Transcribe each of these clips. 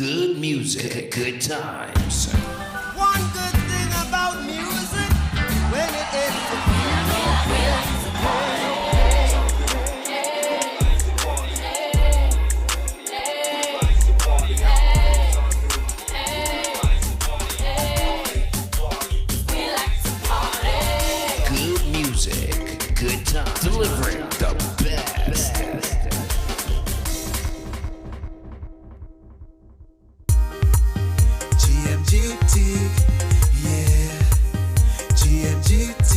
Good music, good times. One good thing about music, when it is to good music, good times. Delivering the best. GMGT, yeah, GMGT.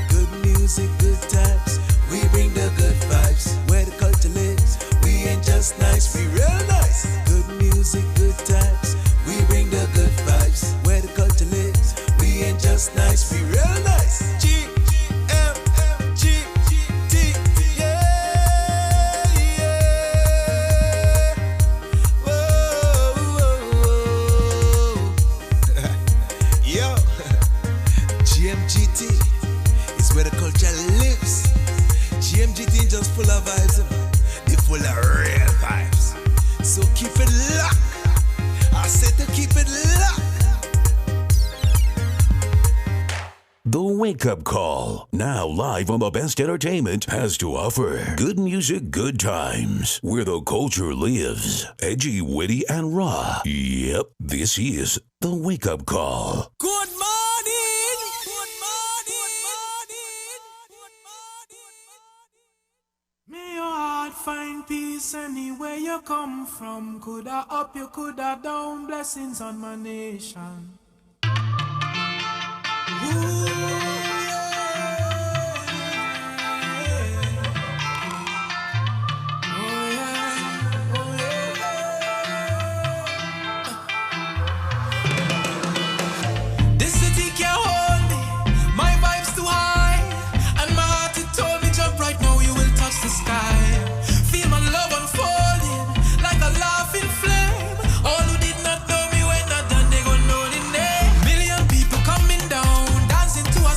Good music, good times. We bring the good vibes. Where the culture lives, we ain't just nice, we real nice. Good music, good times. We bring the good vibes. Where the culture lives, we ain't just nice, we real nice. GMGT, yeah, yeah. Whoa, whoa, whoa. Yo, GMGT is where the culture lives. GMGT ain't just full of vibes, they full of real vibes. So keep it locked. I said to keep it locked. The Wake Up Call, now live on the best entertainment has to offer. Good music, good times, where the culture lives. Edgy, witty, and raw. Yep, this is The Wake Up Call. Good morning. Good morning. Good morning. May your heart find peace anywhere you come from. Coulda up, you coulda down. Blessings on my nation. Ooh, yeah. Oh, yeah. Oh, yeah. This city can't hold me. My vibe's too high. And my heart, it told me, jump right now, you will touch the sky. Feel my love unfolding like a laughing flame. All who did not know me when I done, they gon' know the name. Million people coming down, dancing to a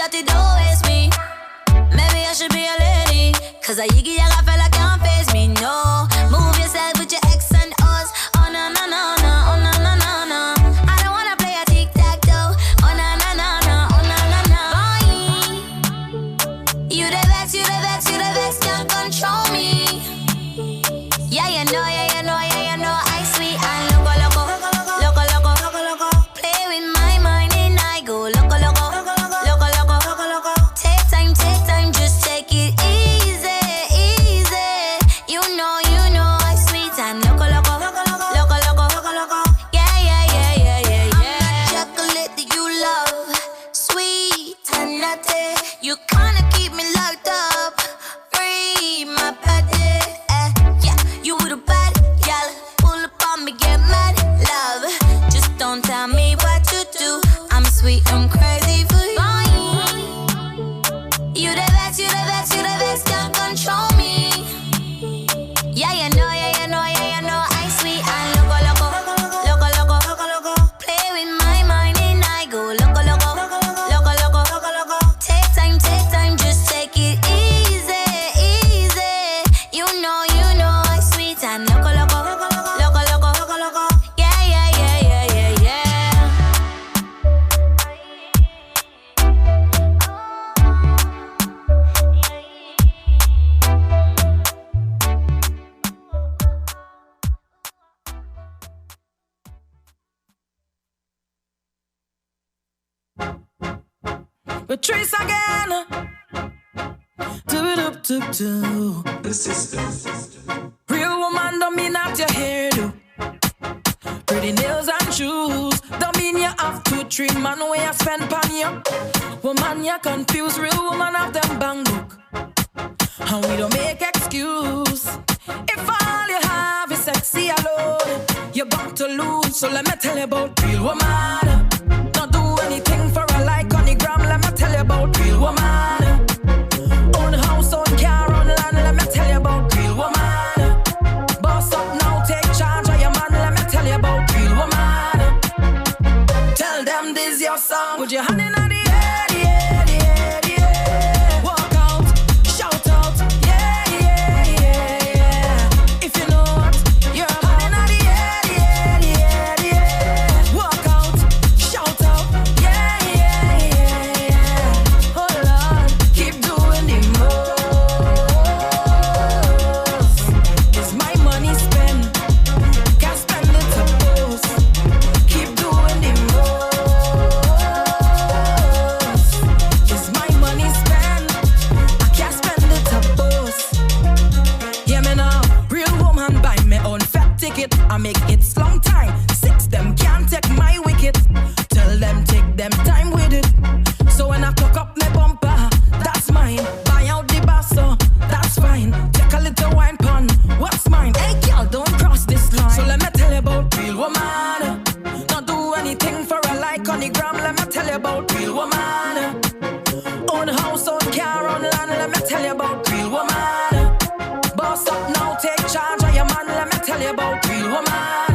dirty, don't waste me. Maybe I should be a lady, cause a yiggy yaga fella can't face me, no. Move yourself with your X and O's. Oh no no no no, oh no no no no. I don't wanna play a tic-tac-toe. Oh no no no no, oh no no no. Boy, you the best, you the best, you the best, can't control me. Yeah, you know, yeah, you know, yeah, you know. I sweet and loco, loco, loco, loco, loco, loco. Play with my mind and I go loco, loco, loco, loco, loco, loco. Take time, just take it easy, easy. You know, I sweet and loco, loco, loco, loco, loco, loco, loco. Yeah, yeah, yeah, yeah, yeah, yeah. I'm that chocolate that you love, sweet and nutty. You kinda keep me locked up, free my body. Yeah, you the bad gal, pull up on me, get mad, love. Just don't tell me what to do. I'm sweet, I'm crazy for you. You the best, you the best, you the best, can't control me. Yeah, you know, yeah, you know, yeah, you know. I sweet and loco, loco, loco, loco, loco, loco. Play with my mind and I go loco, loco, loco, loco, loco, loco. Take time, just take it easy, easy. You know, I sweet and loco, loco, loco, loco, loco, loco. Yeah, yeah, yeah, yeah, yeah, yeah. Patrice again. Do-do-do-do. The system. Real woman don't mean that your hairdo. Pretty nails and shoes don't mean you have to treat man where you spend pan you. Woman, you confused. Real woman have them bang book, and we don't make excuse. If all you have is sexy alone, you're bound to lose. So let me tell you about real woman. Don't do anything for a like on the gram. Let me tell you about real woman. Own house, own car, own land. Let me tell you about real woman. Boss up now, take charge of your man. Let me tell you about real woman. Tell them this your song. Put your hand in the air, the air, the air, the air. Walk out, shout out, yeah, yeah, yeah, yeah. If you know what you're about. Hand in the air, the air, the air, the air. Walk out, shout out, yeah, yeah, yeah, yeah. Hold on, keep doing the most. It's my money spent, can't spend it to boast. Keep doing the most. It's my money spent, I can't spend it to boast. Yeah, me now, real woman buy me own fat ticket. I make it long time, 6 them can't take my wicket. Tell them take them time with it. So when I cock up my bumper, that's mine. Buy out the basso, that's fine. Take a little wine pun, what's mine? Hey girl, don't cross this line. So let me tell you about real woman. Don't do anything for a like on the gram. Let me tell you about real woman. Own house, own car, own land. Let me tell you about real woman. Boss up now, take charge of your man. Let me tell you about real woman.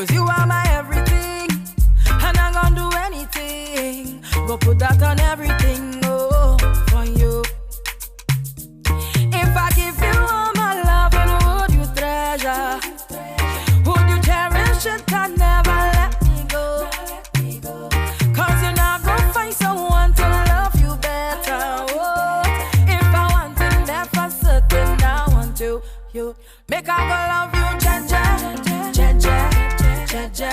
Cause you are my everything, and I'm gonna do anything. Go put that on everything, oh, for you. If I give you all my love, and would you treasure? Would you cherish it and never let me go? Cause you're not gonna find someone to love you better, oh. If I want it, that for certain, I want you. Make I go love you, Jaja, Jaja, Jaja.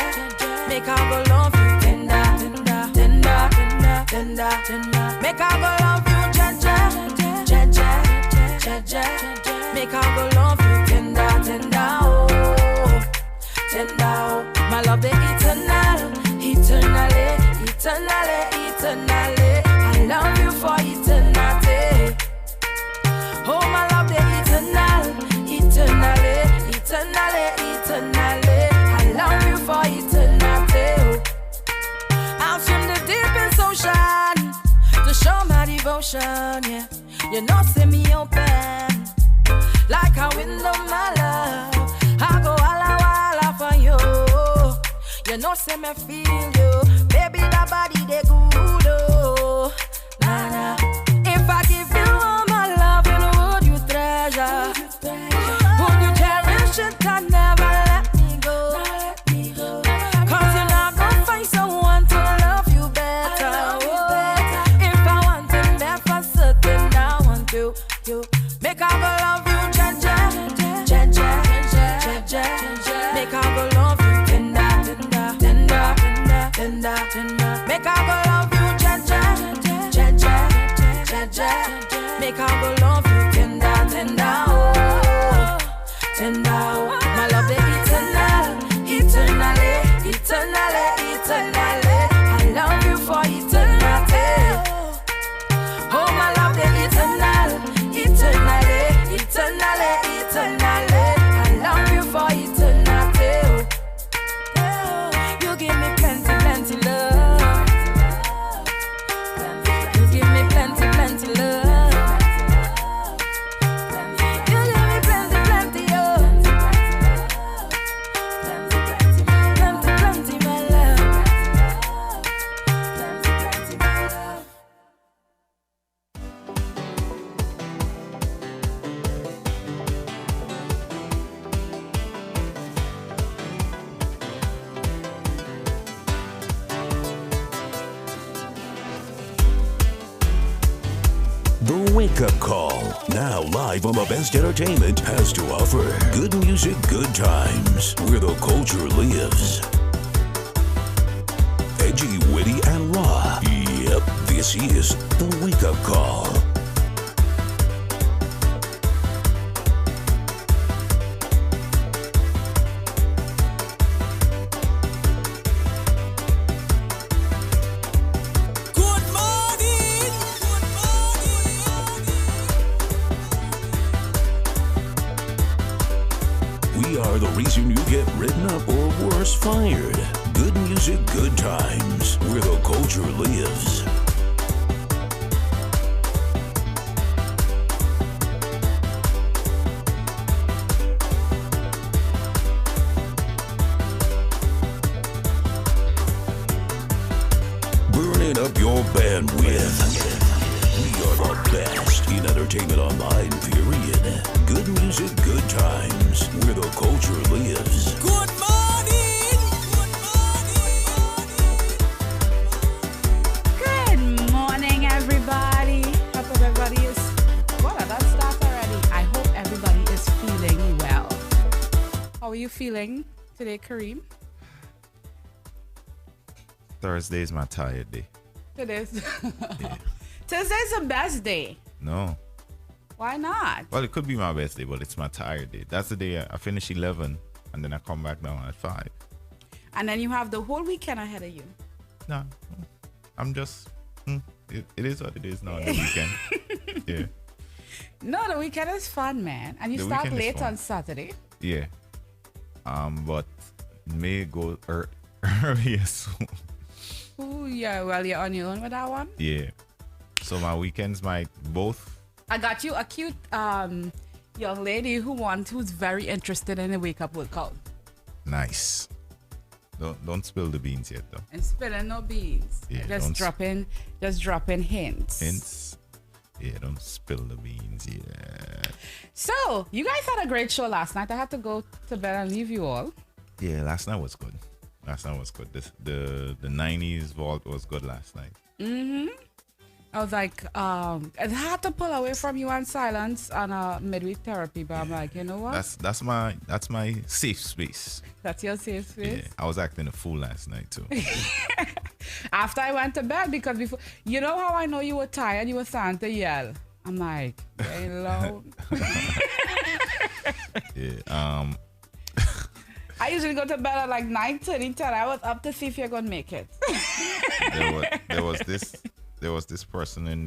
Make I go love you, tender, tender, tender, tender, tender. Make I go love you, Jaja, Jaja, Jaja. Make I go love you, tender, tender, oh, tender, oh. My love, the eternal, eternally, eternally, eternally. I love you for eternity. Oh, my love, the eternal, eternally, eternally, eternally. I love you for eternity. I'll swim the deepest ocean to show my devotion, yeah. You know, see me open like a window, my love. I go walla walla for you. You know, see me feel you. Baby, that body, they good, oh. Nah, nah. If I give you all my love, you know, would you treasure? Would you cherish it and never let me go? Cause you're not gonna find someone to love you better, oh. If I want it, then for certain, I want you. Make I go love you, Jaja, Jaja, Jaja. Make I go love you, tender, tender, tender, tender, tender. Make I go love you, Jaja, Jaja, Jaja. Make I go love you, tender, tender, oh, tender, oh. My love, the eternal, eternally, eternally, eternally. I love you for eternity. Oh, my love, the eternal, eternally, eternally, eternally. I love you for eternity. You give me plenty, plenty love. You give me plenty, plenty love. You give me plenty, plenty, oh. Plenty, plenty, my love. The Wake Up Call, now live on the best entertainment, has to offer good music, good times, where the culture lives. Edgy, witty, and raw. Yep, this is The Wake Up Call. Good morning. We are the reason you get written up or worse, fired. Good music, good times, where the culture lives. Burning up your bandwidth. We are the best in entertainment online, period. Good music, good times, where the culture lives. Good morning. Good morning, everybody. Hope everybody is. What? That start already. I hope everybody is feeling well. How are you feeling today, Kareem? Thursday is my tired day. Today's Tuesday's the best day. No. Why not? Well, it could be my best day, but it's my tired day. That's the day I finish 11 and then I come back down at 5. And then you have the whole weekend ahead of you. No, I'm just, it is what it is now on the weekend. Yeah. No, the weekend is fun, man. And you The start weekend is late fun. on Saturday. Yeah. But may go earlier soon. Ooh, yeah. Well, you're on your own with that one. Yeah. So my weekends might both. I got you a cute young lady who's very interested in the wake up workout. Nice. Don't spill the beans yet, though. And spilling no beans. Yeah, just dropping hints. Hints. Yeah, don't spill the beans yet. So, you guys had a great show last night. I had to go to bed and leave you all. Yeah, last night was good. The 90s vault was good last night. Mm-hmm. I was like, I had to pull away from you and silence on midweek therapy, but I'm like, you know what? That's my safe space. That's your safe space? Yeah, I was acting a fool last night too. After I went to bed, because before, you know how I know you were tired? You were starting to yell. I'm like, very loud. Yeah. I usually go to bed at like 9:30, 10. I was up to see if you're gonna make it. there was this person in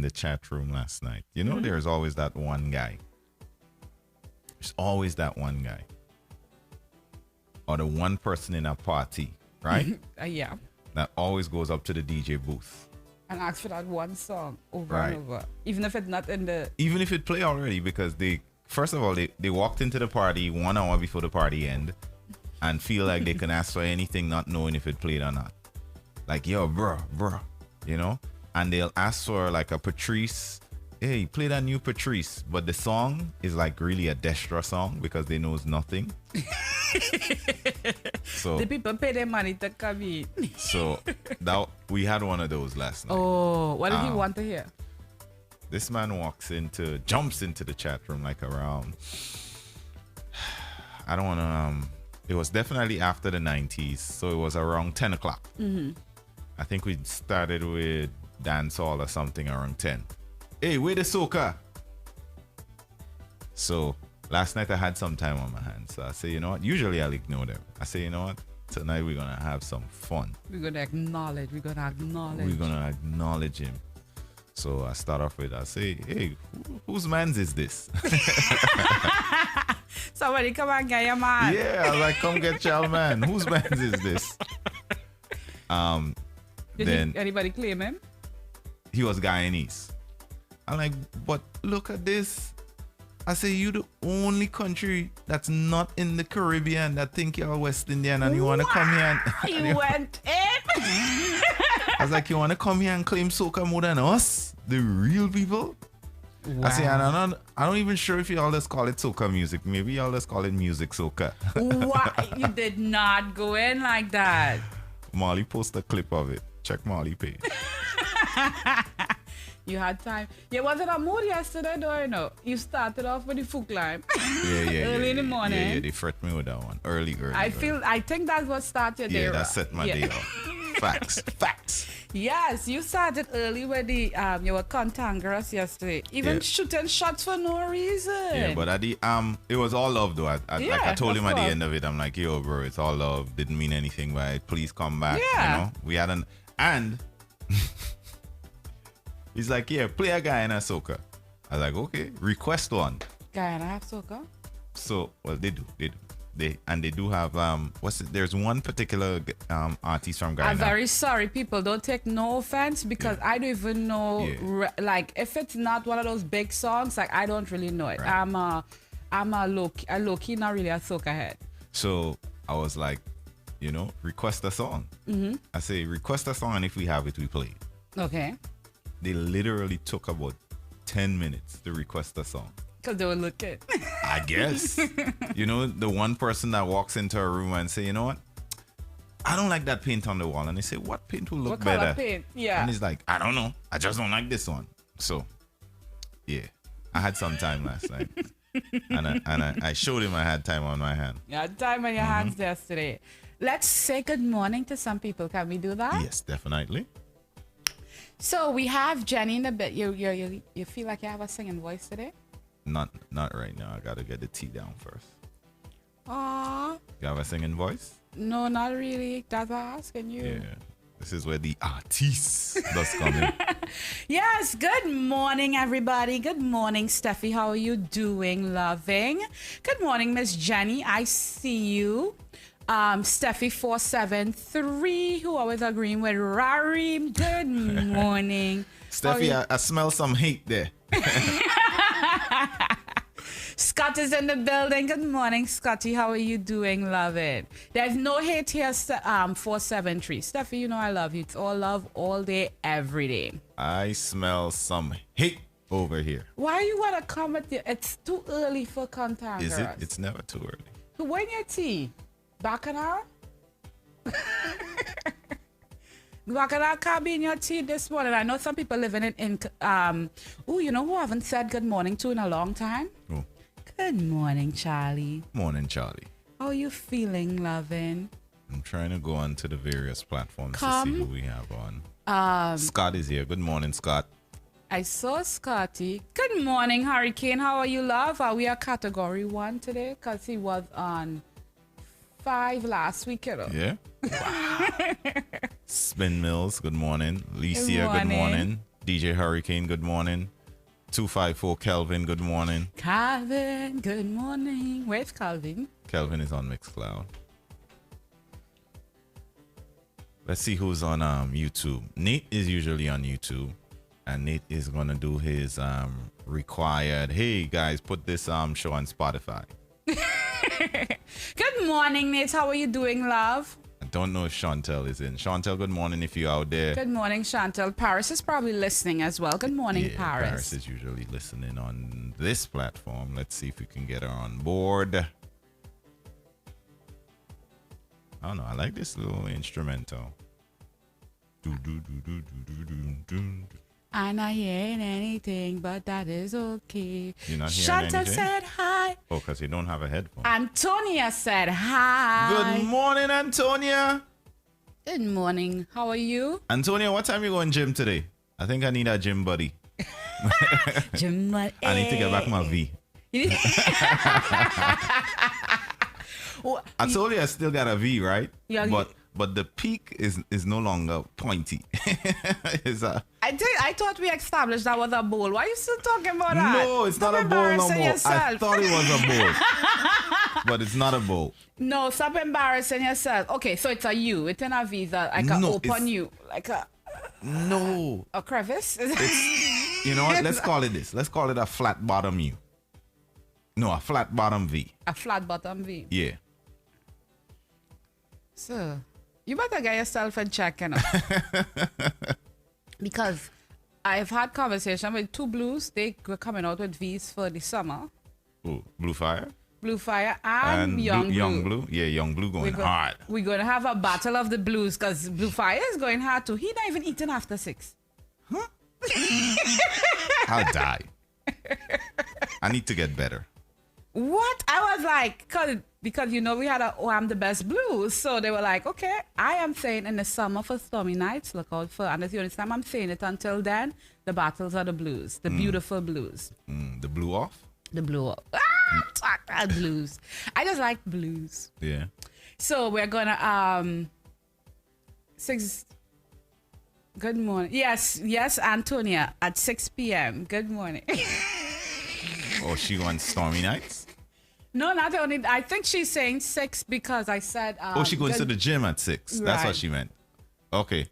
the chat room last night. You know, there's always that one guy. There's always that one guy. Or the one person in a party, right? Yeah. That always goes up to the DJ booth. And ask for that one song over Right. and over. Even if it's not in the... Even if it play already, because first of all, they walked into the party 1 hour before the party end and feel like they can ask for anything not knowing if it played or not. Like, yo, bruh, you know? And they'll ask for like a Patrice. Hey, play that new Patrice. But the song is like really a Destra song because they knows nothing. So the people pay their money to come in. So we had one of those last night. Oh, what did he want to hear? This man jumps into the chat room like around, I don't want to, it was definitely after the 90s. So it was around 10 o'clock. Mm-hmm. I think we started with dancehall or something around 10. Hey, where the soca? So last night I had some time on my hands. So I say, you know what? Usually I'll ignore them. I say, you know what? Tonight we're going to have some fun. We're going to acknowledge. We're going to acknowledge him. So I start off with, I say, hey, whose man's is this? Somebody come and get your man. Yeah, I was like, come get your man. Whose man's is this? Did anybody claim him? He was Guyanese. I'm like, but look at this. I say, you the only country that's not in the Caribbean that think you're West Indian and you want to come here and... You went in? I was like, you want to come here and claim soca more than us? The real people? Wow. I say, and I don't even sure if y'all just call it soca music. Maybe y'all just call it music soca. Why? You did not go in like that. Molly posted a clip of it. Check Molly page. You had time. You wasn't a mood yesterday, though, you know. You started off with the foot climb. Early in the morning. Yeah, they fret me with that one. Early. I think that's what started there. Yeah, that set my day off. Facts. Yes, you started early with the you were cantankerous yesterday. Even shooting shots for no reason. Yeah, but at the it was all love though. Like I told him at the end of it, I'm like, yo, bro, it's all love. Didn't mean anything by it. Please come back. Yeah. You know? We had and he's like, yeah, play a guy in a soca. I was like, okay, request one. Guyana soca? So well they do. They do have there's one particular artist from Guyana. I'm very sorry, people. Don't take no offense because I don't even know like if it's not one of those big songs, like I don't really know it. Right. I'm a low key not really a soca head. So I was like, you know, request a song. Mm-hmm. I say request a song and if we have it, we play it. Okay. They literally took about 10 minutes to request a song. Because they were looking. I guess. You know, the one person that walks into a room and say, you know what? I don't like that paint on the wall. And they say, what paint will look better? What color paint? Yeah. And he's like, I don't know. I just don't like this one. So, yeah. I had some time last night. and I showed him I had time on my hand. You had time on your hands yesterday. Let's say good morning to some people. Can we do that? Yes, definitely. So we have Jenny in a bit. You feel like you have a singing voice today? Not right now. I gotta get the tea down first. Aww. You have a singing voice? No, not really. That's what I'm asking you. Yeah. This is where the artiste does come in. Yes. Good morning, everybody. Good morning, Steffi. How are you doing, loving? Good morning, Miss Jenny. I see you. Steffi 473, who always agreeing with Rari. Good morning. Steffi, I smell some hate there. Scott Scott is in the building. Good morning, Scotty. How are you doing? Love it. There's no hate here, 473. Steffi, you know I love you. It's all love all day, every day. I smell some hate over here. Why you want to come with you? It's too early for contact. Is it? It's never too early. When your tea? Bacchanal? Bacchanal can't be in your tea this morning. I know some people living in you know who I haven't said good morning to in a long time? Oh. Good morning, Charlie. Morning, Charlie. How are you feeling, loving? I'm trying to go on to the various platforms to see who we have on. Scott is here. Good morning, Scott. I saw Scotty. Good morning, Hurricane. How are you, love? Are we a category 1 today? Because he was on 5 last week, you know? Yeah. Spin Mills, good morning. Licia, good morning. DJ Hurricane, good morning. 254 Kelvin, good morning. Calvin, good morning. Where's Calvin? Kelvin is on Mixcloud. Let's see who's on YouTube. Nate is usually on YouTube. And Nate is going to do his required, hey, guys, put this show on Spotify. Good morning, Nate. How are you doing, love? I don't know if Chantel is in. Chantel, good morning if you're out there. Good morning, Chantel. Paris is probably listening as well. Good morning, Paris. Paris is usually listening on this platform. Let's see if we can get her on board. I don't know. I like this little instrumental. I'm not hearing anything, but that is okay. You're not hearing Chantel anything? said hi. Oh, because you don't have a headphone. Antonia said hi. Good morning, Antonia. Good morning. How are you? Antonia, what time you going gym today? I think I need a gym buddy. Gym buddy. I need to get back my V. I told you I still got a V, right? Yeah. But the peak is no longer pointy. I thought we established that was a bowl. Why are you still talking about that? No, it's not a bowl no more. I thought it was a bowl. But it's not a bowl. No, stop embarrassing yourself. Okay, so it's a U. It's in a visa, like an open U. Like a... No. A crevice? You know what? Let's call it this. Let's call it a flat bottom U. No, a flat bottom V. A flat bottom V. Yeah. So, you better get yourself in check, you know. Because I've had conversation with 2 blues. They were coming out with V's for the summer. Oh, Blue Fire? Blue Fire and Young Blue. Young Blue? Yeah, Young Blue going hard. We're going to have a battle of the blues because Blue Fire is going hard too. He not even eating after 6. Huh? I'll die. I need to get better. What? I was like, because you know we had I'm the best blues. So they were like, okay, I am saying in the summer for Stormy Nights, look out for, and that's the only time I'm saying it. Until then, the battles are the blues, the beautiful blues. The blue off? The blue off. Talk that blues. I just like blues. Yeah. So we're gonna 6. Good morning. Yes, Antonia at 6 p.m. Good morning. Oh, she wants Stormy Nights? No, not only. I think she's saying 6 because I said. She goes to the gym at 6. That's what she meant. Okay.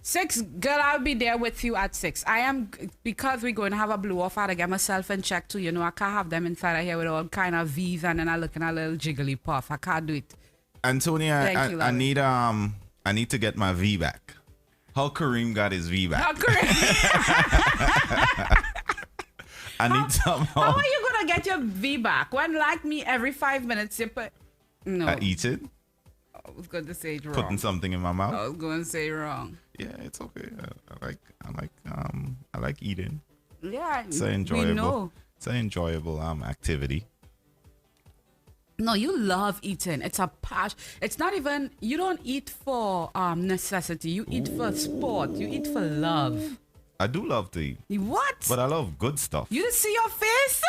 6, girl, I'll be there with you at 6. I am, because we're going to have a blue off. I gotta get myself in check too. You know, I can't have them inside of here with all kind of V's and then I looking a little jiggly puff. I can't do it. Antonia, I need to get my V back. How Kareem got his V back? How Kareem? I need some. How are you gonna get your V back when, like me, every 5 minutes you put? No. I eat it. I was going to say it wrong. Putting something in my mouth. I was going to say wrong. Yeah, it's okay. I like eating. Yeah, it's enjoyable. We know. It's an enjoyable activity. No, you love eating. It's a passion. It's not even. You don't eat for necessity. You eat for sport. You eat for love. I do love to eat. What? But I love good stuff. You didn't see your face?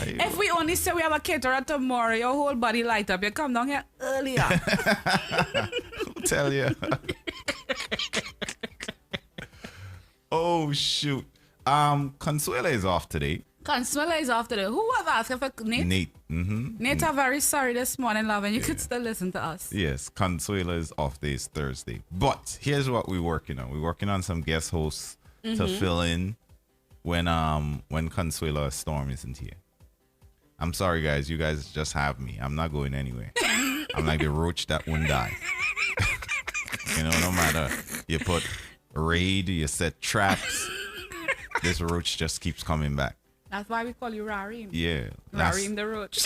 If we only say we have a caterer tomorrow, your whole body light up. You come down here earlier. Who tell you? Oh, shoot. Consuela is off today. Consuela is off today. Who was asking for Nate? Nate. Mm-hmm. Nate, I'm very sorry this morning, love, and you could still listen to us. Yes, Consuela's off day is Thursday. But here's what we're working on. We're working on some guest hosts to fill in when Consuela Storm isn't here. I'm sorry, guys. You guys just have me. I'm not going anywhere. I'm like the roach that won't die. You know, no matter you put raid, you set traps, this roach just keeps coming back. That's why we call you Rarim. Yeah. Rarim the roach.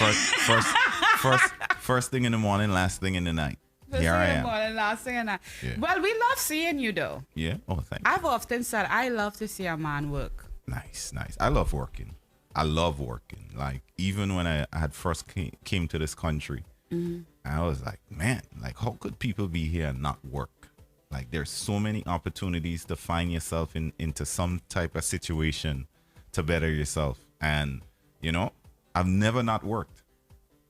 First thing in the morning, last thing in the night. Here I am. Last thing in the night. Yeah. Well, we love seeing you though. Yeah. Oh, thank you. I've often said I love to see a man work. Nice. I love working. Like, even when I had first came to this country, I was like, man, like, how could people be here and not work? Like, there's so many opportunities to find yourself into some type of situation to better yourself. And, you know, I've never not worked.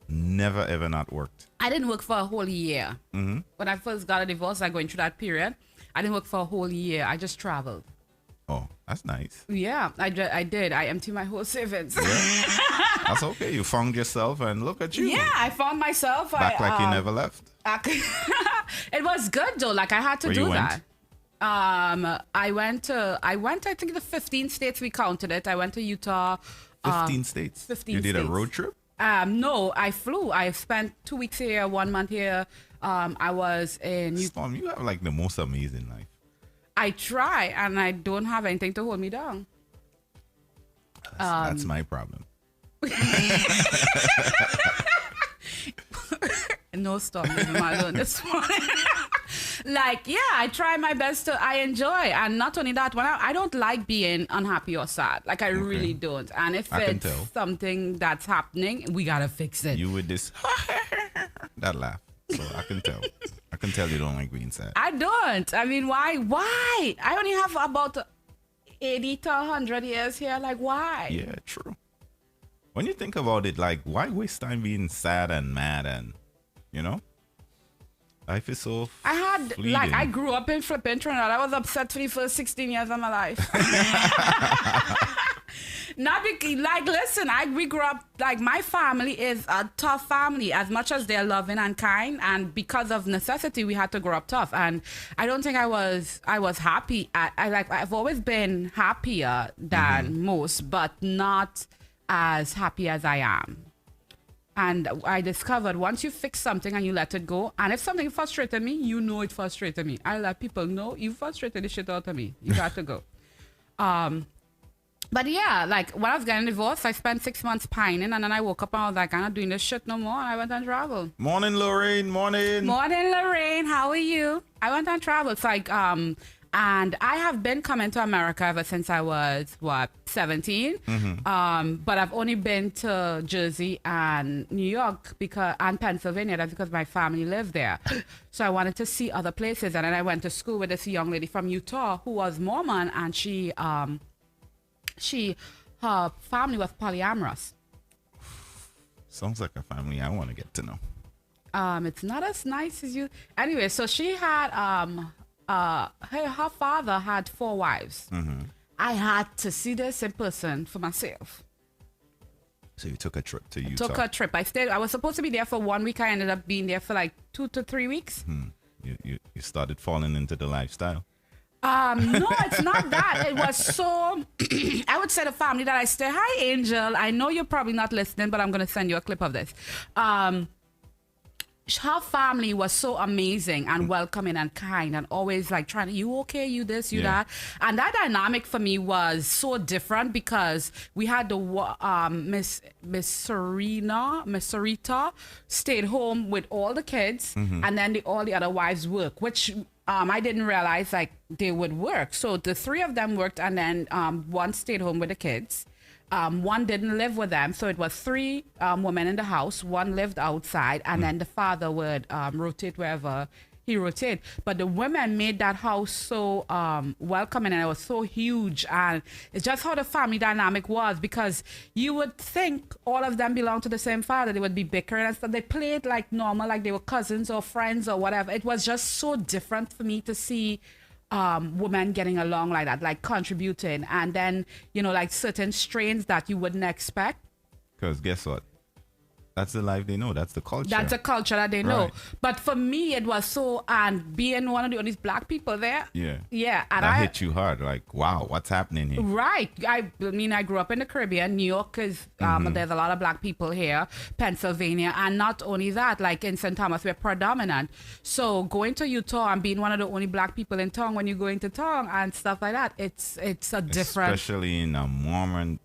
Never, ever not worked. I didn't work for a whole year. Mm-hmm. When I first got a divorce, like going through that period, I didn't work for a whole year. I just traveled. Oh, that's nice. Yeah, I did. I emptied my whole savings. Yeah. That's okay. You found yourself, and look at you. Yeah, I found myself. Back like you never left. It was good though. Like I had to Where do you went? that. I went. I think the 15 states we counted it. I went to Utah. 15 states. 15 You did states. a road trip? No, I flew. I spent 2 weeks here, 1 month here. I was in. Storm, you have like the most amazing life. I try, and I don't have anything to hold me down. That's my problem. No, stop leaving me alone this morning. Like, yeah, I try my best to. I enjoy, and not only that, when I don't like being unhappy or sad. Like I really don't. And if I can it's tell. something that's happening, we gotta fix it. You with this that laugh. So I can tell. I can tell you don't like being sad. I don't. I mean, why? Why? I only have about 80 to 100 years here. Like, why? Yeah, true. When you think about it, like, why waste time being sad and mad and, you know? Life is so I had, fleeting. like, I grew up in flipping Trinidad. I was upset for the first 16 years of my life. Not because, like, listen, we grew up, like, my family is a tough family, as much as they're loving and kind. And because of necessity, we had to grow up tough. And I don't think I was happy. I've always been happier than most, but not as happy as I am. And I discovered once you fix something and you let it go, and if something frustrated me, you know it frustrated me. I let people know you frustrated the shit out of me. You got to go. But yeah, like when I was getting divorced, I spent 6 months pining, and then I woke up and I was like, I'm not doing this shit no more. And I went and traveled. Morning, Lorraine. Morning. Morning, Lorraine. How are you? I went and traveled. It's like, and I have been coming to America ever since I was, 17? But I've only been to Jersey and New York and Pennsylvania. That's because my family lived there. So I wanted to see other places. And then I went to school with this young lady from Utah who was Mormon, and her family was polyamorous. Sounds like a family I want to get to know. It's not as nice as you. Anyway, so she had her father had 4 wives. I had to see this in person for myself. So you took a trip to Utah. Took a trip. I was supposed to be there for 1 week. I ended up being there for like 2 to 3 weeks. You started falling into the lifestyle. No, it's not that. It was so. I would say the family that I stay. Hi, Angel. I know you're probably not listening, but I'm gonna send you a clip of this. Her family was so amazing and welcoming and kind and always like trying to, you okay, you this, you that. And that dynamic for me was so different because we had the Miss Sarita stayed home with all the kids, and then all the other wives work, which I didn't realize like they would work. So the 3 of them worked, and then one stayed home with the kids. One didn't live with them, so it was 3 women in the house. 1 lived outside, and then the father would rotate wherever he rotated. But the women made that house so welcoming, and it was so huge. And it's just how the family dynamic was, because you would think all of them belonged to the same father. They would be bickering and stuff. They played like normal, like they were cousins or friends or whatever. It was just so different for me to see women getting along like that, like contributing, and then, you know, like certain strains that you wouldn't expect. Because guess what? That's the life they know. That's the culture. That's a culture that they know. Right. But for me, it was so, and being one of the only black people there. Yeah. Yeah. And That hit you hard. Like, wow, what's happening here? Right. I mean, I grew up in the Caribbean. New York is, there's a lot of black people here. Pennsylvania. And not only that, like in St. Thomas, we're predominant. So going to Utah and being one of the only black people in town when you go into town and stuff like that, it's a different. Especially in a Mormon.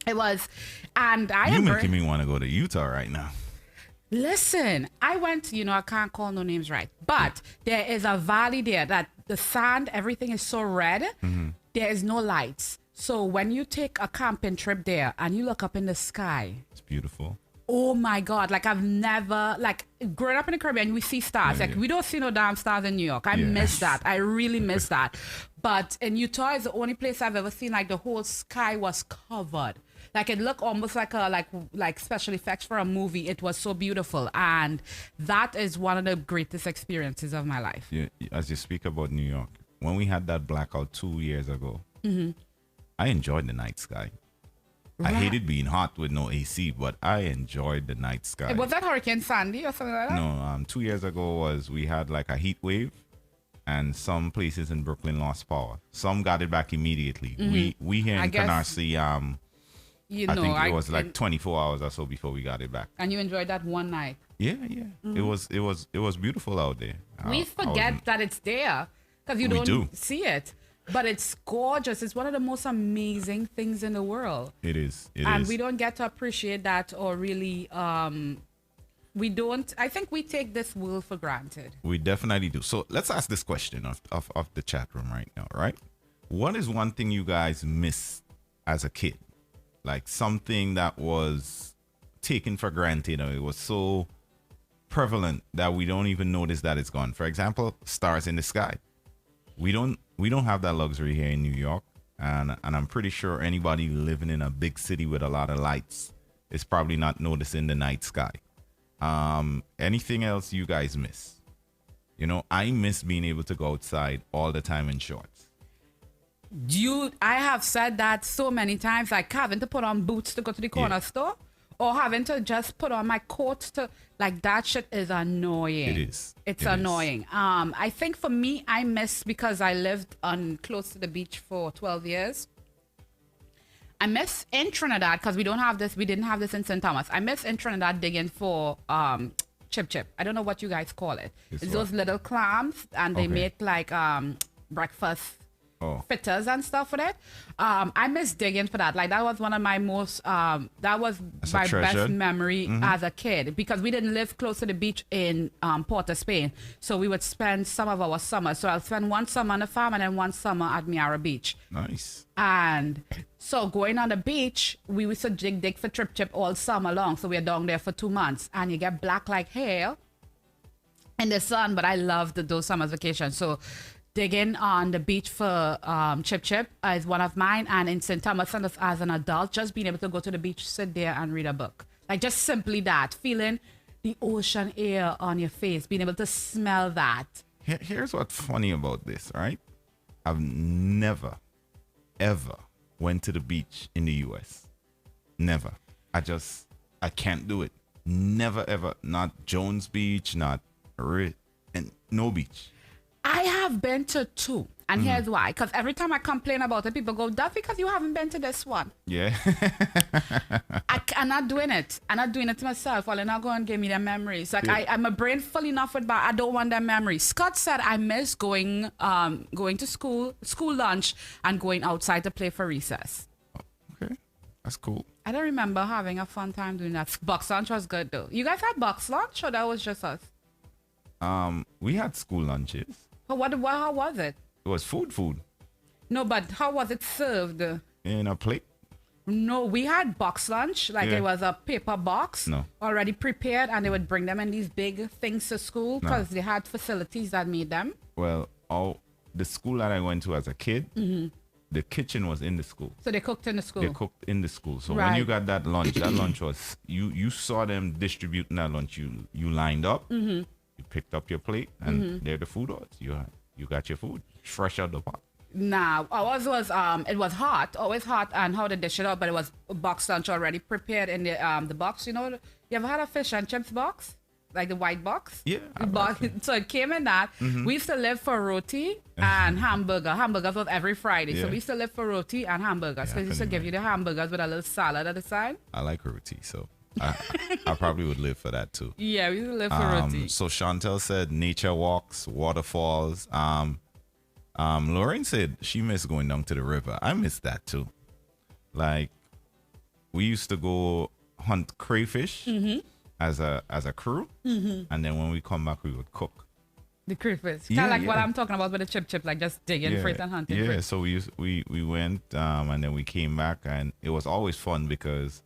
It was. And I You am making me want to go to Utah right now. Listen, I went, I can't call no names right, but there is a valley there that the sand, everything is so red. There is no lights. So when you take a camping trip there and you look up in the sky, It's beautiful. oh my God, like I've never, like growing up in the Caribbean, we see stars. Yeah, Like yeah. we don't see no damn stars in New York. I Yeah. miss that. I really miss that. But in Utah is the only place I've ever seen like the whole sky was covered. Like it looked almost like like special effects for a movie. It was so beautiful. And that is one of the greatest experiences of my life. Yeah, as you speak about New York, when we had that blackout 2 years ago, I enjoyed the night sky. I Right. hated being hot with no AC, but I enjoyed the night sky. Was that Hurricane Sandy or something like that? No, 2 years ago we had like a heat wave, and some places in Brooklyn lost power. Some got it back immediately. We here I in guess- Canarsie, I think it was like 24 hours or so before we got it back. And you enjoyed that one night. Yeah. It was beautiful out there. We forget that it's there because you We don't do. see it. But it's gorgeous. It's one of the most amazing things in the world. It is. And we don't get to appreciate that or really, we don't, I think we take this world for granted. We definitely do. So let's ask this question of the chat room right now, right? What is one thing you guys miss as a kid? Like something that was taken for granted, or it was so prevalent that we don't even notice that it's gone. For example, stars in the sky. We don't have that luxury here in New York, and I'm pretty sure anybody living in a big city with a lot of lights is probably not noticing the night sky. Anything else you guys miss? I miss being able to go outside all the time in shorts. I have said that so many times, like having to put on boots to go to the corner store or having to just put on my coat to, like, that shit is annoying. It is. It's It is. annoying. I think for me, I miss, because I lived close to the beach for 12 years. I miss in Trinidad, because we didn't have this in St. Thomas. I miss in Trinidad digging for chip. I don't know what you guys call it. It's It's what? those little clams, and they Okay. make like breakfast Oh, fritters and stuff with it. I miss digging for that. Like that was one of my most that was That's a my treasure. best memory as a kid, because we didn't live close to the beach in Port of Spain. So we would spend some of our summers. So I'll spend one summer on the farm and then one summer at Miara Beach. nice. And so going on the beach, we used to dig for chip all summer long. So we're down there for 2 months, and you get black like hell in the sun. But I loved those summer vacations. So digging on the beach for chip is one of mine. And in St. Thomas, and as an adult, just being able to go to the beach, sit there and read a book. Like just simply that, feeling the ocean air on your face, being able to smell that. Here's what's funny about this, right? I've never, ever went to the beach in the U.S. Never. I can't do it. Never, ever. Not Jones Beach, not and no beach. I have been to 2. And here's why. Because every time I complain about it, people go, that's because you haven't been to this one. Yeah. I'm not doing it. I'm not doing it to myself. Well, they're not going to give me them memories. Like, Yeah. I'm a brain full enough with, but I don't want them memories. Scott said I miss going to school lunch, and going outside to play for recess. Okay. That's cool. I don't remember having a fun time doing that. Box lunch was good, though. You guys had box lunch, or that was just us? We had school lunches. How was it? It was food No, but how was it served? in a plate. No, we had box lunch. Like Yeah. it was a paper box No. already prepared, and they would bring them in these big things to school because they had facilities that made them. Well, the school that I went to as a kid, the kitchen was in the school. So they cooked in the school. They cooked in the school. So when Right. you got that lunch was you saw them distributing that lunch. You lined up, you picked up your plate, and there the food was. You got your food fresh out the pot. Nah, ours was it was hot, always hot, and how they dish it up, but it was box lunch already prepared in the box. You know, you ever had a fish and chips box, like the white box? Yeah. The box, so it came in that. We used to live for roti and hamburger. Hamburgers was every Friday, so Yeah. we used to live for roti and hamburgers. Yeah, Because I used to can give you the hamburgers with a little salad at the side. I like roti, so I probably would live for that too. Yeah, we used to live for roti. So Chantel said nature walks, waterfalls. Lauren said she missed going down to the river. I miss that too. Like we used to go hunt crayfish as a crew, and then when we come back, we would cook. The crayfish, Yeah, kind of like what yeah. I'm talking about with the chip, like just digging for it and hunting for Yeah, it. so we went and then we came back, and it was always fun because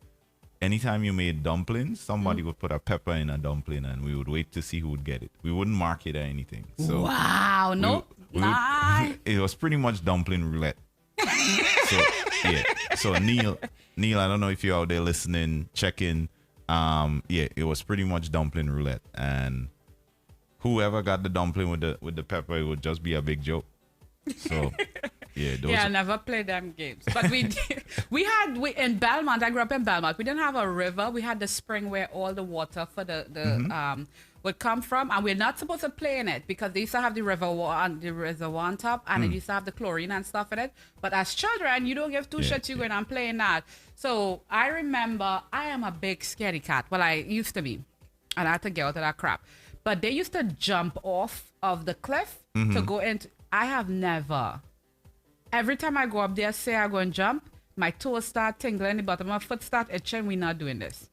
anytime you made dumplings, somebody would put a pepper in a dumpling, and we would wait to see who would get it. We wouldn't mark it or anything. So Wow, no, nah. it was pretty much dumpling roulette. So yeah. So Neil, I don't know if you're out there listening, checking. Yeah, it was pretty much dumpling roulette, and whoever got the dumpling with the pepper, it would just be a big joke. So yeah, those Yeah, I never played them games. But we did, we in Belmont. I grew up in Belmont. We didn't have a river. We had the spring where all the water for the would come from, and we're not supposed to play in it because they used to have the reservoir on top, and it used to have the chlorine and stuff in it. But as children, you don't give two shits. You go in and play in that. So I remember I am a big scaredy cat. Well, I used to be, and I had to get out of that crap. But they used to jump off of the cliff to go into. I have never. Every time I go up there, say I go and jump, my toes start tingling, the bottom of my foot start itching. We're not doing this.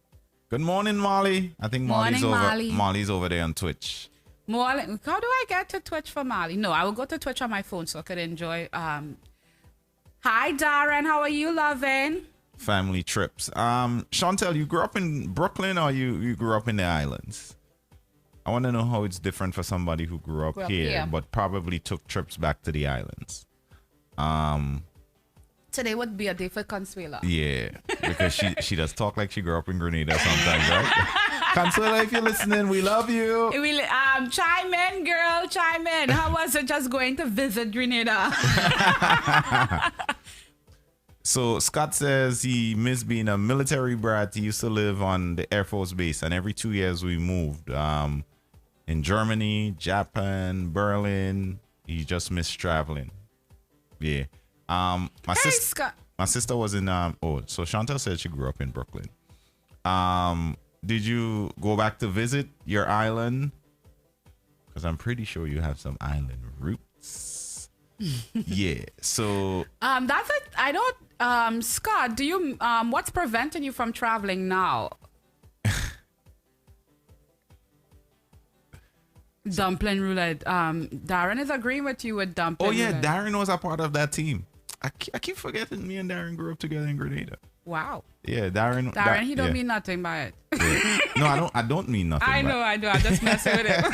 Good morning, Molly. I think Morning, Molly. Molly's over there on Twitch. Molly, how do I get to Twitch for Molly? No, I will go to Twitch on my phone so I could enjoy. Hi, Darren. How are you, loving? Family trips. Chantel, you grew up in Brooklyn or you grew up in the islands? I want to know how it's different for somebody who grew up here, but probably took trips back to the islands. Today would be a day for Consuela. Yeah, because she does talk like she grew up in Grenada sometimes, right? Consuela, if you're listening, we love you. Chime in, girl, chime in. How was it just going to visit Grenada? So Scott says he missed being a military brat. He used to live on the Air Force Base, and every 2 years we moved. In Germany, Japan, Berlin. He just missed traveling. Yeah. My sister was in so Chantal said she grew up in Brooklyn. Did you go back to visit your island? Because I'm pretty sure you have some island roots. Yeah. So that's it. I don't Scott, do you what's preventing you from traveling now? Dumpling roulette. Darren is agreeing with you with dumpling. Oh yeah, roulette. Darren was a part of that team. I keep forgetting me and Darren grew up together in Grenada. Wow. Yeah, Darren. He don't mean nothing by it. Yeah. No, I don't mean nothing. I know. I'm just messing with him.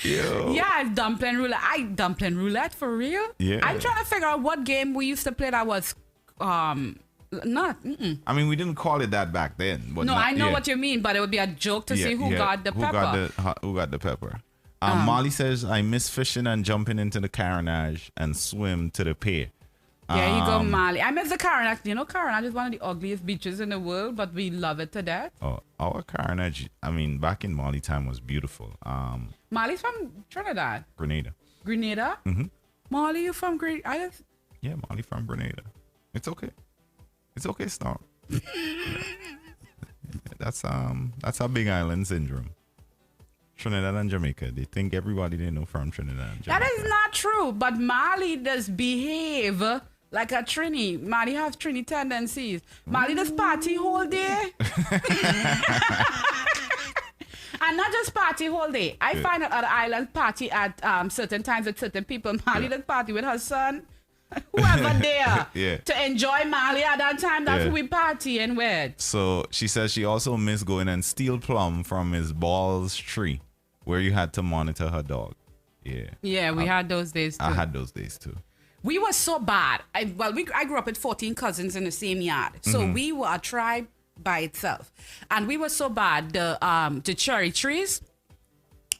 Yo. Yeah, dumpling roulette. Dumpling roulette for real? Yeah. I'm trying to figure out what game we used to play that was not. I mean, we didn't call it that back then. But No, I know what you mean, but it would be a joke to see who got the pepper. Who got the pepper? Molly says, I miss fishing and jumping into the carronage and swim to the pier. There you go, Molly. I miss the Carronage. You know, Carronage is one of the ugliest beaches in the world, but we love it to death. Oh, our carronage, I mean, back in Molly time was beautiful. Molly's from Trinidad. Grenada. Grenada? Mm-hmm. Molly, you from Grenada? Yeah, Molly from Grenada. It's okay. It's okay, Stomp. Yeah. That's our Big Island syndrome. Trinidad and Jamaica. They think everybody they know from Trinidad and Jamaica. That is not true, but Molly does behave like a Trini. Molly have Trini tendencies. Molly does party whole day. And not just party whole day. I find out other islands party at certain times with certain people. Molly does party with her son. Whoever there to enjoy Molly at that time, that's who we partying with. So she says she also missed going and steal plum from his balls tree where you had to monitor her dog. Yeah. Yeah, we had those days too. I had those days too. We were so bad. I grew up with 14 cousins in the same yard. So we were a tribe by itself. And we were so bad. The cherry trees,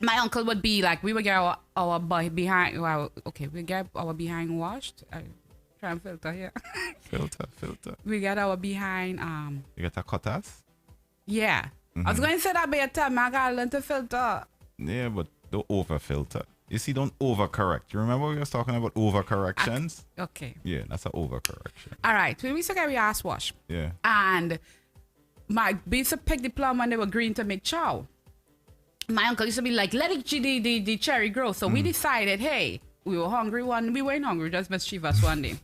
my uncle would be like, we would get our behind. Well, okay, we get our behind washed. I try and filter here. Filter. We get our behind. You got a cutters? Yeah. I was going to say that, but you tell me I gotta learn to filter. Yeah, but don't over filter. You see, don't overcorrect. You remember we was talking about overcorrections? Okay. Yeah, that's an overcorrection. All right. We used to get we ass wash. Yeah. And we used to pick the plum when they were green to make chow. My uncle used to be like, let the cherry grow. So we decided, hey, we were hungry we weren't hungry, just mischievous one day.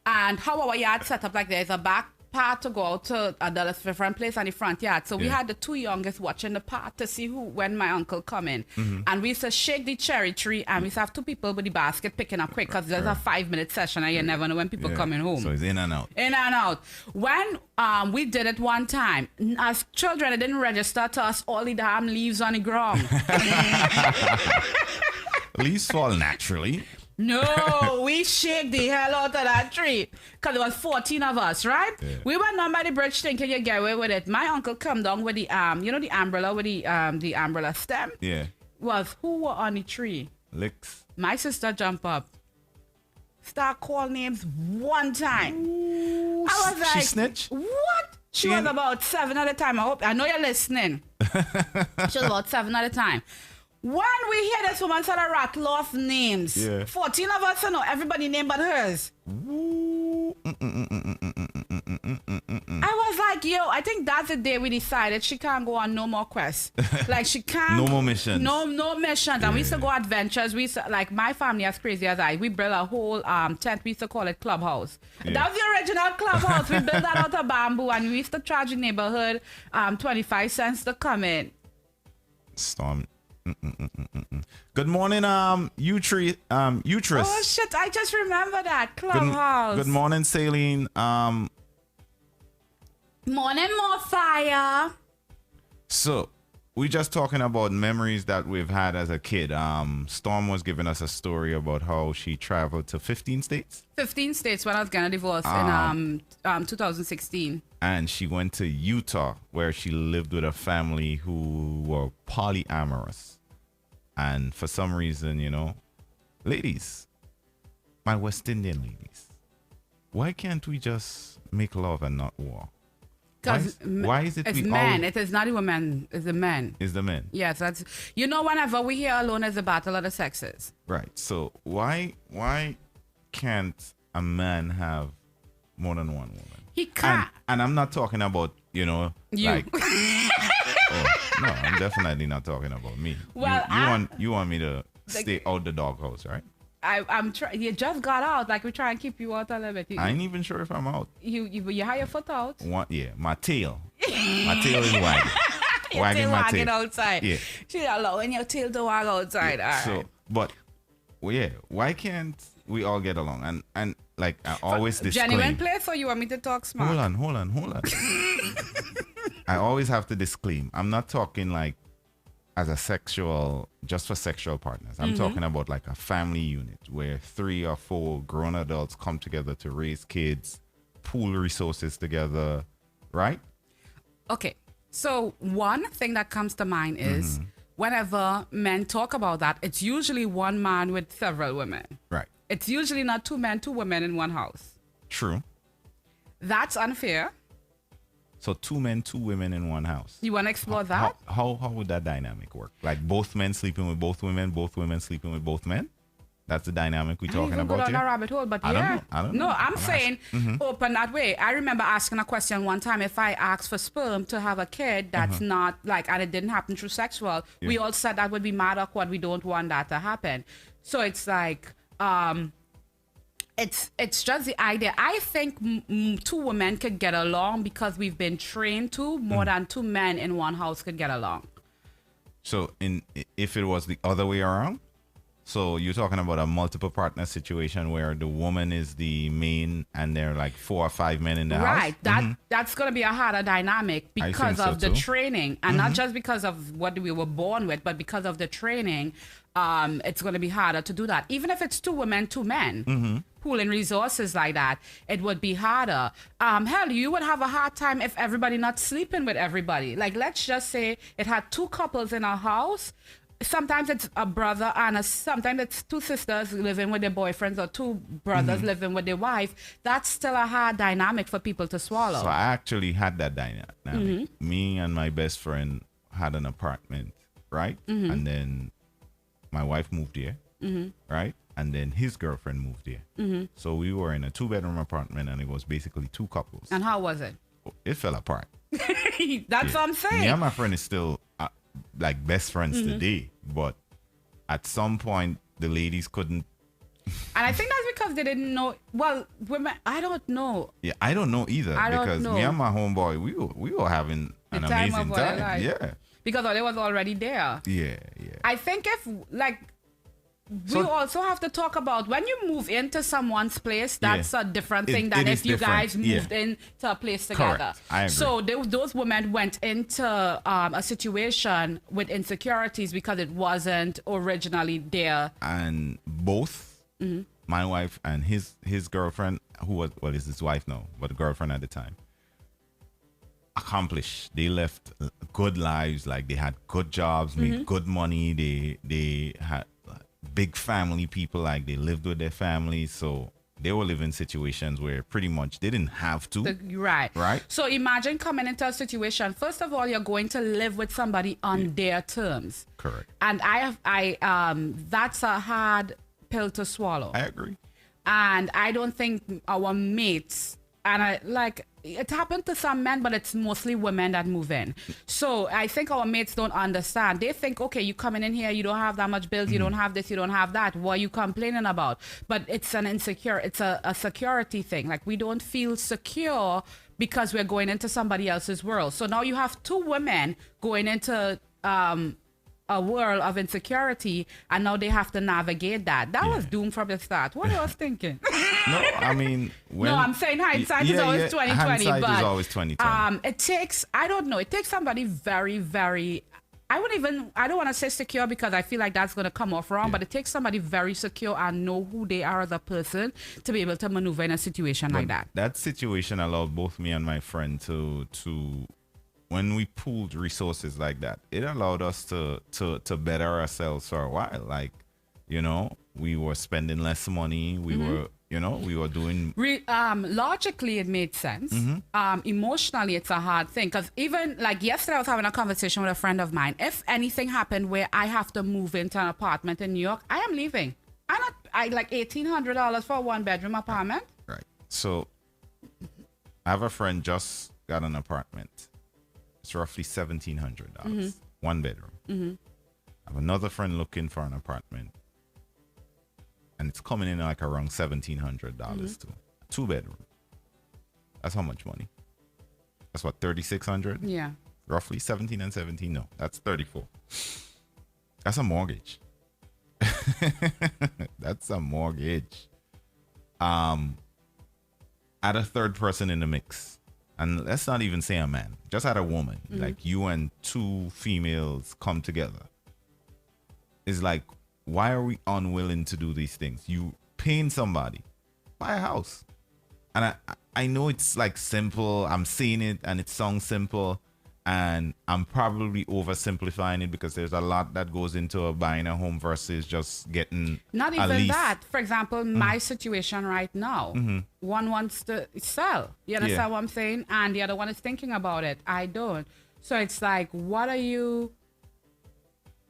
And how our yard set up like there's a back part to go out to a different place on the front yard. So we had the two youngest watching the part to see when my uncle come in. And we used to shake the cherry tree and we used to have two people with the basket picking up quick because there's a 5-minute session and you never know when people coming home. So it's in and out. In and out. When we did it one time, as children, it didn't register to us all the damn leaves on the ground. Leaves fall naturally. No, we shake the hell out of that tree because there was 14 of us, right? Yeah. We went down by the bridge thinking you get away with it. My uncle come down with the the umbrella with the umbrella stem. Yeah. Was who were on the tree? Licks. My sister jump up, start call names one time. Ooh, I was like, she snitch? What? She was about 7 at a time. I know you're listening. She was about 7 at a time. When we hear this woman start to rattle off names, 14 of us know everybody name but hers. I was like, yo, I think that's the day we decided she can't go on no more quests. Like she can't. No more missions. No missions. Yeah. And we used to go adventures. We used to, like my family as crazy as I. We built a whole tent. We used to call it clubhouse. Yeah. That was the original clubhouse. We built that out of bamboo and we used to charge the neighborhood 25 cents to come in. Storm. Good morning, Utrus. Oh shit! I just remember that clubhouse. Good morning, Saline. Morning, more fire. So we just talking about memories that we've had as a kid. Storm was giving us a story about how she traveled to 15 states. 15 states when I was gonna divorce in 2016. And she went to Utah, where she lived with a family who were polyamorous. And for some reason, ladies, my West Indian ladies, why can't we just make love and not war? Because why is it it's we men? all... It is not a woman. It's the men. It's the men. Yes, that's whenever we hear alone is a battle of the sexes. Right. So why can't a man have more than one woman? He can't. And I'm not talking about, You. like... oh, no, I'm definitely not talking about me. Well, you want me to stay out the doghouse, right? I'm trying. You just got out. Like we try and keep you out a little bit. I ain't even sure if I'm out. You have your foot out. My tail. My tail is wagging. Wagging my tail outside. Yeah. She's allowing your tail to wag outside. Yeah. All right. But why can't we all get along? And like I always disclaim. Genuine place, or you want me to talk smart? Hold on. I always have to disclaim. I'm not talking like as just for sexual partners. I'm talking about like a family unit where 3 or 4 grown adults come together to raise kids, pool resources together, right? Okay. So one thing that comes to mind is whenever men talk about that, it's usually one man with several women. Right. It's usually not 2 men, 2 women in one house. True. That's unfair. So 2 men, 2 women in one house. You want to explore that? How would that dynamic work? Like both men sleeping with both women sleeping with both men? That's the dynamic we're talking about go down here? a rabbit hole, but I don't know. No, I'm saying open that way. I remember asking a question one time. If I asked for sperm to have a kid that's not like, and it didn't happen through sexual, we all said that would be mad awkward. We don't want that to happen. So it's like, it's just the idea. I think 2 women could get along because we've been trained to more than 2 men in one house could get along. So if it was the other way around, so you're talking about a multiple partner situation where the woman is the main and there are like 4 or 5 men in the house? Right. That's going to be a harder dynamic because of the too. training. And not just because of what we were born with, but because of the training. It's going to be harder to do that. Even if it's 2 women, 2 men, pooling resources like that, it would be harder. Hell, you would have a hard time if everybody not sleeping with everybody. Like, let's just say it had 2 couples in a house. sometimes it's a brother and sometimes it's two sisters living with their boyfriends or two brothers living with their wife. That's still a hard dynamic for people to swallow. So I actually had that dynamic. Me and my best friend had an apartment, right? And then my wife moved here, right? And then his girlfriend moved here. So we were in a 2-bedroom apartment, and it was basically 2 couples. And how was it? It fell apart. That's what I'm saying. Me and my friend is still like best friends today, but at some point the ladies couldn't. And I think that's because they didn't know. Well, women, I don't know. Yeah, I don't know either, because know. me and my homeboy, we were having an The time amazing of our time. life. Yeah, Because they was already there. yeah. I think if like we So- also have to talk about when you move into someone's place, that's a different thing than it if is you different. guys moved into a place together. Correct. I agree. So those women went into a situation with insecurities because it wasn't originally there. And both my wife and his girlfriend, who was, well, is his wife now, but the girlfriend at the time, accomplished. They left good lives, like they had good jobs, made good money. They had big family people, like they lived with their families, so they were living situations where pretty much they didn't have to. Right. So imagine coming into a situation. First of all, you're going to live with somebody on their terms. Correct. And that's a hard pill to swallow. I agree. And I don't think our mates, it happened to some men, but it's mostly women that move in. So I think our mates don't understand. They think, okay, you coming in here, you don't have that much bills, you don't have this, you don't have that. What are you complaining about? But it's a security thing. Like, we don't feel secure because we're going into somebody else's world. So now you have 2 women going into a world of insecurity, and now they have to navigate that. That was doomed from the start. What I was thinking? No, I mean, No, I'm saying hindsight is always 2020. Hindsight But is always 2020. it takes, I don't know, it takes somebody very, very, I don't want to say secure because I feel like that's going to come off wrong, but it takes somebody very secure and know who they are as a person to be able to maneuver in a situation like that. That situation allowed both me and my friend to when we pooled resources like that, it allowed us to better ourselves for a while. Like, we were spending less money. We were, we were doing. Logically, it made sense. Emotionally, it's a hard thing because even like yesterday, I was having a conversation with a friend of mine. If anything happened where I have to move into an apartment in New York, I am leaving. I like $1,800 for a 1-bedroom apartment. Right. So I have a friend just got an apartment. It's roughly $1,700, 1 bedroom. I have another friend looking for an apartment, and it's coming in like around $1,700 too. 2 bedroom. That's how much money? That's what, $3,600? Yeah. Roughly 17 and 17. No, that's 34. That's a mortgage. That's a mortgage. Add a third person in the mix. And let's not even say a man, just add a woman, like you and 2 females come together. It's like, why are we unwilling to do these things? You paying somebody, buy a house. And I know it's like simple. I'm saying it and it sounds simple, and I'm probably oversimplifying it because there's a lot that goes into buying a home versus just getting Not a even lease. that. For example, my situation right now, one wants to sell. You understand what I'm saying? And the other one is thinking about it. I don't. So it's like, what are you...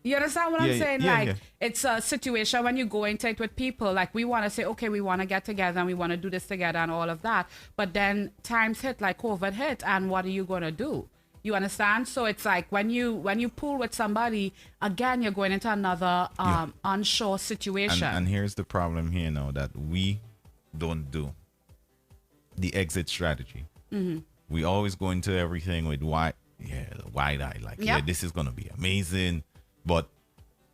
You understand what I'm saying? It's a situation when you go into it with people, like we want to say, okay, we want to get together and we want to do this together and all of that. But then times hit, like COVID hit, and what are you going to do? You understand? So it's like when you pool with somebody, again, you're going into another unsure situation. And here's the problem here now that we don't do. The exit strategy. We always go into everything with wide eye. Like, this is going to be amazing. But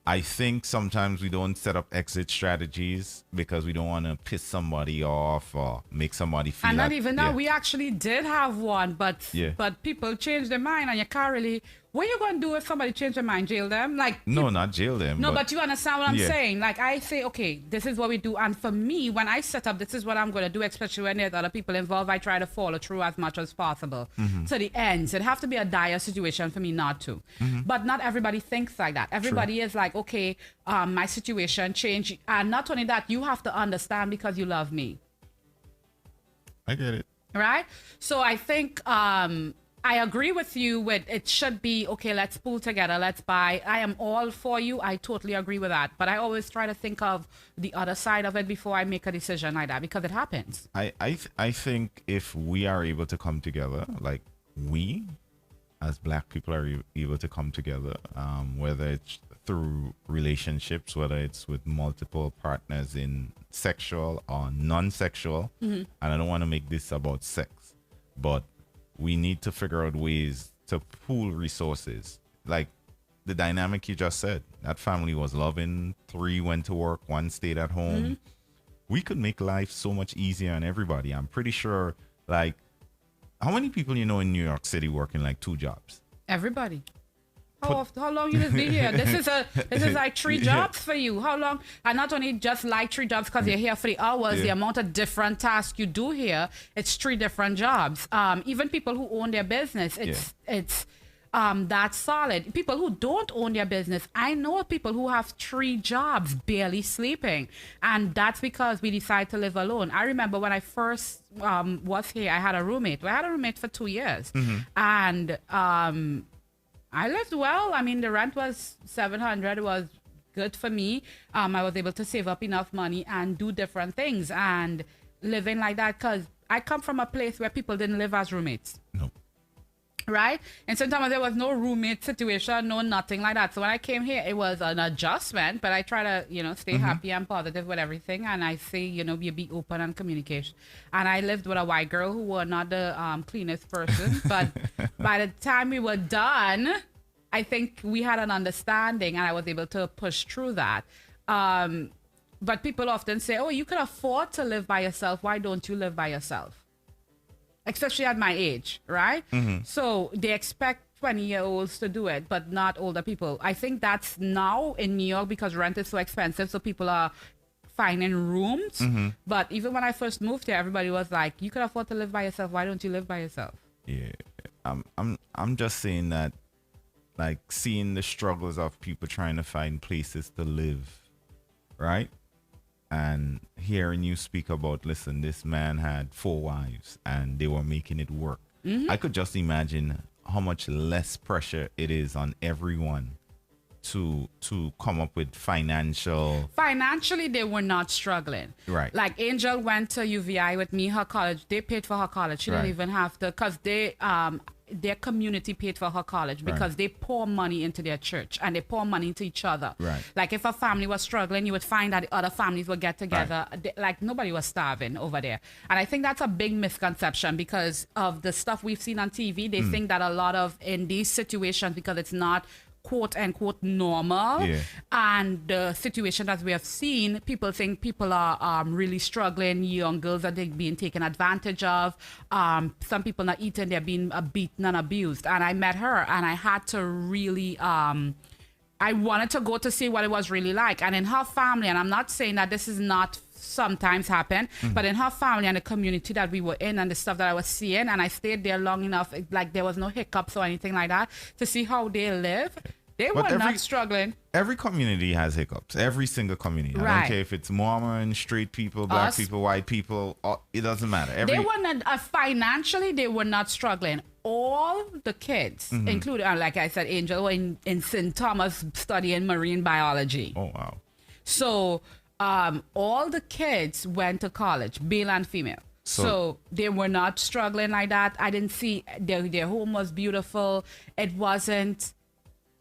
I think sometimes we don't set up exit strategies because we don't want to piss somebody off or make somebody feel. And not like, even that, we actually did have one, but people change their mind, and you can't really What you going to do if somebody change their mind? Jail them? Like, No, not jail them. no, but you understand what I'm Yeah. saying. Like, I say, okay, this is what we do. And for me, when I set up, this is what I'm going to do, especially when there's other people involved, I try to follow through as much as possible to the ends. It have to be a dire situation for me not to. But not everybody thinks like that. Everybody is like, okay, my situation changed. And not only that, you have to understand because you love me. I get it. Right? So I think I agree with you with it should be, okay, let's pull together, let's buy. I am all for you. I totally agree with that. But I always try to think of the other side of it before I make a decision like that because it happens. I think if we are able to come together, like we as black people are able to come together, whether it's through relationships, whether it's with multiple partners in sexual or non-sexual, and I don't want to make this about sex, but we need to figure out ways to pool resources. Like the dynamic you just said, that family was loving, 3 went to work, 1 stayed at home. We could make life so much easier on everybody. I'm pretty sure, like, how many people you know in New York City working like 2 jobs? Everybody. How long you just be here? This is like 3 jobs for you. How long? And not only just like 3 jobs because you're here for the hours, the amount of different tasks you do here, it's 3 different jobs. Even people who own their business, it's that's solid. People who don't own their business, I know people who have 3 jobs, barely sleeping, and that's because we decided to live alone. I remember when I first was here, I had a roommate. I had a roommate for 2 years, and I lived well. I mean, the rent was $700. It was good for me. I was able to save up enough money and do different things and living like that because I come from a place where people didn't live as roommates. No. Right? And sometimes there was no roommate situation, no nothing like that. So when I came here, it was an adjustment, but I try to, stay happy and positive with everything. And I say, you be open and communication. And I lived with a white girl who was not the cleanest person. But by the time we were done, I think we had an understanding and I was able to push through that. But people often say, oh, you can afford to live by yourself. Why don't you live by yourself? Especially at my age, right? So they expect 20-year-olds to do it, but not older people. I think that's now in New York because rent is so expensive, so people are finding rooms. But even when I first moved here, everybody was like, you can afford to live by yourself. Why don't you live by yourself? Yeah, I'm just saying that, like, seeing the struggles of people trying to find places to live, right? And hearing you speak about, listen, this man had 4 wives and they were making it work. I could just imagine how much less pressure it is on everyone to come up with financially they were not struggling. Right. Like Angel went to UVI with me, her college. They paid for her college. She didn't even have to, because their community paid for her college because they pour money into their church and they pour money into each other. Right. Like if a family was struggling, you would find that the other families would get together. Like nobody was starving over there. And I think that's a big misconception because of the stuff we've seen on TV. They think that a lot of in these situations, because it's not quote unquote normal, and the situation that we have seen, people think people are really struggling. Young girls are being taken advantage of. Some people not eating, they're being beaten and abused. And I met her and I had to really I wanted to go to see what it was really like. And in her family, and I'm not saying that this is not sometimes happen, but in her family and the community that we were in and the stuff that I was seeing, and I stayed there long enough, like there was no hiccups or anything like that, to see how they live. They were not struggling. Every community has hiccups. Every single community. I don't care if it's Mormon, straight people, black people, white people. It doesn't matter. They were not financially. They were not struggling. All the kids, including, like I said, Angel, were in St. Thomas studying marine biology. Oh wow! So all the kids went to college, male and female. So they were not struggling like that. I didn't see their home was beautiful. It wasn't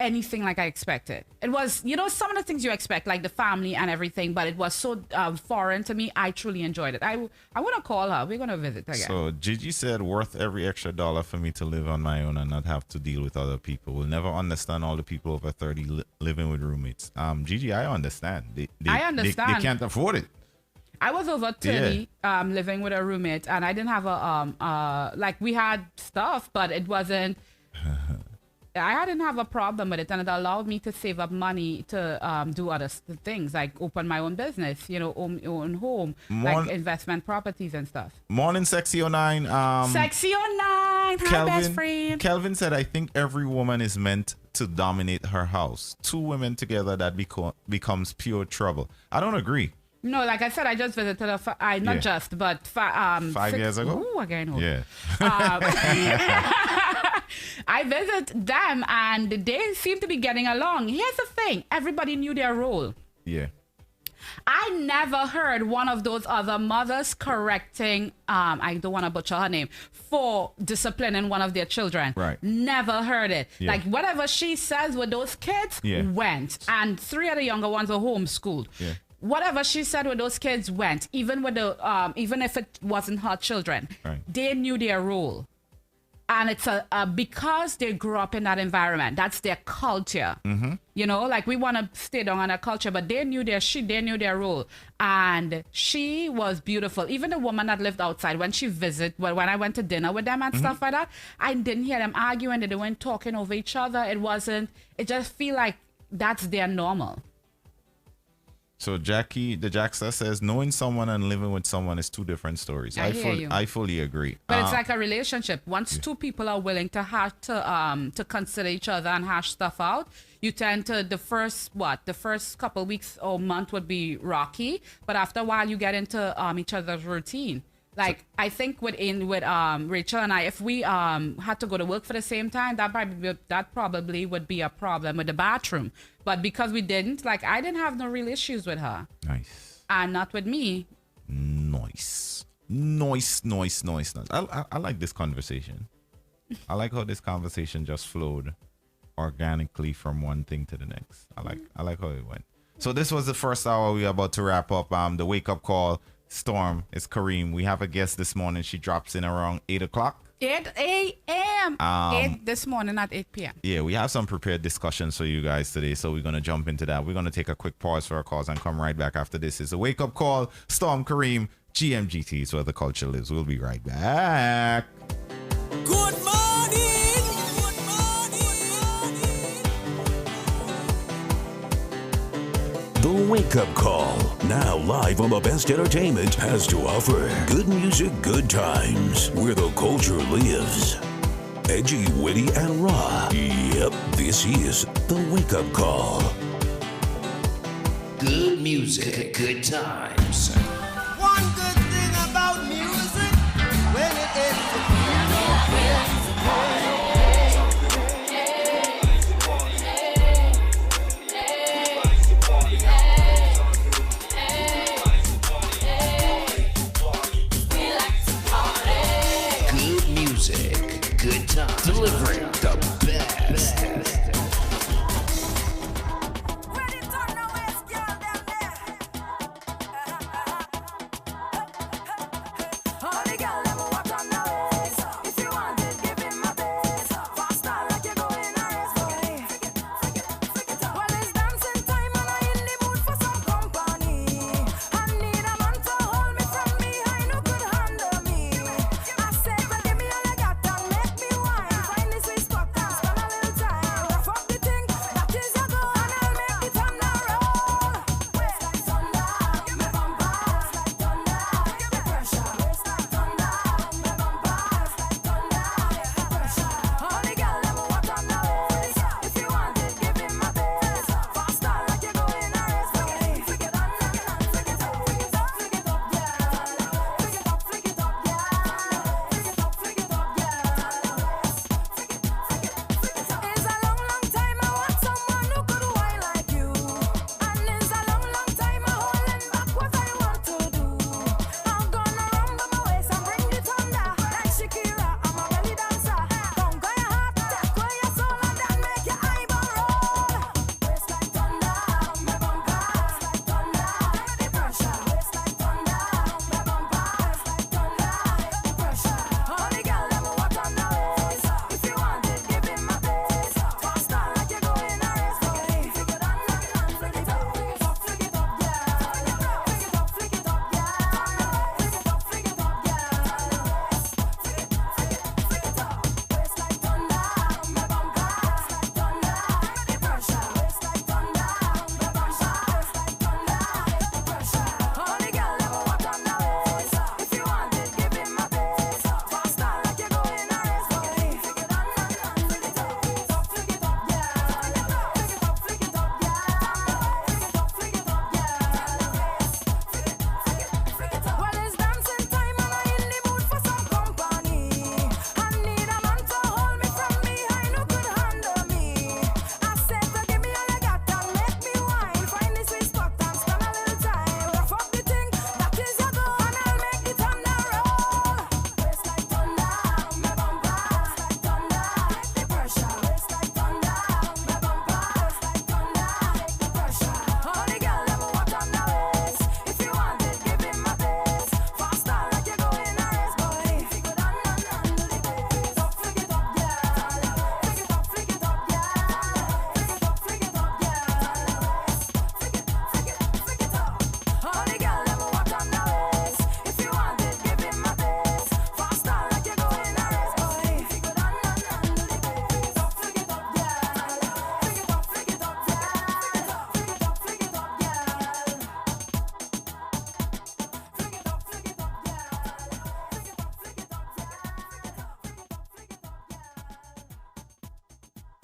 anything like I expected. It was, some of the things you expect, like the family and everything, but it was so foreign to me. I truly enjoyed it. I want to call her. We're going to visit again. So Gigi said, worth every extra dollar for me to live on my own and not have to deal with other people. We'll never understand all the people over 30 living with roommates. Gigi, I understand. I understand. They can't afford it. I was over 30 living with a roommate, and I didn't have we had stuff, but it wasn't I didn't have a problem with it, and it allowed me to save up money to do other things, like open my own business, own home, like investment properties and stuff. Morning, Sexy 09. Sexy 09. Hi, best friend. Kelvin said, I think every woman is meant to dominate her house. Two women together, that becomes pure trouble. I don't agree. No, like I said, I just visited not just, but 5 years ago. Ooh, again. Yeah. I visit them and they seem to be getting along. Here's the thing: everybody knew their role. Yeah. I never heard one of those other mothers correcting, I don't want to butcher her name, for disciplining one of their children. Right. Never heard it. Yeah. Like whatever she says with those kids went. And 3 of the younger ones are homeschooled. Yeah. Whatever she said with those kids went, even with the even if it wasn't her children. Right. They knew their role. And it's because they grew up in that environment. That's their culture. Mm-hmm. Like we want to stay down on our culture, but they knew their role. And she was beautiful. Even the woman that lived outside, when I went to dinner with them and stuff like that, I didn't hear them arguing. They weren't talking over each other. It just feel like that's their normal. So Jackie, the Jackster says, knowing someone and living with someone is two different stories. I fully agree. But it's like a relationship. Once two people are willing to consider each other and hash stuff out, you tend to the first couple weeks or month would be rocky, but after a while you get into each other's routine. Like I think with Rachel and I, if we had to go to work for the same time, that probably would be a problem with the bathroom. But because we didn't, like I didn't have no real issues with her. Nice. And not with me. Nice. I like this conversation. I like how this conversation just flowed organically from one thing to the next. I like how it went. So this was the first hour. We are about to wrap up. The wake up call. Storm, it's Kareem. We have a guest this morning. She drops in around 8 o'clock. 8 a.m. 8 this morning at 8 p.m. Yeah, we have some prepared discussions for you guys today, so we're going to jump into that. We're going to take a quick pause for our calls and come right back after this. It's a wake-up call. Storm, Kareem, GMGT is where the culture lives. We'll be right back. Good morning. The Wake Up Call, now live on the best entertainment has to offer. Good music, good times, where the culture lives. Edgy, witty, and raw. Yep, this is The Wake Up Call. Good music, good times. One good thing about music, when it is Good music, good times. Delivering the best.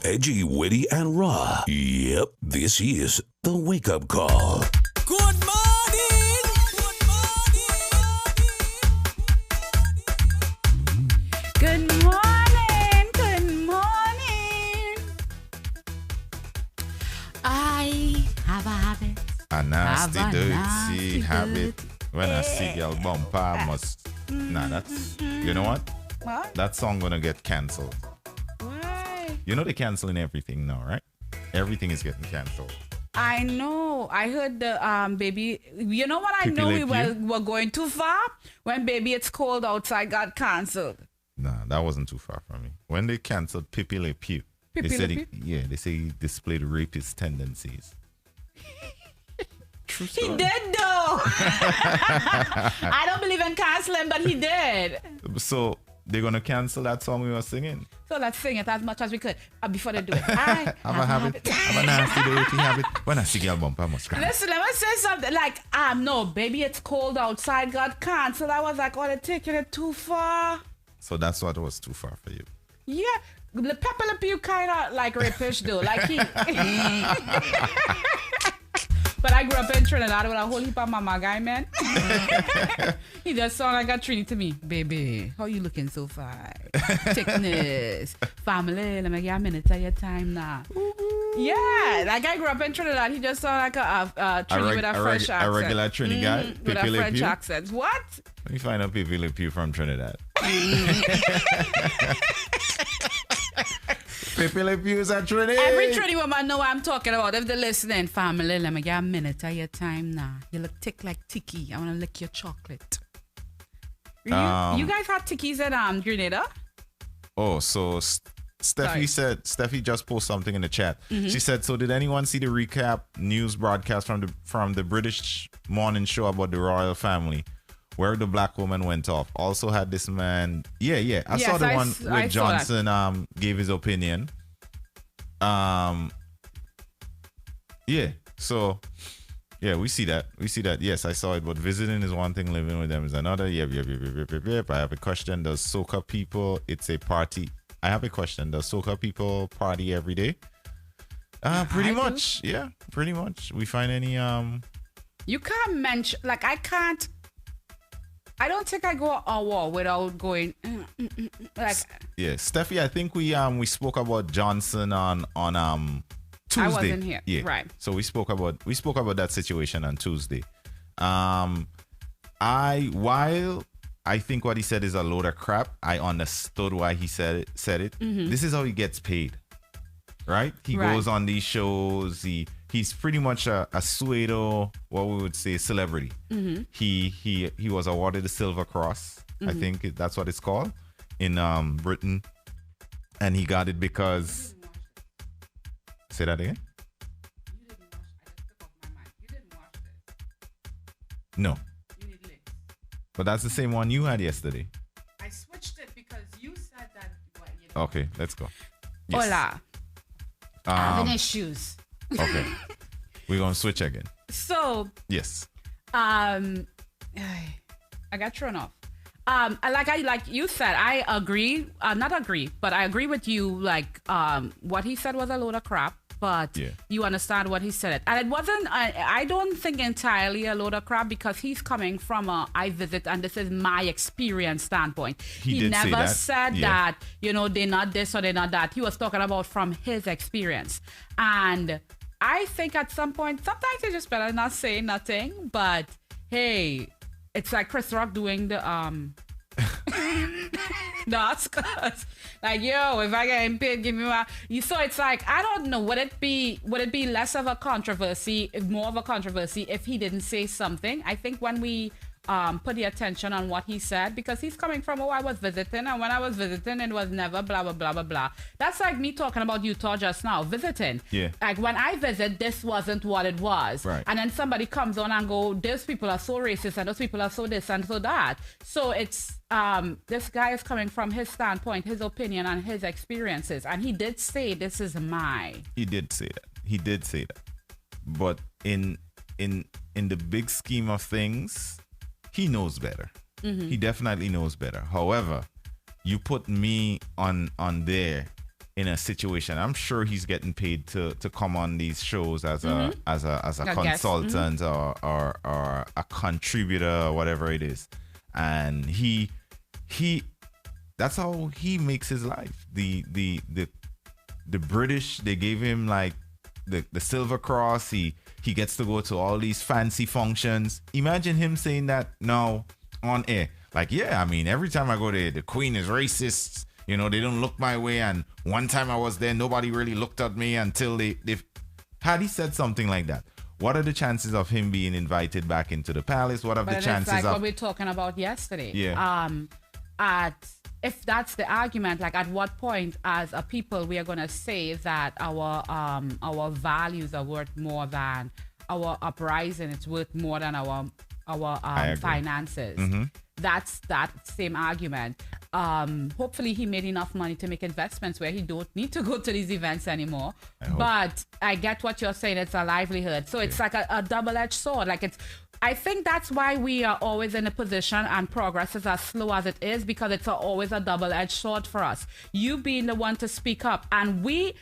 Edgy, witty, and raw. Yep, this is the Wake Up Call. Good morning. Good morning. Good morning. I have a habit. A nasty, Have a dirty nasty, habit. dirty- When I see girl bumper, I must. Nah, that's. You know what? What? That song gonna get cancelled. Why? You know they're canceling everything now, right? Everything is getting cancelled. I know. I heard the baby. You know what? I Pipi know we Le were going too far when Baby It's Cold Outside got cancelled. Nah, that wasn't too far from me. When they cancelled Pipi Le Pew, they Pipi said Le he, yeah, they say he displayed rapist tendencies. True story. He did though. I don't believe in canceling, but he did. So they're gonna cancel that song we were singing. So let's sing it as much as we could before they do it. I Have a habit, have a nasty dirty habit. When I see girl bumper, I must cry. Listen, let me say something. Like, no, Baby It's Cold Outside got cancelled. I was like, oh, they're taking it too far. So that's what was too far for you. Yeah, the Pepe Le Pew kind of like rapish though. Like he. But I grew up in Trinidad with a whole heap of mama guy, man. He just sound like a Trini to me. Baby, how you looking so fine? Thickness. Family, let me get a minute of your time now. Yeah, that guy grew up in Trinidad. He just sound like a Trini with a French accent. A regular Trini guy? With a Pipi Le French Pew? accent. What? Let me find out Pipi Le Pew from Trinidad. Pipi Le Pew is at Trinidad. Every Trini woman know what I'm talking about. If they're listening, family, let me get a minute of your time now. You look thick like Tiki. I want to lick your chocolate. You guys had Tikis at Grenada? Oh, so Steffi just posted something in the chat. She said, so did anyone see the recap news broadcast from the British morning show about the royal family where the black woman went off? Also had this man. I saw the one where Johnson gave his opinion. So we see that. Yes, I saw it. But visiting is one thing, living with them is another. Yep. I have a question. Does soca people, it's a party? I have a question. Does soca people party every day? Pretty much. Yeah, pretty much. We find any You can't mention, like, I don't think I go a war without going like. Yeah, Steffi, I think we spoke about Johnson on Tuesday. I wasn't here. Yeah. Right. So we spoke about that situation on Tuesday. While I think what he said is a load of crap, I understood why he said it. This is how he gets paid. Right? He goes on these shows, he's pretty much a pseudo, what we would say, celebrity. He was awarded the Silver Cross. I think that's what it's called in Britain, and he got it because. Say that again. No. But that's the same one you had yesterday. I switched it because you said that. Okay, let's go. Yes. Hola. Having issues. Okay. We're gonna switch again. So yes. I got thrown off. Like you said, I agree. Not agree, but I agree with you. Like what he said was a load of crap. But you understand what he said. And it wasn't, I don't think entirely a load of crap because he's coming from I visit and this is my experience standpoint. He never said that, they're not this or they're not that. He was talking about from his experience. And I think at some point, sometimes it's just better not saying nothing. But hey, it's like Chris Rock doing the the Oscars. Like, yo, if I get paid, give me my. So it's like, I don't know. Would it be less of a controversy, more of a controversy if he didn't say something? I think when we put the attention on what he said, because he's coming from, I was visiting, and when I was visiting, it was never blah, blah, blah, blah, blah. That's like me talking about Utah just now, visiting. Yeah. Like, when I visit, this wasn't what it was. Right. And then somebody comes on and go, those people are so racist, and those people are so this and so that. So it's, this guy is coming from his standpoint, his opinion, and his experiences. And he did say, this is my. He did say that. But in the big scheme of things, he knows better. Mm-hmm. He definitely knows better. However, you put me on there in a situation. I'm sure he's getting paid to come on these shows as a consultant or a contributor or whatever it is, and he that's how he makes his life. The British, they gave him like the Silver Cross. He gets to go to all these fancy functions. Imagine him saying that now on air. Like, yeah, I mean, every time I go there, the Queen is racist. You know, they don't look my way. And one time I was there, nobody really looked at me until they had he said something like that. What are the chances of him being invited back into the palace? What are the chances like of what we were talking about yesterday? Yeah. If that's the argument, like at what point as a people we are going to say that our values are worth more than our uprising, it's worth more than our finances. That's that same argument. Hopefully he made enough money to make investments where he don't need to go to these events anymore. But I get what you're saying. It's a livelihood. So it's like a double-edged sword. Like I think that's why we are always in a position and progress is as slow as it is, because it's always a double-edged sword for us. You being the one to speak up, and we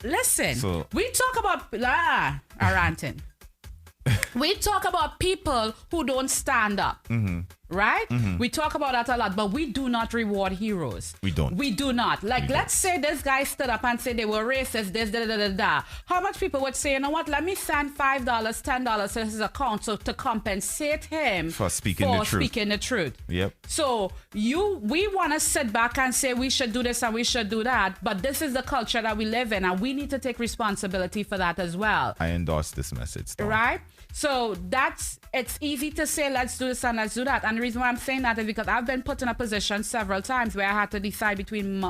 talk about ranting. We talk about people who don't stand up, right? We talk about that a lot, but we do not reward heroes. We don't. We do not. Like, let's say this guy stood up and said they were racist, this, da. How much people would say, you know what, let me send $5, $10 to his account to compensate him for speaking the truth. Yep. So we want to sit back and say we should do this and we should do that, but this is the culture that we live in, and we need to take responsibility for that as well. I endorse this message, Tom. Right? So it's easy to say, let's do this and let's do that. And the reason why I'm saying that is because I've been put in a position several times where I had to decide between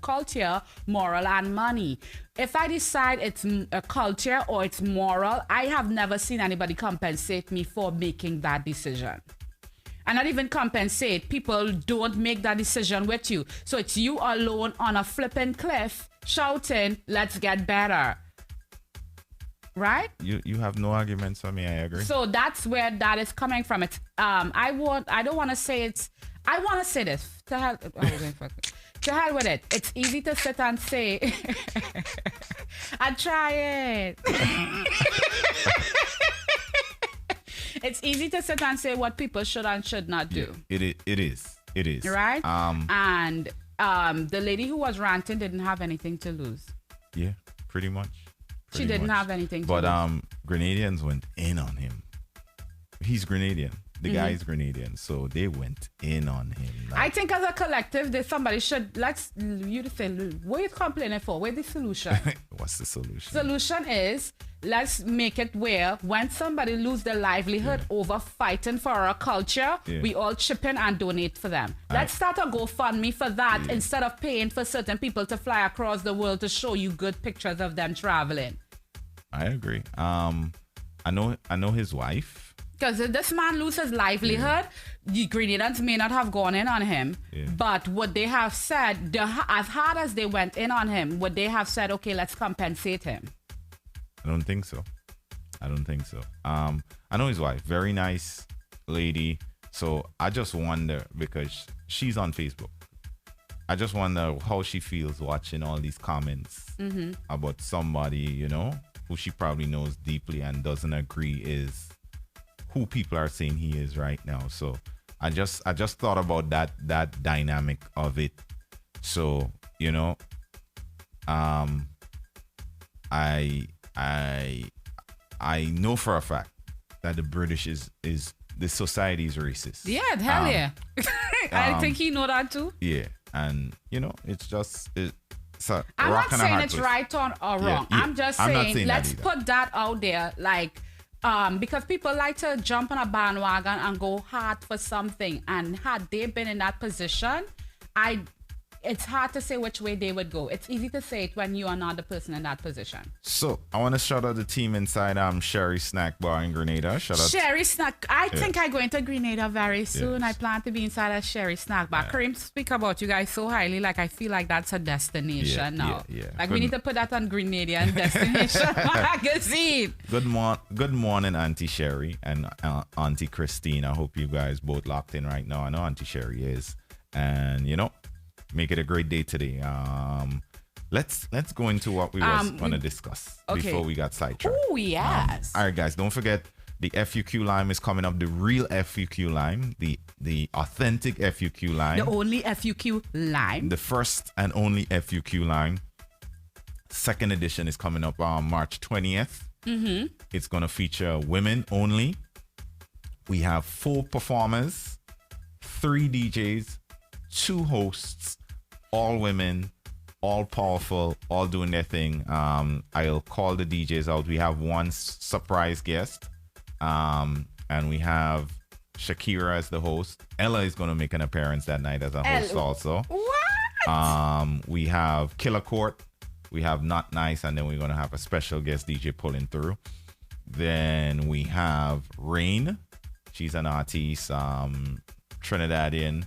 culture, moral, and money. If I decide it's a culture or it's moral, I have never seen anybody compensate me for making that decision. And not even compensate. People don't make that decision with you. So it's you alone on a flipping cliff shouting, let's get better. Right? You have no arguments for me. I agree. So that's where that is coming from. It's I don't want to say it's. I want to say this. To hell with it. It's easy to sit and say. I try it. It's easy to sit and say what people should and should not do. Yeah, it is. Right? And the lady who was ranting didn't have anything to lose. Yeah, pretty much. She didn't have anything to lose. But Grenadians went in on him. He's Grenadian. The guy is Grenadian, so they went in on him. Like, I think as a collective, somebody should, you say, what are you complaining for? Where's the solution? What's the solution? Solution is, let's make it where when somebody lose their livelihood over fighting for our culture, we all chip in and donate for them. Let's start a GoFundMe for that instead of paying for certain people to fly across the world to show you good pictures of them traveling. I agree. I know his wife. Because if this man loses livelihood, the Grenadians may not have gone in on him, but would they have said, as hard as they went in on him, would they have said, okay, let's compensate him? I don't think so. I know his wife, very nice lady. So I just wonder, because she's on Facebook, I just wonder how she feels watching all these comments about somebody, who she probably knows deeply and doesn't agree is who people are saying he is right now. So I just thought about that dynamic of it. So, I know for a fact that the British is the society is racist. Yeah, hell yeah. I think he know that too. Yeah, and it's just I'm not saying it's right or wrong. Yeah. I'm just saying let's put that out there, because people like to jump on a bandwagon and go hard for something, and had they been in that position, it's hard to say which way they would go. It's easy to say it when you are not the person in that position. So I want to shout out the team inside Sherry Snack Bar in Grenada. Shout out Sherry Snack. I think I go into Grenada very soon. I plan to be inside a Sherry Snack Bar. Kareem speak about you guys so highly, I feel like that's a destination now. We need to put that on Grenadian Destination Magazine. Good morning, Auntie Sherry and Auntie Christine. I hope you guys both locked in right now. I know Auntie Sherry is, and Make it a great day today. Let's go into what we was going to discuss before we got sidetracked. Oh, yes. All right, guys, don't forget the FUQ Lime is coming up. The real FUQ Lime, the authentic FUQ Lime. The only FUQ Lime. The first and only FUQ Lime. Second edition is coming up on March 20th. Mm-hmm. It's going to feature women only. We have 4 performers, 3 DJs, 2 hosts, all women, all powerful, all doing their thing. I'll call the DJs out. We have one surprise guest, and we have Shakira as the host. Ella is going to make an appearance that night as a host also. What? We have Killer Court. We have Not Nice, and then we're going to have a special guest DJ pulling through. Then we have Rain. She's an artist, Trinidadian,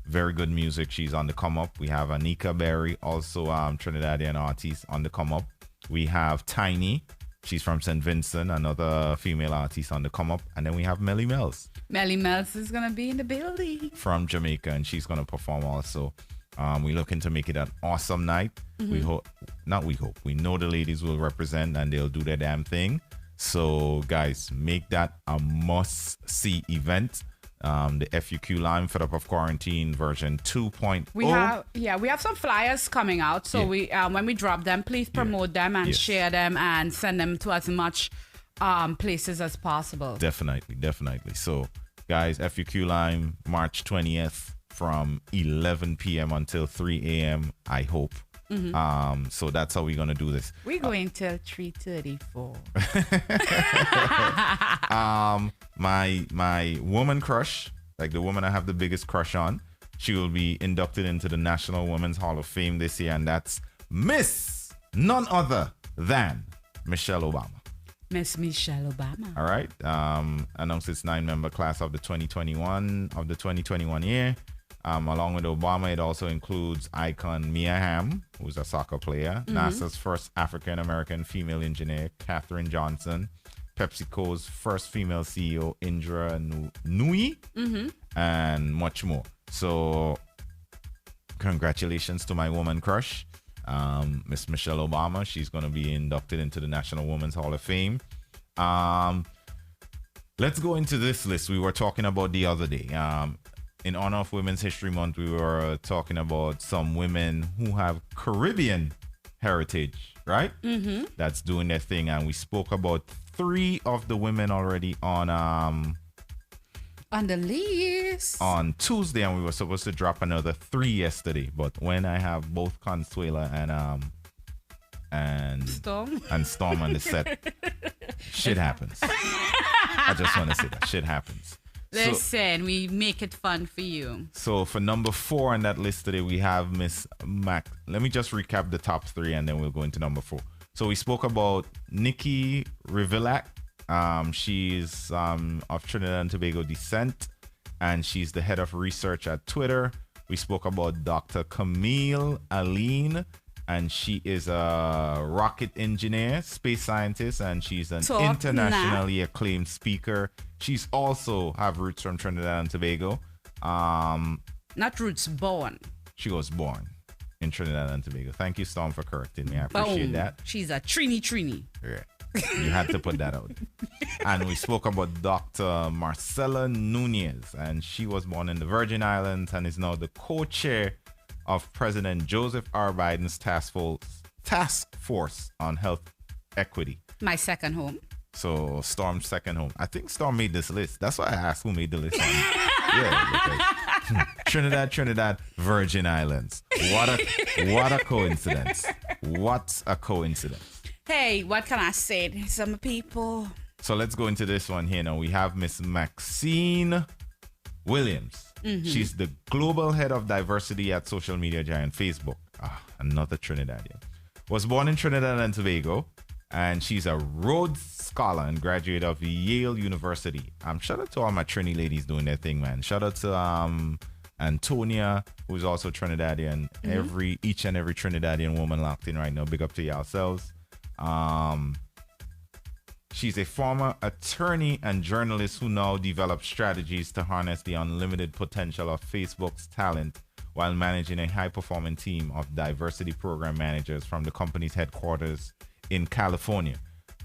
very good music. She's on the come up. We have Anika Berry, also Trinidadian artist on the come up. We have Tiny. She's from St. Vincent, another female artist on the come up. And then we have Melly Mells. Melly Mells is going to be in the building. From Jamaica, and she's going to perform also. We're looking to make it an awesome night. We hope, we know the ladies will represent and they'll do their damn thing. So, guys, make that a must-see event. The FUQ Lime Fed Up of Quarantine version 2.0. We have some flyers coming out. So we when we drop them, please promote them and share them and send them to as much places as possible. Definitely. So, guys, FUQ Lime March 20th from 11 p.m. until 3 a.m. I hope. So that's how we're gonna do this. We're going till 3:34. My woman crush, like the woman I have the biggest crush on, she will be inducted into the National Women's Hall of Fame this year, and that's Miss none other than Michelle Obama. Miss Michelle Obama. All right. Announced its 9-member class of the 2021 year. Along with Obama, it also includes icon Mia Hamm, who's a soccer player, NASA's first African-American female engineer, Katherine Johnson, PepsiCo's first female CEO, Indra Nui, and much more. So, congratulations to my woman crush, Miss Michelle Obama. She's going to be inducted into the National Women's Hall of Fame. Let's go into this list we were talking about the other day. In honor of Women's History Month, we were talking about some women who have Caribbean heritage, right? That's doing their thing. And we spoke about 3 of the women already on the list on Tuesday, and we were supposed to drop another 3 yesterday. But when I have both Consuela and Storm on the set, shit happens. I just want to say that shit happens. Listen, we make it fun for you. So for number 4 on that list today, we have Miss Mac. Let me just recap the top 3 and then we'll go into number 4. So we spoke about Nikki Rivillac. She's of Trinidad and Tobago descent, and she's the head of research at Twitter. We spoke about Dr. Camille Aline, and she is a rocket engineer, space scientist, and she's an internationally acclaimed speaker. She's also have roots from Trinidad and Tobago. Not roots, born. She was born in Trinidad and Tobago. Thank you, Storm, for correcting me. I appreciate that. She's a Trini. Yeah. You had to put that out. And we spoke about Dr. Marcela Nunez, and she was born in the Virgin Islands and is now the co-chair of President Joseph R. Biden's task force on health equity. My second home. So Storm's second home. I think Storm made this list. That's why I asked who made the list. Yeah, Trinidad, Virgin Islands. What a coincidence. What a coincidence. Hey, what can I say? Some people. So let's go into this one here now. We have Miss Maxine Williams. She's the global head of diversity at social media giant Facebook. Another Trinidadian. Was born in Trinidad and Tobago, and she's a Rhodes Scholar and graduate of Yale University. Shout out to all my Trini ladies doing their thing, man. Shout out to Antonia, who's also Trinidadian. Each and every Trinidadian woman locked in right now. Big up to yourselves. She's a former attorney and journalist who now develops strategies to harness the unlimited potential of Facebook's talent while managing a high-performing team of diversity program managers from the company's headquarters in California.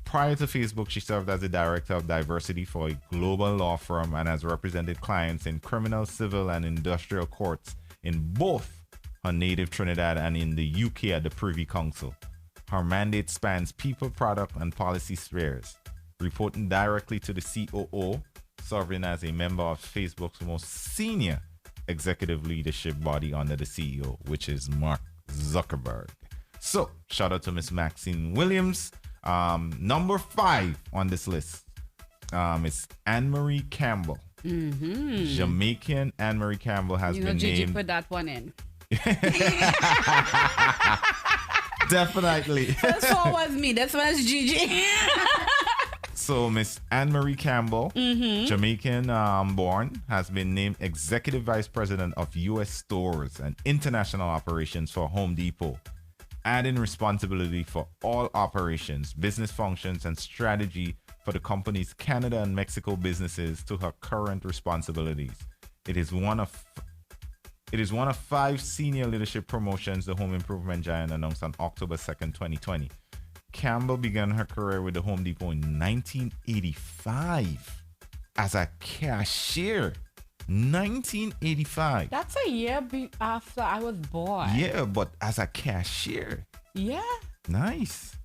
Prior to Facebook, she served as the director of diversity for a global law firm and has represented clients in criminal, civil, and industrial courts in both her native Trinidad and in the UK at the Privy Council. Her mandate spans people, product, and policy spheres, reporting directly to the COO, serving as a member of Facebook's most senior executive leadership body under the CEO, which is Mark Zuckerberg. So, shout out to Miss Maxine Williams. Number 5 on this list is Anne-Marie Campbell. Jamaican Anne-Marie Campbell has been Gigi named. put that one in. Definitely. First one was me. This one is Gigi. So Miss Anne-Marie Campbell, Jamaican born, has been named Executive Vice President of U.S. Stores and International Operations for Home Depot, adding responsibility for all operations, business functions, and strategy for the company's Canada and Mexico businesses to her current responsibilities. It is one of 5 senior leadership promotions the home improvement giant announced on October 2nd, 2020. Campbell began her career with the Home Depot in 1985 as a cashier. 1985. That's a year after I was born. Yeah, but as a cashier. Yeah. Nice.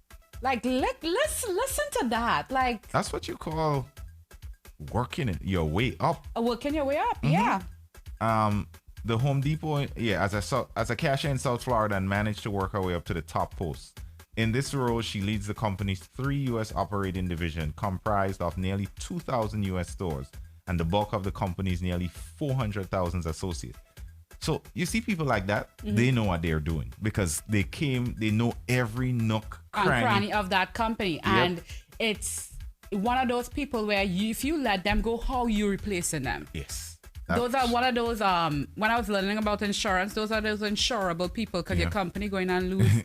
Like, listen to that. Like, that's what you call working it your way up. Working your way up, yeah. The Home Depot, as a cashier in South Florida, and managed to work her way up to the top post. In this role, she leads the company's 3 U.S. operating division comprised of nearly 2,000 U.S. stores and the bulk of the company's nearly 400,000 associates. So you see people like that, they know what they're doing because they know every nook, cranny of that company. Yep. And it's one of those people where if you let them go, how you replacing them? Yes. Those are one of those, when I was learning about insurance, those are those insurable people because your company going and lose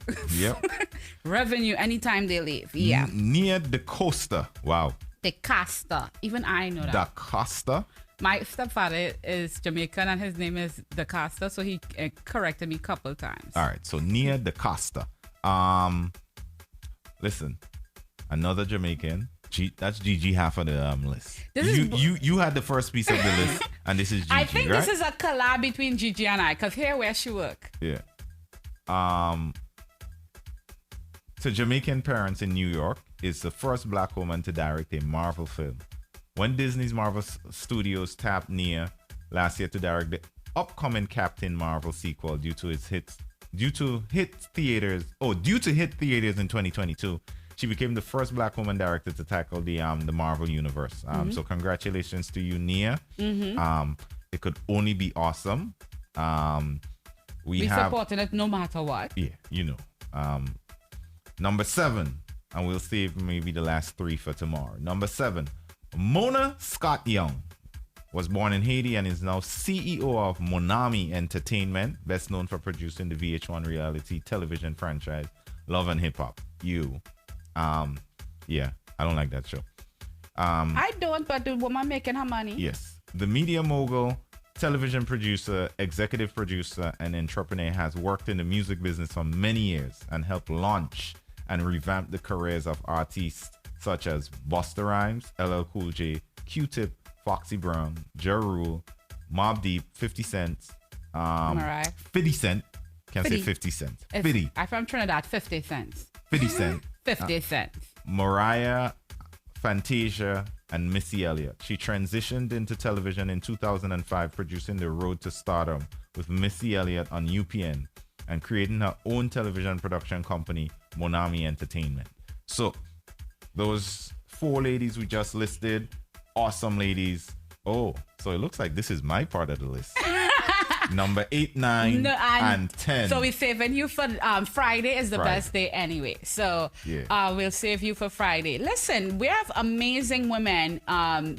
revenue anytime they leave. Yeah. Nia DaCosta. Wow. DaCosta. Even I know that. DaCosta. My stepfather is Jamaican and his name is DaCosta, so he corrected me a couple times. All right. So Nia DaCosta. Listen, another Jamaican. That's Gigi half of the list. You had the first piece of the list, and this is Gigi, I think right? this is a collab between Gigi and I, because here where she work. Yeah. So Jamaican Parents in New York is the first black woman to direct a Marvel film. When Disney's Marvel Studios tapped Nia last year to direct the upcoming Captain Marvel sequel due to hit theaters in 2022. She became the first black woman director to tackle the Marvel universe. So congratulations to you, Nia. It could only be awesome. We supporting it no matter what. Yeah, you know. Number 7, and we'll save maybe the last 3 for tomorrow. Number 7, Mona Scott Young was born in Haiti and is now CEO of Monami Entertainment, best known for producing the VH1 reality television franchise Love and Hip Hop. Yeah, I don't like that show. I don't, but the woman making her money. Yes. The media mogul, television producer, executive producer, and entrepreneur has worked in the music business for many years and helped launch and revamp the careers of artists such as Busta Rhymes, LL Cool J, Q-Tip, Foxy Brown, Ja Rule, Mobb Deep, 50 Cent, 50 Cent. Can't say 50 Cent. 50. I'm from Trinidad, 50 cents. 50 Cent. 50 cents. Mariah, Fantasia, and Missy Elliott. She transitioned into television in 2005, producing The Road to Stardom with Missy Elliott on UPN and creating her own television production company, Monami Entertainment. So, those 4 ladies we just listed, awesome ladies. Oh, so it looks like this is my part of the list. Number 8, 9, and 10. So we're saving you for Friday is the best day anyway. So we'll save you for Friday. Listen, we have amazing women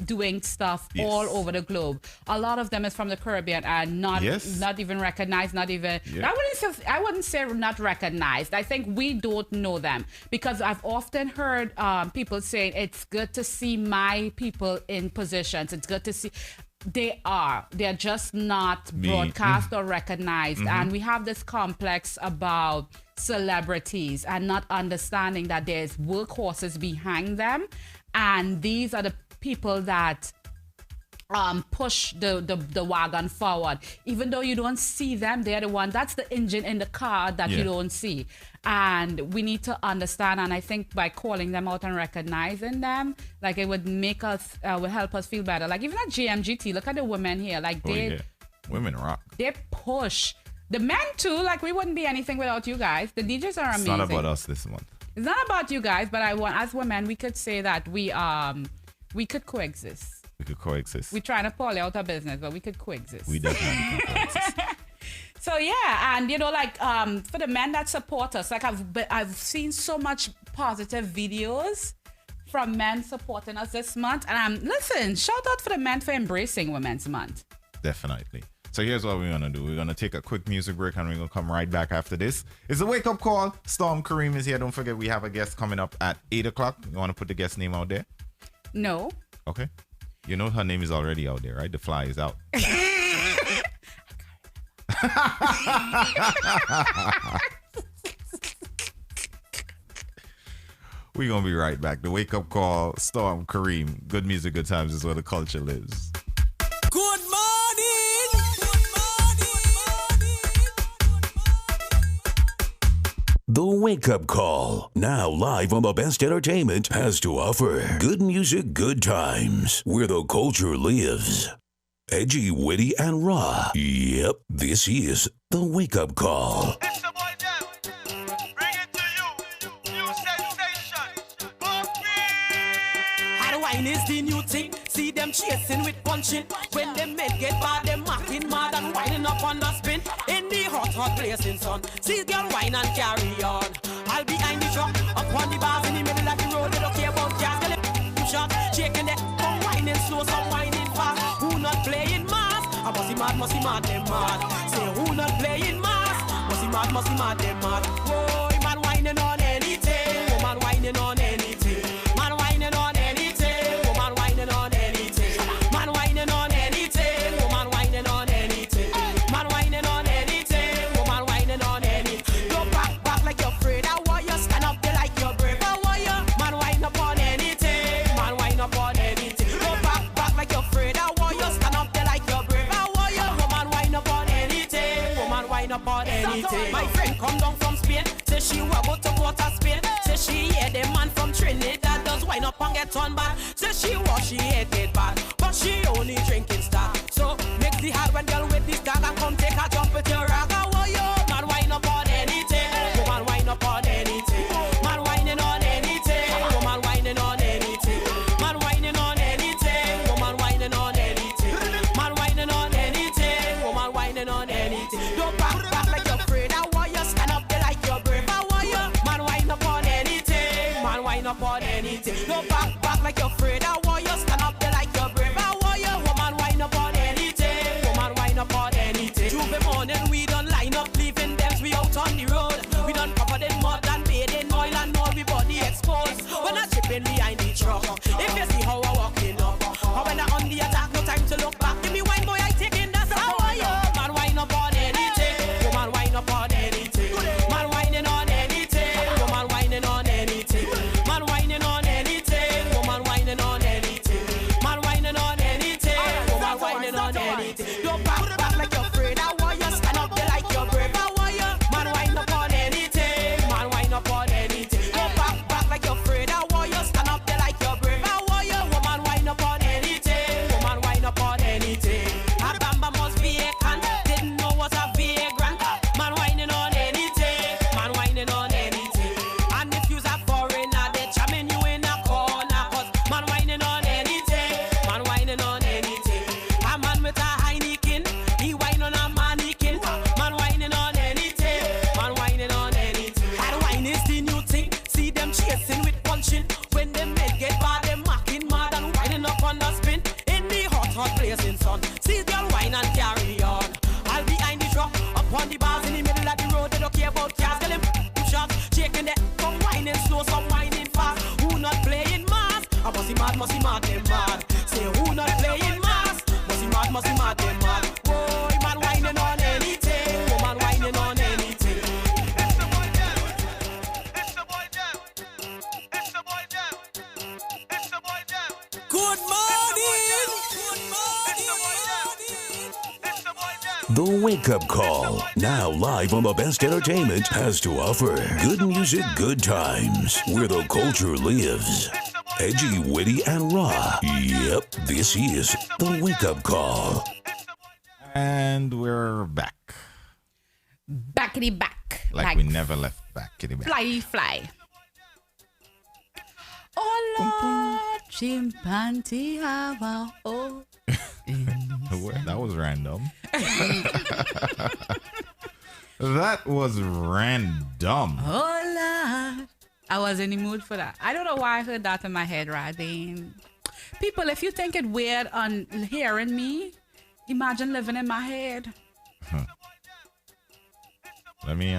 doing stuff all over the globe. A lot of them is from the Caribbean and not even recognized, not even... I wouldn't say not recognized. I think we don't know them because I've often heard people saying it's good to see my people in positions. It's good to see... They're just not broadcast or recognized. And we have this complex about celebrities and not understanding that there's workhorses behind them. And these are the people that push the wagon forward. Even though you don't see them, they're the one, that's the engine in the car that you don't see. And we need to understand, and I think by calling them out and recognizing them, like it would make us, will help us feel better. Like even at GMGT, look at the women here. Like women rock. They push. The men too, like we wouldn't be anything without you guys. The DJs are amazing. It's not about us this month. It's not about you guys, but I want, as women, we could say that we could coexist. We could coexist. We're trying to pull out our business, but we could coexist. We definitely could coexist. So yeah, and you know, like for the men that support us, like I've seen so much positive videos from men supporting us this month, and listen, shout out for the men for embracing Women's Month. Definitely. So here's what we're gonna do. We're gonna take a quick music break, and we're gonna come right back after this. It's a wake up call. Storm Kareem is here. Don't forget we have a guest coming up at 8:00. You want to put the guest name out there? No. Okay. You know her name is already out there, right? The fly is out. We're going to be right back. The wake up call, Storm Kareem. Good music, good times is where the culture lives. Good morning. The Wake Up Call, now live on the best entertainment, has to offer good music, good times, where the culture lives. Edgy, witty, and raw. Yep, this is The Wake Up Call. It's your boy Dem. Bring it to you. New sensation. How the wine is the new thing. See them chasing with punching. When them men get bad, them acting mad and winding up on the spin. In the hot blazing sun. See girl wine and carry on. I'll behind the truck, up on the bars in the middle of the road. They don't care about gas, they let shot. Shaking that, some whining slow, some whining fast. Who not playing mass? I must be mad, them mad. Say who not playing mass? Must be mad, them mad. Whoa, man whining on anything. Woman whining on anything. Man whining on anything. Woman whining on anything. Man whining on anything. Woman whining on anything. Man whining on anything. Woman whining on anything. Go back like you're afraid. I want you stand up there like you're brave. I want you man whine up on anything. Man whine up on anything. Go back like you're afraid. I want you stand up there like you're brave. I want you woman whine up on anything. Woman whine up on anything. My friend come down from Spain. Say she will go to water Spain. Say she hear the man from Trinidad does wine up and get on bad. Say she was she hate it bad, but she only drinking star. So make the hard when girl with this dog and come take a jump with your rag. I want you man wine up on anything. Woman wine up on anything. Man whining on anything. Woman whining on anything. Man whining on anything. Woman whining on anything. Man whining on anything. Woman whining on anything. Don't back like you're afraid. I want you stand up there like you're brave. I want you man whine up on anything. Man whine up on anything. Don't back like you're afraid. I want you stand up there like you're brave. I want you woman whine up on anything. Woman whine up on anything. Tuesday morning we done line up, leaving them we out on the road. We done covered in mud and bathed in oil and all we body exposed. When I chipping behind the truck, if you see how I walking up, or when I on the attack, no time to look back. Give me wine boy, I taking that. How are you? Man whine up on anything. Woman whine up on anything. Man whining on anything. Woman whining on anything. Man whining on anything. Woman whining on anything. Man whining on anything. Woman whining on anything. Don't back like you're afraid. I want you stand up there like you're brave. I want you man whine up on anything. Man whine up on anything. Don't back like you're afraid. I want you stand up there like you're brave. I want you woman whine up on anything. Woman whine up on anything. A bamba must be a can. Didn't know what a vagrant. Man whining on anything. Man whining on anything. And if you's a foreigner, they jamming you in a corner. Cause man whining on anything. Man whining on anything. A man with a Heineken, he whine on a mannequin. Man whining on anything. Man whining on anything. And wine is the new thing. See them chasing with punching. When them men get bad, them acting mad and whining up on the spin. In the hot blazing sun. See girl wine and carry on. I'll behind the truck, up on the bars in the middle of the road. They don't care about cars. Tell them shots, shaking that. Some whining slow, some whining fast. Who not playing mass? I must be mad, them mad. Say who not playing mass? Good morning. The Wake Up Call, now live on the best entertainment, has to offer good music, good times, where the culture lives. Edgy, witty, and raw. Yep, this is The Wake Up Call. And we're back. Backity back. Like we never left back. Kitty back. Fly. Oh Lord, chimpanzee have a oh. That was random. That was random. Oh Lord. I was in the mood for that. I don't know why I heard that in my head right then. People, if you think it weird on hearing me, imagine living in my head. Let me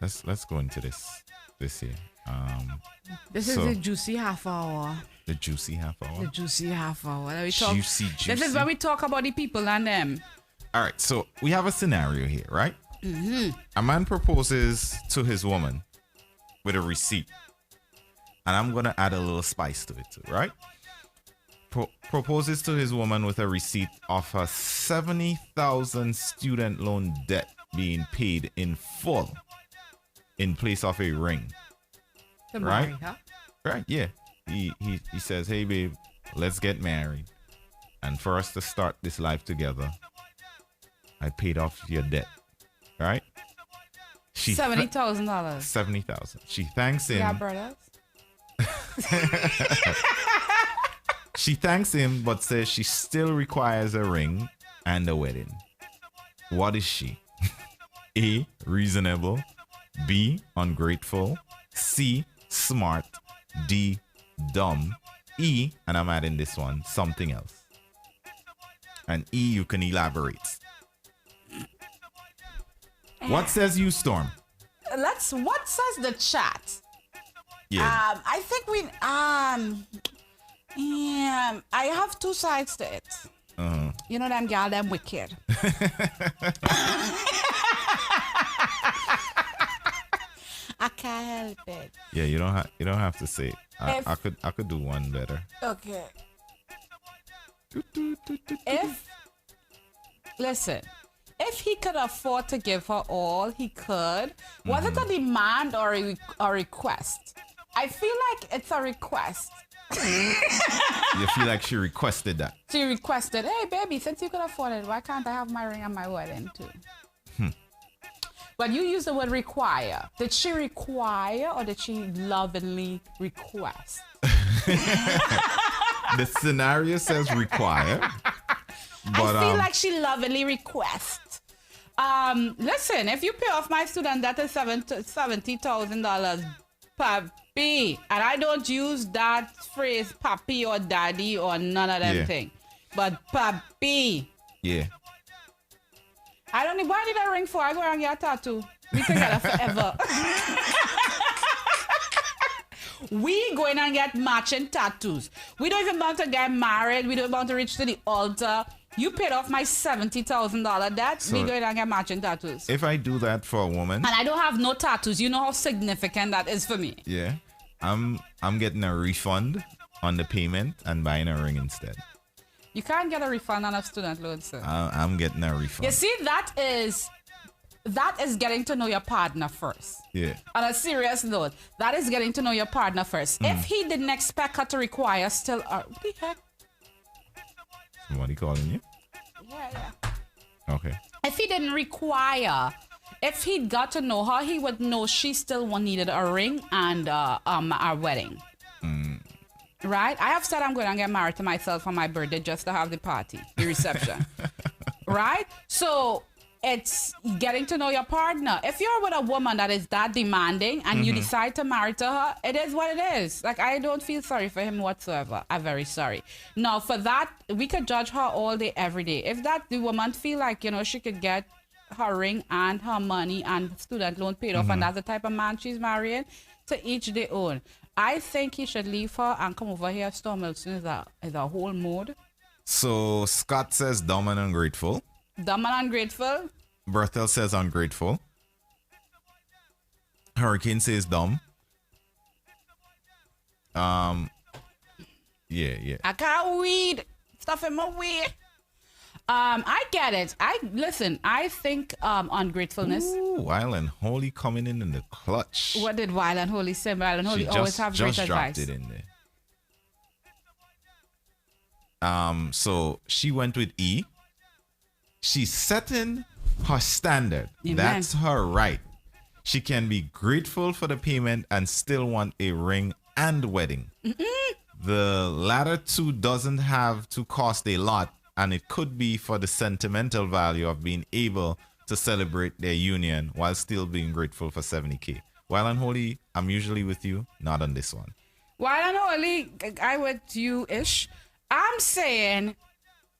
let's go into this here. This is the juicy half hour. The juicy half hour. The juicy half hour. Juicy. This is where we talk about the people and them. All right, so we have a scenario here, right? A man proposes to his woman with a receipt, and I'm gonna add a little spice to it too, right? Proposes to his woman with a receipt of a 70,000 student loan debt being paid in full in place of a ring. Right? Marry, huh? Right, yeah. He says, hey babe, let's get married. And for us to start this life together, I paid off your debt. Right? $70,000. 70,000. She thanks him. Yeah, brothers. She thanks him, but says she still requires a ring and a wedding. What is she? A, reasonable. B, ungrateful. C, smart. D, dumb. E, and I'm adding this one, something else. And E, you can elaborate. What says you, Storm? What says the chat? Yeah. I think I have two sides to it. You know them girl, them wicked. I can't help it. Yeah, you don't have to say it. I could do one better. Okay. If he could afford to give her all, he could. Was it a demand or a request? I feel like it's a request. You feel like she requested that? She requested, hey, baby, since you could afford it, why can't I have my ring and my wedding too? But you use the word require. Did she require or did she lovingly request? The scenario says require. But, I feel like she lovingly requests. Listen, if you pay off my student debt is $70,000, papi, and I don't use that phrase papi or daddy or none of them things, but papi. Yeah. I don't need, why did I ring for? I go and get a tattoo. We together forever. We going and get matching tattoos. We don't even want to get married. We don't want to reach to the altar. You paid off my $70,000 debt. So we going and get matching tattoos. If I do that for a woman, And I don't have no tattoos. You know how significant that is for me. yeah, I'm getting a refund on the payment and buying a ring instead. You can't get a refund on a student loan, sir. I'm getting a refund. You see, that is getting to know your partner first. Yeah. On a serious note, that is getting to know your partner first. If he didn't expect her to require still, what the heck? Somebody calling you? Yeah. Okay. If he didn't require, if he got to know her, he would know she still needed a ring and a wedding. Right? I have said I'm going to get married to myself on my birthday just to have the party, the reception. Right? So it's getting to know your partner. If you're with a woman that is that demanding and you decide to marry to her, it is what it is. Like, I don't feel sorry for him whatsoever. I'm very sorry. Now, for that, we could judge her all day, every day. If that the woman feel like, she could get her ring and her money and student loan paid off, and that's the type of man she's marrying, to each their own. I think he should leave her and come over here. Storm Wilson is a whole mood. So Scott says dumb and ungrateful. Dumb and ungrateful. Berthel says ungrateful. Hurricane says dumb. Yeah. I got weed stuff in my way. I get it. I think ungratefulness. Ooh, Wild and Holy coming in the clutch. What did Wild and Holy say? Wild and Holy She always have great just dropped advice. it in there. So she went with E. She's setting her standard. Amen. That's her right. She can be grateful for the payment and still want a ring and wedding. The latter two doesn't have to cost a lot, and it could be for the sentimental value of being able to celebrate their union while still being grateful for 70K. Wild and Holy, I'm usually with you, not on this one. Wild and Holy, I with you ish. I'm saying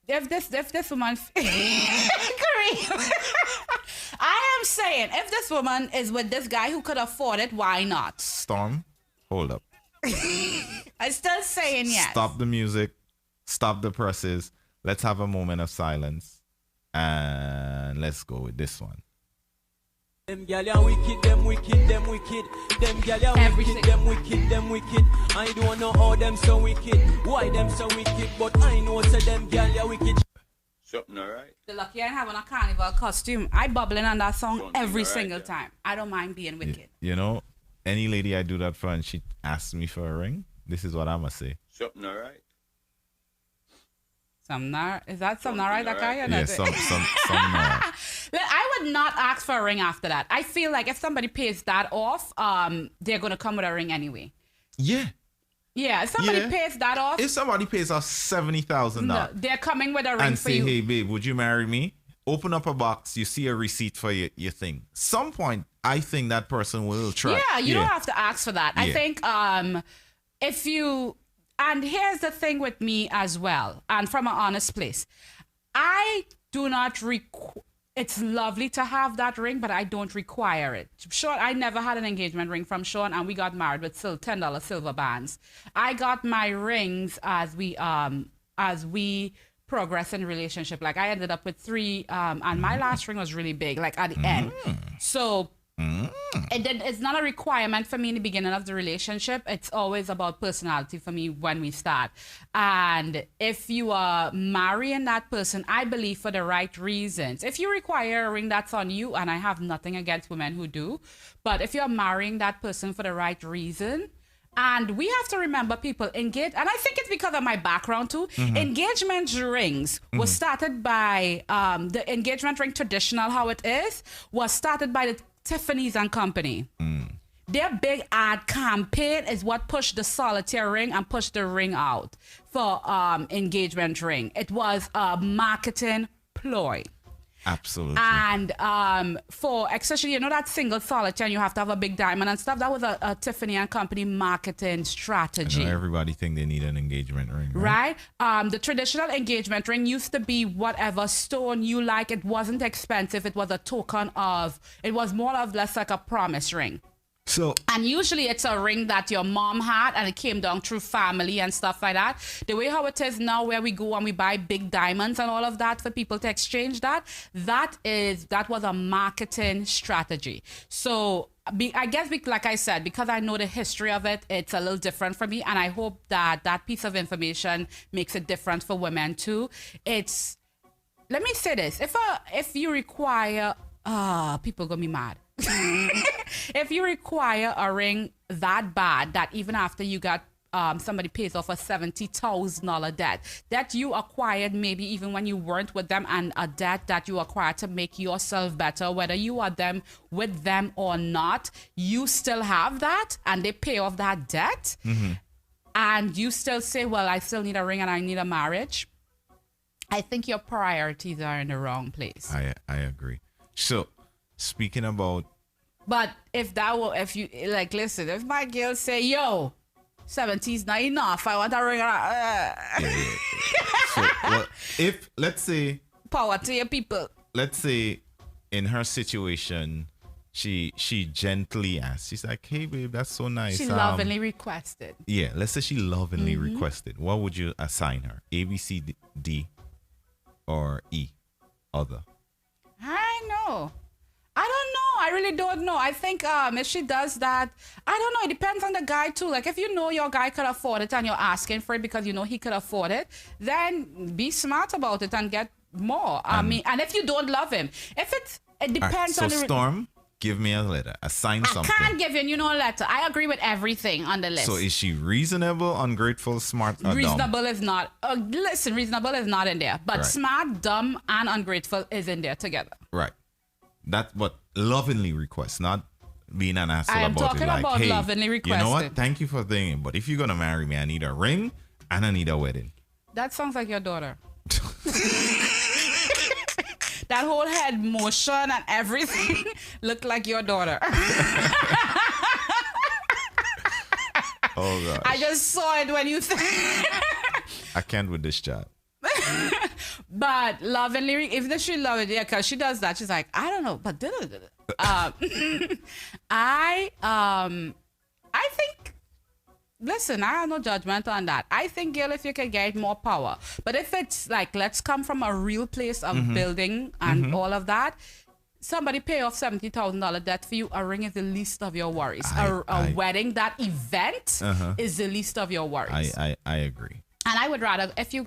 if this woman I am saying if this woman is with this guy who could afford it, why not? Storm, hold up. I'm still saying yes. Stop the music. Stop the presses. Let's have a moment of silence. And let's go with this one. Them gyal ya wicked, them wicked, them wicked. Them gyal ya wicked, them wicked, them wicked. I don't know how them so wicked. Why them so wicked? But I know so them gyal ya wicked. Something alright. The lucky I have on a carnival costume. I bubbling on that song every single time. I don't mind being wicked. You know, any lady I do that for and she asks me for a ring, this is what I'ma say. Something alright. Is that something alright? That guy? Yeah, some I would not ask for a ring after that. I feel like if somebody pays that off, they're gonna come with a ring anyway. Yeah. Yeah, if somebody pays that off. If somebody pays us $70,000, no, they're coming with a ring and for say, you. "Hey, babe, would you marry me?" Open up a box, you see a receipt for your thing. Some point, I think that person will try. Yeah, you don't have to ask for that. I think if you, and here's the thing with me as well, and from an honest place, I do not it's lovely to have that ring, but I don't require it. Sean, I never had an engagement ring from Sean, and we got married with $10 silver bands. I got my rings as we progress in relationship. Like I ended up with 3, and my last ring was really big, like at the end. So it's not a requirement for me in the beginning of the relationship. It's always about personality for me when we start. And if you are marrying that person, I believe for the right reasons. If you require a ring, that's on you, and I have nothing against women who do. But if you're marrying that person for the right reason, and we have to remember people engage, and I think it's because of my background too. Engagement rings was started by the engagement ring traditional, how it is, was started by the Tiffany's and Company. Their big ad campaign is what pushed the solitaire ring and pushed the ring out for engagement ring. It was a marketing ploy. Absolutely. And for especially, you know, that single solitaire, you have to have a big diamond and stuff. That was a Tiffany and Company marketing strategy. I know everybody think they need an engagement ring, right? The traditional engagement ring used to be whatever stone you like. It wasn't expensive. It was a token of, it was more or less like a promise ring. So, and usually it's a ring that your mom had and it came down through family and stuff like that. The way how it is now, where we go and we buy big diamonds and all of that for people to exchange that was a marketing strategy. So I guess, like I said, because I know the history of it, it's a little different for me, and I hope that that piece of information makes it different for women too. Let me say this: if you require, people gonna be mad. If you require a ring that bad, that even after you got somebody pays off a $70,000 debt that you acquired, maybe even when you weren't with them, and a debt that you acquired to make yourself better, whether you are with them or not, you still have that, and they pay off that debt, and you still say, well, I still need a ring and I need a marriage. I think your priorities are in the wrong place. I agree. So, speaking about, but if you like, listen, if my girl say, yo, 70's not enough, I want a ring. So, well, if, let's say, power to your people. Let's say in her situation, she gently asked, she's like, hey babe, that's so nice. She lovingly requested. Yeah, let's say she lovingly requested. What would you assign her? A, B, C, D, or E? Other? I know. I don't know. I really don't know. I think if she does that, I don't know. It depends on the guy too. Like if you know your guy could afford it and you're asking for it because you know he could afford it, then be smart about it and get more. I mean, and if you don't love him, it depends so on the Storm, give me a letter. Assign something. I can't give you a letter. I agree with everything on the list. So is she reasonable, ungrateful, smart, or reasonable dumb? is not. Listen, reasonable is not in there, but Right. smart, dumb, and ungrateful is in there together. Right. That's what lovingly request, not being an asshole I am about it. talking Like, about hey, lovingly you know what? requesting. Thank you for thinking, but if you're gonna marry me, I need a ring and I need a wedding. That sounds like your daughter. That whole head motion and everything looked like your daughter. Oh god. I just saw it when you said. I can't with this chat. But lovingly, if she love it, yeah, because she does that. She's like, I don't know, but I think. Listen, I have no judgment on that. I think, girl, if you can get more power, but if it's like, let's come from a real place of building and all of that. Somebody pay off $70,000 debt for you. A ring is the least of your worries. A wedding, that event is the least of your worries. I agree. And I would rather, if you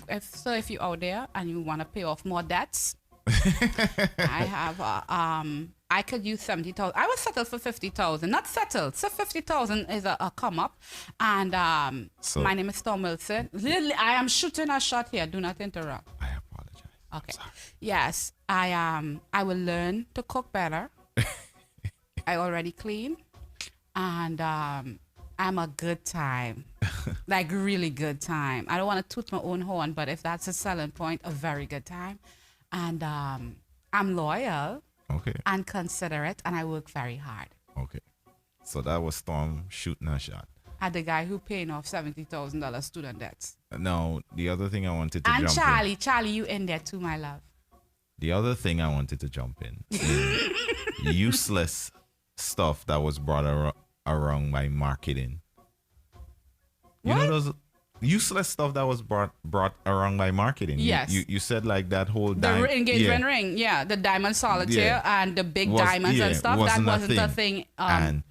out there and you want to pay off more debts, I could use 70,000. I was settled for 50,000. Not settled. So 50,000 is a come up. And my name is Storm Wilson. Literally, I am shooting a shot here. Do not interrupt. I apologize. Okay. Yes, I will learn to cook better. I already clean, and I'm a good time, like really good time. I don't want to toot my own horn, but if that's a selling point, a very good time. And I'm loyal. Okay. And considerate, and I work very hard. Okay. So that was Storm shooting a shot. At the guy who paying off $70,000 student debts. Now, the other thing I wanted to and jump in. Charlie, you in there too, my love. The other thing I wanted to jump in is useless stuff that was brought around by marketing. You know those useless stuff that was brought around by marketing. Yes. You said like that whole the engagement ring, the diamond solitaire and the big diamonds and stuff. That wasn't a thing. And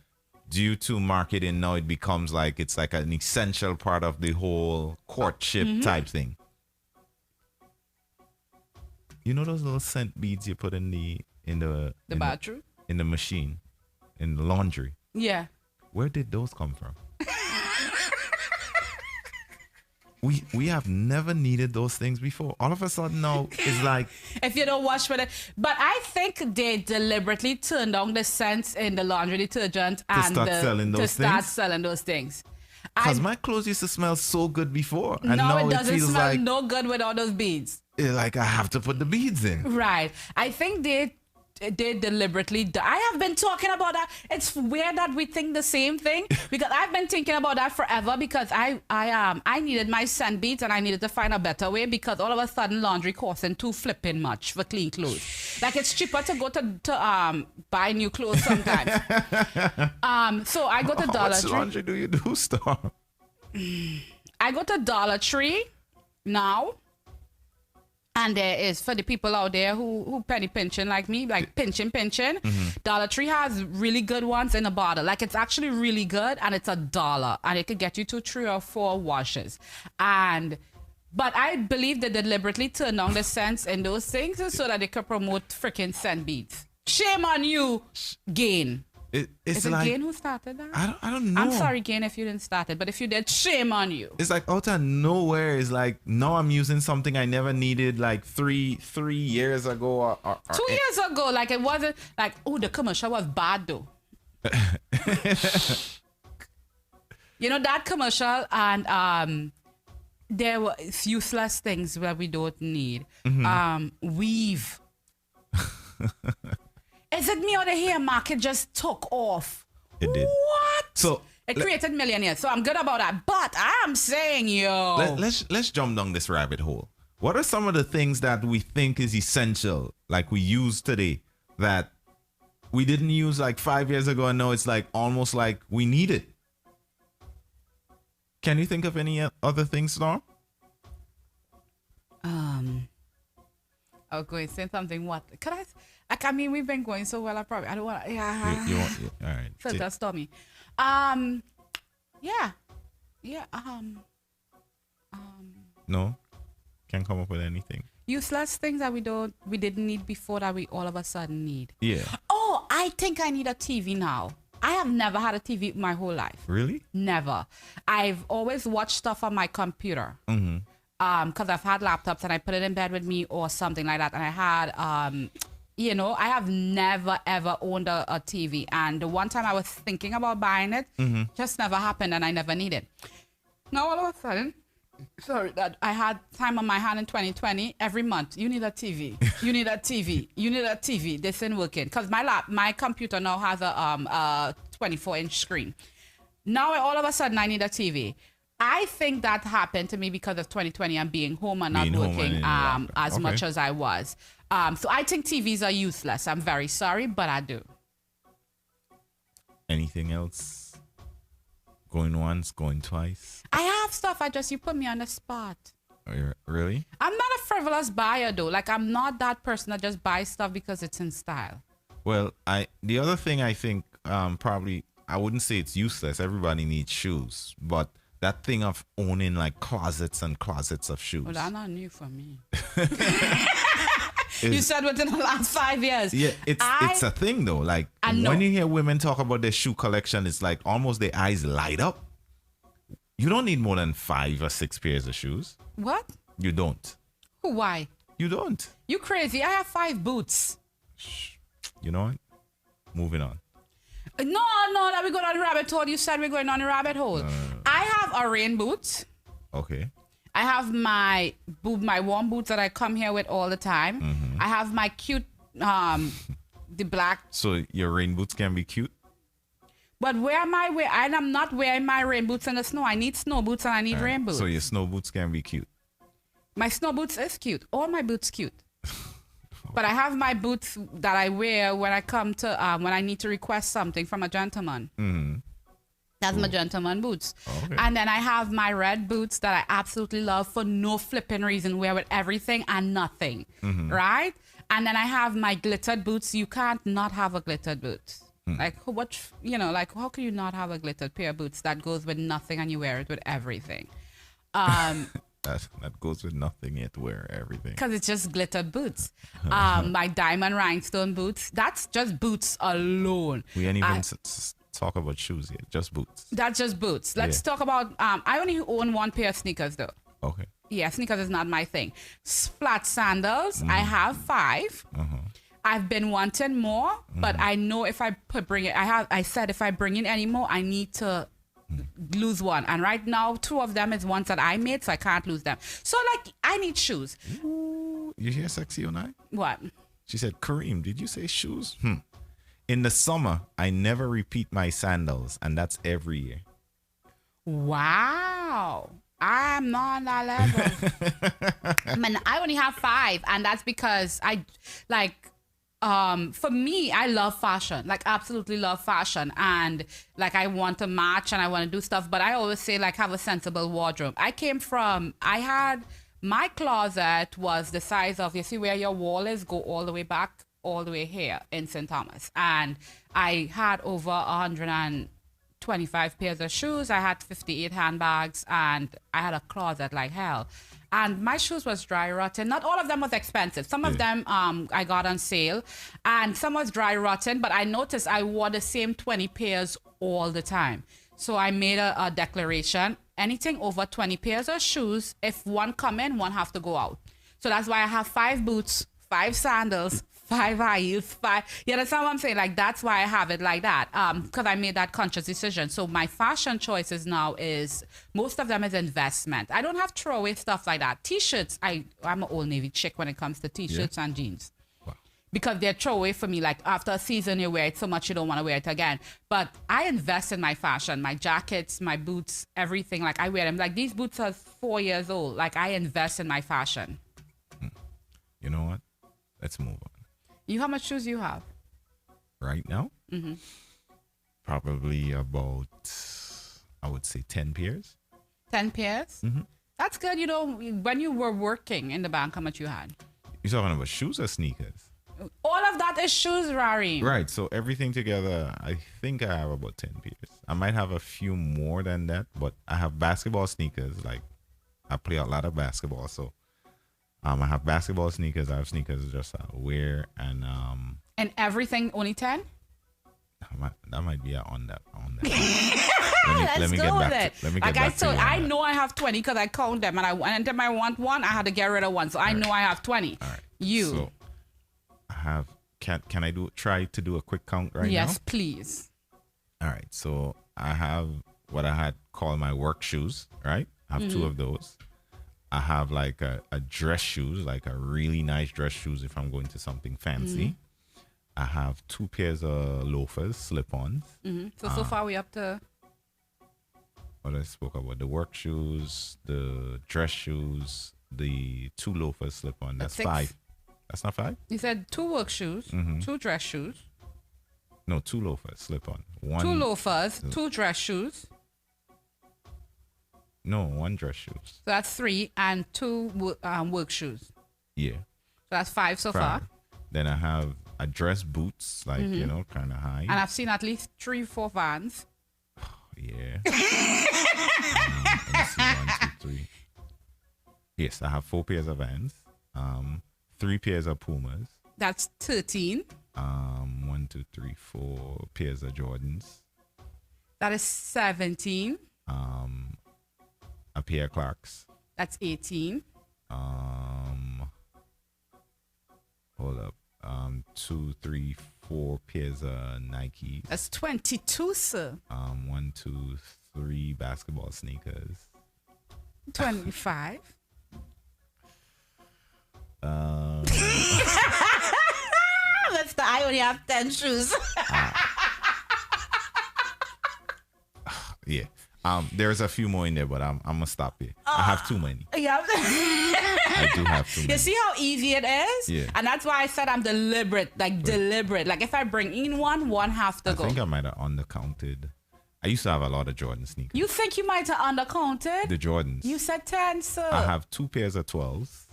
due to marketing now, it becomes like it's like an essential part of the whole courtship type thing. You know those little scent beads you put in the bathroom, in the machine, in the laundry. Yeah. Where did those come from? We have never needed those things before. All of a sudden now it's like if you don't wash with it. But I think they deliberately turned down the scents in the laundry detergent and start selling those things. Because my clothes used to smell so good before, and now it doesn't feels smell like no good with all those beads. Like I have to put the beads in. Right. I think they deliberately. I have been talking about that. It's weird that we think the same thing because I've been thinking about that forever because I needed my scent beads and I needed to find a better way because all of a sudden laundry costing too flipping much for clean clothes. Like it's cheaper to go to buy new clothes sometimes. So I go to Dollar Tree. What laundry do you do, Star? I go to Dollar Tree now. And there is, for the people out there who penny pinching like me, like pinching. Dollar Tree has really good ones in a bottle. Like it's actually really good and it's $1 and it could get you to 3 or 4 washes. But I believe they deliberately turned down the scents in those things so that they could promote freaking scent beads. Shame on you, Gain. It's Is it like Gain who started that? I don't know. I'm sorry, Gain, if you didn't start it, but if you did, shame on you. It's like out of nowhere. It's like now I'm using something I never needed like three years ago. Or 2 years ago, like it wasn't like, oh, the commercial was bad though. You know that commercial, and there were useless things that we don't need. Weave. Is it me or the hair market just took off? It did. What? So it created millionaires. So I'm good about that. But I'm saying, let's jump down this rabbit hole. What are some of the things that we think is essential, like we use today, that we didn't use like 5 years ago, and now it's like almost like we need it? Can you think of any other things, Storm? I was going to say something. What could Like, I mean, we've been going so well. I don't want. Yeah. You want? All right. Filter stormy. Yeah. Yeah. No, can't come up with anything. Useless things that we didn't need before that we all of a sudden need. Yeah. Oh, I think I need a TV now. I have never had a TV my whole life. Really? Never. I've always watched stuff on my computer. Mm-hmm. Because I've had laptops and I put it in bed with me or something like that. And I had, I have never ever owned a TV. And the one time I was thinking about buying it, just never happened and I never needed. Now all of a sudden, that I had time on my hand in 2020. Every month, you need a TV. You need a TV. You need a TV. This ain't working because my computer now has a 24-inch screen. Now all of a sudden, I need a TV. I think that happened to me because of 2020 and being home and not working as much as I was. So I think TVs are useless. I'm very sorry, but I do. Anything else? Going once, going twice? I have stuff. You put me on the spot. Really? I'm not a frivolous buyer though. Like I'm not that person that just buys stuff because it's in style. Well, the other thing I think probably I wouldn't say it's useless. Everybody needs shoes, but that thing of owning like closets and closets of shoes. Well, that's not new for me. You said within the last 5 years. Yeah, it's a thing though. Like when you hear women talk about their shoe collection, it's like almost their eyes light up. You don't need more than 5 or 6 pairs of shoes. What? You don't. Why? You don't. You crazy? I have 5 boots. You know what? Moving on. No, that we go down the rabbit hole. You said we're going on the rabbit hole. I have a rain boot. Okay. I have my warm boots that I come here with all the time. Mm-hmm. I have my cute, the black. So your rain boots can be cute? But I'm not wearing my rain boots in the snow. I need snow boots and I need rain boots. So your snow boots can be cute? My snow boots is cute. All my boots cute. But I have my boots that I wear when I come to, when I need to request something from a gentleman. Mm-hmm. That's my gentleman boots. Okay. And then I have my red boots that I absolutely love for no flipping reason. Wear with everything and nothing. Mm-hmm. Right? And then I have my glittered boots. You can't not have a glittered boot. Like how can you not have a glittered pair of boots that goes with nothing and you wear it with everything? That goes with nothing yet, wear everything. Because it's just glittered boots. My diamond rhinestone boots. That's just boots alone. We ain't even talk about shoes yet, just boots. That's just boots. Let's talk about, I only own 1 pair of sneakers though. Okay. Yeah, sneakers is not my thing. Flat sandals, I have 5. I've been wanting more, but I know if I bring it, I said if I bring in any more, I need to lose one. And right now, 2 of them is ones that I made, so I can't lose them. So like, I need shoes. Ooh, you hear Sexy on I? What? She said, Kareem, did you say shoes? In the summer, I never repeat my sandals, and that's every year. Wow. I'm not on that level. Man, I only have 5, and that's because for me, I love fashion, like absolutely love fashion. And like, I want to match and I want to do stuff, but I always say like, have a sensible wardrobe. My closet was the size of, you see where your wall is, go all the way back, all the way here in St. Thomas. And I had over 125 pairs of shoes. I had 58 handbags and I had a closet like hell. And my shoes was dry rotten. Not all of them was expensive. Some of them I got on sale, and some was dry rotten. But I noticed I wore the same 20 pairs all the time. So I made a declaration: anything over 20 pairs of shoes, if one come in, one have to go out. So that's why I have 5 boots, 5 sandals, 5 high heels, 5. You understand what I'm saying? Like, that's why I have it like that. Because I made that conscious decision. So my fashion choices now is, most of them is investment. I don't have throwaway stuff like that. T-shirts, I'm an Old Navy chick when it comes to T-shirts and jeans. Wow. Because they're throwaway for me. Like, after a season, you wear it so much you don't want to wear it again. But I invest in my fashion, my jackets, my boots, everything. Like, I wear them. Like, these boots are 4 years old. Like, I invest in my fashion. You know what? Let's move on. How much shoes you have? Right now? Mm-hmm. Probably about, I would say 10 pairs. 10 pairs? Mm-hmm. That's good. When you were working in the bank, how much you had? You're talking about shoes or sneakers? All of that is shoes, Rari. Right. So everything together, I think I have about 10 pairs. I might have a few more than that, but I have basketball sneakers. Like I play a lot of basketball, so I have basketball sneakers. I have sneakers just wear and everything only 10. That might be on that. Let me get go back with it. Let me get back to So you on I that. know I have 20 because I count them, and anytime I want one, I had to get rid of one. So I know I have 20. All right. You. So I have. Can I try to do a quick count right now? Yes, please. All right. So I have what I had called my work shoes. Right. I have two of those. I have like a dress shoes, like a really nice dress shoes if I'm going to something fancy. I have 2 pairs of loafers, slip-ons. So far we up to... What I spoke about, the work shoes, the dress shoes, the 2 loafers, slip-on. That's 6. 5. That's not 5? You said 2 work shoes, 2 dress shoes. No, 2 loafers, slip-on. 2 loafers, 2 dress shoes. No, 1 dress shoes. So that's 3, and 2 work shoes. Yeah. So that's 5 so far. Then I have a dress boots, like, kind of high. And I've seen at least 3-4 Vans. Yeah. Let me see, 1, 2, 3. Yes, I have 4 pairs of Vans. 3 pairs of Pumas. That's 13. 1, 2, 3, 4 pairs of Jordans. That is 17. A pair of Clarks. That's 18. Hold up. 2, 3, 4 pairs of Nike. That's 22, sir. 1, 2, 3 basketball sneakers. 25. I only have 10 shoes. Yeah. There's a few more in there, but I'm gonna stop here. I have too many. Yeah. I do have too many. You see how easy it is? Yeah. And that's why I said I'm deliberate. Deliberate. Like if I bring in one have to go. I think I might have undercounted. I used to have a lot of Jordan sneakers. You think you might have undercounted? The Jordans. You said 10, sir. I have 2 pairs of 12s.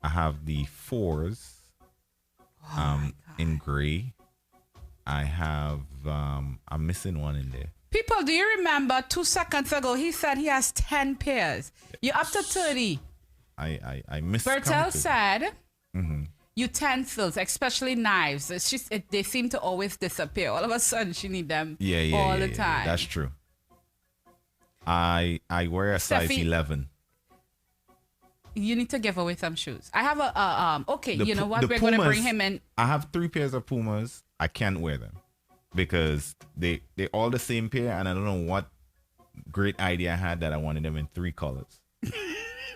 I have the 4s in gray. I have I'm missing one in there. People, do you remember 2 seconds ago he said he has 10 pairs? You're up to 30. I missed. Bertel said utensils, especially knives. It's just they seem to always disappear. All of a sudden she need them all the time. That's true. I wear a size 11. You need to give away some shoes. I have okay, The you know Pu- what? the We're going to Pumas, bring him in. I have 3 pairs of Pumas. I can't wear them because they're all the same pair, and I don't know what great idea I had that I wanted them in 3 colors.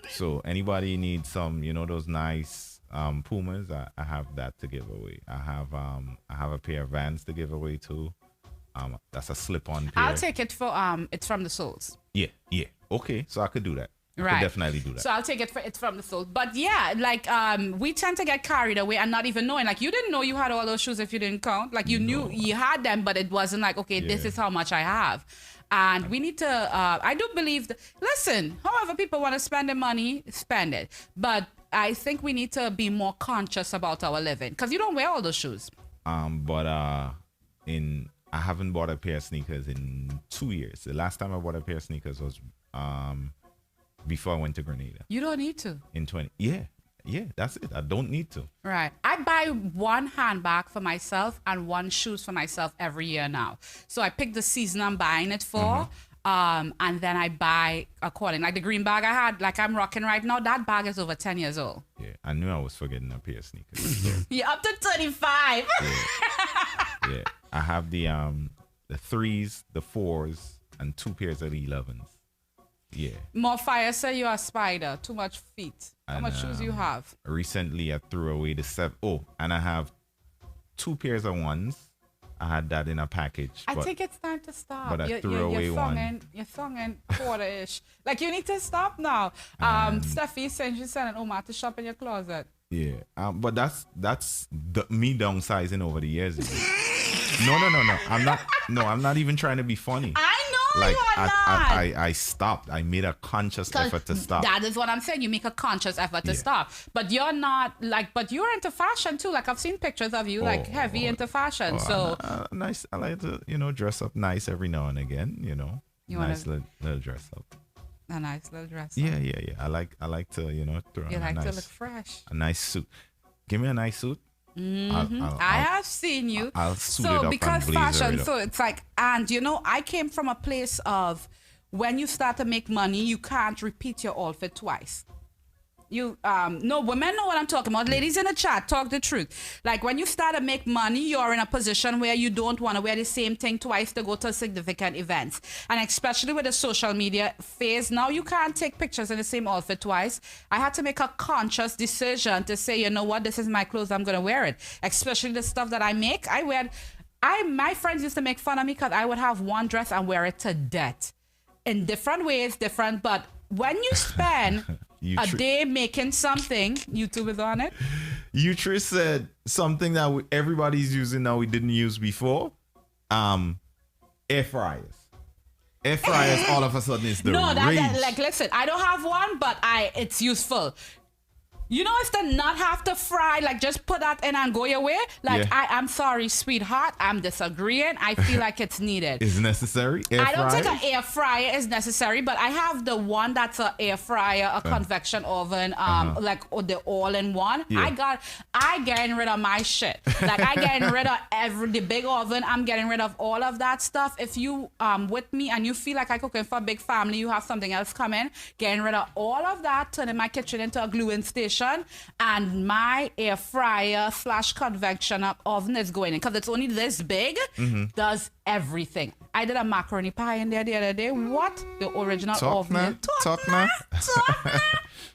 So anybody needs some, those nice Pumas, I have that to give away. I have a pair of Vans to give away too. That's a slip-on pair. I'll take it for it's from the soles. Yeah. Okay, so I could do that. I Right. could definitely do that. So I'll take it's from the soles. But yeah, like we tend to get carried away and not even knowing. Like you didn't know you had all those shoes if you didn't count. Like you knew you had them, but it wasn't like, okay, this is how much I have. And we need to, I do believe, listen, however people want to spend their money, spend it. But I think we need to be more conscious about our living because you don't wear all those shoes. But I haven't bought a pair of sneakers in 2 years. The last time I bought a pair of sneakers was before I went to Grenada. You don't need to. In 20. Yeah, that's it. I don't need to. Right. I buy 1 handbag for myself and 1 shoes for myself every year now. So I pick the season I'm buying it for. And then I buy according. Like the green bag I had, like I'm rocking right now, that bag is over 10 years old. Yeah, I knew I was forgetting a pair of sneakers. So, You're up to 35. yeah. I have the 3s, the 4s, and 2 pairs of the 11s. Yeah. More fire say you're a spider. Too much feet. How And, much shoes you have? Recently, I threw away the 7. Oh, and I have 2 pairs of 1s. I had that in a package. I think it's time to stop. But I threw away one. You're songing quarter-ish. Like, you need to stop now. Steffi said she's sending Omar to shop in your closet. Yeah. But that's me downsizing over the years. No. I'm not even trying to be funny. I know like you're not. I stopped. I made a conscious effort to stop. That is what I'm saying. You make a conscious effort to stop. But you're not like, but you're into fashion too. Like I've seen pictures of you like heavy into fashion. So nice. I like to, dress up nice every now and again, nice little dress up. A nice little dress. Yeah. I like to, throw on You like a nice, to look fresh. a nice suit. Give me a nice suit. I have seen you. I'll suit it up because and blazer fashion, it up. so it's like, and I came from a place of when you start to make money, you can't repeat your outfit twice. No, women know what I'm talking about. Ladies in the chat, talk the truth. Like when you start to make money, you're in a position where you don't want to wear the same thing twice to go to significant events. And especially with the social media phase, now you can't take pictures in the same outfit twice. I had to make a conscious decision to say, you know what, this is my clothes, I'm going to wear it. Especially the stuff that I make. My friends used to make fun of me because I would have one dress and wear it to death. In different ways, but when you spend a day making something, YouTube is on it. Utrice said something that everybody's using now we didn't use before. Air fryers. Air fryers all of a sudden is the rage. Like listen, I don't have one, but it's useful. It's to not have to fry, like just put that in and go your way. Like I'm sorry, sweetheart, I'm disagreeing. I feel like it's needed. Is necessary? I don't think an air fryer is necessary, but I have the one that's an air fryer, a convection oven, like the all-in-one. Yeah. I getting rid of my shit. Like I getting rid of the big oven. I'm getting rid of all of that stuff. If you with me and you feel like I cooking for a big family, you have something else coming, getting rid of all of that, turning my kitchen into a gluing station. And my air fryer / convection oven is going in because it's only this big, does everything. I did a macaroni pie in there the other day. What? The original oven. Talk now.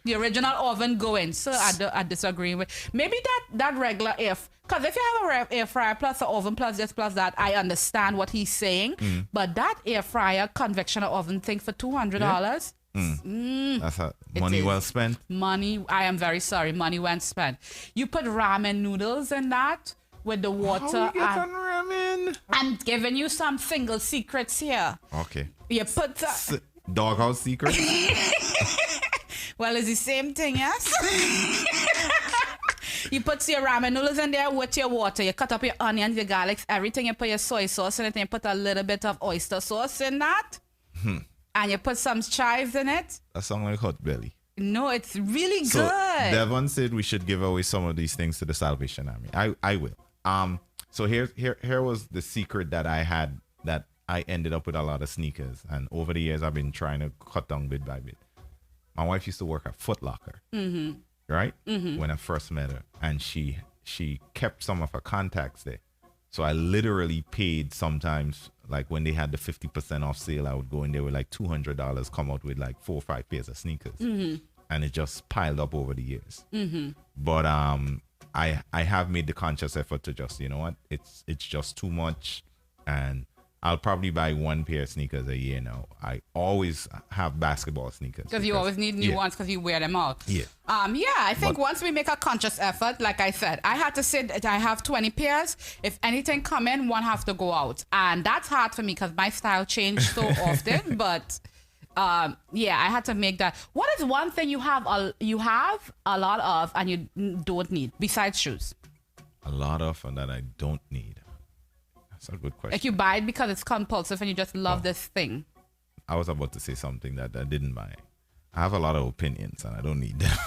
The original oven going. So I disagree with. Maybe that regular because if you have a air fryer plus an oven plus this plus that, I understand what he's saying. But that air fryer convection oven thing for $200. That's money well spent. I am very sorry. Money well spent. You put ramen noodles in that with the water. How you get on ramen? I'm giving you some single secrets here. Okay. You put the doghouse secret. Well, it's the same thing, yes. You put your ramen noodles in there with your water. You cut up your onions, your garlics, everything. You put your soy sauce in it, and you put a little bit of oyster sauce in that. And you put some chives in it. That sounds like hot belly. No, it's really so good. Devon said we should give away some of these things to the Salvation Army. I will. So here was the secret that I had, that I ended up with a lot of sneakers. And over the years, I've been trying to cut down bit by bit. My wife used to work at Foot Locker, right? When I first met her. And she kept some of her contacts there. So I literally paid sometimes, like when they had the 50% off sale, I would go in there with like $200, come out with like 4 or 5 pairs of sneakers. And it just piled up over the years. But I have made the conscious effort to just, you know what, it's just too much. And I'll probably buy 1 pair of sneakers a year now. I always have basketball sneakers. Because you always need new ones because you wear them out. I think once we make a conscious effort, like I said, I had to say that I have 20 pairs. If anything come in, one have to go out. And that's hard for me because my style changed so often. But I had to make that. What is one thing you have a lot of and you don't need besides shoes? A lot of and that I don't need. That's a good question. Like you buy it because it's compulsive and you just love this thing. I was about to say something that I didn't buy. I have a lot of opinions and I don't need them.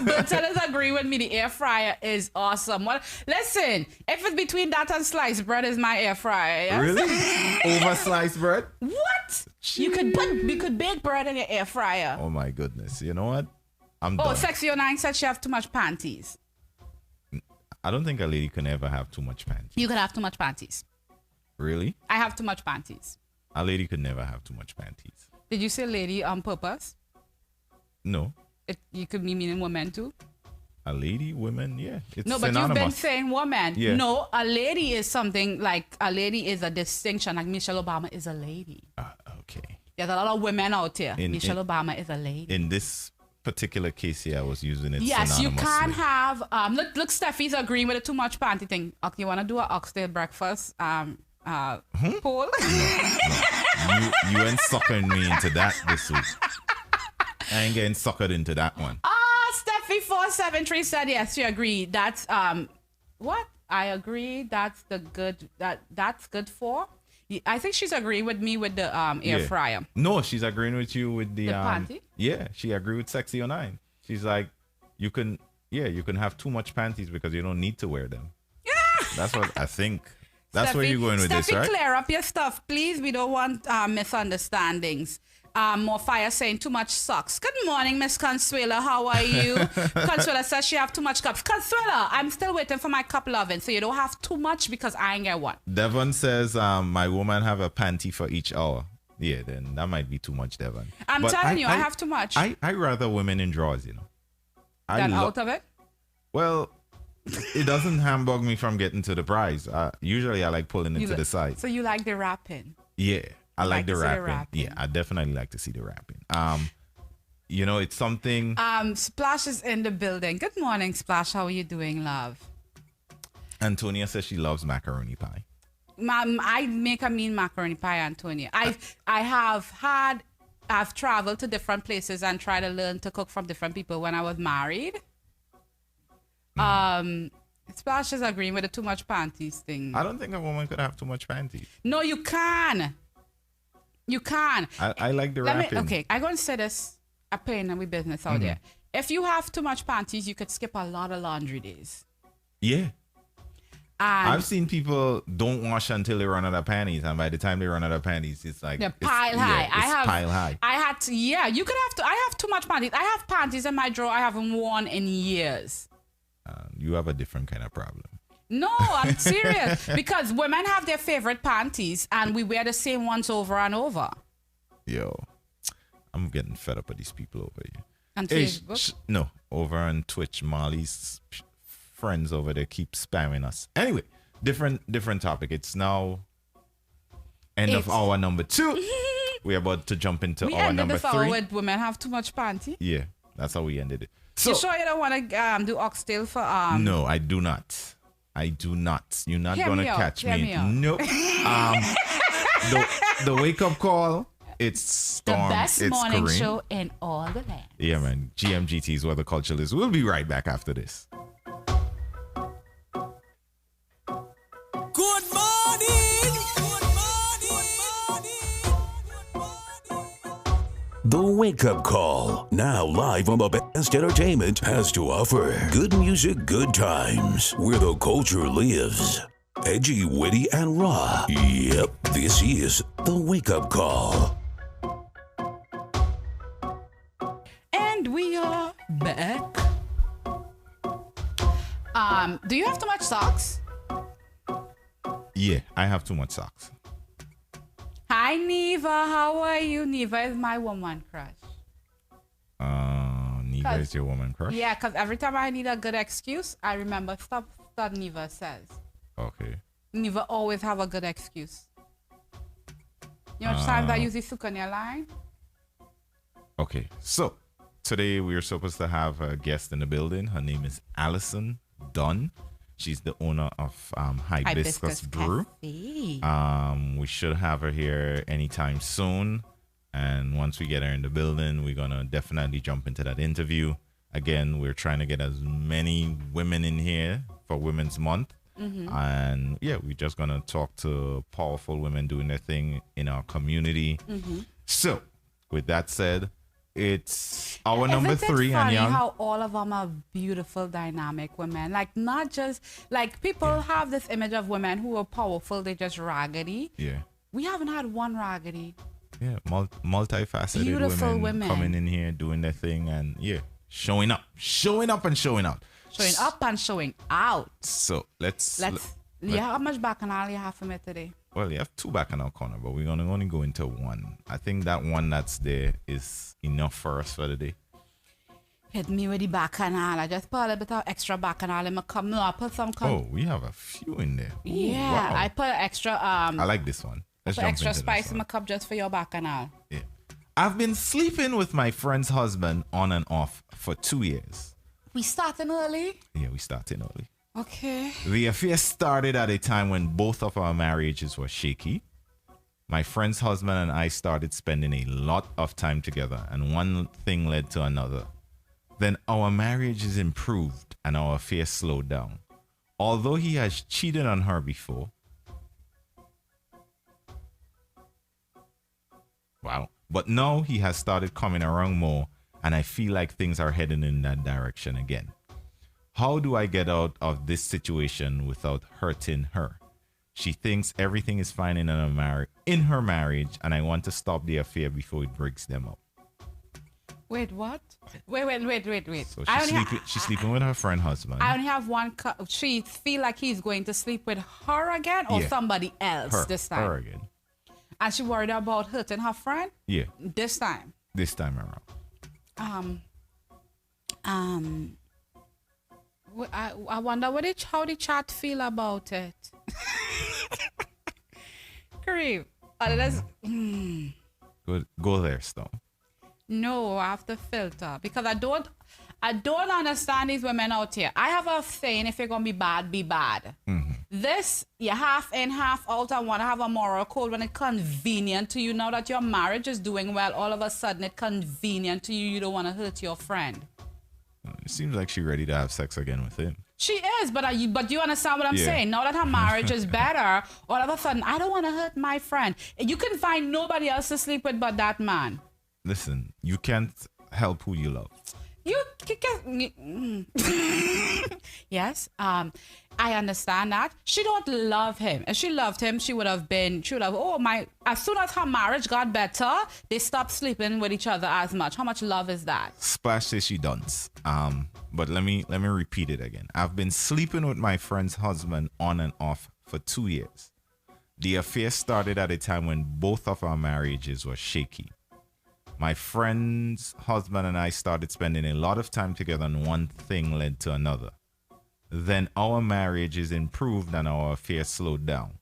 But tell us, agree with me. The air fryer is awesome. Listen, if it's between that and sliced bread, is my air fryer. Yes? Really? Over sliced bread? What? Jeez. You could bake bread in your air fryer. Oh my goodness! You know what? I'm done. Sexy09 said she have too much panties. I don't think a lady can ever have too much panties. You could have too much panties. Really? I have too much panties. A lady could never have too much panties. Did you say lady on purpose? No. You could be meaning woman too? A lady, women, yeah. It's no, but synonymous. You've been saying woman. Yeah. No, a lady is something like a lady is a distinction. Like Michelle Obama is a lady. Okay. There's a lot of women out here. Michelle Obama is a lady. In this particular case here, I was using it Yes, you synonymously. can't have. Look, Steffi's agreeing with the too much panty thing. Okay, you want to do an oxtail breakfast? Poll. You ain't suckering me into that this week. I ain't getting suckered into that one. Steffi 473 said yes. She agreed. That's what I agree. That's that's good for. I think she's agreeing with me with the air fryer. No, she's agreeing with you with the panty. Yeah, she agreed with Sexy 09. She's like, you can have too much panties because you don't need to wear them. That's what I think. That's Steffi, where you're going with Steffi, this, right? Clear up your stuff, please. We don't want misunderstandings. More fire saying too much sucks. Good morning, Miss Consuela. How are you? Consuela says she have too much cups. Consuela, I'm still waiting for my cup loving, so you don't have too much because I ain't get one. Devon says, my woman have a panty for each hour. Yeah, then that might be too much, Devon. I'm telling you, I have too much. I rather women in drawers, you know. Than out of it? Well, it doesn't hamburg me from getting to the prize. Usually I like pulling it to the side. So you like the wrapping? Yeah. I like the to see the rapping. rapping. Yeah, I definitely like to see the rapping. You know, it's something. Splash is in the building. Good morning, Splash. How are you doing, love? Antonia says she loves macaroni pie. I make a mean macaroni pie, Antonia. I've traveled to different places and tried to learn to cook from different people when I was married. Splash is agreeing with the too much panties thing. I don't think a woman could have too much panties. No, you can. You can. I like the rapping. Okay, I'm going to say this. I'm paying with business out there. If you have too much panties, you could skip a lot of laundry days. Yeah. And I've seen people don't wash until they run out of panties, and by the time they run out of panties, it's like they're pile high. Pile high. I had to. Yeah, you could have to. I have too much panties. I have panties in my drawer I haven't worn in years. You have a different kind of problem. No, I'm serious. Because women have their favorite panties and we wear the same ones over and over. Yo, I'm getting fed up with these people over here. On Facebook? No, over on Twitch. Molly's friends over there keep spamming us. Anyway, different topic. It's now end of hour number 2. We're about to jump into we hour ended number this 3. hour with women have too much panty. Yeah, that's how we ended it. So, you sure you don't want to do oxtail for No, I do not. I do not. You're not gonna catch me. Nope. The wake up call. It's Storm. The best it's morning Kareem. show in all the land. Yeah, man. GMGT's Weather Culture List. We'll be right back after this. Good morning. Good morning. The Wake Up Call, now live on the best entertainment has to offer. Good music, good times, where the culture lives. Edgy, witty, and raw. Yep, this is The Wake Up Call. And we are back. Do you have too much socks? Yeah, I have too much socks. Hi, Neva. How are you? Neva is my woman crush. Neva is your woman crush? Yeah, because every time I need a good excuse, I remember stuff that Neva says. Okay. Neva always have a good excuse. You know how much times I use the Sukanya line? Okay, so today we are supposed to have a guest in the building. Her name is Allison Dunn. She's the owner of Hibiscus Brew. Cafe. We should have her here anytime soon. And once we get her in the building, we're going to definitely jump into that interview. Again, we're trying to get as many women in here for Women's Month. And yeah, we're just going to talk to powerful women doing their thing in our community. So, with that said, it's our number 3. Isn't it funny and how all of them are beautiful, dynamic women? Like, not just, like, people have this image of women who are powerful, they're just raggedy. Yeah. We haven't had one raggedy. Yeah, multifaceted Beautiful women coming in here, doing their thing, and yeah, showing up and showing out. Showing up and showing out. So How much bacchanal you have for me today? Well, you have 2 back in our corner, but we're gonna only go into 1. I think that one that's there is enough for us for the day. Hit me with the bacchanal. I just put a little bit of extra bacchanal in my cup. No, I put some. Oh, we have a few in there. Ooh, yeah, wow. I put extra. I like this one. Let's put jump extra into spice this in one. my cup just for your bacchanal. Yeah. I've been sleeping with my friend's husband on and off for 2 years. We starting early? Yeah, we started early. Okay. The affair started at a time when both of our marriages were shaky. My friend's husband and I started spending a lot of time together, and one thing led to another. Then our marriages improved and our affair slowed down. Although he has cheated on her before. Wow. But now he has started coming around more, and I feel like things are heading in that direction again. How do I get out of this situation without hurting her? She thinks everything is fine in her marriage, and I want to stop the affair before it breaks them up. Wait, what? Wait. So she's sleeping with her friend husband. I only have one. She feel like he's going to sleep with her again, or somebody else this time. Her again. And she worried about hurting her friend. Yeah. This time. This time around. I wonder how the chat feel about it. Kareem, Go there, Stone. No, I have to filter because I don't understand these women out here. I have a saying: if you're gonna be bad, be bad. Mm-hmm. This, you're half in, half out. I want to have a moral code when it's convenient to you. Now that your marriage is doing well, all of a sudden it's convenient to you. You don't want to hurt your friend. It seems like she's ready to have sex again with him. She is, but you understand what I'm saying? Now that her marriage is better, all of a sudden, I don't want to hurt my friend. You can find nobody else to sleep with but that man. Listen, you can't help who you love. You can. Yes, I understand that. She don't love him. If she loved him, she would have, as soon as her marriage got better, they stopped sleeping with each other as much. How much love is that? Splash says she does. But let me repeat it again. I've been sleeping with my friend's husband on and off for 2 years. The affair started at a time when both of our marriages were shaky. My friend's husband and I started spending a lot of time together, and one thing led to another. Then our marriage is improved and our affair slowed down.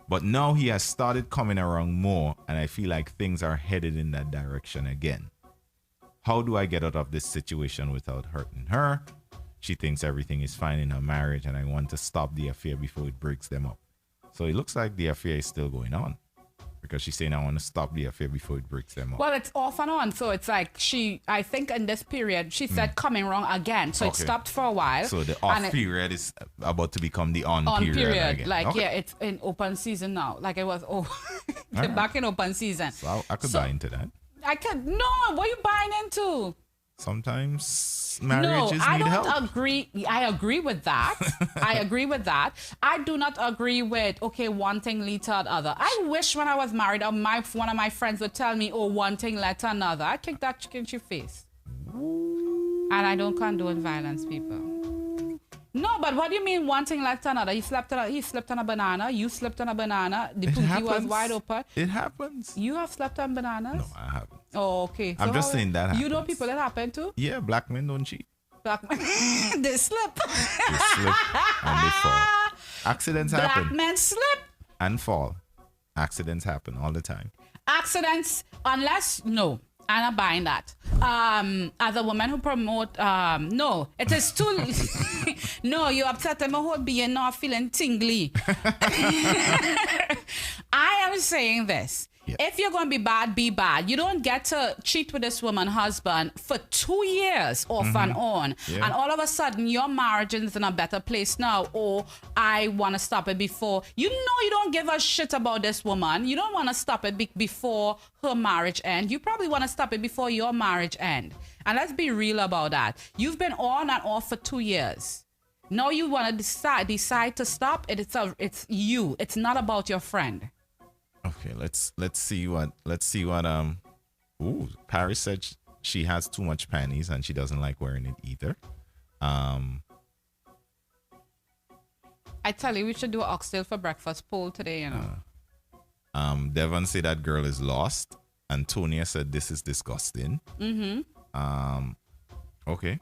But now he has started coming around more, and I feel like things are headed in that direction again. How do I get out of this situation without hurting her? She thinks everything is fine in her marriage, and I want to stop the affair before it breaks them up. So it looks like the affair is still going on, because she's saying, I want to stop the affair before it breaks them up. Well, it's off and on. So it's like I think in this period, she said coming wrong again. So it stopped for a while. So the off period is about to become the on period again. Like, yeah, it's in open season now. Like it was, back in open season. So I could buy into that. No, what are you buying into? Sometimes marriages need help. Agree. I agree with that. I do not agree with, one thing leads to the other. I wish when I was married, one of my friends would tell me, one thing led to another. I'd kick that chicken in your face. And I don't condone violence, people. No, but what do you mean one thing led to another? He slipped on a banana. You slipped on a banana. The pookie was wide open. It happens. You have slept on bananas? No, I haven't. Oh, okay. I'm just saying that happens. You know people that happen to? Yeah, black men don't cheat. Black men, they slip. They slip and they fall. Accidents happen. Black men slip and fall. Accidents happen all the time. Accidents, no. I'm not buying that. As a woman who promote, no, it is too. No, you upset my whole being, not feeling tingly. I am saying this. Yeah. If you're going to be bad, be bad. You don't get to cheat with this woman's husband for 2 years off and on. Yeah. And all of a sudden, your marriage is in a better place now. Or I want to stop it before. You know you don't give a shit about this woman. You don't want to stop it before her marriage end. You probably want to stop it before your marriage end. And let's be real about that. You've been on and off for 2 years. Now you want to decide to stop it. It's you. It's not about your friend. Okay, let's see what Paris said she has too much panties and she doesn't like wearing it either. I tell you, we should do an oxtail for breakfast poll today, you know. Devon said that girl is lost. Antonia said this is disgusting. Okay.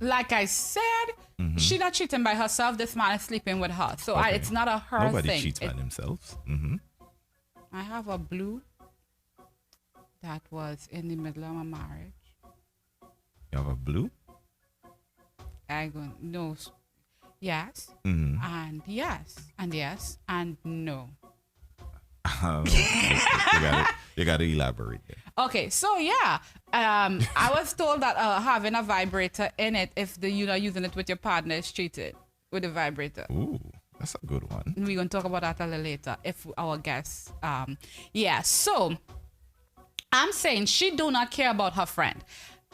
Like I said, she's not cheating by herself. This man is sleeping with her. So it's not a her Nobody thing. cheats by themselves. I have a blue. that was in the middle of my marriage. You have a blue? I go no. Yes. Mm-hmm. And yes. And yes. And no. You got to elaborate there. Okay, so yeah, I was told that having a vibrator in it, if you're not using it with your partner, is cheated with a vibrator. Ooh, that's a good one. We're gonna talk about that a little later if our guests. Yeah. So I'm saying she do not care about her friend.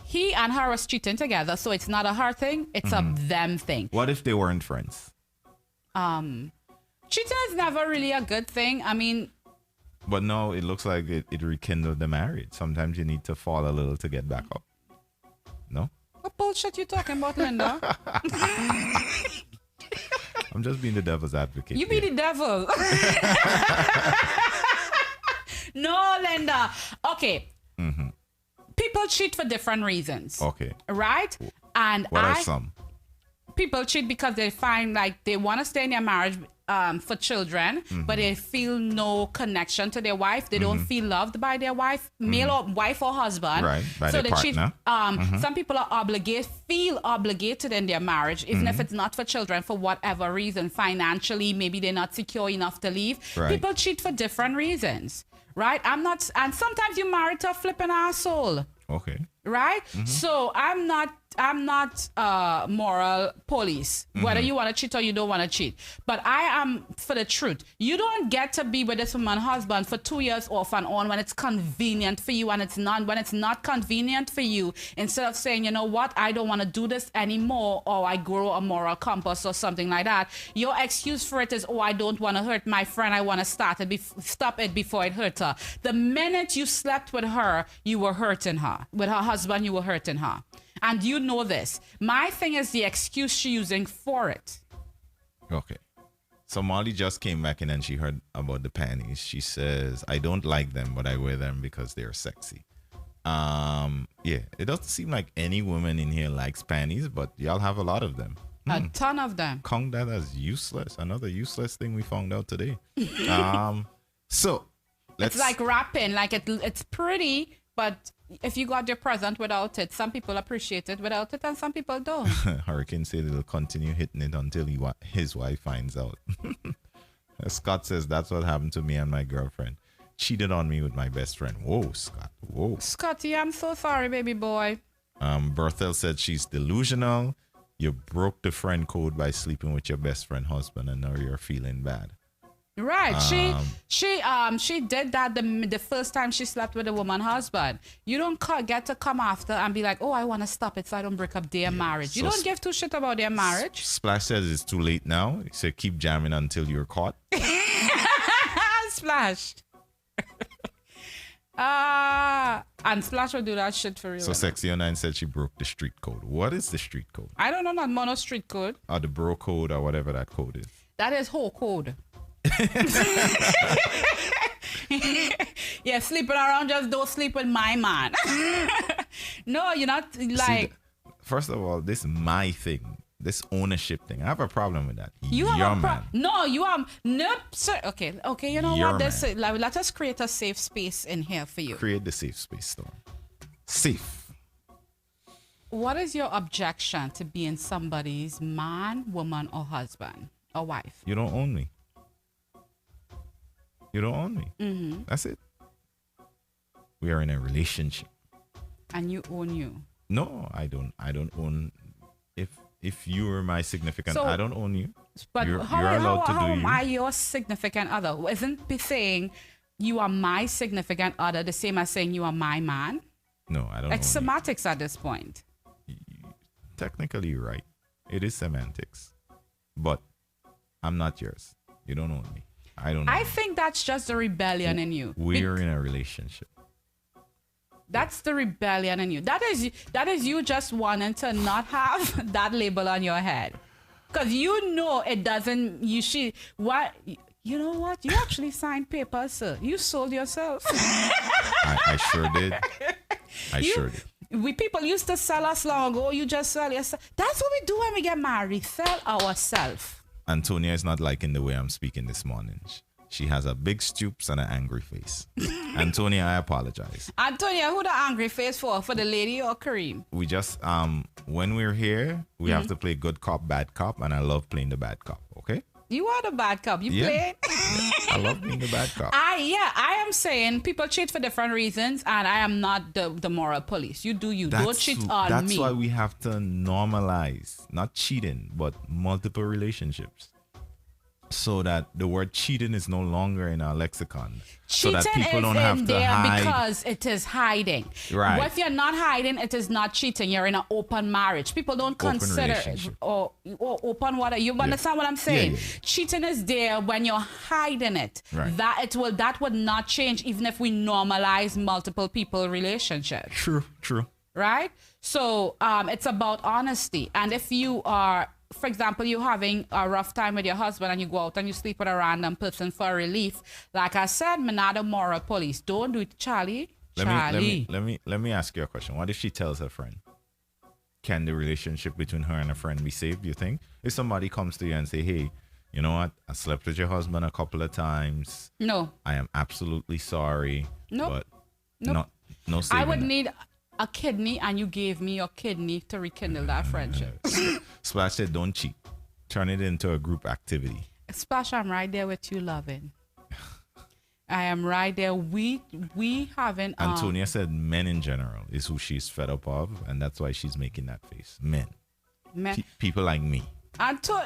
He and her was cheating together, so it's not a her thing; it's a them thing. What if they weren't friends? Cheating is never really a good thing. I mean. But no, it looks like it rekindled the marriage. Sometimes you need to fall a little to get back up. No? What bullshit you talking about, Linda? I'm just being the devil's advocate. You be the devil. No, Linda. Okay. Mm-hmm. People cheat for different reasons. Okay. Right? And what are some? People cheat because they find like they want to stay in their marriage for children, but they feel no connection to their wife. They don't feel loved by their wife, male or wife or husband. Right, by so their they cheat. partner. Some people are feel obligated in their marriage, even if it's not for children, for whatever reason. Financially, maybe they're not secure enough to leave. Right. People cheat for different reasons. Right? And sometimes you're married to a flipping asshole. Okay. Right? So I'm not moral police, whether you want to cheat or you don't want to cheat. But I am for the truth. You don't get to be with this woman's husband for 2 years off and on when it's convenient for you, and when it's not convenient for you, instead of saying, you know what, I don't want to do this anymore, or I grow a moral compass or something like that. Your excuse for it is, oh, I don't want to hurt my friend. I want to stop it before it hurts her. The minute you slept with her, you were hurting her. With her husband, you were hurting her. And you know this. My thing is the excuse she's using for it. Okay. So Molly just came back in and she heard about the panties. She says, I don't like them, but I wear them because they're sexy. Yeah, it doesn't seem like any woman in here likes panties, but y'all have a lot of them. A ton of them. Count that as useless. Another useless thing we found out today. So let's... It's like rapping. Like it's pretty, but if you got your present without it, some people appreciate it without it and some people don't. Hurricane said it'll continue hitting it until his wife finds out. Scott says that's what happened to me and my girlfriend. Cheated on me with my best friend. Whoa, Scott. Whoa. Scotty, I'm so sorry, baby boy. Berthel said she's delusional. You broke the friend code by sleeping with your best friend husband and now you're feeling bad. Right. She did that the first time she slept with a woman husband. You don't get to come after and be like, oh, I want to stop it so I don't break up their marriage. You don't give two shit about their marriage. Splash says it's too late now. He said keep jamming until you're caught. Splash. And Splash will do that shit for real. So Sexy09 said she broke the street code. What is the street code? I don't know, not mono street code. Or the bro code or whatever that code is. That is whole code. Yeah, sleeping around, just don't sleep with my man. No, you're not like... First of all, this my thing. This ownership thing. I have a problem with that. You have a problem. No, you are... Nope, sir. Okay, you know Your what? Let us create a safe space in here for you. Create the safe space, Storm. Safe. What is your objection to being somebody's man, woman, or husband, or wife? You don't own me. You don't own me. Mm-hmm. That's it. We are in a relationship. And you own you. No, I don't own. If you were my significant, I don't own you. But you're how allowed to do am you. I your significant other? Isn't be saying you are my significant other the same as saying you are my man? No, I don't. It's semantics at this point. Technically, you're right. It is semantics, but I'm not yours. You don't own me. I don't. I think that's just the rebellion in you. We're in a relationship. That's the rebellion in you. That is you just wanting to not have that label on your head, because you know it doesn't. You know what? You actually signed papers, sir. You sold yourself. I sure did. Sure did. People used to sell us long ago. You just sell yourself. That's what we do when we get married. Sell ourselves. Antonia is not liking the way I'm speaking this morning. She has a big stoops and an angry face. Antonia, I apologize. Antonia, who the angry face for? For the lady or Kareem? We just when we're here, we have to play good cop, bad cop, and I love playing the bad cop. Okay? You are the bad cop. You play it? I love being the bad cop. I am saying people cheat for different reasons, and I am not the moral police. You do you. Don't cheat on me. That's why we have to normalize, not cheating, but multiple relationships. So that the word cheating is no longer in our lexicon. Cheating so that people is don't in have to there hide. because it is hiding. Right. If you're not hiding, it is not cheating. You're in an open marriage. People don't consider or open water. You understand what I'm saying? Yeah. Cheating is there when you're hiding it. Right. That would not change even if we normalize multiple people relationships. True. Right? So it's about honesty. And if you are, for example, you're having a rough time with your husband and you go out and you sleep with a random person for relief. Like I said, I'm not a moral police. Don't do it, Charlie. Let me ask you a question. What if she tells her friend? Can the relationship between her and a friend be saved, do you think? If somebody comes to you and say, hey, you know what? I slept with your husband a couple of times. No. I am absolutely sorry. No. But no saving I would that. need a kidney and you gave me your kidney to rekindle that friendship. Splash said, don't cheat. Turn it into a group activity. Splash, I'm right there with you, loving. I am right there. We haven't. Antonia said men in general is who she's fed up of, and that's why she's making that face. Men. People like me.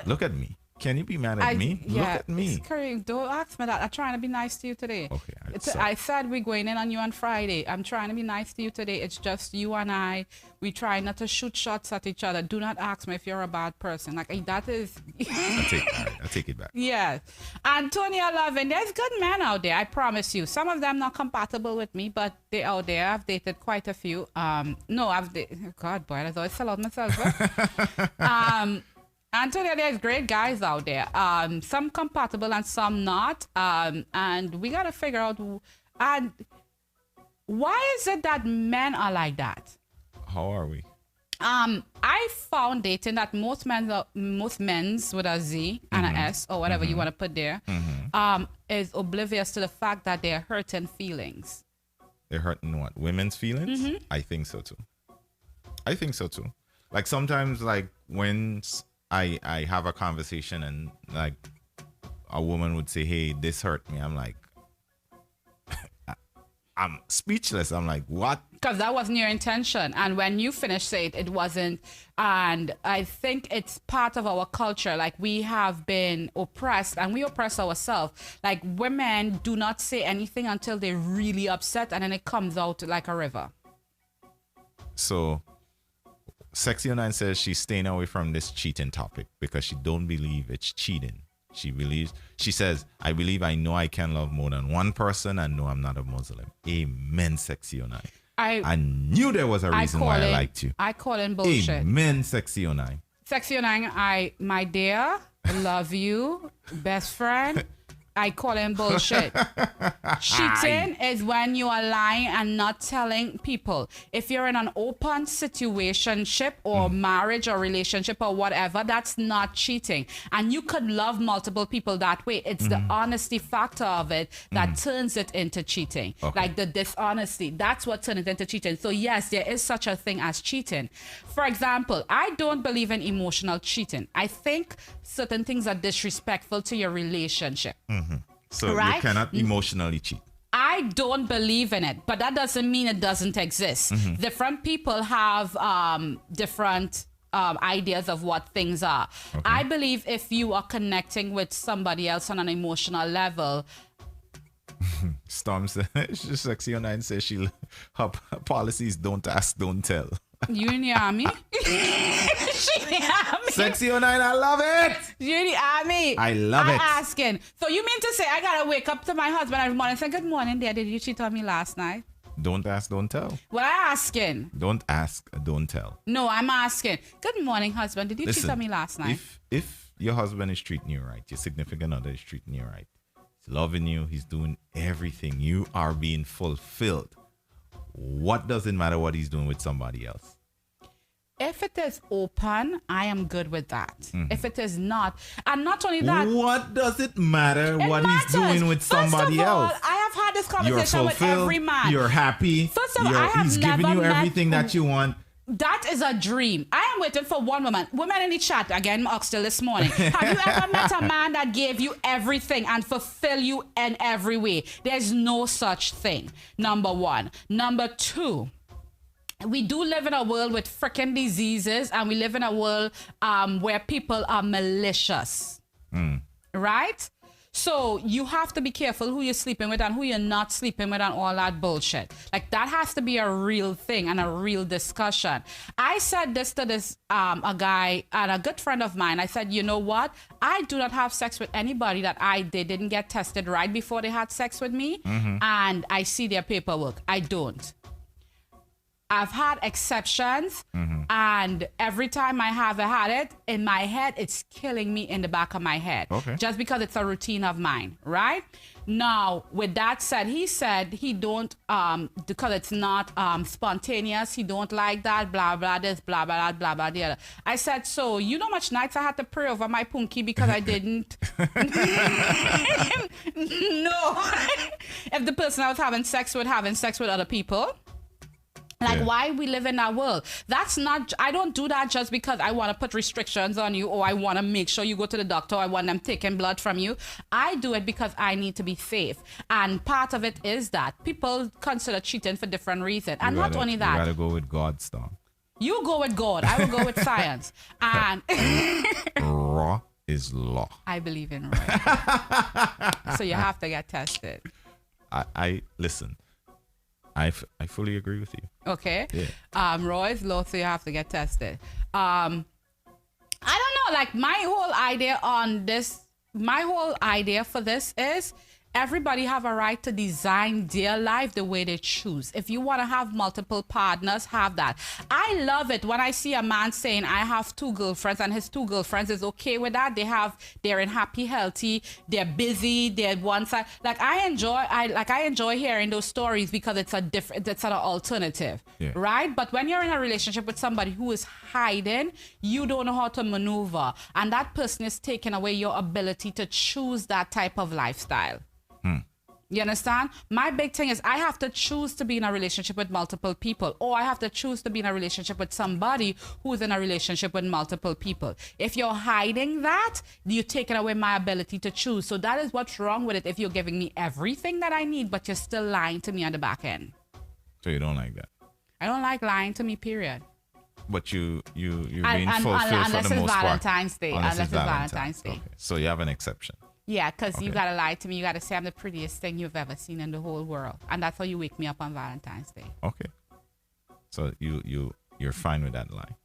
Look at me. Can you be mad at me? Yeah, Look at me. Kareem, don't ask me that. I'm trying to be nice to you today. Okay. I said we're going in on you on Friday. I'm trying to be nice to you today. It's just you and I. We try not to shoot shots at each other. Do not ask me if you're a bad person. Like, that is... I take it back. Yeah. Antonia Lovin, there's good men out there, I promise you. Some of them not compatible with me, but they out there. I've dated quite a few. God, boy, I always sell out myself. Antonia, there's great guys out there. Some compatible and some not. And we got to figure out why is it that men are like that? How are we? I found dating that most men's with a Z and an S or whatever you want to put there, is oblivious to the fact that they're hurting feelings. They're hurting what? Women's feelings? I think so too. Like sometimes, like when I have a conversation and like a woman would say, hey, this hurt me. I'm like, I'm speechless. I'm like, what? Because that wasn't your intention. And when you finish say it wasn't. And I think it's part of our culture. Like, we have been oppressed and we oppress ourselves. Like, women do not say anything until they're really upset and then it comes out like a river. So Sexy09 says she's staying away from this cheating topic because she don't believe it's cheating. She says, I believe I know I can love more than one person and know I'm not a Muslim. Amen, Sexy09. I knew there was a reason why I liked you. I call in bullshit. Amen, Sexy09. Sexy09, my dear, I love you, best friend. I call him bullshit. Cheating is when you are lying and not telling people. If you're in an open situationship or marriage or relationship or whatever, that's not cheating. And you could love multiple people that way. It's the honesty factor of it that turns it into cheating. Okay. Like the dishonesty, that's what turns it into cheating. So yes, there is such a thing as cheating. For example, I don't believe in emotional cheating. I think certain things are disrespectful to your relationship. So you cannot emotionally cheat. I don't believe in it, but that doesn't mean it doesn't exist. Different people have different ideas of what things are. Okay. I believe if you are connecting with somebody else on an emotional level. Storm says, Sexy09 says her policies don't ask, don't tell. You in the army? Sexy09, I love it. You in the army? I love it. Asking. So you mean to say I gotta wake up to my husband every morning and say, good morning, dear. Did you cheat on me last night? Don't ask, don't tell. What I asking? Don't ask, don't tell. No, I'm asking. Good morning, husband. Did you cheat on me last night? If your husband is treating you right, your significant other is treating you right, he's loving you, he's doing everything, you are being fulfilled. What does it matter what he's doing with somebody else? If it is open, I am good with that. Mm-hmm. If it is not, and not only that, What does it matter it what matters. he's doing with somebody First of all, else? I have had this You're conversation with fulfilled. every man. You're happy. First of all, I have he's giving never you met- everything that you want. That is a dream. I am waiting for one woman. Women in the chat, again, Oxtel this morning. Have you ever met a man that gave you everything and fulfill you in every way? There's no such thing. Number one. Number two, we do live in a world with freaking diseases, and we live in a world where people are malicious. Right? So you have to be careful who you're sleeping with and who you're not sleeping with and all that bullshit. Like, that has to be a real thing and a real discussion. I said this to this a guy and a good friend of mine. I said, you know what? I do not have sex with anybody that they didn't get tested right before they had sex with me, and I see their paperwork. I don't. I've had exceptions, and every time I have had it, in my head, it's killing me in the back of my head. Okay. Just because it's a routine of mine, right? Now, with that said, he said he don't, because it's not spontaneous, he don't like that, blah, blah, this, blah, blah, blah, blah, the other. I said, so you know how much nights I had to pray over my punky because I didn't? No. If the person I was having sex with other people, like, why we live in that world? That's not, I don't do that just because I want to put restrictions on you, or I want to make sure you go to the doctor, or I want them taking blood from you. I do it because I need to be safe. And part of it is that people consider cheating for different reasons. And not only that. You gotta go with God's stuff. You go with God. I will go with science. And Raw is law. I believe in right. So you have to get tested. I listen. I fully agree with you. Okay. Yeah. Raw is law, so you have to get tested. I don't know, like, my whole idea for this is everybody have a right to design their life the way they choose. If you want to have multiple partners, have that. I love it when I see a man saying, I have 2 girlfriends, and his 2 girlfriends is okay with that. They're in happy, healthy, they're busy, they're one side. Like, I enjoy hearing those stories because it's an alternative, right? But when you're in a relationship with somebody who is hiding, you don't know how to maneuver, and that person is taking away your ability to choose that type of lifestyle. You understand? My big thing is I have to choose to be in a relationship with multiple people, or I have to choose to be in a relationship with somebody who's in a relationship with multiple people. If you're hiding that, you're taking away my ability to choose. So that is what's wrong with it. If you're giving me everything that I need, but you're still lying to me on the back end. So you don't like that? I don't like lying to me, period. But you're being fulfilled for the most part. Unless it's Valentine's Day. Okay. So you have an exception. Yeah, because you got to lie to me. You got to say I'm the prettiest thing you've ever seen in the whole world. And that's how you wake me up on Valentine's Day. Okay. So you're fine with that lie.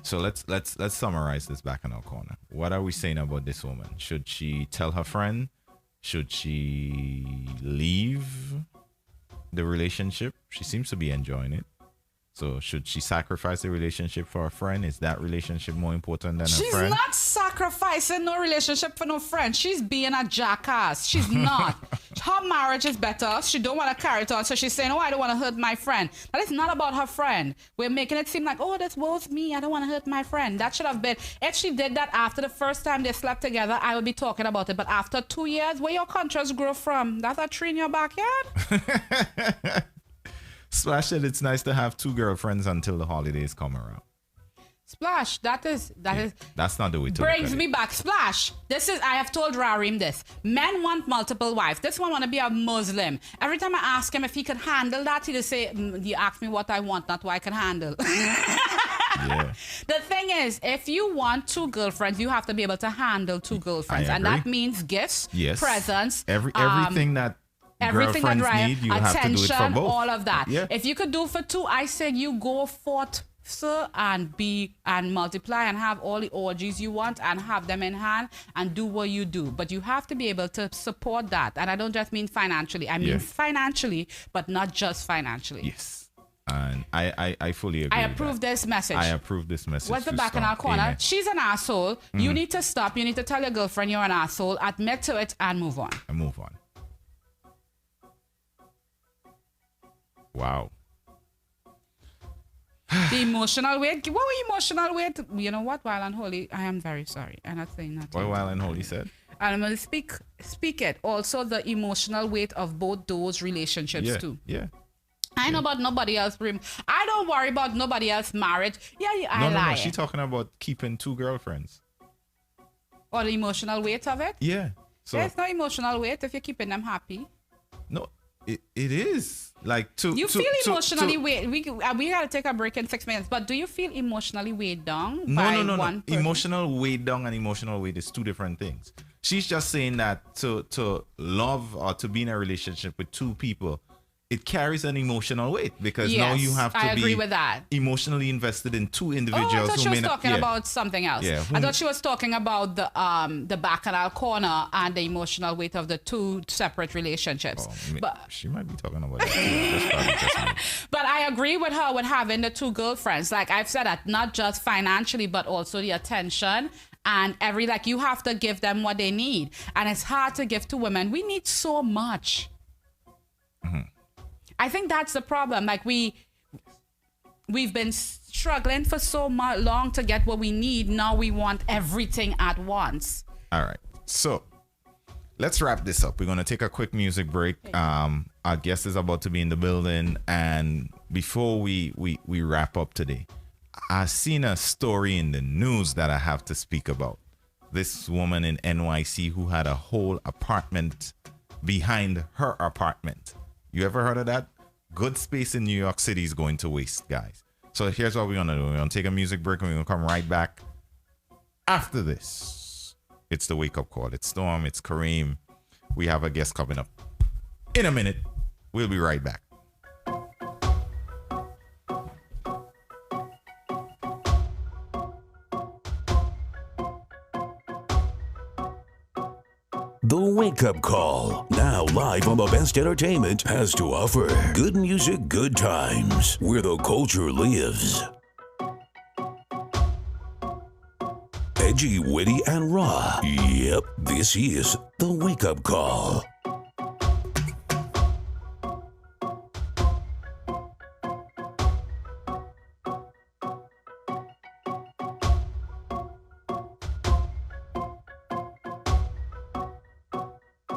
So let's summarize this back in our corner. What are we saying about this woman? Should she tell her friend? Should she leave the relationship? She seems to be enjoying it. So should she sacrifice the relationship for a friend? Is that relationship more important than a friend? She's not sacrificing no relationship for no friend. She's being a jackass. She's not. Her marriage is better. She don't want to carry it on. So she's saying, oh, I don't want to hurt my friend. That is not about her friend. We're making it seem like, oh, this was me. I don't want to hurt my friend. That should have been, if she did that after the first time they slept together, I would be talking about it. But after 2 years, where your contrast grow from? That's a tree in your backyard? Splash said it's nice to have 2 girlfriends until the holidays come around. Splash, that is that's not the way to brings me back. Splash, this is, I have told Rarim this. Men want multiple wives. This one want to be a Muslim. Every time I ask him if he can handle that, he just say, you ask me what I want, not what I can handle. Yeah. The thing is, if you want 2 girlfriends, you have to be able to handle 2 girlfriends. And that means gifts, presents, everything that girlfriends need, you have to do it for both. All of that. Yeah. If you could do for 2, I said you go forth, sir, and multiply and have all the orgies you want and have them in hand and do what you do. But you have to be able to support that. And I don't just mean financially. I mean financially, but not just financially. Yes. And I fully agree. I approve this message. I approve this message. What's the back in our corner? Amen. She's an asshole. You need to stop. You need to tell your girlfriend you're an asshole, admit to it, and move on. Wow. The emotional weight. What were emotional weight? You know what? Wild and Holy, I am very sorry. I'm not saying that. What Wild and Holy said? And I'm going to speak it. Also, the emotional weight of both those relationships too. Yeah. I know about nobody else. I don't worry about nobody else marriage. Yeah, I lie. No. She's talking about keeping 2 girlfriends. Or the emotional weight of it? Yeah. So There's no emotional weight if you're keeping them happy. no, it is like to. You to, feel to- emotionally to- weight. We gotta take a break in 6 minutes. But do you feel emotionally weighed down by No. one person? Emotional weight down and emotional weight is 2 different things. She's just saying that to love or to be in a relationship with 2 people, it carries an emotional weight because now you have to I agree be with that. emotionally invested in 2 Oh, individuals I thought who she may was not. talking about something else. Yeah, I thought she was talking about the bacchanal corner and the emotional weight of the 2 separate relationships. But she might be talking about that. That's probably just me. But I agree with her with having the 2 girlfriends. Like I've said that not just financially, but also the attention and you have to give them what they need. And it's hard to give to women. We need so much. I think that's the problem. Like we've been struggling for so long to get what we need. Now we want everything at once. All right. So let's wrap this up. We're going to take a quick music break. Our guest is about to be in the building. And before we wrap up today, I've seen a story in the news that I have to speak about. This woman in NYC who had a whole apartment behind her apartment. You ever heard of that? Good space in New York City is going to waste, guys. So here's what we're going to do. We're going to take a music break and we're going to come right back after this. It's the wake-up call. It's Storm. It's Kareem. We have a guest coming up in a minute. We'll be right back. The Wake Up Call, now live on the best entertainment has to offer. Good music, good times, where the culture lives. Edgy, witty, and raw. Yep, this is The Wake Up Call.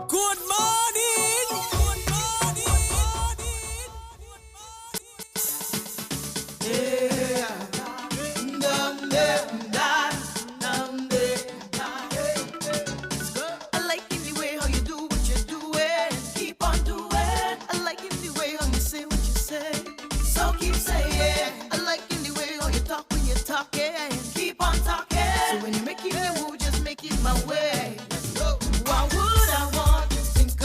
Good morning. Good morning. Yeah. Dum, dum, dum, dum, dum. I like it the way how you do what you're doing. Keep on doing. I like it the way how you say what you say. So keep saying. I like it the way how you talk when you're talking. Keep on talking. So when you're making your move, just make it my way. Let's go. Why would I want to think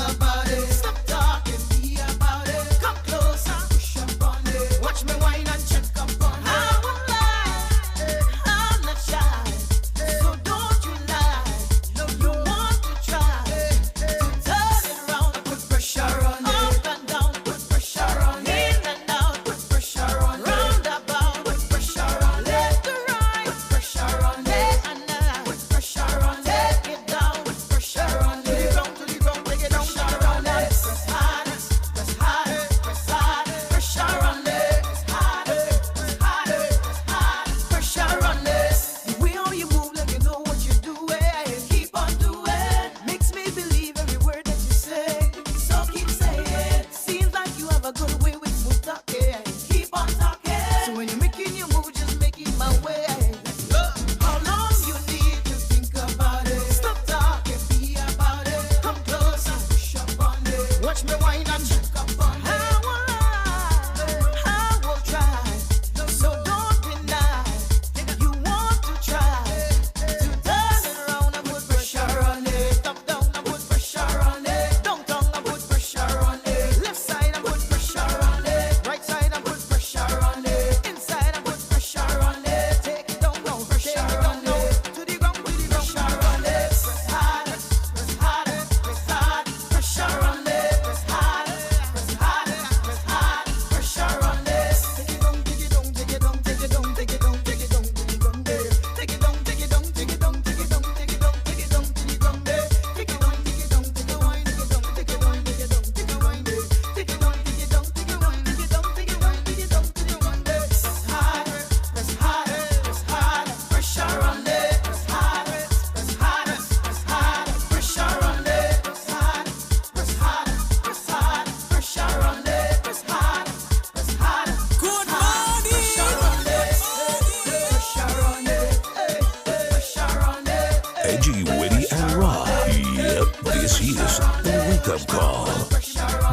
Wake-Up Call.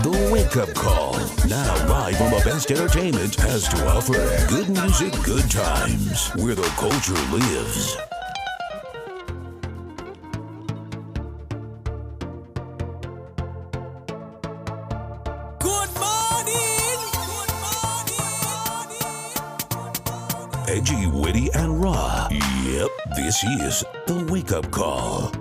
The Wake-Up Call. Now live on the best entertainment has to offer. Good music, good times. Where the culture lives. Good morning. Edgy, witty, and raw. Yep, this is the Wake-Up Call.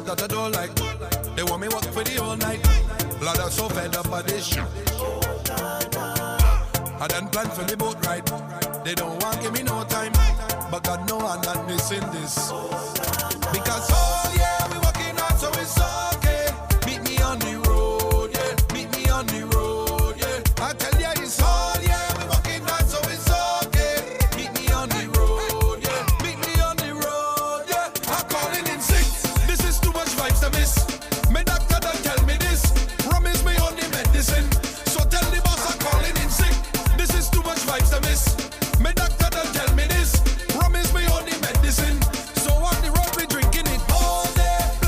That I don't like. They want me work for the whole night. Blood, I'm so fed up by this shit. I done planned for the boat ride. They don't want give me no time, but God know I'm not missing this. Because oh yeah, we working hard, so it's okay. Meet me on the road, yeah. Meet me on the road, yeah. I tell ya it's all yeah, we working hard, so it's okay. Meet me on the road, yeah. Meet me on the road, yeah. I'm calling in sick. This is too much vibes to miss. My doctor don't tell me this. Promise me on the medicine. So tell the boss I'm calling in sick. This is too much vibes to miss. My doctor don't tell me this. Promise me on the medicine. So on the road we drinking it all day.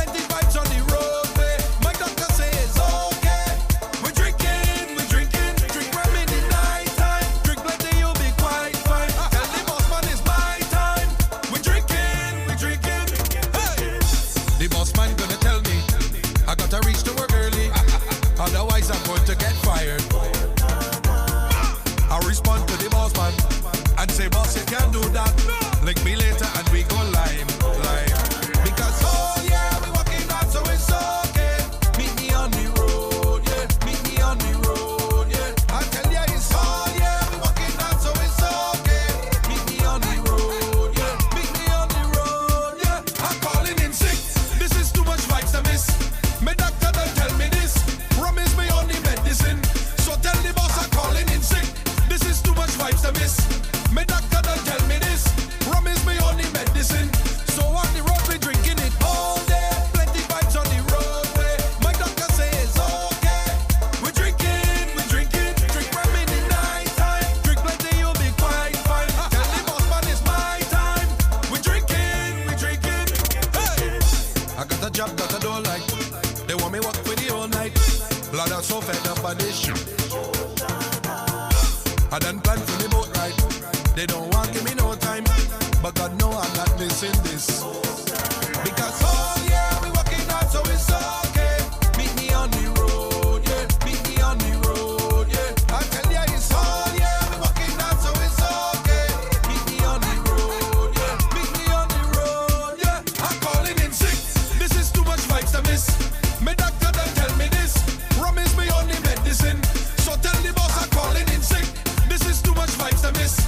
I'm not missing this. Because oh yeah, we working hard, so it's okay. Meet me on the road, yeah. Meet me on the road, yeah. I tell ya it's all, yeah. We working hard, so it's okay. Meet me on the road, yeah. Meet me on the road, yeah. I'm calling in sick. This is too much vibes to miss. My doctor done tell me this. Rum is my only medicine. So tell the boss I'm calling in sick. This is too much vibes to miss.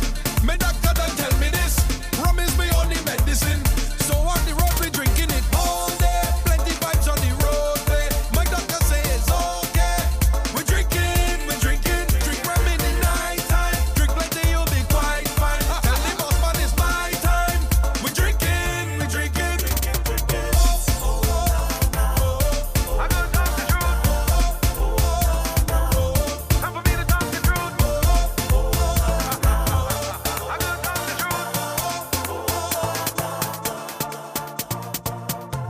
My doctor done tell me this. Rum is my only medicine. So on the road we drinking it all day. Plenty vibes on the road. My doctor say it's okay. We drinking, drink rum in the night time. Drink plenty, you'll be quite fine. Tell the boss man it's my time. We drinking. I gotta talk the truth. Time for me to talk the truth. I gotta talk the truth.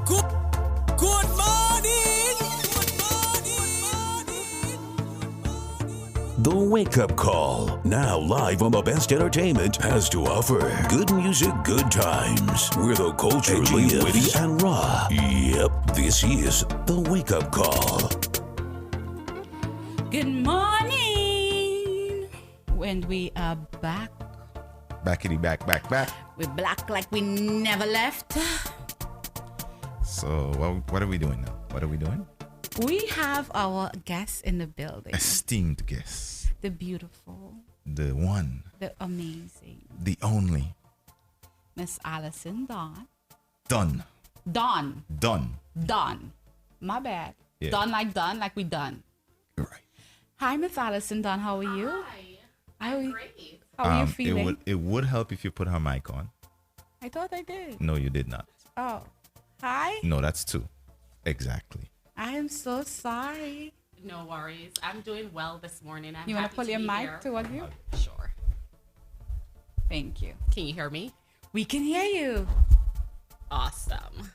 Good morning. The Wake Up Call, now live on the best entertainment, has to offer good music, good times. We're the culture lives. Witty and raw. Yep, this is the Wake Up Call. Good morning. When we are back, Backity back. we're black like we never left. So what are we doing now? What are we doing? We have our guests in the building. Esteemed guest, The beautiful, the one, the amazing the only, Miss Allison Dawn. done. Dawn. My bad. Yeah. Done like we done. Right. Hi, Miss Allison Dawn. How are you? How are you? Great. How are you feeling? It would help if you put her mic on. I thought I did. No, you did not. Oh. Hi. No, that's two. Exactly. I am so sorry. No worries. I'm doing well this morning. I'm You want happy to pull your be mic here. toward you? Sure. Thank you. Can you hear me? We can hear you. Awesome.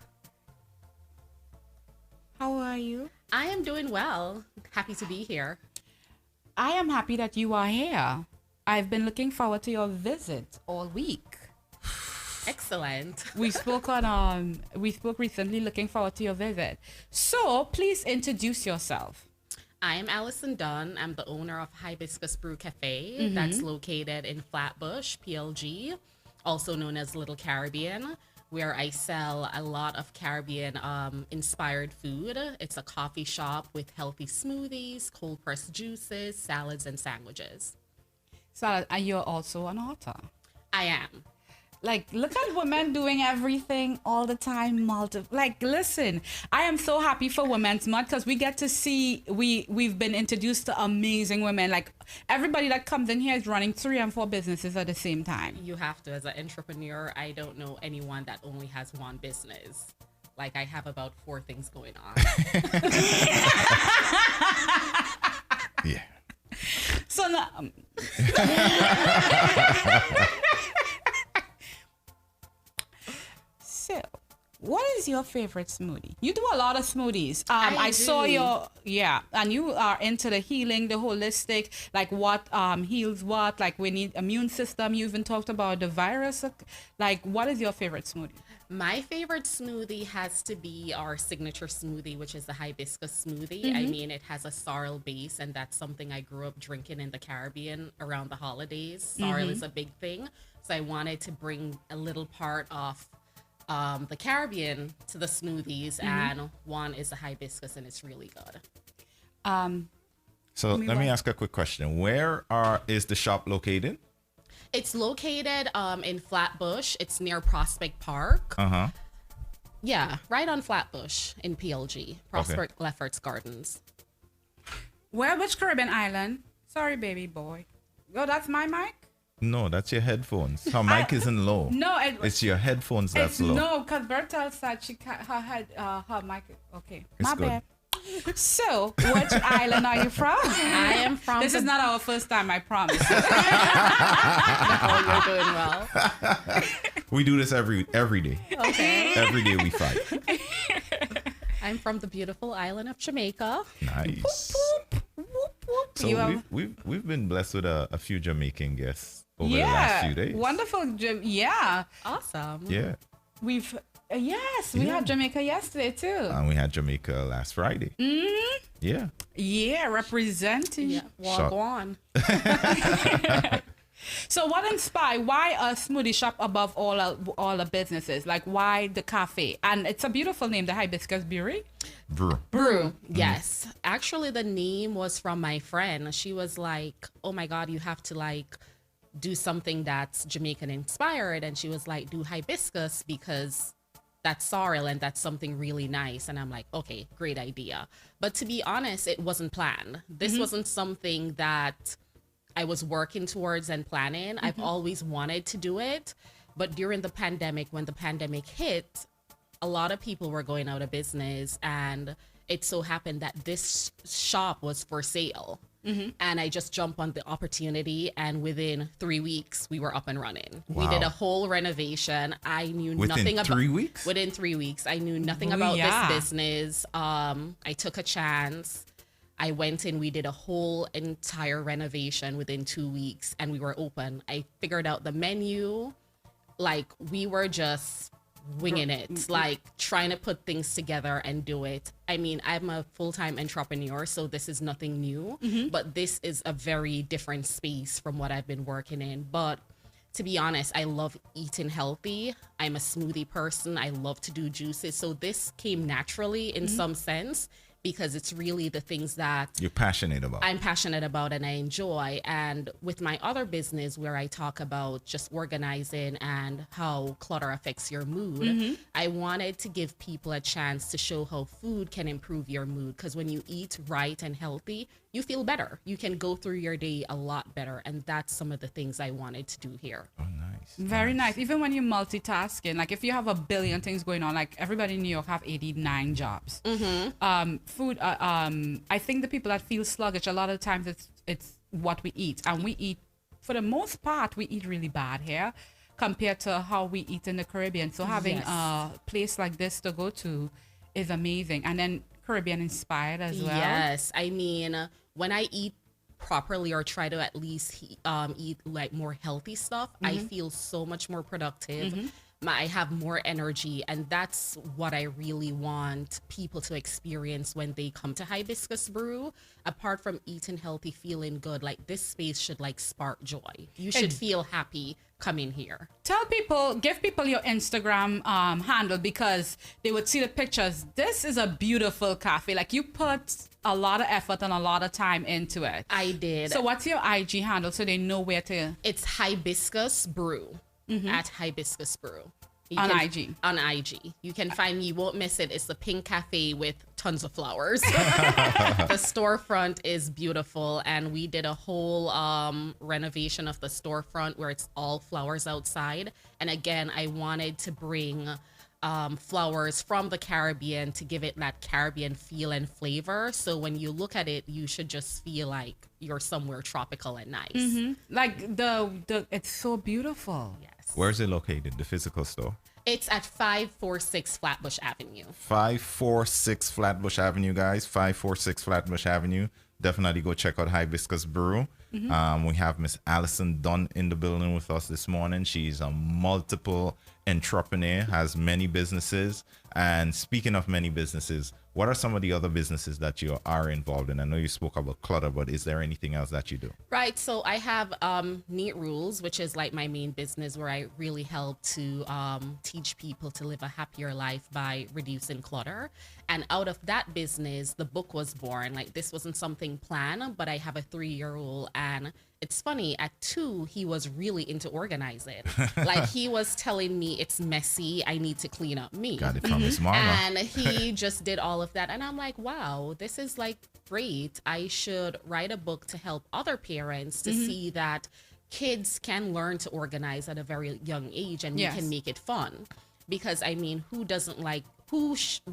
How are you? I am doing well. Happy to be here. I am happy that you are here. I've been looking forward to your visit all week. Excellent. We spoke recently, looking forward to your visit. So please introduce yourself. I am Allison Dunn. I'm the owner of Hibiscus Brew Cafe that's located in Flatbush, PLG, also known as Little Caribbean, where I sell a lot of Caribbean inspired food. It's a coffee shop with healthy smoothies, cold pressed juices, salads, and sandwiches. So you're also an author. I am. Like, look at women doing everything all the time. Like, listen, I am so happy for Women's Month because we get to see, we've been introduced to amazing women. Like, everybody that comes in here is running 3 and 4 businesses at the same time. You have to, as an entrepreneur. I don't know anyone that only has one business. Like, I have about 4 things going on. Yeah. So now, so, what is your favorite smoothie? You do a lot of smoothies. I saw your, and you are into the healing, the holistic, like what heals what, like we need immune system. You even talked about the virus. Like, what is your favorite smoothie? My favorite smoothie has to be our signature smoothie, which is the hibiscus smoothie. I mean, it has a sorrel base, and that's something I grew up drinking in the Caribbean around the holidays. Sorrel is a big thing. So I wanted to bring a little part of the Caribbean to the smoothies, and one is the hibiscus, and it's really good. So let me ask a quick question. Where is the shop located? It's located in Flatbush. It's near Prospect Park. Yeah, right on Flatbush in PLG, Prospect Lefferts Gardens. Which Caribbean island? Sorry, baby boy. Oh, that's my mic? No, that's your headphones. Her mic isn't low. No, it's your headphones that's low. No, because Bertel said her mic. Okay, It's my good. bad. So, which island are you from? I am from. This is not our first time, I promise. Oh, you're doing well. We do this every day. Okay. Every day we fight. I'm from the beautiful island of Jamaica. Nice. So we've been blessed with a few Jamaican guests over the last few days. Wonderful. Yeah. Awesome. Yeah. We've we had Jamaica yesterday too. And we had Jamaica last Friday. Mm-hmm. Yeah. Yeah, representing. Yeah. Well, go on. So what inspired, why a smoothie shop above all the businesses? Like why the cafe? And it's a beautiful name, the Hibiscus Brewery. Brew. Yes. Actually, the name was from my friend. She was like, oh my God, you have to like do something that's Jamaican inspired. And she was like, do hibiscus because that's sorrel and that's something really nice. And I'm like, okay, great idea. But to be honest, it wasn't planned. This wasn't something that I was working towards and planning. I've always wanted to do it. But during the pandemic, when the pandemic hit, a lot of people were going out of business. And it so happened that this shop was for sale. And I just jumped on the opportunity. And within 3 weeks, we were up and running. Wow. We did a whole renovation. I knew nothing about 3 weeks? Within 3 weeks, I knew nothing about this business. I took a chance. I went in, we did a whole entire renovation within 2 weeks and we were open. I figured out the menu. Like we were just winging it, like trying to put things together and do it. I mean, I'm a full-time entrepreneur, so this is nothing new, but this is a very different space from what I've been working in. But to be honest, I love eating healthy. I'm a smoothie person. I love to do juices. So this came naturally in some sense, because it's really the things that you're passionate about. I'm passionate about and I enjoy. And with my other business where I talk about just organizing and how clutter affects your mood, I wanted to give people a chance to show how food can improve your mood. Because when you eat right and healthy, you feel better. You can go through your day a lot better. And that's some of the things I wanted to do here. Oh, nice. Very nice. Even when you're multitasking, like if you have a billion things going on, like everybody in New York have 89 jobs. Food, I think the people that feel sluggish, a lot of times it's what we eat. And we eat, for the most part, we eat really bad here compared to how we eat in the Caribbean. So having a place like this to go to is amazing. And then Caribbean inspired as well. Yes. I mean, when I eat properly or try to at least eat like more healthy stuff, I feel so much more productive. I have more energy, and that's what I really want people to experience when they come to Hibiscus Brew. Apart from eating healthy, feeling good, like this space should like spark joy. You should feel happy coming here. Tell people, give people your Instagram handle, because they would see the pictures. This is a beautiful cafe. Like you put a lot of effort and a lot of time into it. I did. So what's your IG handle so they know where to? It's Hibiscus Brew. At Hibiscus Brew. On IG. On IG. You can find me. You won't miss it. It's the pink cafe with tons of flowers. The storefront is beautiful. And we did a whole renovation of the storefront where it's all flowers outside. And again, I wanted to bring flowers from the Caribbean to give it that Caribbean feel and flavor. So when you look at it, you should just feel like you're somewhere tropical and nice. Like the it's so beautiful. Yes. Where is it located, the physical store? It's at 546 Flatbush Avenue. 546 Flatbush Avenue, guys. 546 Flatbush Avenue. Definitely go check out Hibiscus Brew. We have Miss Allison Dunn in the building with us this morning. She's a multiple entrepreneur, has many businesses. And speaking of many businesses, what are some of the other businesses that you are involved in? I know you spoke about clutter, but is there anything else that you do? Right. So I have Neat Rules, which is like my main business where I really help to teach people to live a happier life by reducing clutter. And out of that business, the book was born. Like this wasn't something planned, but I have a 3-year-old, and it's funny, at 2, he was really into organizing. Like he was telling me it's messy, I need to clean up me. Got it from his mama. And he just did all of that. And I'm like, wow, this is like great. I should write a book to help other parents to see that kids can learn to organize at a very young age, and we can make it fun. Because I mean, who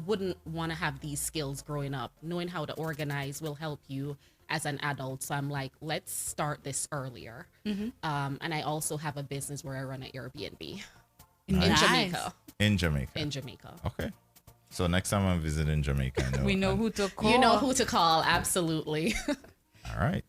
wouldn't want to have these skills growing up? Knowing how to organize will help you as an adult. So I'm like, let's start this earlier. And I also have a business where I run an Airbnb in Jamaica. In Jamaica. In Jamaica. Okay. So next time I'm visiting Jamaica, I know We know who to call. You know who to call, absolutely. All right.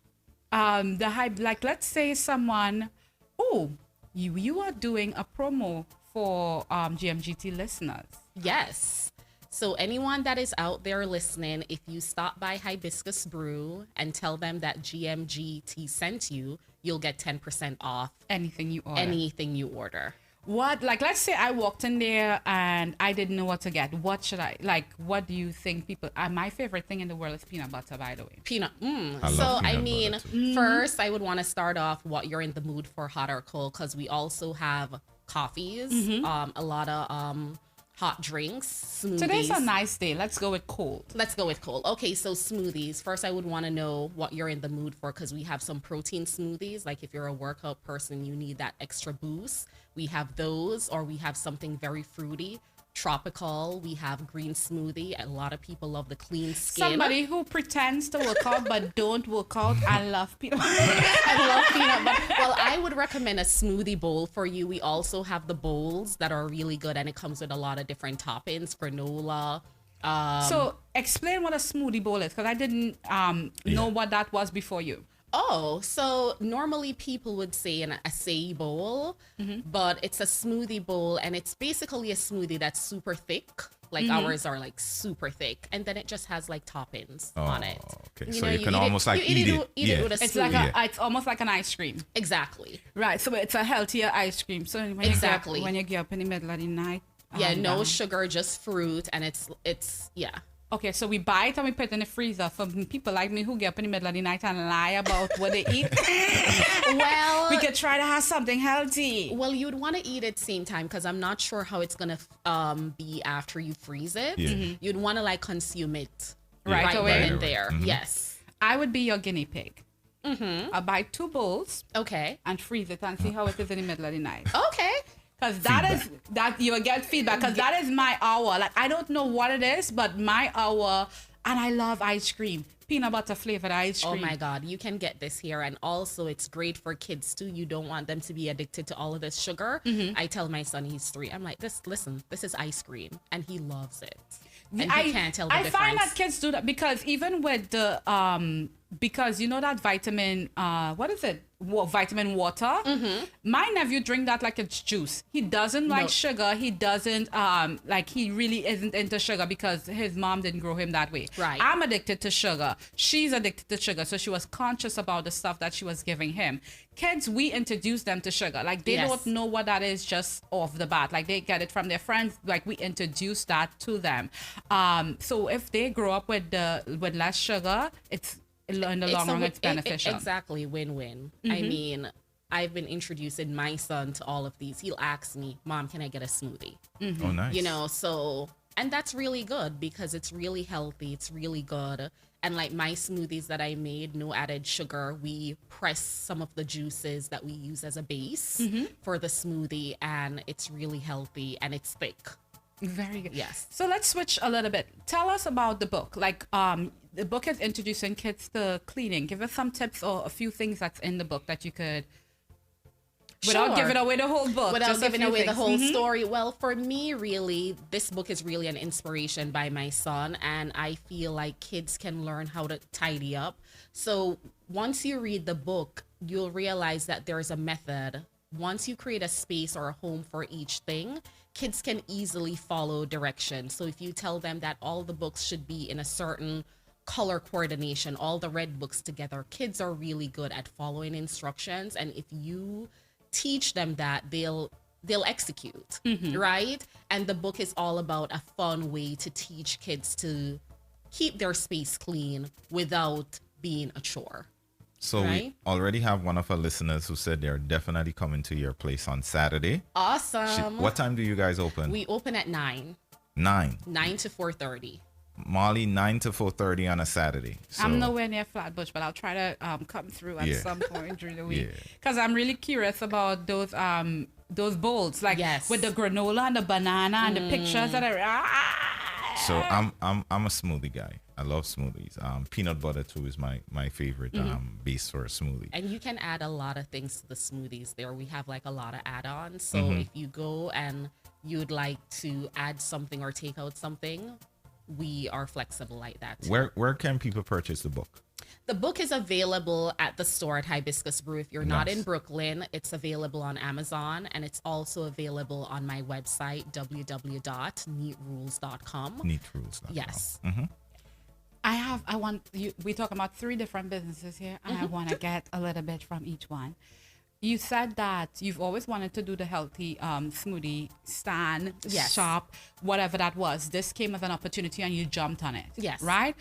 Like let's say someone Oh, you are doing a promo for GMGT listeners. Yes. So anyone that is out there listening, if you stop by Hibiscus Brew and tell them that GMGT sent you, you'll get 10% off anything you order. Anything you order. What, like, let's say I walked in there and I didn't know what to get. What should I, like, what do you think people, my favorite thing in the world is peanut butter, by the way. Peanut, So, I mean, first, I would want to start off what you're in the mood for, hot or cold, because we also have coffees, a lot of hot drinks, smoothies. Today's a nice day. Let's go with cold. Let's go with cold. Okay, so smoothies. First, I would want to know what you're in the mood for, because we have some protein smoothies. Like if you're a workout person, you need that extra boost. We have those, or we have something very fruity. Tropical, we have green smoothie. A lot of people love the clean skin. Somebody who pretends to work out but don't work out. I love peanut butter. I love peanut butter. Well, I would recommend a smoothie bowl for you. We also have the bowls that are really good, and it comes with a lot of different toppings, granola. So explain what a smoothie bowl is, because I didn't know what that was before you. Oh, so normally people would say an acai bowl, but it's a smoothie bowl, and it's basically a smoothie that's super thick. Like ours are like super thick, and then it just has like toppings on it. Okay, so you can almost like eat it. With a It's spoon. like it's almost like an ice cream. Exactly. Right, so it's a healthier ice cream. So when Exactly. when you get up in the middle of the night. Yeah, no sugar, just fruit, and it's yeah. Okay, so we buy it and we put it in the freezer for people like me who get up in the middle of the night and lie about what they eat. Well, we could try to have something healthy. Well, you'd want to eat it same time, because I'm not sure how it's gonna be after you freeze it. You'd want to like consume it right away. then and there. Yes. I would be your guinea pig. I'll buy 2 bowls. Okay. And freeze it and see how it is in the middle of the night. Okay. Because that you will get feedback, because that is my hour. Like, I don't know what it is, but my hour, and I love ice cream. Peanut butter flavored ice cream. Oh my God, you can get this here. And also it's great for kids too. You don't want them to be addicted to all of this sugar. I tell my son, he's 3, I'm like, this is ice cream. And he loves it. And he can't tell the difference. I find that kids do that, because even with the, because you know that vitamin, what is it? Vitamin water. My nephew drink that like it's juice. He doesn't like sugar. He doesn't like, he really isn't into sugar because his mom didn't grow him that way. Right. I'm addicted to sugar. She's addicted to sugar, so she was conscious about the stuff that she was giving him. Kids, we introduce them to sugar. Like they don't know what that is just off the bat. Like they get it from their friends. Like we introduce that to them. So if they grow up with less sugar, it's in the long run, it's beneficial. Exactly, win-win. I mean, I've been introducing my son to all of these. He'll ask me, Mom, can I get a smoothie? Oh, nice. You know, so, and that's really good because it's really healthy. It's really good. And like my smoothies that I made, no added sugar, we press some of the juices that we use as a base for the smoothie, and it's really healthy and it's thick. Very good. Yes. So let's switch a little bit. Tell us about the book. Like, the book is introducing kids to cleaning. Give us some tips or a few things that's in the book that you could, without giving away the whole book. Without giving away the whole Mm-hmm. story. Well, for me, really, this book is really an inspiration by my son, and I feel like kids can learn how to tidy up. So once you read the book, you'll realize that there's a method. Once you create a space or a home for each thing, kids can easily follow directions. So if you tell them that all the books should be in a certain color coordination, all the red books together, kids are really good at following instructions. And if you teach them that, they'll execute, right? And the book is all about a fun way to teach kids to keep their space clean without being a chore. So we already have one of our listeners who said they're definitely coming to your place on Saturday. Awesome. What time do you guys open? We open at 9. 9 to 4:30. Molly, 9 to 4:30 on a Saturday. So, I'm nowhere near Flatbush, but I'll try to come through at some point during the week. Because I'm really curious about those bowls, like with the granola and the banana and the pictures that are. So I'm a smoothie guy. I love smoothies. Peanut butter too is my favorite base for a smoothie. And you can add a lot of things to the smoothies there. We have like a lot of add-ons. So if you go and you'd like to add something or take out something, we are flexible like that too. Where can people purchase the book? The book is available at the store at Hibiscus Brew. If you're not in Brooklyn, it's available on Amazon, and it's also available on my website, www.neatrules.com. Neatrules.com. Yes. We talk about 3 different businesses here, and I want to get a little bit from each one. You said that you've always wanted to do the healthy smoothie stand, shop, whatever that was. This came as an opportunity and you jumped on it. Yes. Right?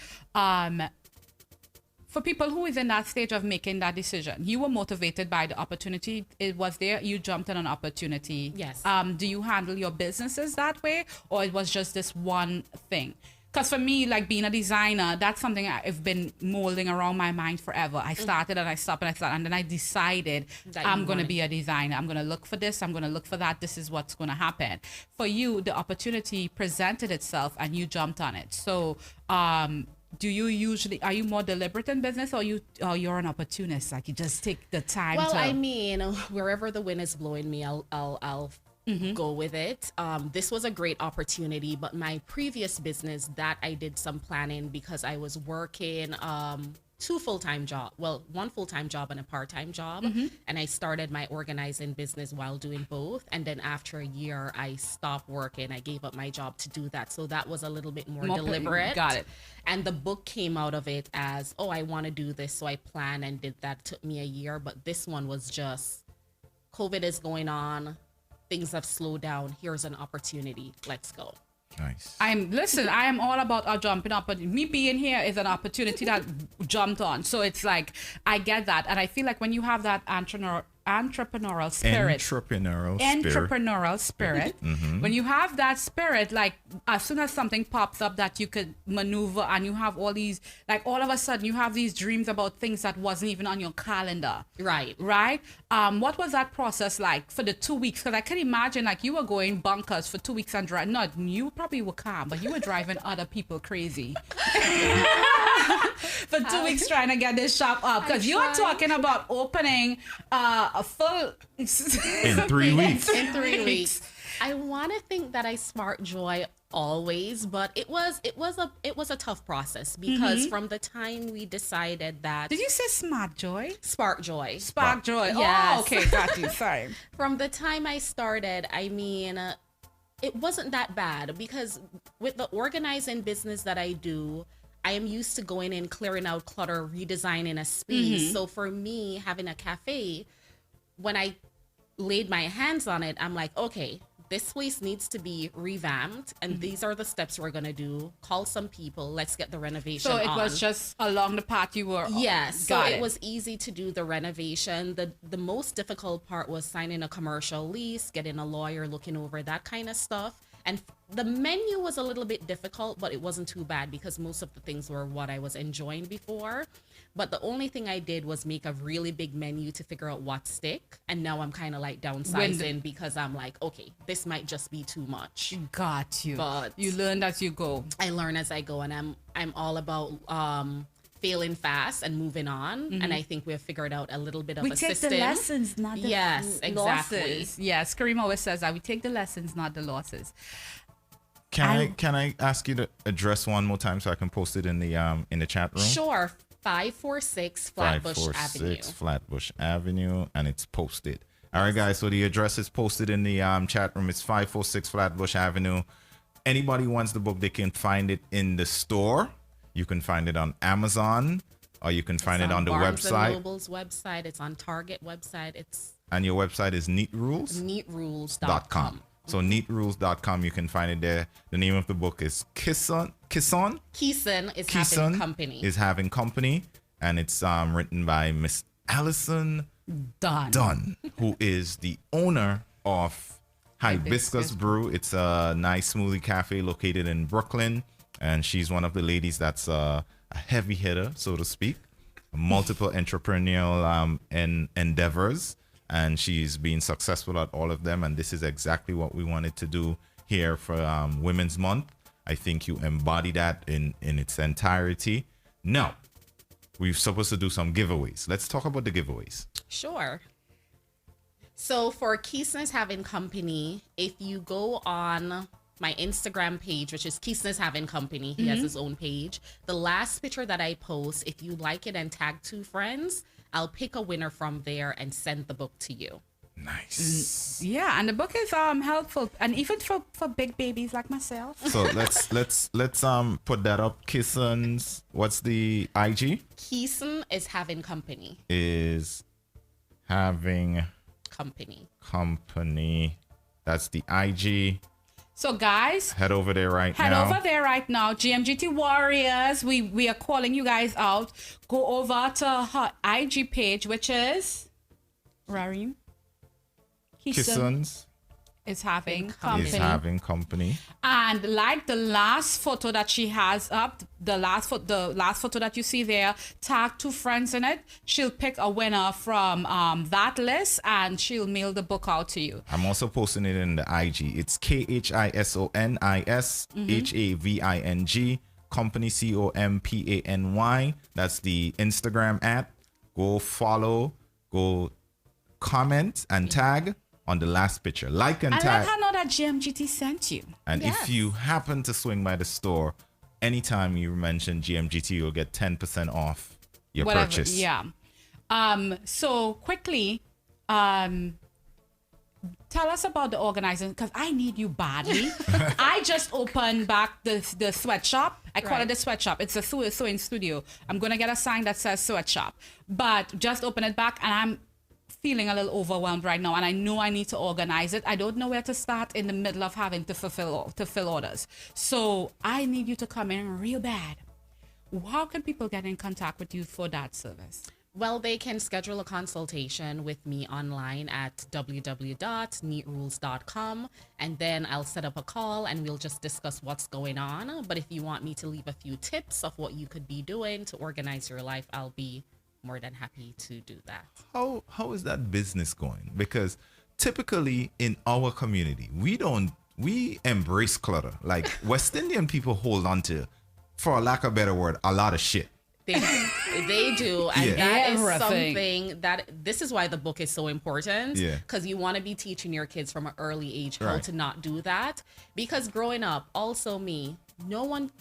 For people who is in that stage of making that decision, you were motivated by the opportunity. It was there, you jumped on an opportunity. Yes. Do you handle your businesses that way, or it was just this one thing? Because for me, like being a designer, that's something I've been molding around my mind forever. I started and I stopped and I started, and then I decided I'm going to be a designer. I'm going to look for this. I'm going to look for that. This is what's going to happen. For you, the opportunity presented itself and you jumped on it. So, do you usually, are you more deliberate in business, or you're an opportunist? Like you just take the time Well, I mean, wherever the wind is blowing me, I'll go with it. This was a great opportunity, but my previous business that I did some planning because I was working 2 full-time jobs. Well, 1 full-time job and a part-time job. And I started my organizing business while doing both. And then after a year, I stopped working. I gave up my job to do that. So that was a little bit more deliberate. Got it. And the book came out of it as, I want to do this. So I planned and did that. It took me a year. But this one was just, COVID is going on. Things have slowed down. Here's an opportunity. Let's go. Nice. I am all about jumping up, but me being here is an opportunity that jumped on. So it's like, I get that. And I feel like when you have that entrepreneurial spirit, when you have that spirit, like as soon as something pops up that you could maneuver, and you have all these, like all of a sudden you have these dreams about things that wasn't even on your calendar. Right. What was that process like for the 2 weeks? Because I can imagine like you were going bonkers for 2 weeks and you probably were calm, but you were driving other people crazy for 2 weeks trying to get this shop up, because you are talking about opening a full in 3 weeks. In 3 weeks. I want to think that I spark joy always, but it was a tough process because from the time we decided that. Did you say smart joy? Spark joy. Spark joy. Yes. Oh, okay, got you. Sorry. From the time I started, I mean, it wasn't that bad because with the organizing business that I do, I am used to going in, clearing out clutter, redesigning a space. So for me, having a cafe, when I laid my hands on it, I'm like, okay, this place needs to be revamped, and these are the steps we're going to do. Call some people. Let's get the renovation on. So it was just along the path you were. Yes. So it was easy to do the renovation. The most difficult part was signing a commercial lease, getting a lawyer looking over that kind of stuff. And the menu was a little bit difficult, but it wasn't too bad because most of the things were what I was enjoying before. But the only thing I did was make a really big menu to figure out what stick. And now I'm kind of like downsizing because I'm like, okay, this might just be too much. Got you. But you learn as you go. I learn as I go, and I'm all about failing fast and moving on. And I think we've figured out a little bit of a system. We take the lessons, not the exactly. losses. Yes, Kareem always says that we take the lessons, not the losses. Can I ask you to address one more time so I can post it in the chat room? Sure. 546 Flatbush Avenue. 546 Flatbush Avenue, and it's posted. All right, guys. So the address is posted in the chat room. It's 546 Flatbush Avenue. Anybody wants the book, they can find it in the store. You can find it on Amazon, or you can find it on the Barnes website. and Noble's website. It's on Target website. And your website is Neatrules? Neatrules.com. So neatrules.com, you can find it there. The name of the book is Keeson is having company, and it's written by Miss Allison Dunn, who is the owner of Hibiscus Brew. It's a nice smoothie cafe located in Brooklyn, and she's one of the ladies that's a heavy hitter, so to speak, multiple entrepreneurial endeavors. And she's been successful at all of them. And this is exactly what we wanted to do here for Women's Month. I think you embody that in its entirety. Now, we're supposed to do some giveaways. Let's talk about the giveaways. Sure. So for Keeson is having company, if you go on my Instagram page, which is Keeson is Having Company. He has his own page. The last picture that I post, if you like it and tag 2 friends, I'll pick a winner from there and send the book to you. Nice. Yeah, and the book is helpful, and even for big babies like myself. So let's put that up. Kisson's, what's the IG? Keeson is Having Company. Is having company. That's the IG. So guys, head over there right now. Head over there right now. GMGT Warriors, we are calling you guys out. Go over to her IG page, which is Rarim. Kisson's is having company. And like the last photo that she has up, the last photo that you see there, tag 2 friends in it. She'll pick a winner from that list, and she'll mail the book out to you. I'm also posting it in the IG. It's KHISONISHAVING company COMPANY. That's the Instagram @ go follow, go comment and tag on the last picture. Like and tag. Let her know that GMGT sent you. And if you happen to swing by the store, anytime you mention GMGT, you'll get 10% off your purchase. Yeah. So quickly, tell us about the organizing, because I need you badly. I just opened back the sweatshop. I call it the sweatshop. It's a sewing studio. I'm going to get a sign that says sweatshop. But just open it back, and I'm feeling a little overwhelmed right now, and I know I need to organize it. I don't know where to start in the middle of having to fill orders. So I need you to come in real bad. How can people get in contact with you for that service? Well, they can schedule a consultation with me online at www.neatrules.com, and then I'll set up a call and we'll just discuss what's going on. But if you want me to leave a few tips of what you could be doing to organize your life, I'll be more than happy to do that. How is that business going? Because typically in our community, we embrace clutter. Like West Indian people hold on to, for a lack of a better word, a lot of shit. They do, and that is something that this is why the book is so important. Because you want to be teaching your kids from an early age how to not do that. Because growing up, also me, no one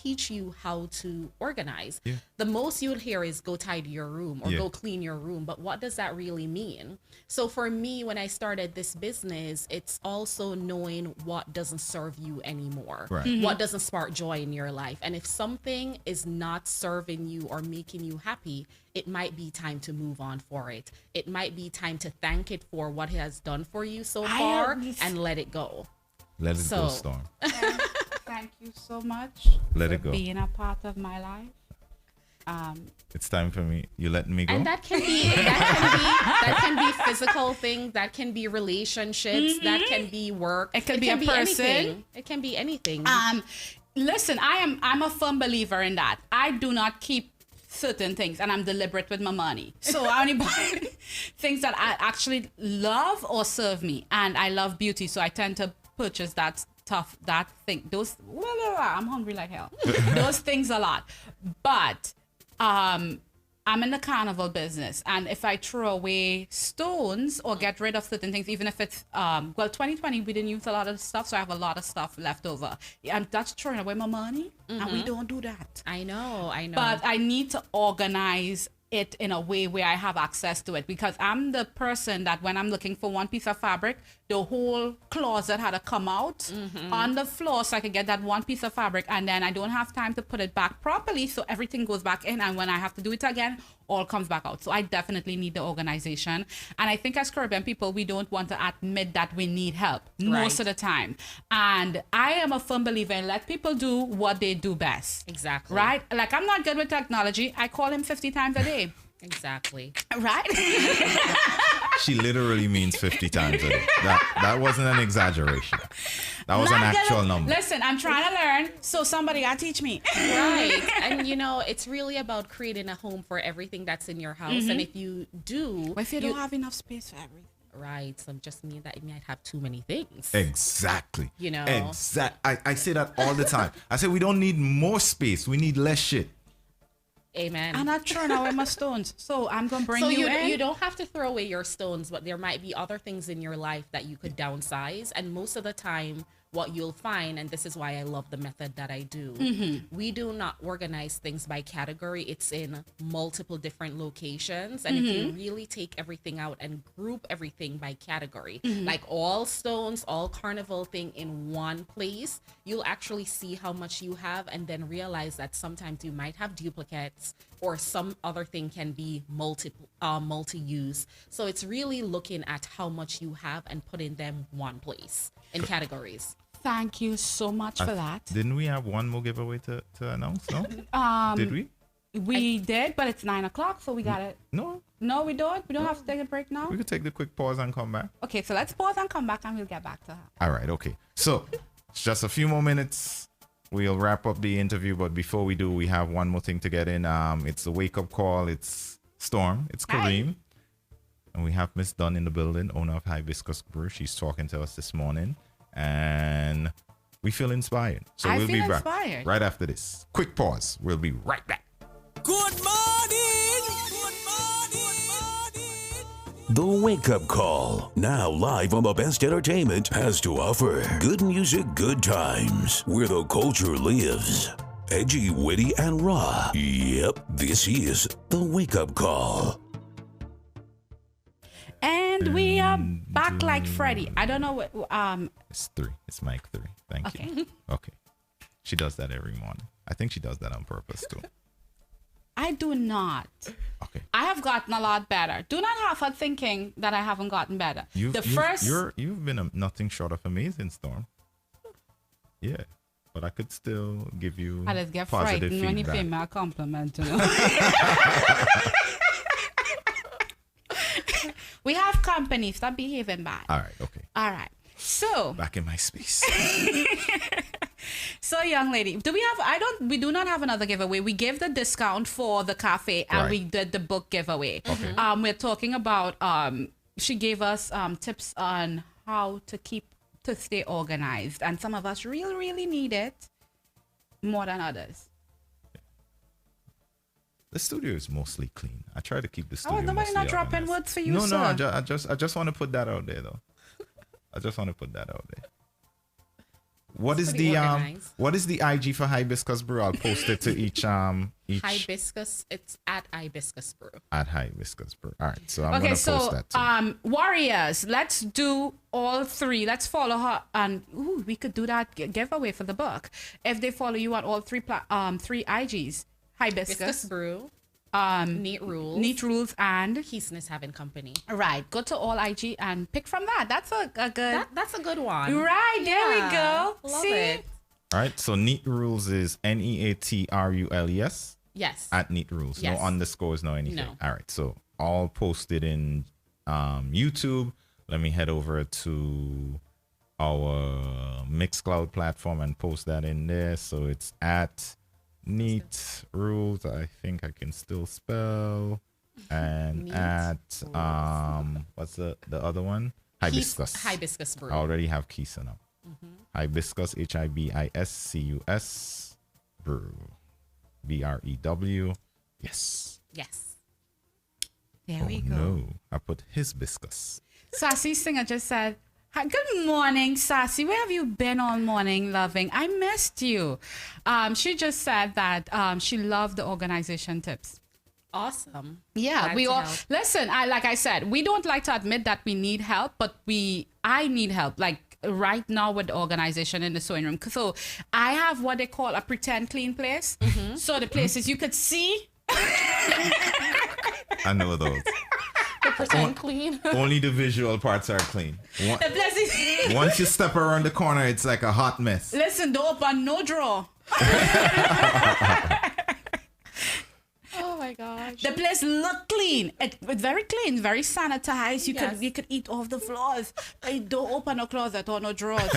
teach you how to organize. The most you would hear is go tidy your room or go clean your room, but what does that really mean? So for me, when I started this business, it's also knowing what doesn't serve you anymore, what doesn't spark joy in your life. And if something is not serving you or making you happy, it might be time to move on for it. It might be time to thank it for what it has done for you so far and let it go. Let it go, Storm. Thank you so much for being a part of my life. It's time for me. You letting me go? And that can be physical things, that can be relationships, that can be work. It can be a person. Anything. It can be anything. Listen, I'm a firm believer in that. I do not keep certain things, and I'm deliberate with my money. So I only buy things that I actually love or serve me. And I love beauty, so I tend to purchase that thing. I'm hungry like hell. Those things a lot. But I'm in the carnival business, and if I throw away stones or get rid of certain things, even if it's 2020 we didn't use a lot of stuff, so I have a lot of stuff left over, and that's throwing away my money, and we don't do that. I know. But I need to organize it in a way where I have access to it, because I'm the person that when I'm looking for one piece of fabric, the whole closet had to come out on the floor so I could get that one piece of fabric, and then I don't have time to put it back properly, so everything goes back in, and when I have to do it again, all comes back out. So I definitely need the organization. And I think as Caribbean people, we don't want to admit that we need help most of the time. And I am a firm believer in let people do what they do best. Exactly. Right? Like, I'm not good with technology. I call him 50 times a day. Exactly. Right? She literally means 50 times a day. That wasn't an exaggeration. That was an actual number. Listen, I'm trying to learn, so somebody gotta teach me. Right. And it's really about creating a home for everything that's in your house. And if you do, if you don't have enough space for everything. Right. So just mean that you might have too many things. Exactly. I say that all the time. I say we don't need more space. We need less shit. Amen. I'm not throwing away my stones, so I'm gonna bring you in. You don't have to throw away your stones, but there might be other things in your life that you could downsize. And most of the time, what you'll find, and this is why I love the method that I do, we do not organize things by category. It's in multiple different locations. And if you really take everything out and group everything by category, like all stones, all carnival thing in one place, you'll actually see how much you have, and then realize that sometimes you might have duplicates or some other thing can be multi-use. So it's really looking at how much you have and putting them one place in categories. Thank you so much for that. Didn't we have one more giveaway to announce? No? Did we? We did, but it's 9 o'clock, so we got it. No. No, we don't. We don't have to take a break now. We could take the quick pause and come back. Okay, so let's pause and come back, and we'll get back to her. All right, okay. So, it's just a few more minutes. We'll wrap up the interview, but before we do, we have one more thing to get in. It's a wake-up call. It's Storm. It's Kareem. Hi. And we have Miss Dunn in the building, owner of Hibiscus Brew. She's talking to us this morning. And we feel inspired. So we'll be back right after this. Quick pause. We'll be right back. Good morning. Good morning. The Wake Up Call, now live on the best entertainment, has to offer good music, good times, where the culture lives. Edgy, witty, and raw. Yep, this is the Wake Up Call. And we are back like Freddie. I don't know what. It's 3. It's mic 3. Thank you. Okay. She does that every morning. I think she does that on purpose too. I do not. Okay. I have gotten a lot better. Do not have her thinking that I haven't gotten better. You've been nothing short of amazing, Storm. Yeah. But I could still give you I just get positive frightened when you feedback. pay me a compliment, you know. We have company. Stop behaving bad. All right, okay. All right. So back in my space. So, young lady, we do not have another giveaway. We gave the discount for the cafe, and we did the book giveaway. Okay. We're talking about she gave us tips on how to stay organized, and some of us really need it more than others. The studio is mostly clean. I try to keep the studio. Oh, nobody not dropping words for you, no, sir. No, I just want to put that out there, though. I just want to put that out there. What is the IG for Hibiscus Brew? I'll post it to each Hibiscus. It's at Hibiscus Brew. At Hibiscus Brew. All right, so I'm gonna post that too. Warriors, let's do all 3. Let's follow her, and we could do that giveaway for the book if they follow you on all 3 IGs. Hibiscus Brew, Neat Rules, and Keesness Having Company. Right, go to all IG and pick from that. That's a good. That's a good one. Right, there we go. Love See? it. All right, so Neat Rules is NEATRULES. Yes. At Neat Rules, yes. No underscores, no anything. No. All right, so all posted in YouTube. Let me head over to our Mixcloud platform and post that in there. So it's at Neat Rules, I think I can still spell, and Neat at what's the other one? Hibiscus. Hibiscus Brew. I already have Keesa now. Hibiscus, HIBISCUS Brew, BREW. Yes. There we go. No, I put Hibiscus. Sassy Singer just said, "Hi, good morning, Sassy. Where have you been all morning, loving? I missed you." She just said that she loved the organization tips. Awesome. Yeah, Glad we to all help. listen. Like I said, we don't like to admit that we need help, but I need help. Like right now with the organization in the sewing room. So I have what they call a pretend clean place. So the places you could see. I know those. The pretend clean. Only the visual parts are clean. The places. Once you step around the corner, it's like a hot mess. Listen, don't open no drawer. Oh my gosh. The place look clean. It's very clean, very sanitized. You Yes. could eat off the floors. Don't open no closet or no drawers.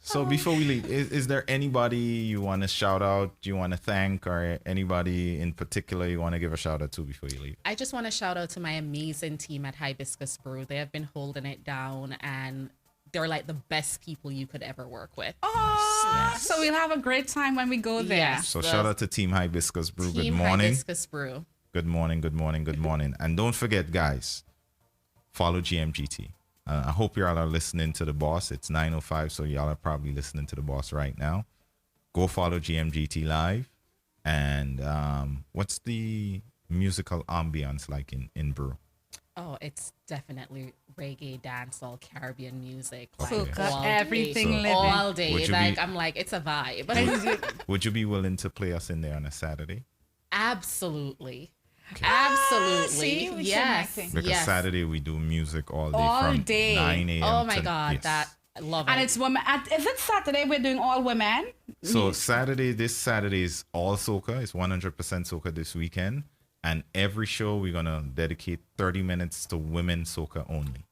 So before we leave, is there anybody you want to shout out, you want to thank, or anybody in particular you want to give a shout out to before you leave? I just want to shout out to my amazing team at Hibiscus Brew. They have been holding it down, and they're like the best people you could ever work with. Oh, so we'll have a great time when we go there. Yes. So shout out to Team Hibiscus Brew. Team Good morning. Hibiscus Brew. Good morning, good morning, good morning. And don't forget, guys, follow GMGT. I hope y'all are listening to the boss. It's 9:05, so y'all are probably listening to the boss right now. Go follow GMGT.LIVE. And what's the musical ambience like in Brew? Oh, it's definitely reggae, dancehall, Caribbean music. Okay. Like Soca, all everything day, living. all day. Would you Like be- I'm like, it's a vibe. Would you be willing to play us in there on a Saturday? Absolutely. Absolutely. see, we Yes. connecting. Because Yes. Saturday we do music all day All from day. 9 a.m. Oh my to, God, yes. that I love it. And it's women. Is it Saturday? We're doing all women. So this Saturday is all soca. It's 100% soca this weekend. And every show we're going to dedicate 30 minutes to women soca only.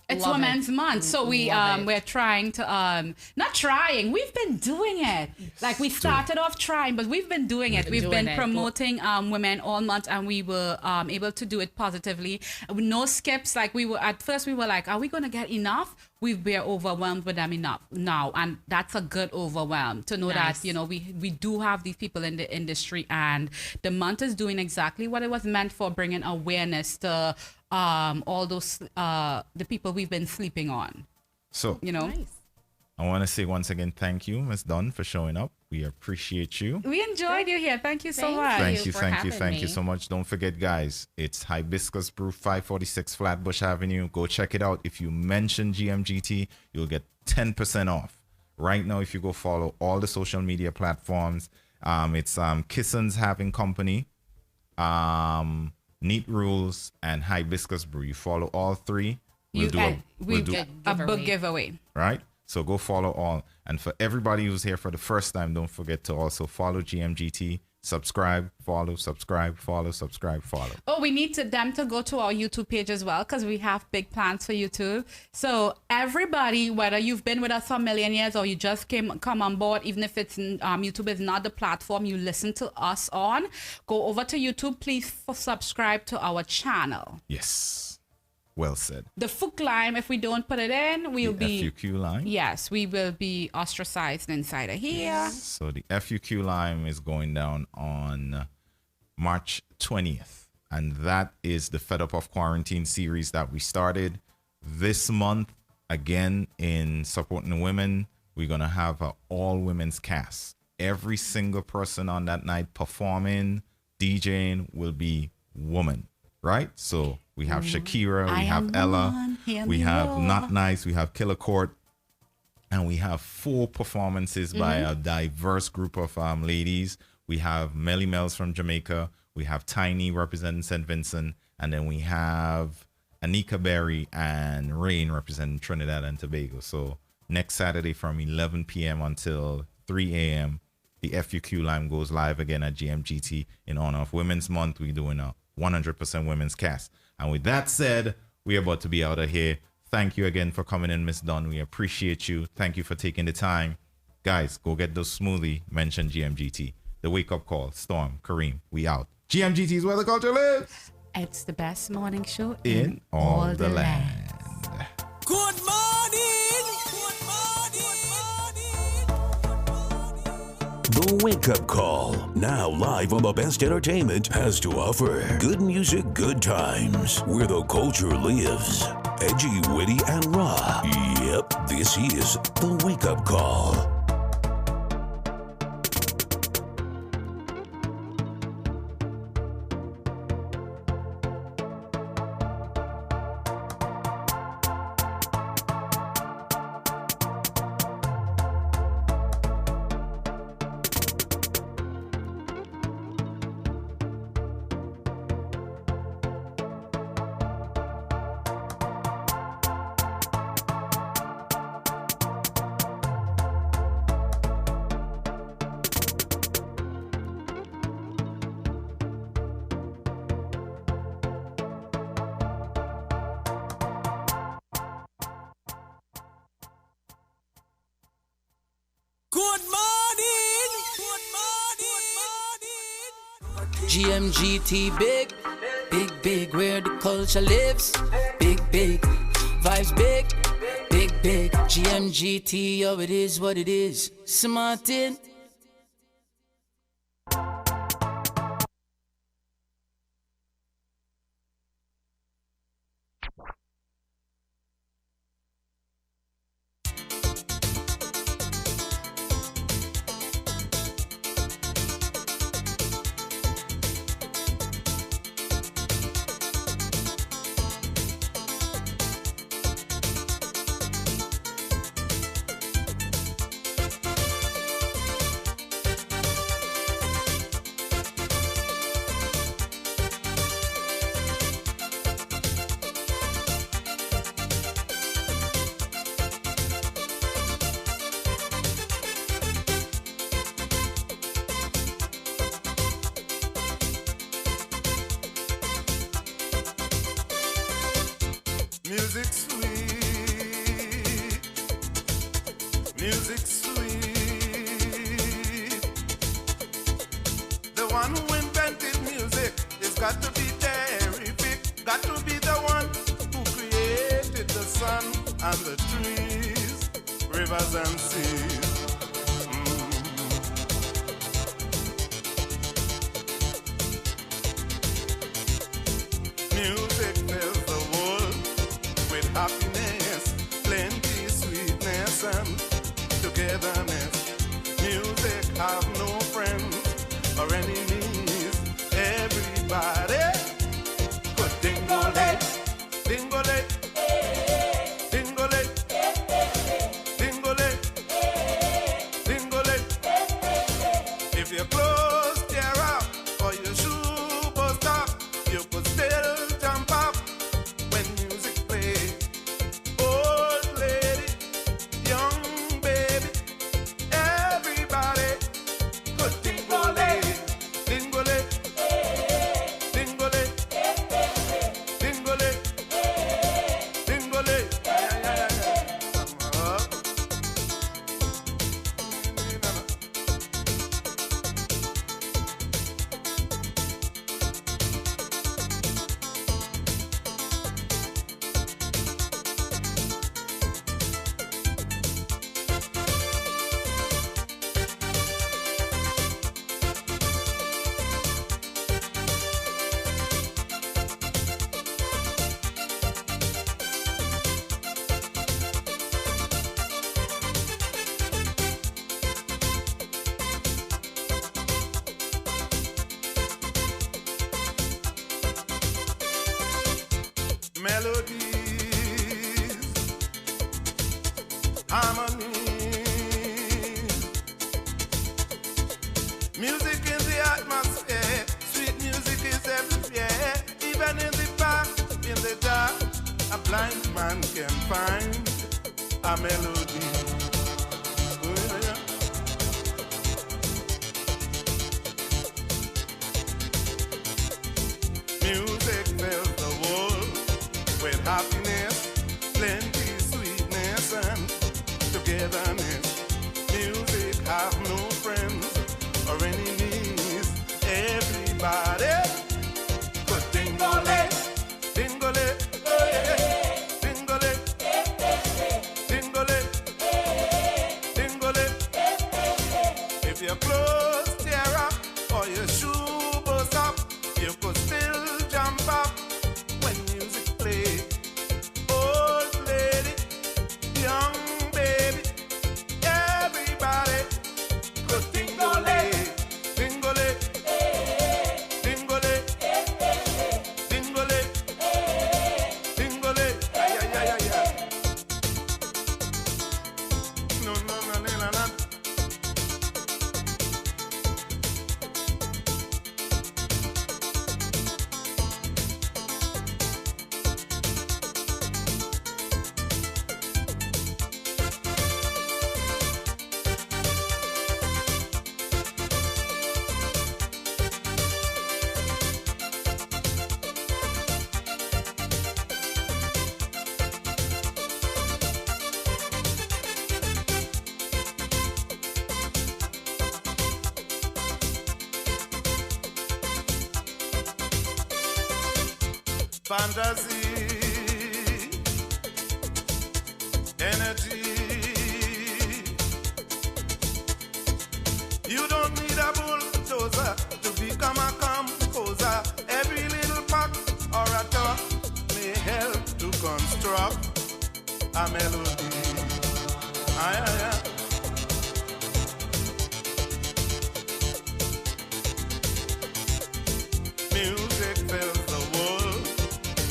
It's Love Women's it. Month, so Love it. we're trying to not trying. We've been doing it. Like we started off trying, but we've been doing it. We've Doing been it. promoting women all month, and we were able to do it positively. With no skips. Like we were at first, we were like, are we gonna get enough? We're overwhelmed with them enough now, and that's a good overwhelm to know Nice. that we do have these people in the industry, and the month is doing exactly what it was meant for, bringing awareness to all those the people we've been sleeping on. So Nice. I want to say once again, thank you, Ms. Dunn, for showing up. We appreciate you. We enjoyed you here. Thank you so Thank much. Thank you, for thank you, having thank you me. so much. Don't forget, guys, it's Hibiscus Brew, 546 Flatbush Avenue. Go check it out. If you mention GMGT, you'll get 10% off. Right now, if you go follow all the social media platforms, it's Kisson's Having Company, Neat Rules, and Hibiscus Brew. You follow all three. We Get a book giveaway. giveaway. Right? So go follow all. And for everybody who's here for the first time, don't forget to also follow GMGT, subscribe, follow, subscribe, follow, subscribe, follow. Oh, we need them to go to our YouTube page as well, because we have big plans for YouTube. So everybody, whether you've been with us for a million years or you just come on board, even if it's YouTube is not the platform you listen to us on, go over to YouTube. Please subscribe to our channel. Yes. Well said. The FUC line, if we don't put it in, we'll The be FUQ line. Yes, we will be ostracized inside of here. So the FUQ line is going down on March 20th. And that is the Fed Up of Quarantine series that we started this month. Again, in supporting the women, we're going to have an all women's cast. Every single person on that night performing, DJing will be woman, right? So we have Shakira, we have Ella, we have Not Nice, we have Killer Court, and we have 4 performances by a diverse group of ladies. We have Melly Mel's from Jamaica, we have Tiny representing St. Vincent, and then we have Anika Berry and Rain representing Trinidad and Tobago. So next Saturday from 11 p.m. until 3 a.m., the FUQ line goes live again at GMGT in honor of Women's Month. We're doing a 100% women's cast. And with that said, we're about to be out of here. Thank you again for coming in, Miss Dunn. We appreciate you. Thank you for taking the time. Guys, go get those smoothie. Mention GMGT. The Wake Up Call, Storm, Kareem. We out. GMGT is where the culture lives. It's the best morning show In all the land. Good morning. Good morning. The Wake Up Call, now live on the best entertainment, has to offer good music, good times, where the culture lives. Edgy, witty, and raw. Yep, this is The Wake Up Call. Good morning. Good morning. GMGT big, big, big, where the culture lives. Big, big, vibes big, big, big. GMGT, oh, it is what it is. Smartin. Music sweet. The one who invented music has got to be terrific. Got to be the one who created the sun and the trees, rivers and seas. Music fills the world with happiness, plenty, sweetness, and togetherness. Music have no friends or enemies. Everybody could dingole, dingole, dingole, dingole, dingole. If your clothes tear up or your shoe bust up, you could still jump up when music plays. Old lady, young baby, everybody could dingole, dingole, dingole, dingole, dingole. Yeah, yeah, yeah, yeah. Melodies, harmonies, music in the atmosphere, sweet music is everywhere, even in the park, in the dark, a blind man can find a melody. Oh, yeah. Music fills the world with happiness, plenty, sweetness, and togetherness. Music have no friends or enemies. Everybody could dingole, dingole, dingole, dingole, dingole. If your clothes tear up or your shoe bust up, you could still jump up when music plays. Old lady, young baby, everybody could dingole, dingole, dingole, dingole, dingole. Ay, ay, ay, ay, ay. No, no, no, no, no, no. Fantasy, energy. You don't need a bulldozer to become a composer. Every little part or a thought may help to construct a melody. Aye, aye, aye. Music fills the world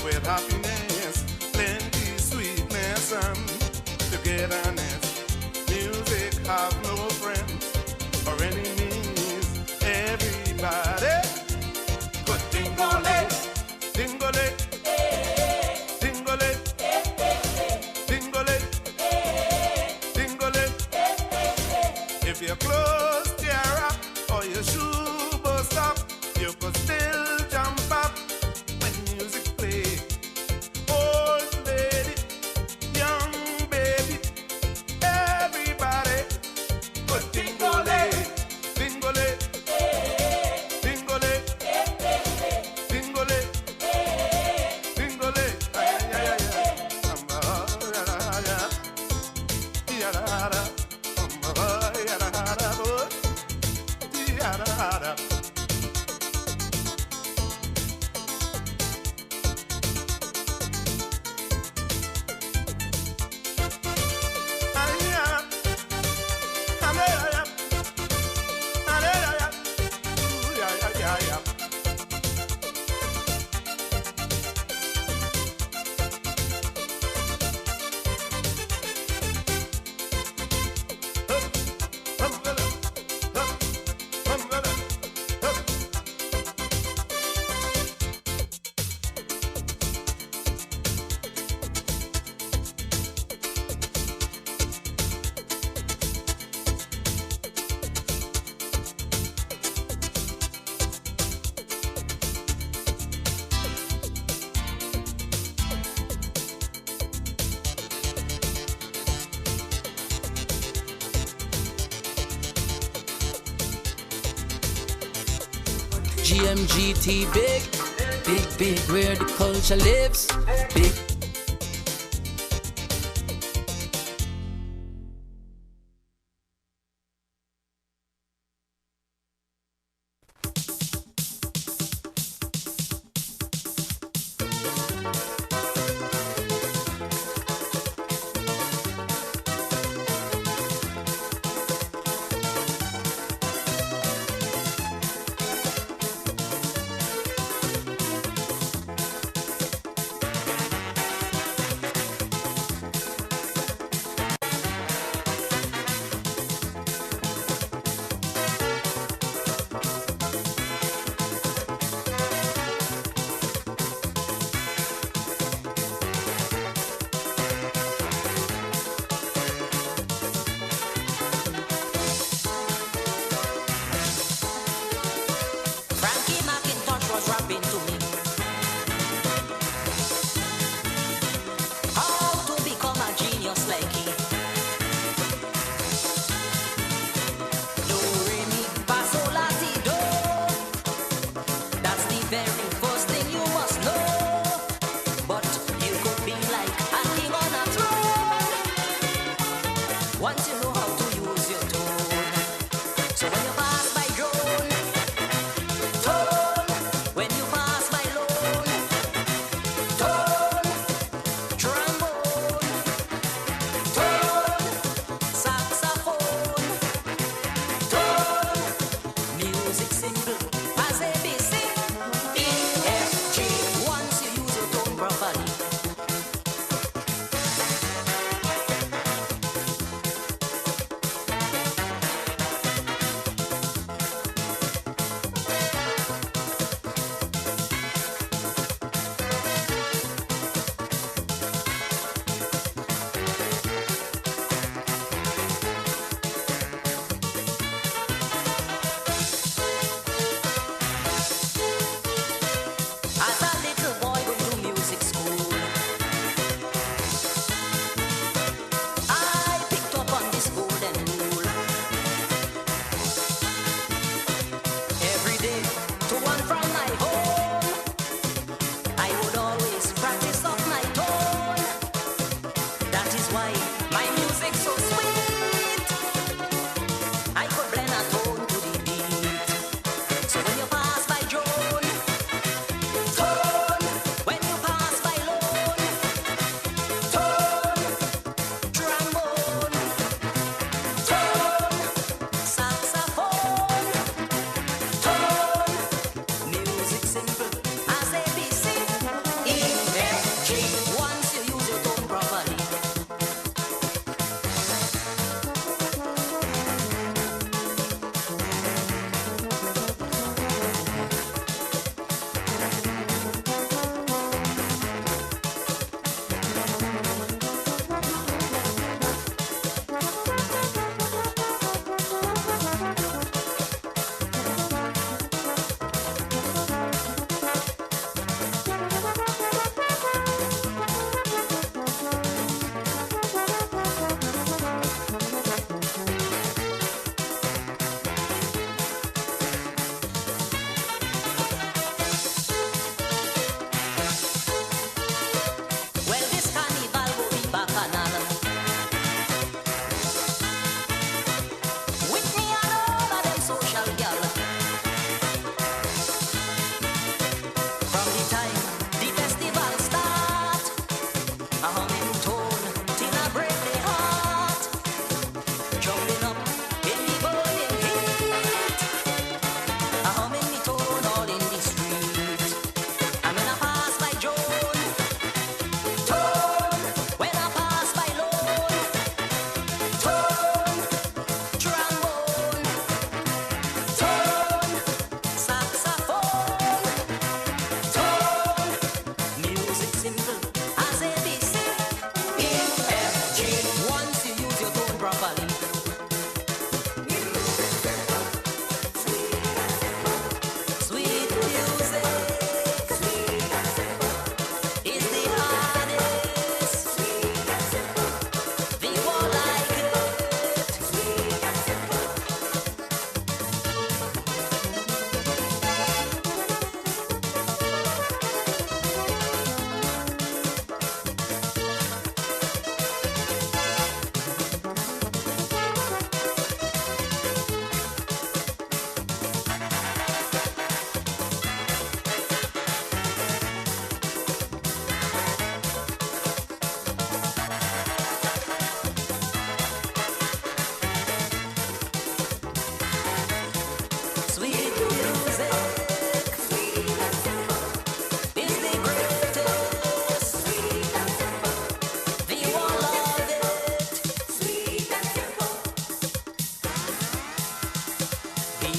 with happiness, plenty, sweetness, and togetherness. Music have no friends or enemies. Everybody could dingole, dingole, dingole, dingole, dingole. If your clothes tear up or your shoe bust up, you could still jump up when music plays. Old lady, young baby, everybody GMGT big, big, big, where the culture lives. Big.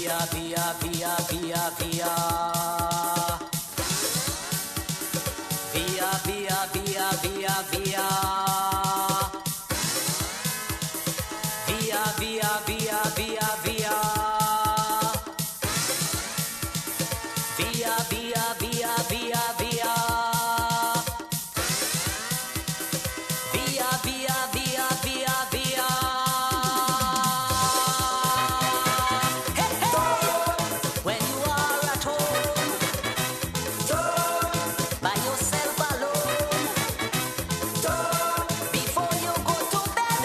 Via, via, via, via, via. Via, via, via, via, via. Via, via, via, via, via. Via, via, via, via, via. Via, via, via, via, via. Hey, hey. When you are at home, by yourself alone, before you go to bed,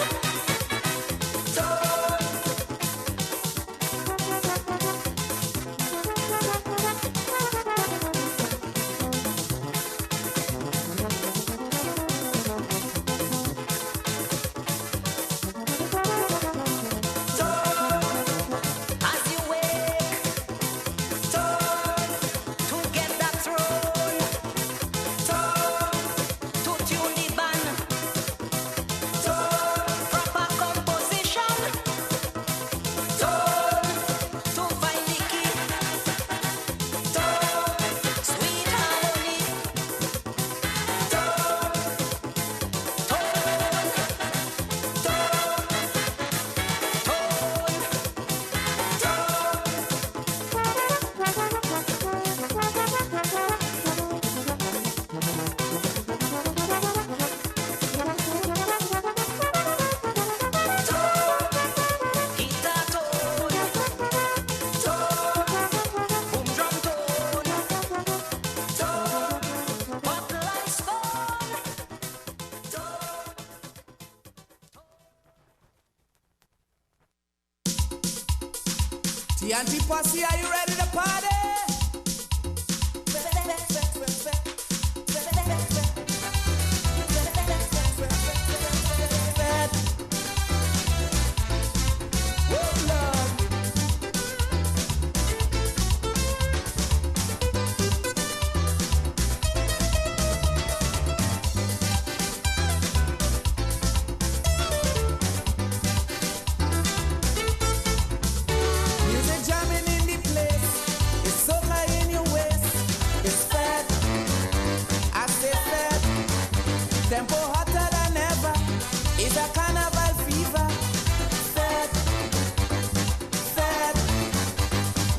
as you wake, to get that throne, to tune the band, proper composition, to find the key, sweet harmony, guitar tone, boom drum tone, pop lights gone. TNT Posse, are you ready to party? Woo, Lord. Music jamming in the place. It's soca in your waist. It's fed. I say fed. Tempo hotter than ever. It's a carnival fever. Fed. Fed.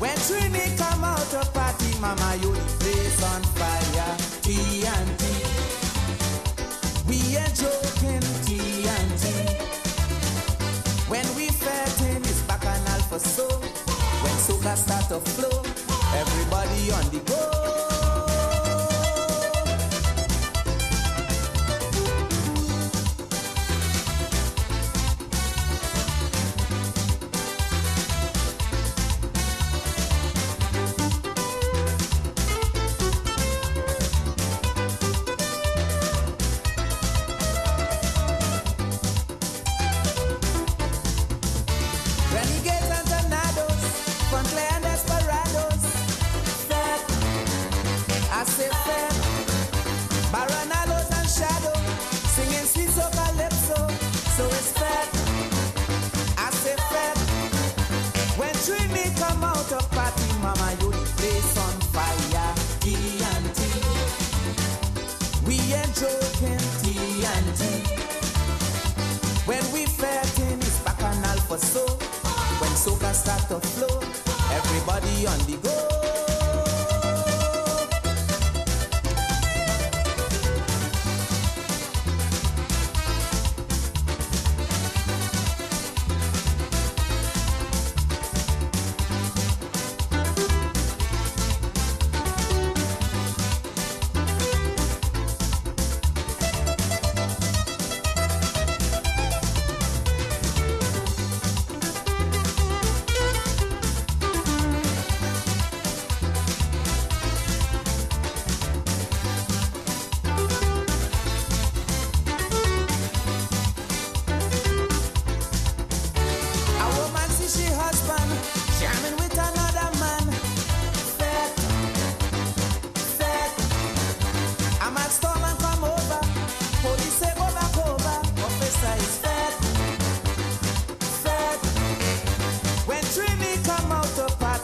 When Trini come out to party, mama, you the place on fire. TNT. We ain't joking, TNT. When we fetting, it's bacchanal for so. When soca start to flow, everybody on the go. Renegades and tornadoes, Funkley and Desperados. Fed, I say fed. Baranalos and Shadow, singing sweet soca calypso. So it's fed, I say fed. When Trini come out of party, mama, you the place on fire. TNT, we ain't joking, TNT. When we fetting, it's bacchanal for so. When soca start to flow, everybody on the go. When Trini come out to party,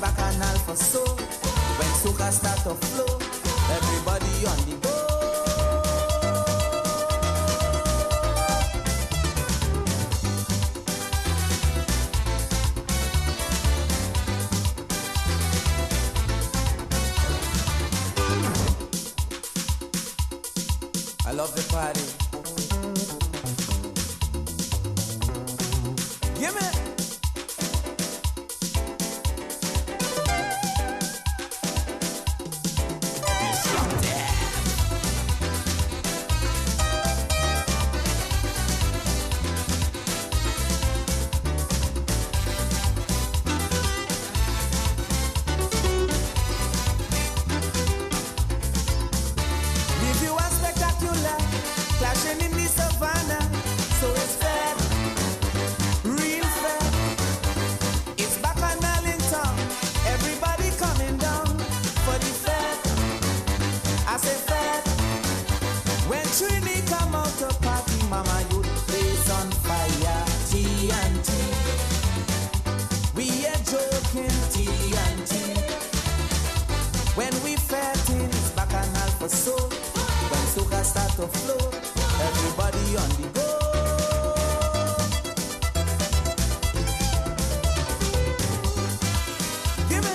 bacchanal for soul. When soca start to flow, everybody on the go. I love the party. Give me. Give you a spectacular clashing in the savannah, so it's fair, real fair. It's bacchanal in town, everybody coming down for the fair. I say fair. When Trini come out to party, mama, you place on fire. TNT, we ain't joking. TNT. When we fatting, it's bacchanal for soul. When soca start to flow, everybody on the go. Give me.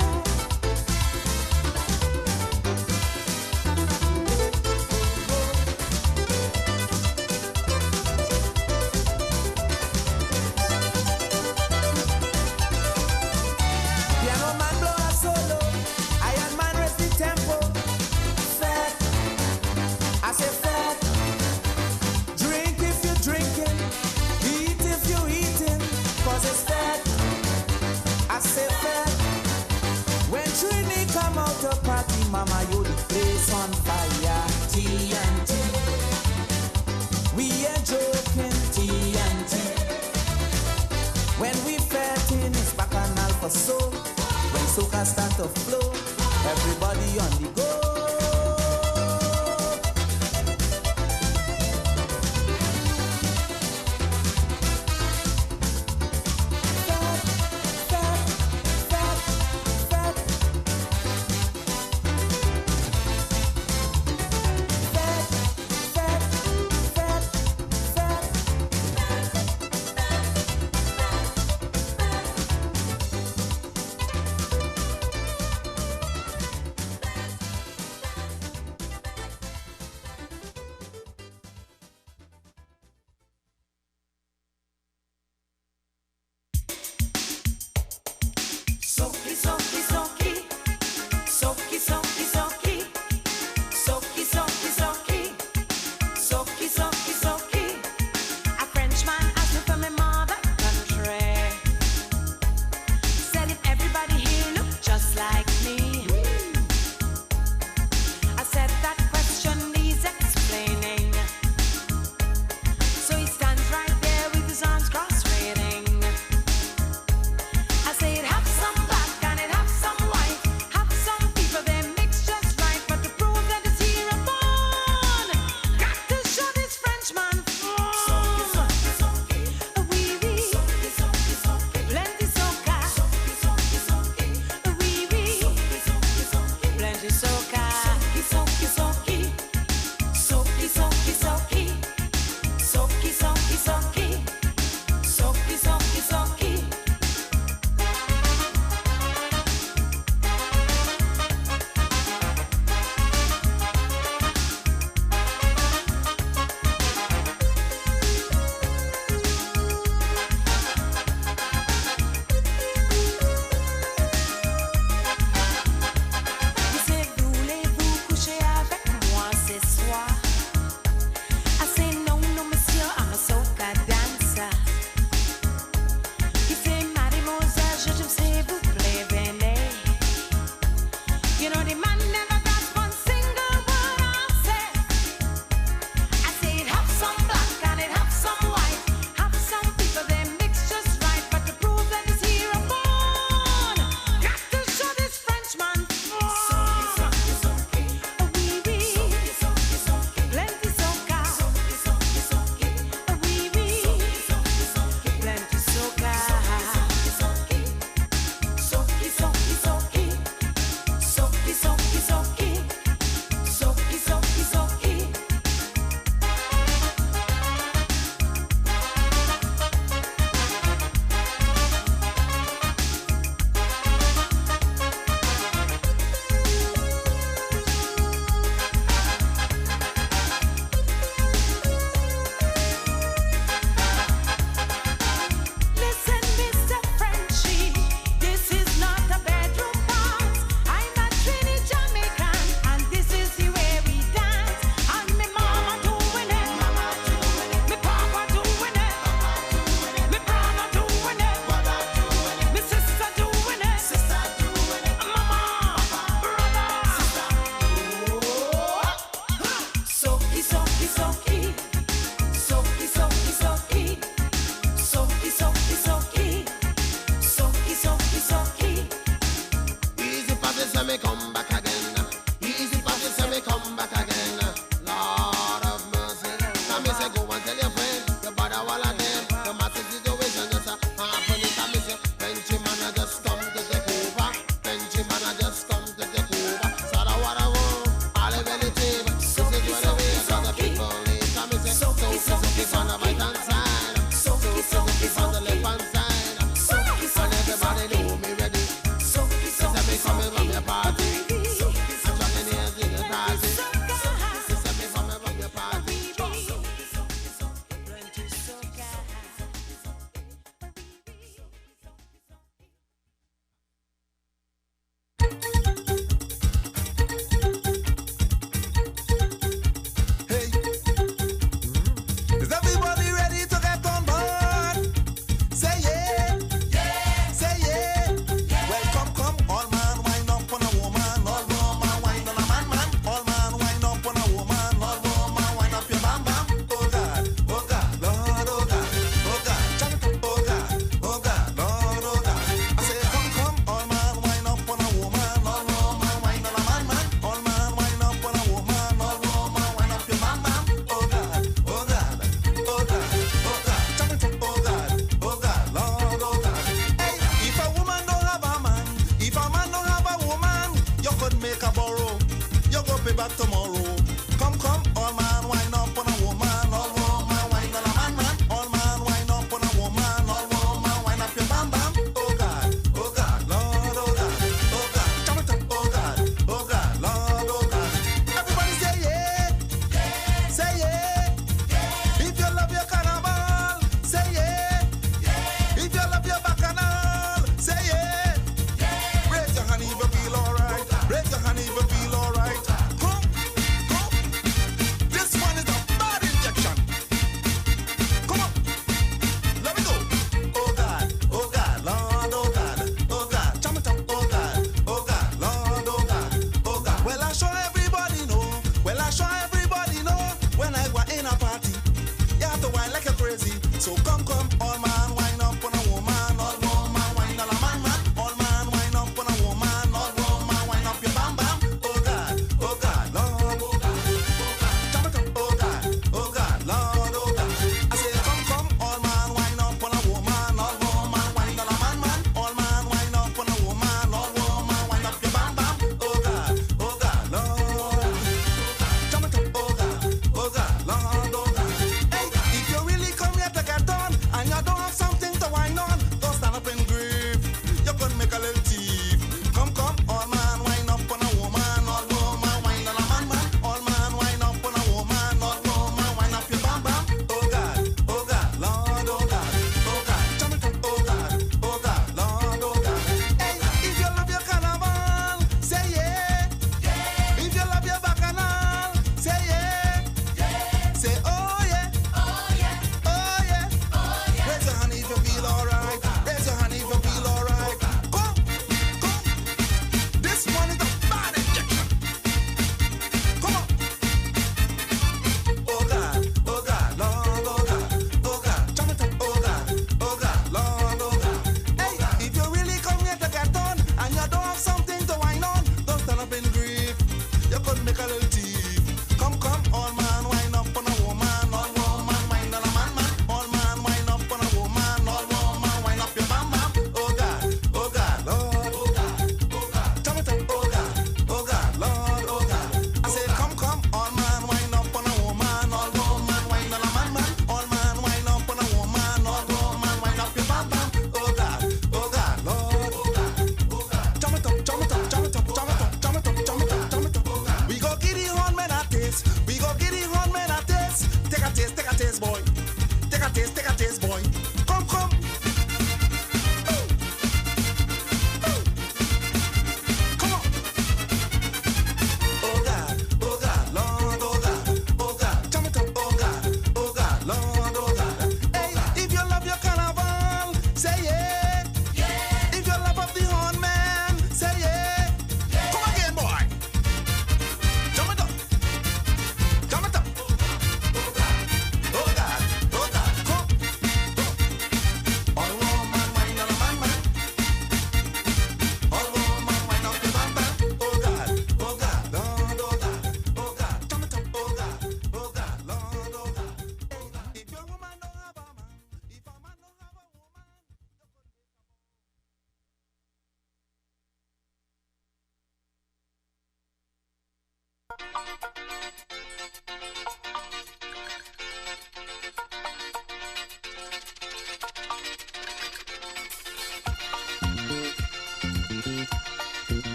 Piano man blow a solo, Iron man raise the tempo. Fat, I say fat. Drink if you're drinking, eat if you're eating, 'cause it's fat. I say fat. When Trini come out to party, mama, you the place on fire. TNT, we ain't joking. TNT. When we fatting, it's bacchanal for soul. When soca start to flow, everybody on the go. Fat, fat, fat, fat. Fat, fat, fat, fat. Soaky, soaky, soaky. Soaky, soaky, soaky. Soaky, soaky, soaky. Soaky, soaky, soaky. A Frenchman asked me from my mother country. Said if everybody here look just like me. I said that question needs explaining. So he stands right there with his arms crossed waiting. I say it have some back and it me come back again. Easy for you say me come back again. Lord of mercy. Come me say go and tell your friend, your brother while I them. The massive situation just happen. Come me say, Benchy man I just come to take over. Benchy man I just come to take over. So the what I want, all the relative. This is where the way of the people live. Come me say, so on the right hand side. So on the left hand side. And everybody know me ready. So me coming from your party. I'm trying to hear the party. So me coming from your party. Is everybody ready to get on board? Say yeah, say yeah. Well, come, all man wind up on a woman, all woman wind on a man. All man wind up on a woman, all woman wind up your bam bam. Oh God, Lord, oh God, jam it up, oh God, Lord, oh God. I say come, all man wind up on a woman, all woman wind on a man. All man wind up on a woman, all woman wind up your bam bam. Oh God, jam it up, oh God, Lord, oh God. Hey, if a woman don't have a man, if a man don't have a woman, you could make a borrow. You go pay back tomorrow. Come, all man wind up on a woman, all woman wind on a man. All man wind up on a woman, all woman wind up your bam bam. Oh God, Lord, oh God, jam it up, oh God, Lord, oh God. Everybody say yeah, say yeah. If you love your carnival, say yeah. If you love your bacchanal, say yeah. Raise your hand if you feel alright. Raise your hand if you feel alright. Come,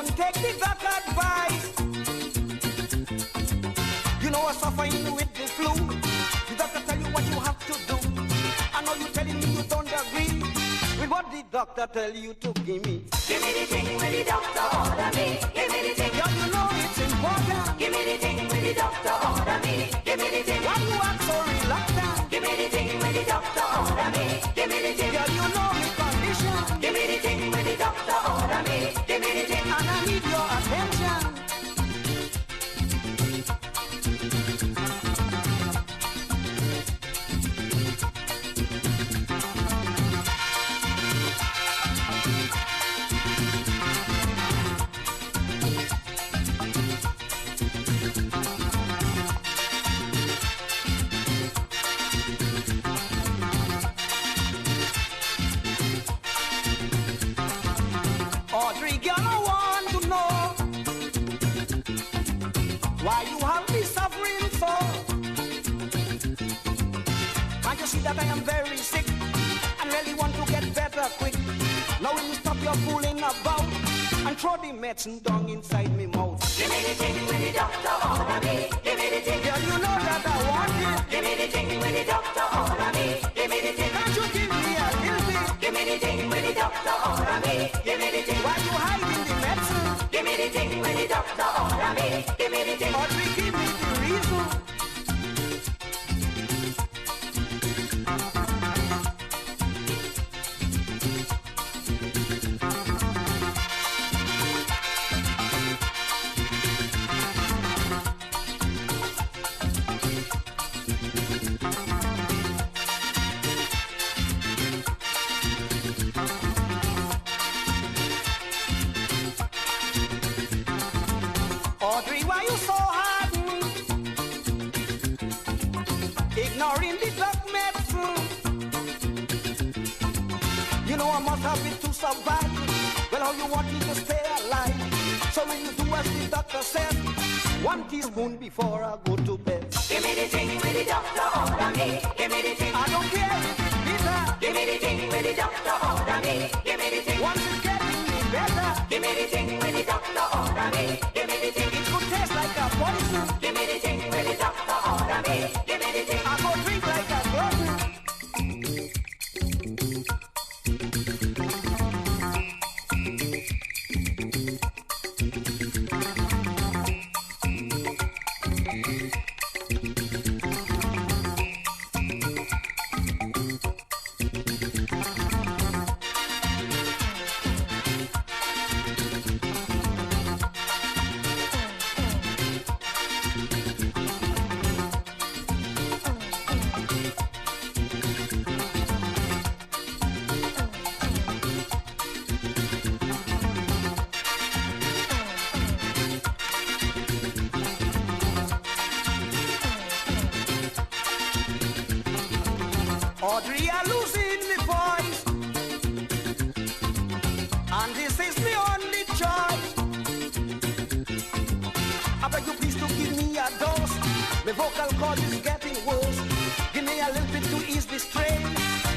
Don't take the doc advice. You know I'm suffering with the flu. The doctor tell you what you have to do. I know you telling me you don't agree with what the doctor tell you to give me. Give me the thing when the doctor order me. Give me the thing. Girl, you know it's important. Give me the thing when the doctor order me. Give me the thing. Why you act so reluctant? Give me the thing when the doctor order me. Give me the thing. Girl, you know me condition. Give me the thing when the doctor order me. Give me the thing. And I need your attention. Audrey, girl, I want to know why you have me suffering so. Can't you see that I am very sick and really want to get better quick? Now will you stop your fooling about and throw the medicine down inside me mouth? Give me the thing when the doctor order me. Give me the thing, girl, you know that I want it. Give me the thing when the doctor order me. Give me the thing. Can't you give me a little bit? Give me the thing when the doctor order me. Give me the thing. Why you hiding the medicine? Give me the thing when the doctor order me. Give me the thing. Audrey, give me the reason. Audrey, why you so hardened? Ignoring the drug medicine. You know I must have it to survive. Well, how you want me to stay alive? So when you do as the doctor said, 1 teaspoon before I go to bed. Give me the thing when the doctor order me. Give me the thing. I don't care if it's bitter. Give me the thing when the doctor order me. Give me the thing. Once it's getting me better. Give me the thing when the doctor order me. Give me the thing. It could taste like a poison. Give me the thing when the doctor order me. Give me the thing. I go drink like a glutton. Audrey, you're losing the voice, and this is the only choice. I beg you please to give me a dose. The vocal cord is getting worse. Give me a little bit to ease the strain.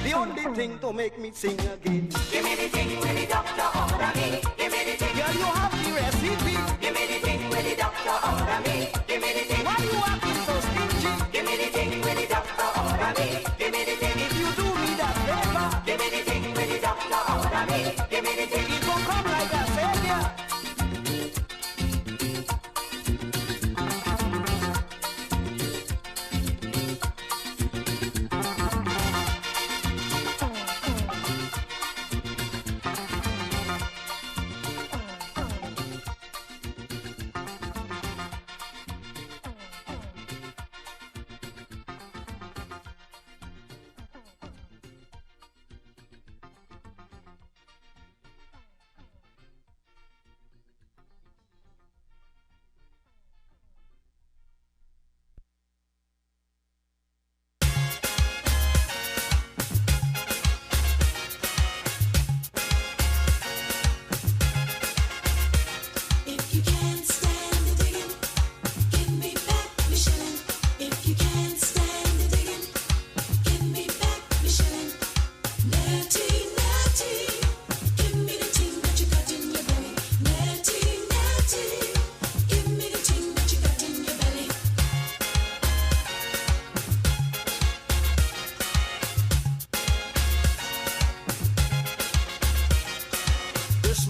The only thing to make me sing again. Give me the thing when the doctor order me. Give me the thing. Girl, you have the recipe. Give me the thing when the doctor order me. Give me the thing. Why you acting so stingy? Give me the thing when the doctor order me. Give me the thing. If you do me that favor, give me the thing when the doctor order me. Give me the thing. It will come like a savior.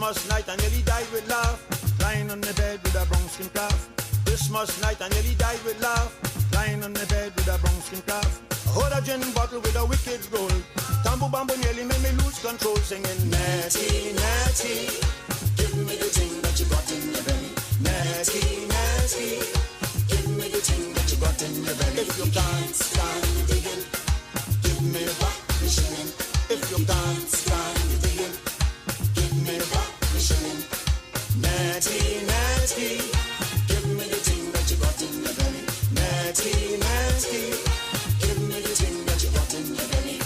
Christmas night I nearly died with laugh, lying on the bed with a brown skin calf. Christmas night I nearly died with laugh, lying on the bed with a brown skin calf. I hold a gin bottle with a wicked roll. Tambo bambo nearly made me lose control, singing Natty, Natty, give me the thing that you got in your belly. Natty, Natty, give me the thing that you got in your belly. If you can't stand the digging, give me back the shilling. If you can't stand the digging, give me back the shilling. Natty, Natty, give me the thing that you got in your belly. Natty, Natty, give me the thing that you got in your belly.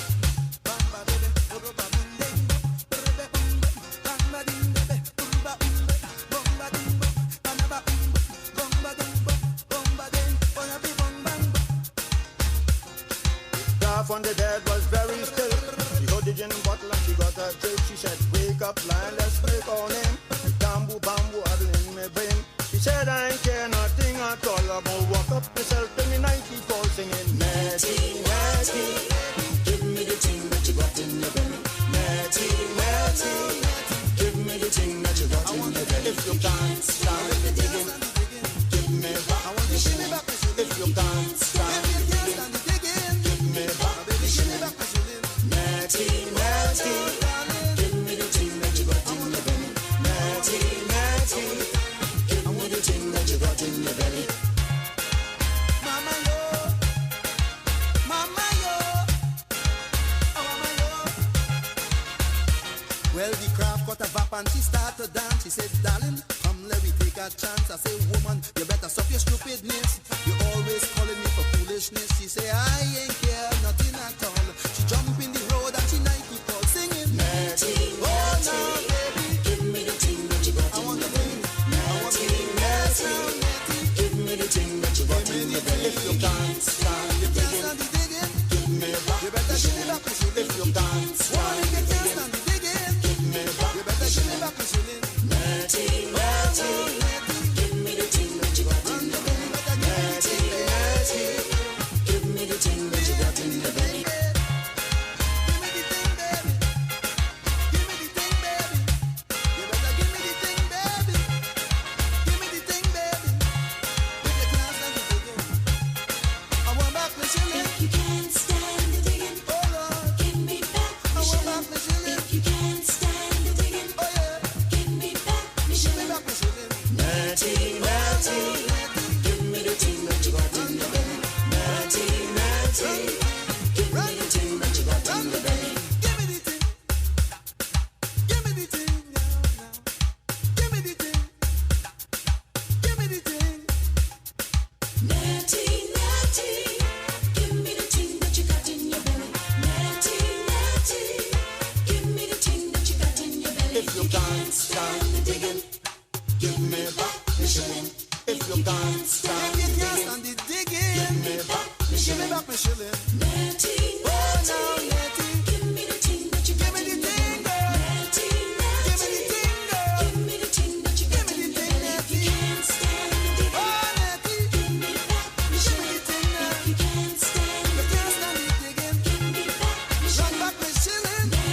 On the dead was very still. She got the gin bottle and she got a drink. She said, wake up, lion, let's make our name. The bamboo, bamboo, I in my brain. She said, I ain't care nothing at all. I'm gonna walk up myself in the night before singing, Natty, Natty, give me the thing that you got in your belly. Natty, Natty, give me the thing that you got in your belly. If you can't stand the digging, give me back the shilling. If you can't stand the digging, give me back. Natty, Natty, give me the thing that you got in your belly. Natty, Natty, give me the thing that you got in your belly. Mama yo, mama yo, oh mama yo. Well, the crab got a vap and she started to dance. She said, darling, come let me take a chance. I say, woman, you better stop your stupidness. You always calling me for foolishness. She say, I ain't care nothing at all. She jump in the road and she night people singing, Natty, oh now baby, give me the thing that you got in your belly. Natty, Natty, give me the thing that you got in your belly. If you can't stand the digging, give me back. You better give me back the shilling. If you can't stand the digging, give me back. You better give me back the shilling. Natty, Natty, give me the thing that you got in your belly. Natty, Natty, give me the thing that you got in your belly. If you can't stand the digging, give me back the shilling. If you can't stand the digging, give me back the shilling. Give me back my shilling. Natty, Natty, give me the thing that you got in your belly. Natty, Natty, give me the thing that you got in your belly. If you can't stand the digging, give me back the shilling. If you can't stand the digging, give me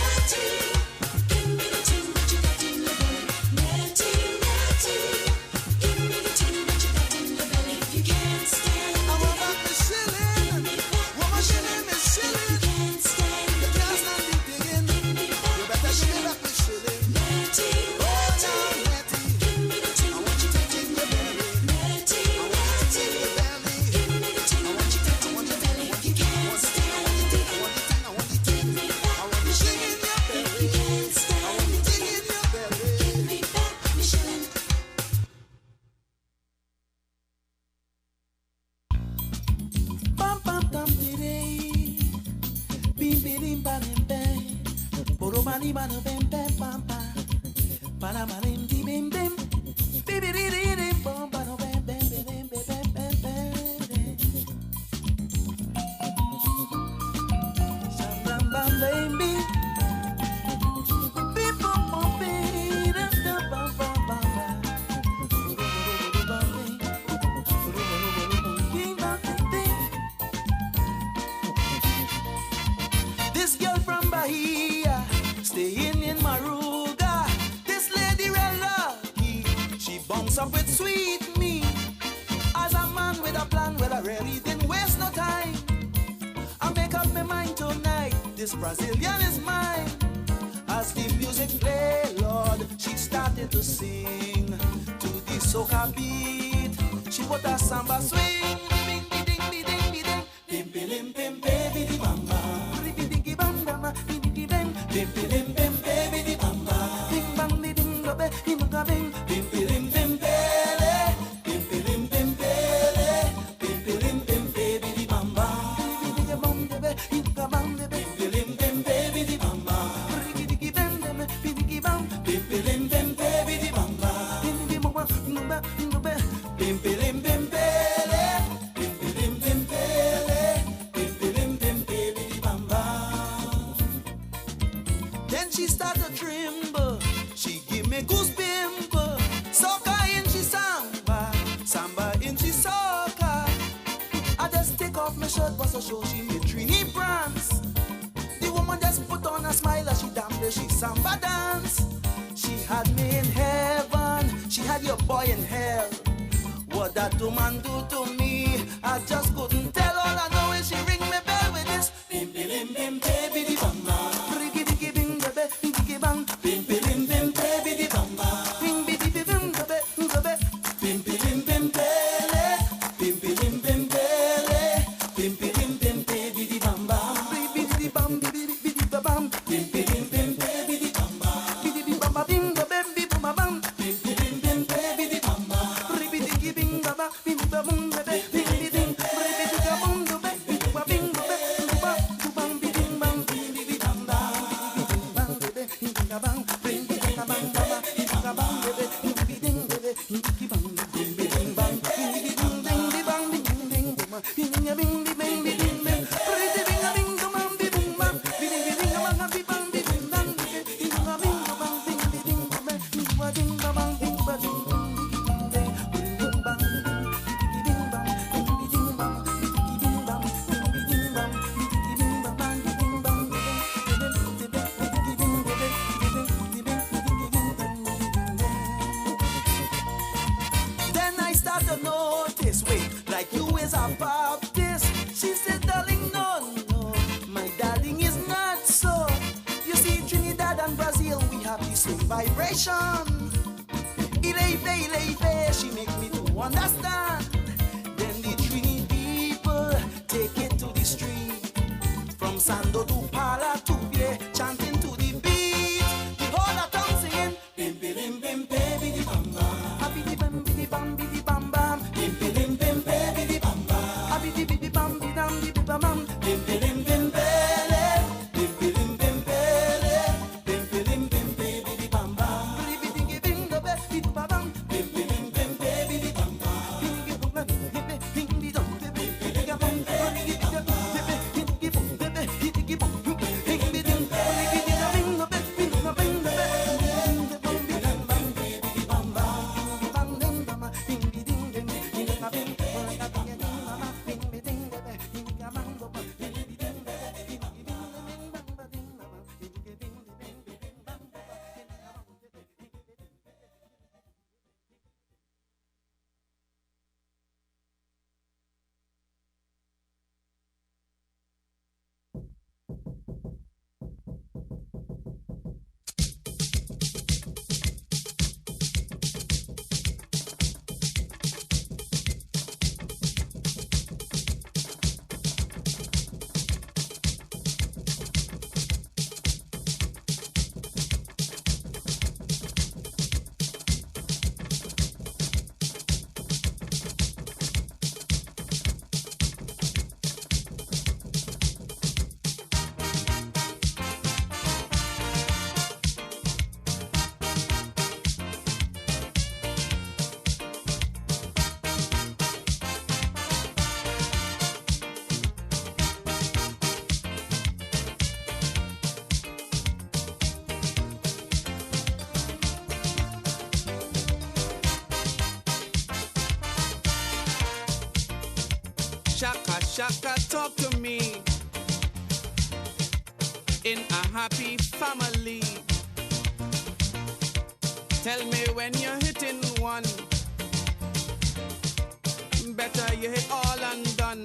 back the shilling. Natty, Natty, give me the thing that you got in your belly. Natty, Natty, give me the thing that you got in your belly. If you can't stand the digging, give me back the shilling. If you can't stand the digging, give me back the shilling. Natty, Natty, give me the thing that you got in your belly. Natty, Natty, give me the thing that you got in your belly. If you can't stand the digging, give me back the shilling. If you can't stand the digging, give me back the shilling. Bam bam bam dee bim bim bam bam boro bani bam bam bam bam bam bam di bim bim bim bim bam bam bam bam bam bam bam bam baby bim bam bam bam bam bam bam This girl from Bahia, staying in Maruga, this Brazilian is mine. As the music play, Lord, she started to sing to the soca beat. She put a samba swing. Bing, bing, bing, bing, bing, bing, bing, bing, baby, di bamba. Bing, bing, bing, bang, bang, bing, bing, bang, bing, bing, bing, baby, di bamba. Bing, bang, bing, bing, bing, bing, bing, bing, bing, bing, bele. Bing, bing, bing, bele. Bing, bing, bing, baby, di bamba. Bing, bing, bang, bing, bing, bang, bing, bing, bing, baby, di bamba. Bing, bing, bing, bang, bing, bing, bang, bing, bing, bing, baby, di bamba. Bing, bing, bang, bing, bing, bing, bim bim bim bele, bim bim bim bele, bim bim bim baby bamba. Then she start to tremble, she give me goose pimple. Soca in she samba, samba in she soca. I just take off my shirt, but so show she made Trini prance. The woman just put on a smile as she dance, she samba dance. She had me in heaven, she had your boy in hell. What that woman do to me, I just couldn't tell. All I know is she ring me bell with this bim bim bim baby di bamba. Riggy diggy bing baby, diggy bang. Bim bim bim baby di bamba. Bing biddy bim baby, baby. Bim bim bim bele, bim bim bim bele, bim bim bim baby di bamba. Biddy di bam, biddy biddy bam. Bim bim bim baby di bamba. Biddy bim bam bim baby bim bam. Bim bim bim baby di bamba. Vibration, she make me to understand. Then the Trini people take it to the street, from Sando to Pala to Pie, chanting to the beat. The whole of town singing bim bim bim baby di bamba, happy di bam di bam di bam bam, bim bim bim baby di bamba, happy di bam di bam di bam bam, bim bim bim bele, bim bim bim bele, bim bim bim baby di bamba, bim bim bim baby di bam, bim bim bim baby di bamba, bim bim bim Shaka, shaka, talk to me. In a happy family. Tell me when you're hitting one. Better you hit all and done.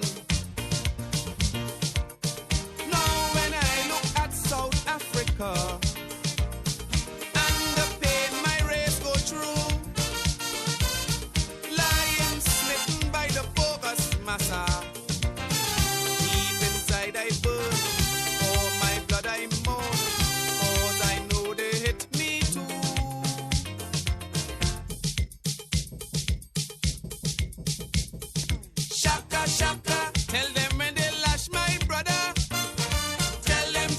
Now when I look Shaka, tell them when they lash my brother. Tell them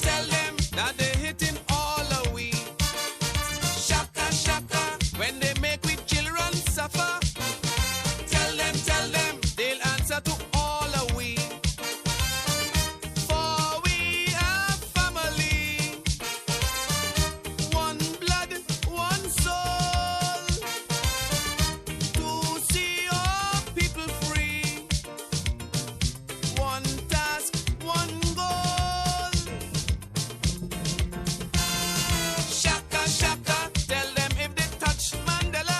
that they hitting all of we. Shaka, shaka, when they make we children suffer. Tell them they'll answer to all of we. For we are family, one blood, one soul. To see all people free, one task, one goal. Shaka, shaka, tell them if they touch Mandela.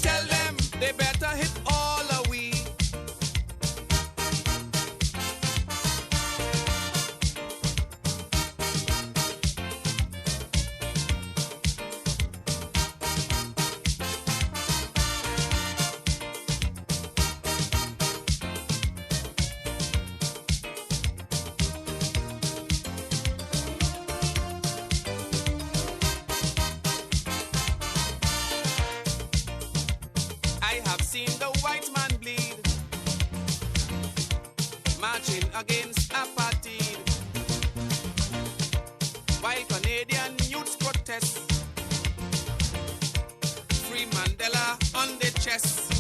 Tell them, they better hit all of we. I have seen the white man bleed, marching against apartheid, while Canadian youths protest. Free Mandela on the chest.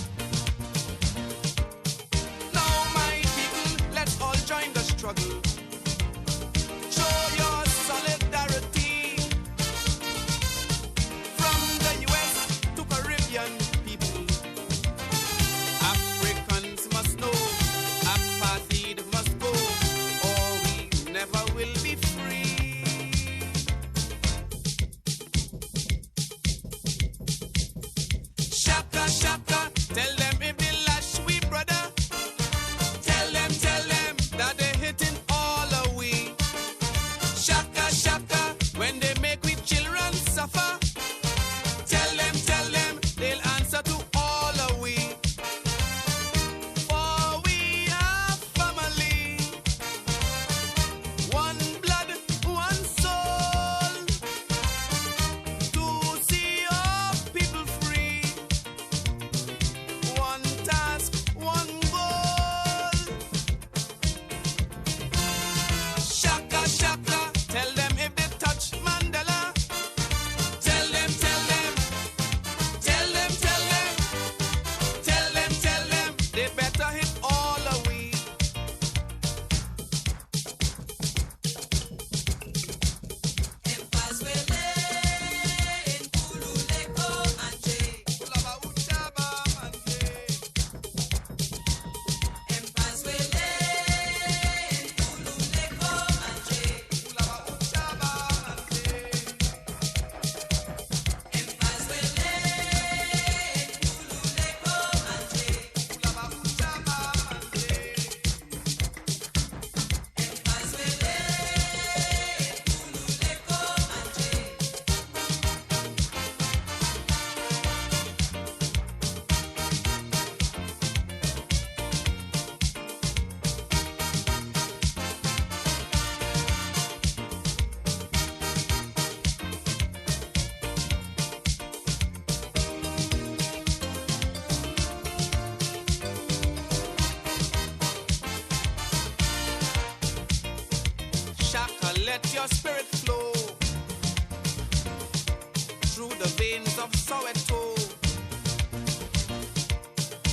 Now, my people, let's all join the struggle. Show your solidarity from the US to Caribbean people. Africans must know apartheid must go, or we never will be free. Shaka, shaka, tell them if they lash we brother. Tell them that they hitting all of we. Shaka, shaka, when they make we children suffer. Tell them they'll answer to all of we. For we are family, one blood, one soul. To see all people free, one task, one goal. Shaka, shaka, tell them if they touch Mandela. Tell them, they better hit all of we. Shaka, let your spirit flow through the veins of Soweto.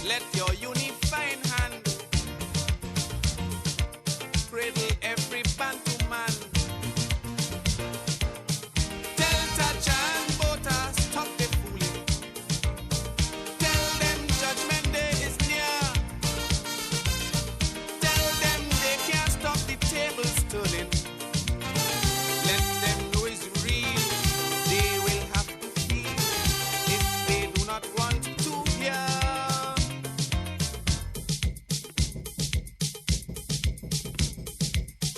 Let your unifying hand cradle every Bantu man. Tell Tacha and Bota, stop the fooling. Tell them Judgment Day is near. Tell them they can't stop the tables turning. Let them know it's real. They will have to feel if they do not want to hear.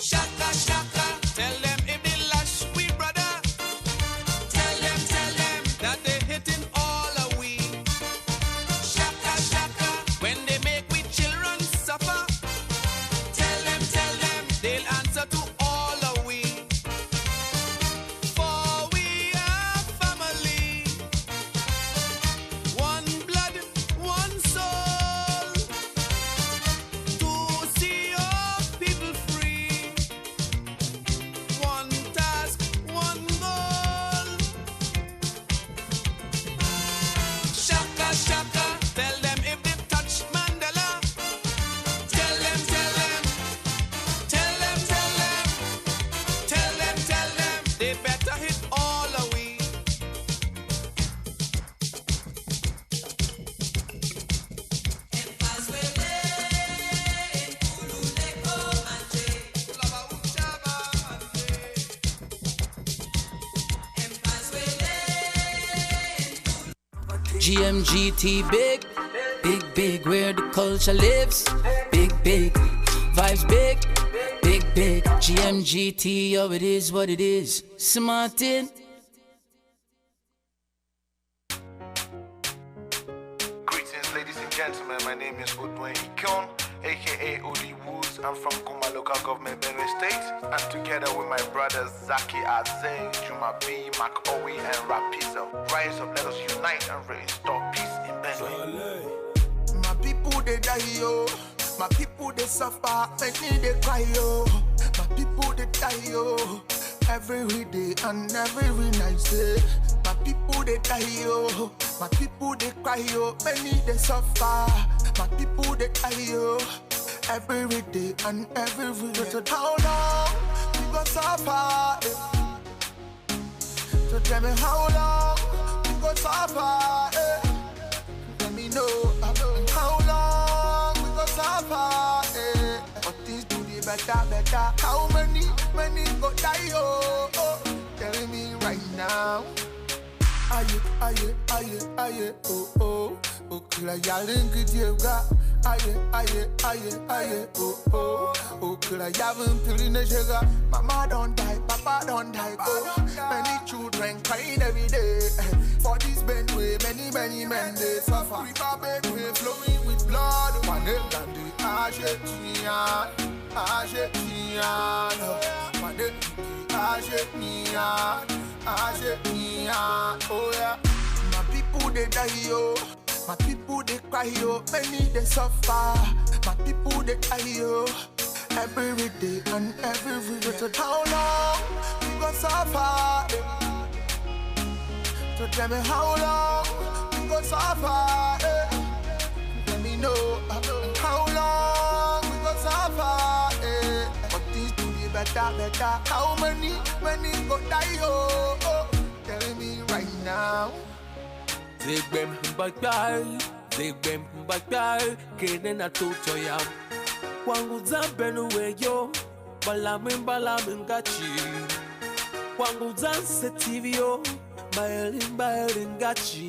Shaka, shaka, tell them if they lash we brother. Tell them that they hitting all of we. Shaka, shaka, when they make we children suffer. Tell them they'll answer to all of we. For we are family, GMGT big, big, big, where the culture lives. Big, big, vibes big, big, big. GMGT, oh, it is what it is. Smartin. Greetings, ladies and gentlemen. My name is Udway Ikon, aka Odi Woods. I'm from Kuma Local Government, Benue State, and together with my brothers Zaki Azay, Juma B, Mac Owe, and Rapizo, rise up, let us unite and restore peace in Benue. My people they die yo, my people they suffer, many they cry yo. My people they die yo, every day and every night say. My people they die yo, my people they cry yo, many they suffer. My people they die yo, every day and every night. So how long we gon' suffer? So tell me how long we gon' suffer? Let me know how long we gon' suffer. But things do the better. How many go die? Oh, tell me right now. Aye, oh. Kila yalin kidiyega. Aye, oh. Kila yavin pilin ejega. Mama don't die, Papa don't die. Oh, many children crying every day. For this Benue, many men they suffer. River Benue flowing with blood. One and the Argentinian. Oh yeah. My people they die yo, my people they cry yo, many they suffer. My people they die yo, every day and every day. So how long we gon' suffer? So tell me how long we gon' suffer? Let me know how long we gon' suffer? But things do be better. How many go die oh? Tell me right now. Zegbem bagay, kenen atoto yam. Wangu zambenu weyo, balamin gachi. Wangu zanse TVO, baelin gachi.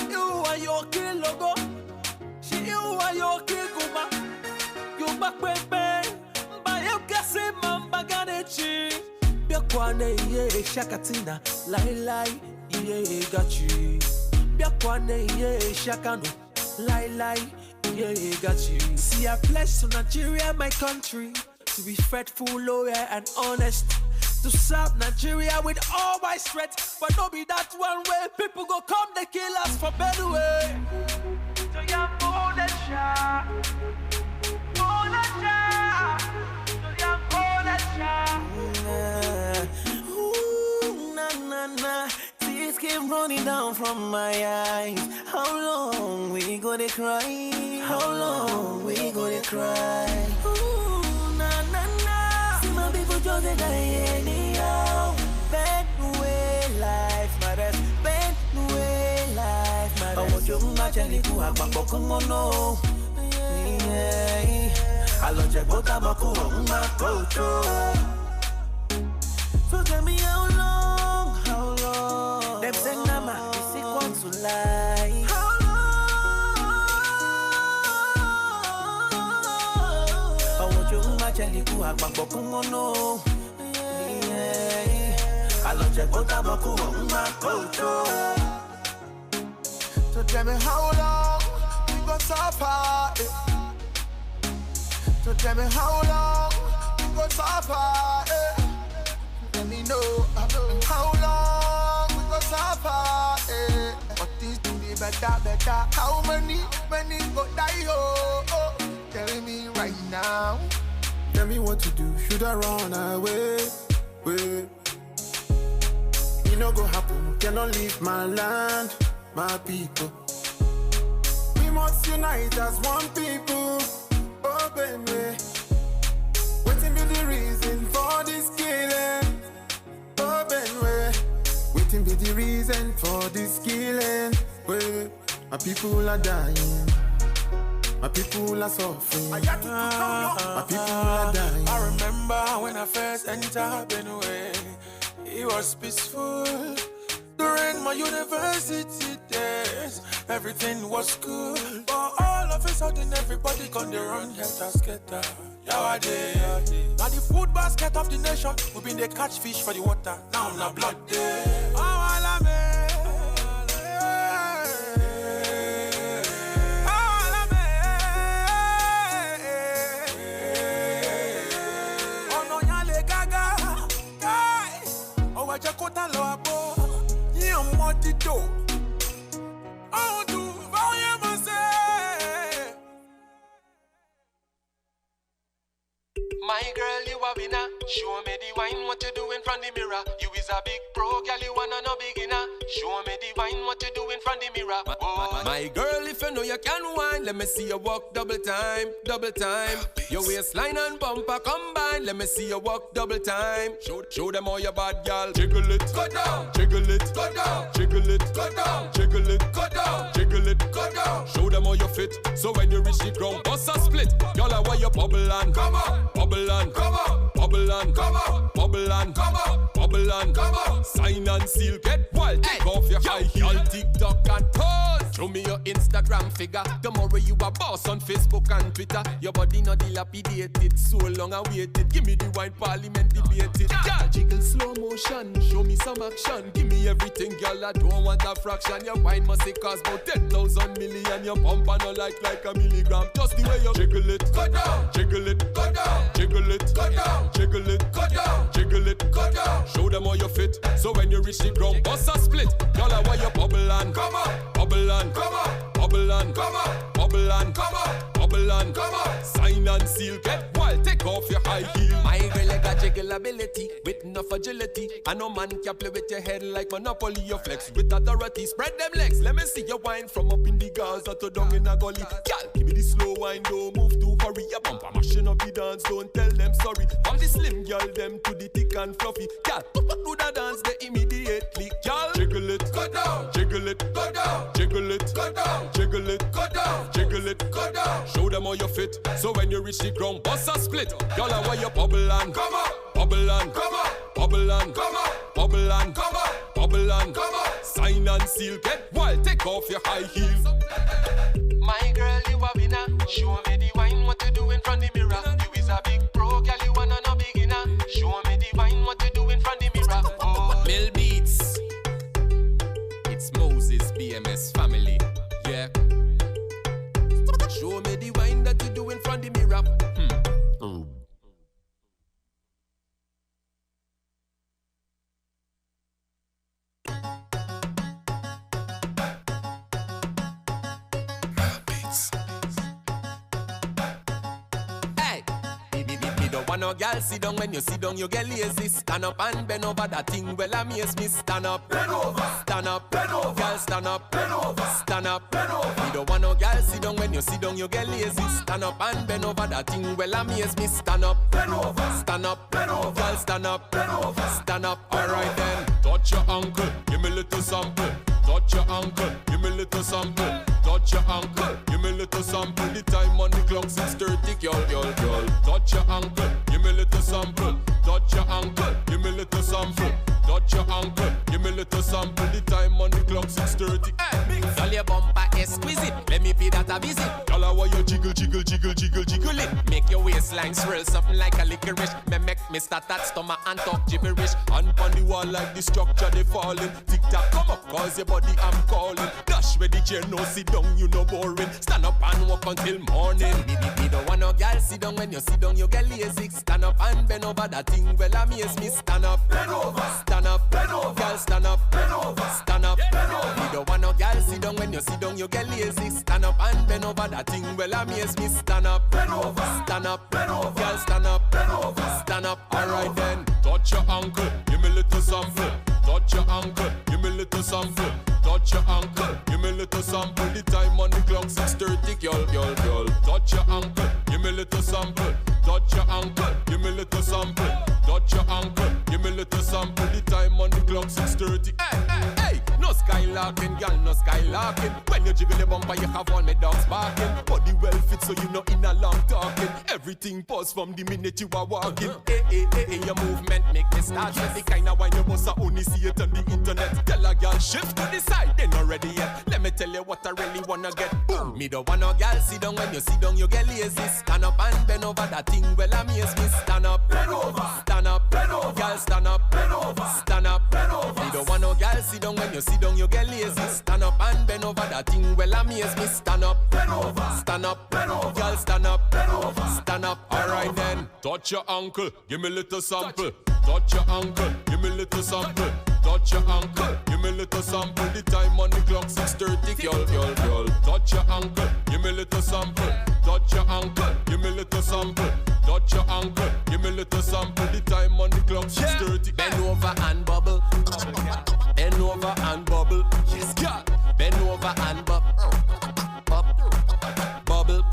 You are your kilogo, you are your kiguma. You back pepe, bayo kase mambaganechi. Biakwane ye shakatina, lai. Yeah, got you. Biakwane, yeah, shakano. Lai, yeah, got you. See, I pledge to Nigeria, my country, to be faithful, loyal, and honest. To serve Nigeria with all my strength. But don't be that one way. People go come, they kill us for better way. So you're more than shy. More than shy. So you're more than shy. Ooh, na. Tears keep running down from my eyes. How long we gonna cry? How long we gonna cry? Ooh, na. See my people just die anyhow. Benue life matters. Benue life matters. I want you to and you have my book on no. I love you, but I'm a cool so tell me how long? Them say nama, this is one to lie. How long? I want you to match and you have my book on no. I love you, but I'm a cool so tell me how long we gon' suffer? So tell me how long we gon' suffer? Let me know how long we gon' suffer? But things do be better. How many go die oh? Tell me right now. Tell me what to do. Should I run away? Wait. It no go happen. Cannot leave my land, my people. We must unite as one people. Open way. Waiting be the reason for this killing. Open way. Waiting be the reason for this killing. Way. My people are dying. My people are suffering. My people are dying. I remember when I first entered Benue, it was peaceful. During my university days, everything was good. But all of a sudden, everybody on their own head scatter. Yawade. Now the food basket of the nation, we been they catch fish for the water. Now I'm not blood day. Jakota lo abo, ni amoti do. Oh, do voye mase. My girl, you a winner. Show me the wine, what you doing from the mirror. You is a big pro, girl, you wanna no beginner. Show me the wine, what you doing from the mirror. Oh. My girl, if you know you can wine, let me see you walk double time, double time. Your waistline and bumper combine, let me see you walk double time. Show them all your bad, girl. Jiggle it, go down, jiggle it, go down, jiggle it, go down, jiggle it, go down, jiggle it, go down. Show them all your fit, so when you reach the ground, bust a split. Y'all are where you bubble and come on, bubble and come on, bubble and come on, bubble and come on, bubble and come on. Sign and seal, get wild, take off your high heel. TikTok and pose. Show me your Instagram figure. Tomorrow you a boss on Facebook and Twitter. Your body not dilapidated, so long I waited. Give me the wine, parliament debated. Girl, jiggle slow motion, show me some action. Give me everything, girl, I don't want a fraction. Your wine must cost about 10,000 million. Your pump and no like a milligram. Just the way you jiggle it, go down, jiggle it, go down, jiggle it, go down, jiggle it, go down, jiggle it, go down. Show them how you fit, so when you reach the ground, bust a split. Girl, I want you bubble and come on, bubble and come on, bubble and come on, bubble and come on, bubble and come on. Sign and seal, get wild, take off your high heel. My girl, like a jiggle ability with enough agility. And no man can play with your head like Monopoly. You flex with authority, spread them legs. Let me see your wine from up in the Gaza to down in a gully. Girl, give me the slow wine, don't move too hurry. Your bumper mashing up the dance, don't tell them sorry. From the slim girl, them to the thick and fluffy. Girl, do the dance, they immediately. Girl, jiggle it, go down, jiggle it, go down, jiggle it, go down, jiggle it, go down, jiggle it, go down. Show them how you fit, so when you reach the ground, bust a split. Girl, I want you bubble and come on, bubble and come on, bubble and come on, bubble and come on, bubble and come on. Sign and seal, get wild, take off your high heels. My girl, you a winner. Show me the wine, what you do in front the mirror. You is a big pro, girl, you wanna no beginner. Show me the wine, what you do in front the mirror. Oh. Mill Beats. It's Moses BMS family. Yeah. Show me the wine that you do in front the mirror. No girl sit down, when you sit down you get lazy. Stand up and bend over, that thing well amaze me. Stand up, bend over, stand up, bend over. Girl stand up, bend over, stand up, bend over. You don't want no girl sit down, when you sit down you get lazy. Stand up and bend over, that thing well amaze me. Stand up, bend over, stand up, bend over. Girl stand up, bend over, stand up. Alright then, touch your ankle, give me a little sample. Touch your ankle, give me a little sample. Touch your ankle, give me a little sample. The time on the clock 6:30, y'all. Touch your ankle, give me a little sample. Touch your ankle, give me a little sample. Touch your ankle, give me a little sample. The time on the clock 6:30. Hey, girl, your bumper exquisite. Let me pay that a visit. Girl, I want you jiggle, jiggle, jiggle, jiggle, jiggle it. Make your waistline swirl something like a licorice. Make me start that stomach and talk gibberish. Hand on the wall like the structure they falling. Tick tock, come up, cause your body I'm calling. Dash with the chair, no sit down, you no boring. Stand up and walk until morning. Me don't want no girl sit down, when you sit down you get lazy. Stand up and bend over, that thing well amaze me. Stand up, bend over, stand up, bend over. Girl stand up, bend over, stand up, bend over. Me don't want no girl sit down, when you sit down you get lazy. Stand up and bend over, that thing well amaze me. Stand up, bend over, stand up, bend over. Girl stand up, bend over, stand up. Alright then, touch your ankle, give me a little sample. Touch your ankle, give me a little sample. Touch your ankle, give me a little sample. The time on the clock 6:30, y'all. Touch your ankle, give me a little sample. Touch your ankle, give me a little sample. Touch your ankle, give me a little sample. The time on the clock 6:30. Hey, no skylarking, girl, no skylarking. When you jiggle the bumper, you have all my dogs barking. Body well fit, so you know in a long talking. Everything pause from the minute you are walking. Hey, your movement make me start. The kind of wine you must only see it on the internet. Tell a girl shift to the wanna get boom. Me don't want no girl sit down. When you sit down, you get lazy. Stand up and bend over. That thing well amaze me. Stand up, bend over. Stand up, bend over. Girl, stand up, bend over. Stand up, bend over. Me don't want no girl sit down. When you sit down, you get lazy. Stand up and bend over. That thing well amaze me. Stand up, bend over. Stand up, bend over. Girl, stand up, bend over. Stand up. Alright then. Touch your ankle. Give me a little sample. Touch your ankle. Give me a little sample. Touch your ankle, give me a little sample. The time on the clock 6:30, girl. Touch your ankle, give me a little sample. Touch your ankle, give me a little sample. Touch your ankle, give me a little sample. The time on the clock 6:30. Bend over and bubble. Bend over and bubble. Yes, girl. Bend over and bubble. Bubble.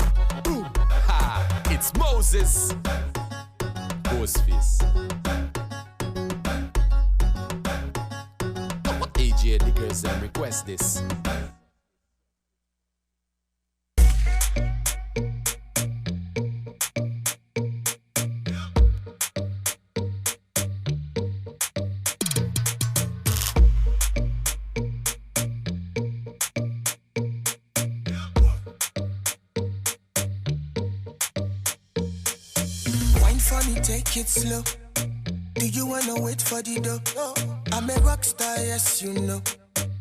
Boom. Ha! It's Moses. Ghostface. AJ the girls and request this. Wine for me, take it slow. Do you wanna wait for the door? I'm a rock star, yes you know.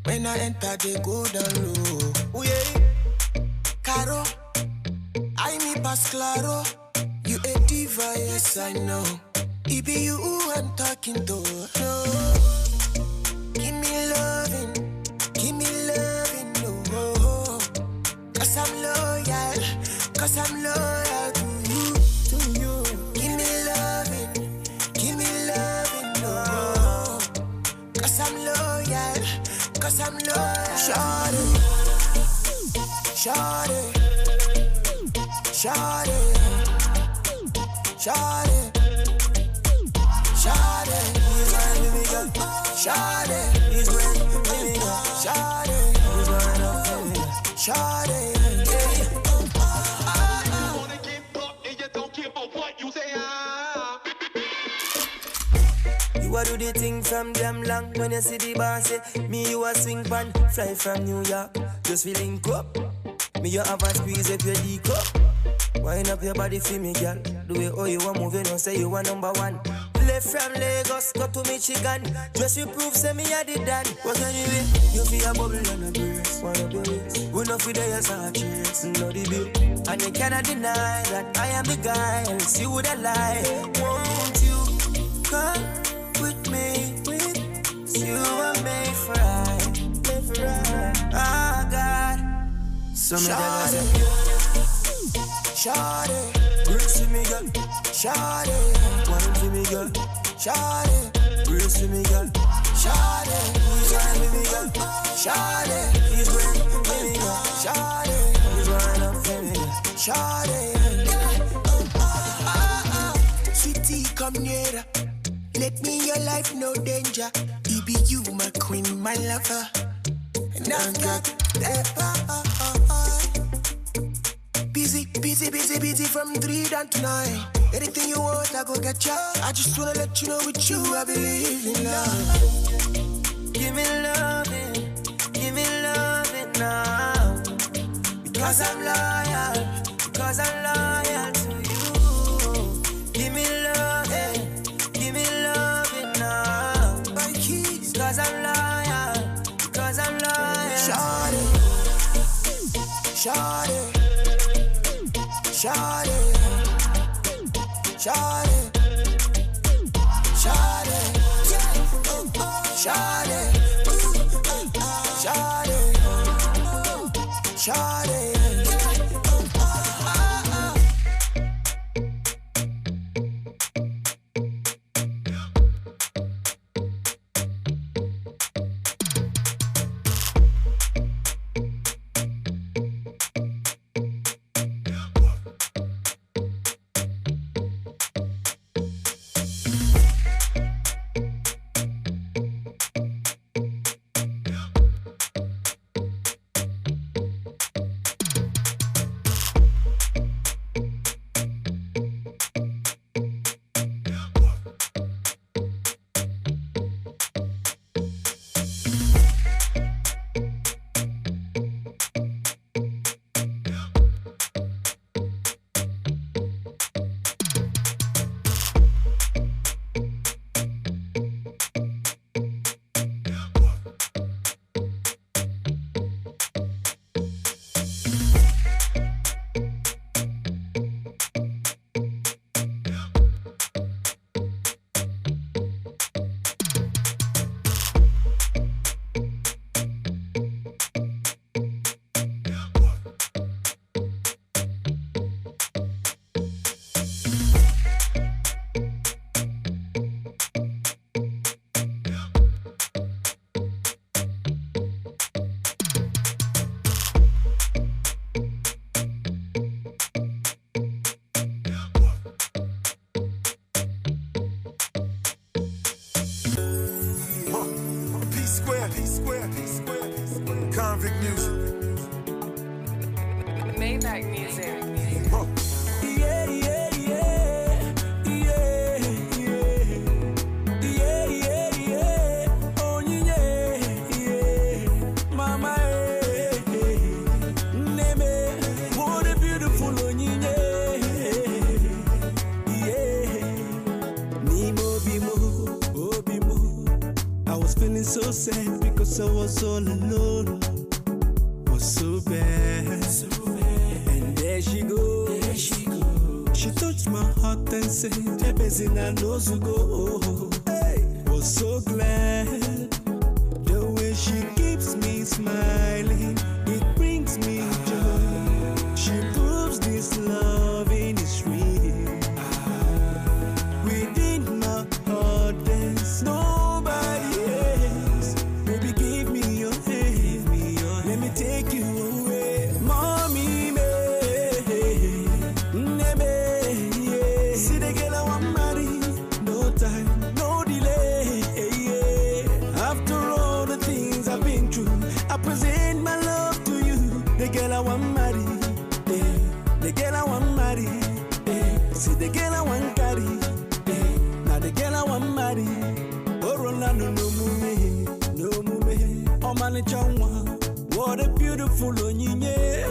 When I enter, they go down low. Oh yeah, Caro, I me pass claro. You a diva, yes I know. It be you who I'm talking to. No, give me loving, no. Cause I'm loyal to you. Give me loving, no. Cause I'm loyal. You a do the thing from damn long. When you see the boss say, me you a swing pan. Fly from New York, just feeling up. Me you have a squeeze up your D cup. Wind up your body for me, girl. The way how you a moving, you say you are number one. Left from Lagos, go to Michigan. Just you prove, say me I did that. What can you do? You feel a bubble and a brace. Wanna do it? We know for the years and cheers. No the bill. And you cannot deny that I am the guy. Else you would have lied. Won't you come with me? You are made for right. Oh God. So me Shawty, grace to me girl. Shawty, wine to me girl. Shawty, grace to me girl. Shawty, wine to me girl. Shawty, please grace to me girl. Shawty, please wine up for me girl. Shawty, Sweetie, come nearer. Let me in your life, no danger. It be you, my queen, my lover. And I've got that power. Busy from 3 down to 9. Anything you want, I go get ya. I just wanna let you know with you, I believe in love. Give me loving now. Because I'm loyal to you. Give me loving now. My keys. Because I'm loyal. Shawty. Convict music. Maybach music. Yeah, yeah, yeah, yeah, yeah, yeah, yeah, yeah. Oh yeah, yeah, mama, neme, what a beautiful oh yeah, Nemo bimo, oh bimo. I was feeling so sad because I was all alone. Was so bad. And there she goes. She touched my heart and said, Ebezina knows to go. Hey, was so glad. The way she keeps me smiling, it brings me joy. She proves this loving is real. Within my heart there's nobody else. Baby, give me your hand. Let me take you away. Mommy, me. See the girl I want marry, no time, no delay. After all the things I've been through, I present my love to you. The girl I want marry, the girl I want marry. See the girl I want carry, now the girl I want marry. Oh Rolando, no mume, no mume. Oh man, what a beautiful onyinye.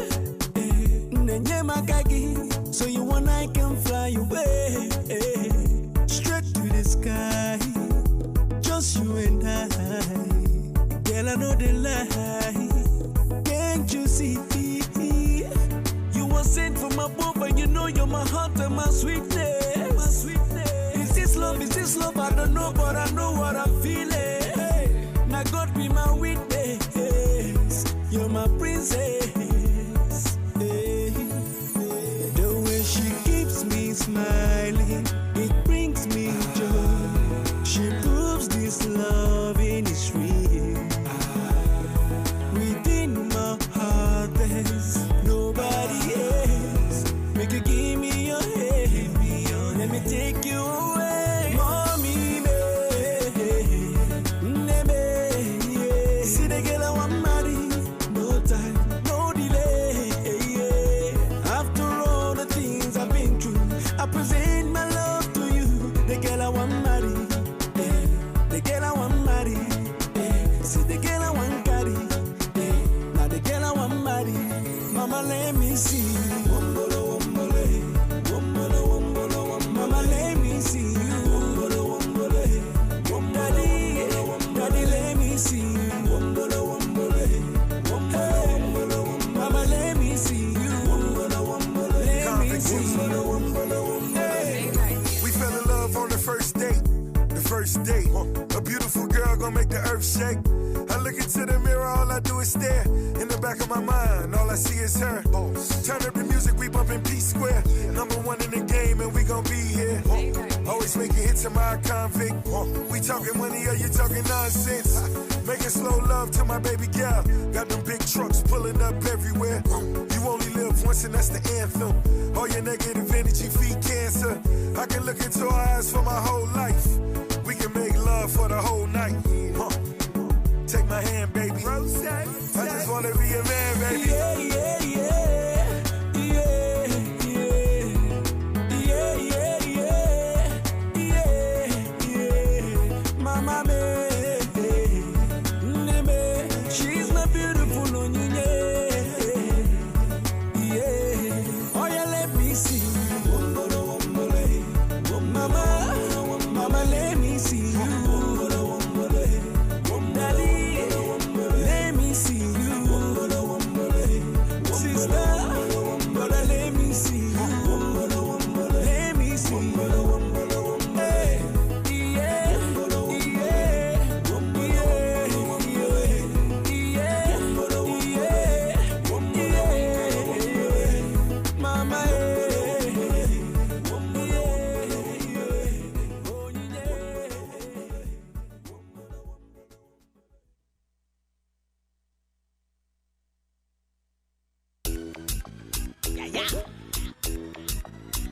Nenye makagi. So you and I can fly away, straight to the sky, just you and I. Girl, I know the lie. Can't you see? You were sent from above, and you know you're my heart and my sweetness. My sweetness. Is this love? Is this love? I don't know, but I know what I'm feeling. Now God be my witness. You're my princess. Smiling, it brings me joy. She proves this loving is real. Within my heart there's nobody else. Make you give me your hand, let me take you away. Mommy, me, see the girl I want marry, no time, no delay. After all the things I've been through, I present my love to you. The girl I want marry, the girl I want marry. See the girl I want carry, now the girl I want marry. Mama, let me see you. Wombolo, wombole, wombolo, wombolo, wombolo. Mama, let me see you. Wombolo, wombole, daddy, daddy, let me see you. Wombolo, wombole, wombolo, wombolo. Mama, let me see you. Wombolo, wombole, let me see you. First date, a beautiful girl gonna make the earth shake. I look into the mirror, all I do is stare. In the back of my mind, all I see is her. Turn up the music, we bumpin' P Square. Number one in the game, and we gon' be here. Always making hits in my convict. We talking money, or you talking nonsense? Making slow love to my baby girl. Got them big trucks pulling up everywhere. You only live once, and that's the anthem. All your negative energy feed cancer. I can look into her eyes for my whole life. We can make love for the whole night. Take my hand, baby. I just wanna be a man, baby. Yeah, yeah, yeah. Yeah, yeah, yeah, yeah, yeah, yeah. Mama, she's my beautiful onyinye. Yeah. Oh yeah, let me see. Wombolo, wombole, mama, mama, let me see you. Daddy, let me see you. Sister, brother, let me see you. Let me see you. Hey, yeah, mama,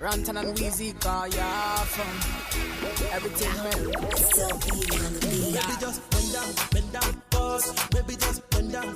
Rantan and Weezy got ya from everything, man. Still beating on the beat. Maybe just bend down, pause. Maybe just bend down,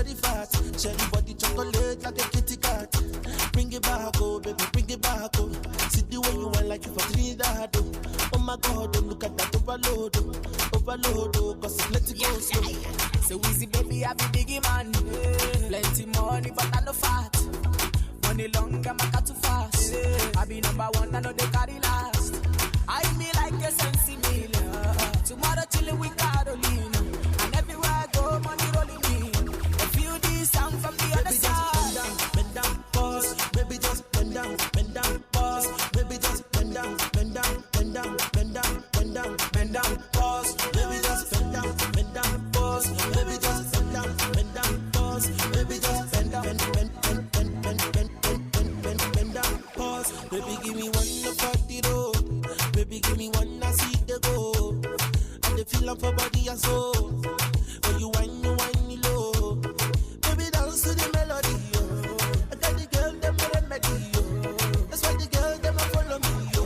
sherry fat. Sherry body chocolate like a kitty cat. Bring it back, oh baby, bring it back, oh. See the way you want like you for Trinidad, oh. Oh my God, oh, look at that overload, oh. Overload, oh, cause let it go slow. So easy, baby, I be biggie man. Plenty money, but I no fat. Money long, I'm got too fast. I be number one, I know they carry last. I be like a sensi meal. Tomorrow chillin' with Carolina. And everywhere I go, money rolling in. I feel this sound from the other side. Bend down, pause. Baby, just bend down, pause. Baby, just bend down, pause. Baby, just bend down, pause. Baby, just bend down, pause. Baby, just bend down, pause. Baby, give me one for the road. Baby, give me one, I see the go. And the feel of her body and soul. When you whine low. Baby, dance to the melody, yo. I got the girl, them a remedy, yo. That's why the girl, them a follow me, yo.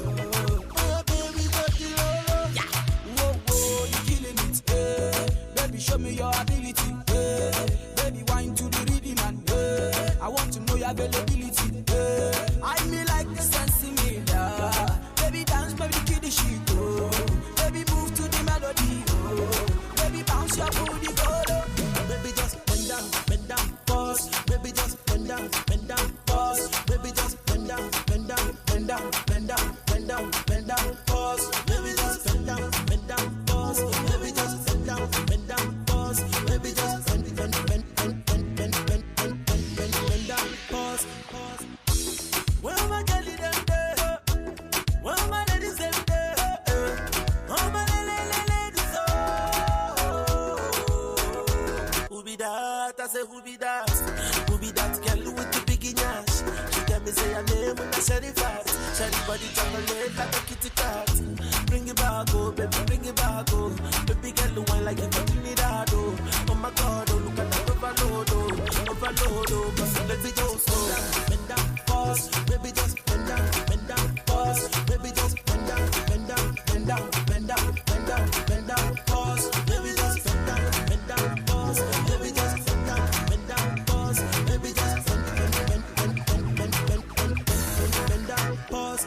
Oh, baby, got the low. Yeah. Whoa, you killing it, Baby, show me your ability, Baby, wine to the rhythm and, I want to know your availability, I me like the sensi me, Baby, dance, baby, kill the shit, oh. Baby, move to the melody, oh. Baby, bounce your booty, go. Baby, just bend down, pause. Baby, just bend down, pause. Baby, just bend down, pause. Baby, just bend down, pause. Baby, just bend down, pause. Baby, just bend down, pause. Where my girlie them there? Where my ladies them there? Oh my ladies, who be that? I say who be that? Who be that girl with the big nyash? She tell me say her name when I sherry fat. Sherry body chocolate like a kitty cat. Bring it back, oh baby, bring it back, oh. Baby girl the one like you for Trinidad, oh. Oh my God, oh look at that overload, oh. Overload, oh. Cause let me go slow. Bend down, pause. Baby just bend down, pause. Baby just bend down, pause. Baby just bend down, pause. Baby just bend down, pause. Baby just bend down, pause.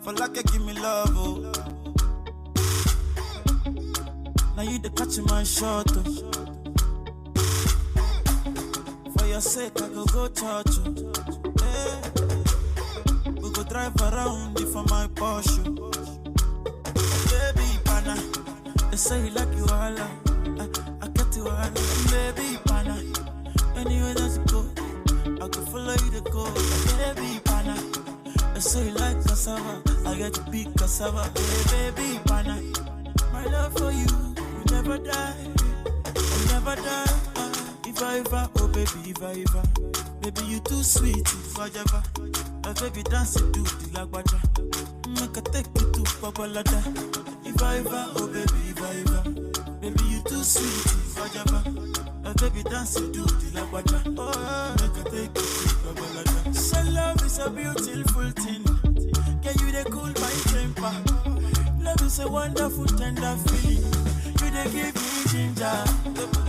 For like you give me love, oh. Now you the catch my shot, oh. For your sake, I go touch you. Hey. We go drive around you for my Porsche. Baby, pana, they say you like you all, I get you all. Baby, pana, anywhere that you go, I can follow you to go. Baby, pana, they say you like cassava, I get to big cassava. Hey, baby, pana, my love for you, you never die, you never die. If I ever, oh baby, if I ever, baby you too sweet, if I ever, oh baby dance it to the lagwaja, make a take you to Babalada. If I ever, oh baby, if I ever, baby you too sweet, if I ever, oh baby dance it to the lagwaja, oh make a take you to Babalada. So love is a beautiful thing, can you they cool my temper? Love is a wonderful tender feeling. You they give me ginger.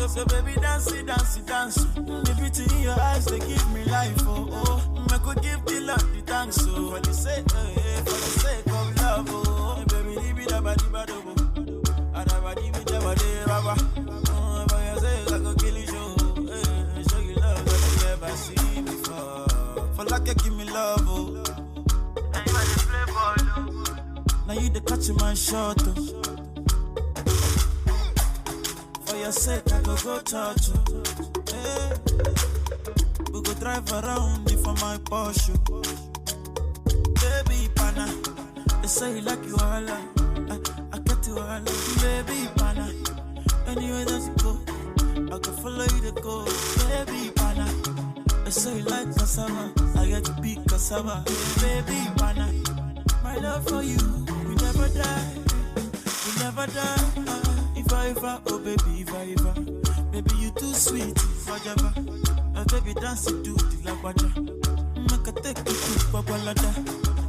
So baby dance it. The beauty in your eyes they give me life. Oh. I could give the Lord the thanks. So for the sake of love. Oh, baby, leave it about the bad. Oh, for your sake I could kill you. Show you love that you never seen before. For like you give me love. Oh. Now you the catch my shot, oh. For your sake, I go touch you. Hey. We go drive around you for my Porsche. Baby, pana, they say you like you all, I get you all. Baby, pana, anywhere that you go, I can follow you to go. Baby, pana, they say you like cassava, I get to big cassava. Baby, pana, my love for you, we never die, we never die. If I ever, oh baby, if I ever, Baby, you too sweet, Fajaba. Baby, dance it to the lagwaja. Make a take you to Babalada.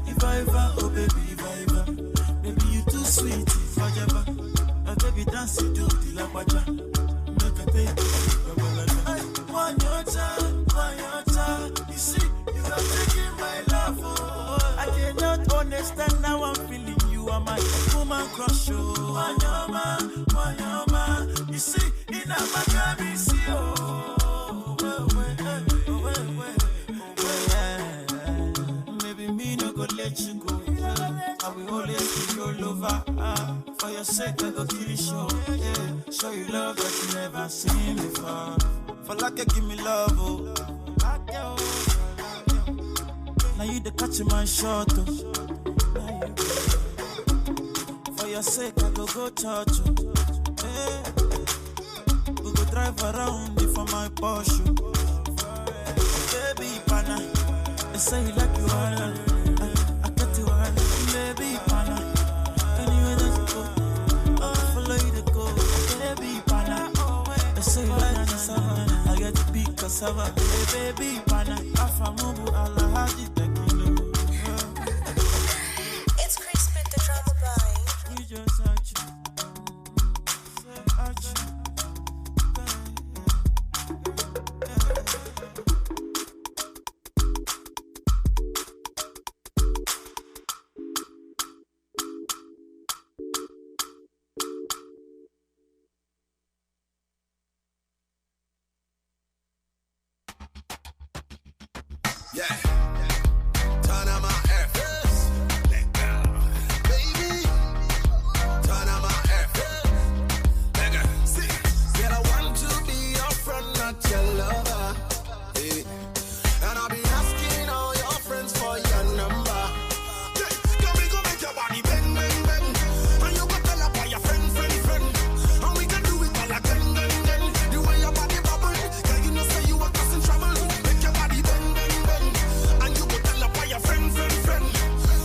If I ever, oh baby, if I ever. Baby, you too sweet, Fajaba. Baby, dance it to the lagwaja. Make a take you to Babalada. One your time. You see, you are taking my love. Oh, I cannot understand now I'm feeling you are my woman crush. Oh, Wanyama. You see, in a Maccabi, see, maybe me no go let you go. I will always be your lover. For your sake, I go kill you show. Show you love that you never seen before. For like give me love, oh. Now you the catch my shot, oh. For your sake, I go touch you. We go drive around for my Porsche. Baby, pana, they say you like you all. I got you all. Baby, pana, anywhere that you go, I follow you to go. Baby, pana, they say you like cassava. I get to be cassava. Hey, baby, pana, afamubu ala hadi tekilo. It's Crispin the drama boy. You just arch. Yeah. Turn on my air first. Let go. Baby. Turn on my air first. Let go. See. Said I want to be your friend, not your lover. Hey. And I'll be asking all your friends for your number. Yeah. Can we go make your body bang, bang, bang? And you go tell up all your friend. And we can do it all again, then. The way your body bubble. Girl, you know say you are causing trouble. Make your body bang, bang, bang. And you go tell up all your friend.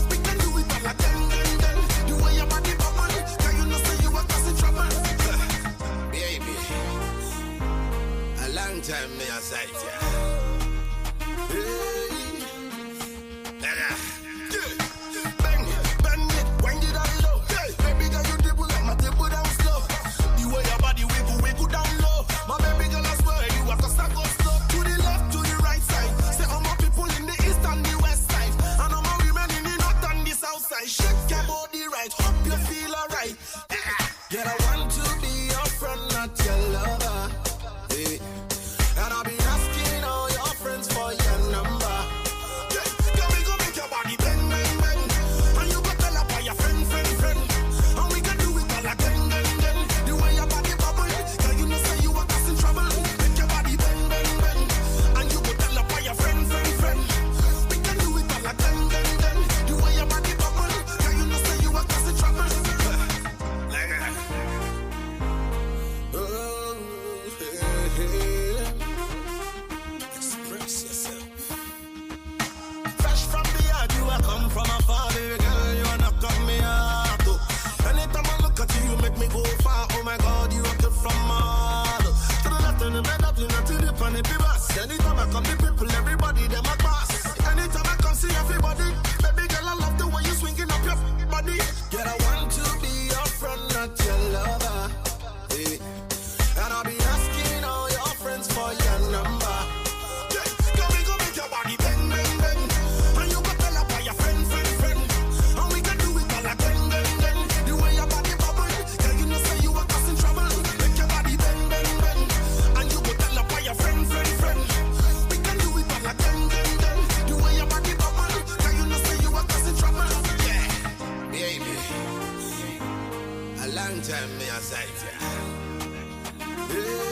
We can do it all again, then. The way your body bubble. Girl, you know say you are causing trouble. Baby, a long time me aside, yeah. Bang it, wind it down low. Baby girl, you dribble like my table down slow. The way your body wiggle down low. My baby girl, I swear you have to start go slow. To the left, to the right side. Say all my people in the east and the west side. And all my women in the north and the south side. Shake your body right, hope you feel alright. Girl, I want to be your friend, not your lover. Hey. And I'll be asking all your friends for your number. Yeah, can we go make your body bang, bang, bang? And you go tell up all your friend. And we can do it all again, then. The way your body bubble. Girl, you know say you are causing trouble. Make your body bang, bang, bang. And you go tell up all your friend. We can do it all again, then. The way your body bubble. Girl, you know say you are causing trouble. Like that. Oh, hey. Express yourself. Fresh from the yard, you are come from afar, baby girl. You are not cut me out. Anytime I look at you, you make me go far. Oh my God, you rock it from all. To the left and the right, up, you know, to the funny people. Anytime I come, the people, everybody, them a boss. Anytime I come, see everybody. Baby girl, I love the way you swinging up your body. Girl, I want to be your friend, not your lover. Hey. And I'll be asking all your friends for your number. Yeah, can we go make your body bang, bang, bang? And you go tell up all your friend. And we can do it all again, then. The way your body bubble. Girl, you know say you are causing trouble. Make your body bang, bang, bang. And you go tell up all your friend. We can do it all again, then. The way your body bubble. Girl, you know say you are causing trouble. Yeah, baby. A long time me aside, yeah. Hey.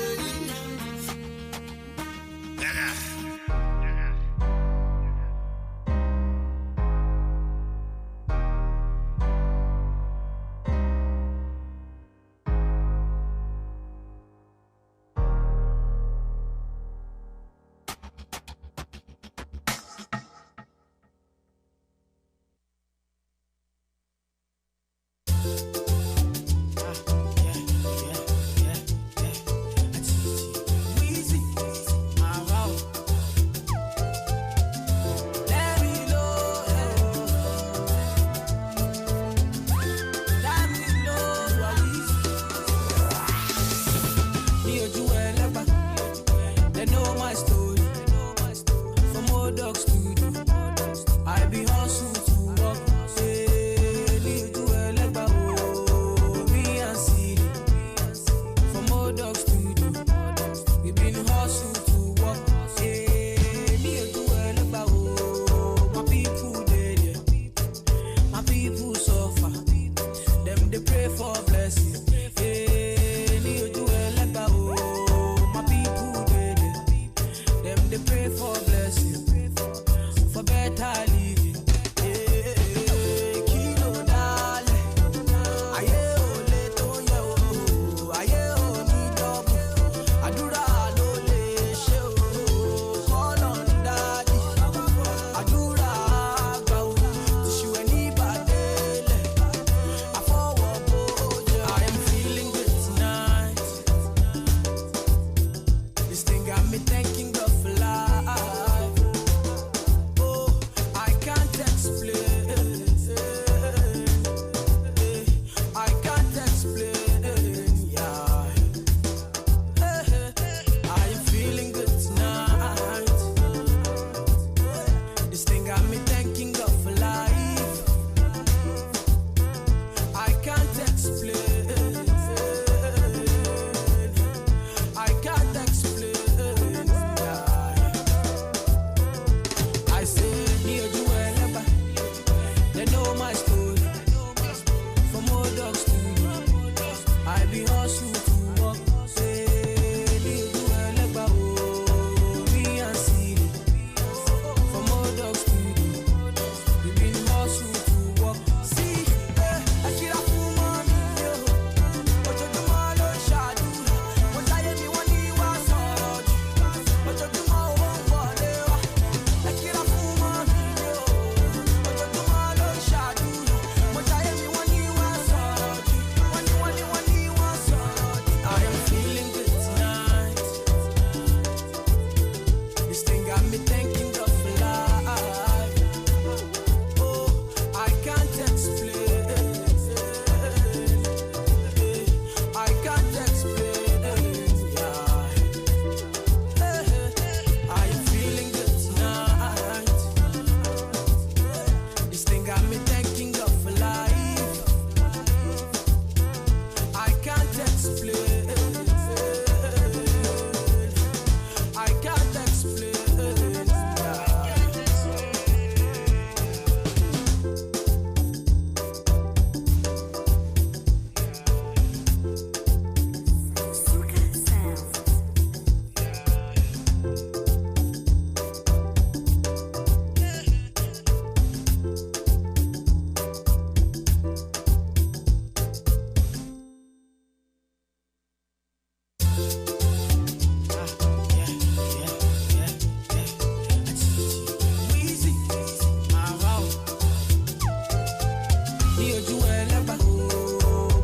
Near Joel,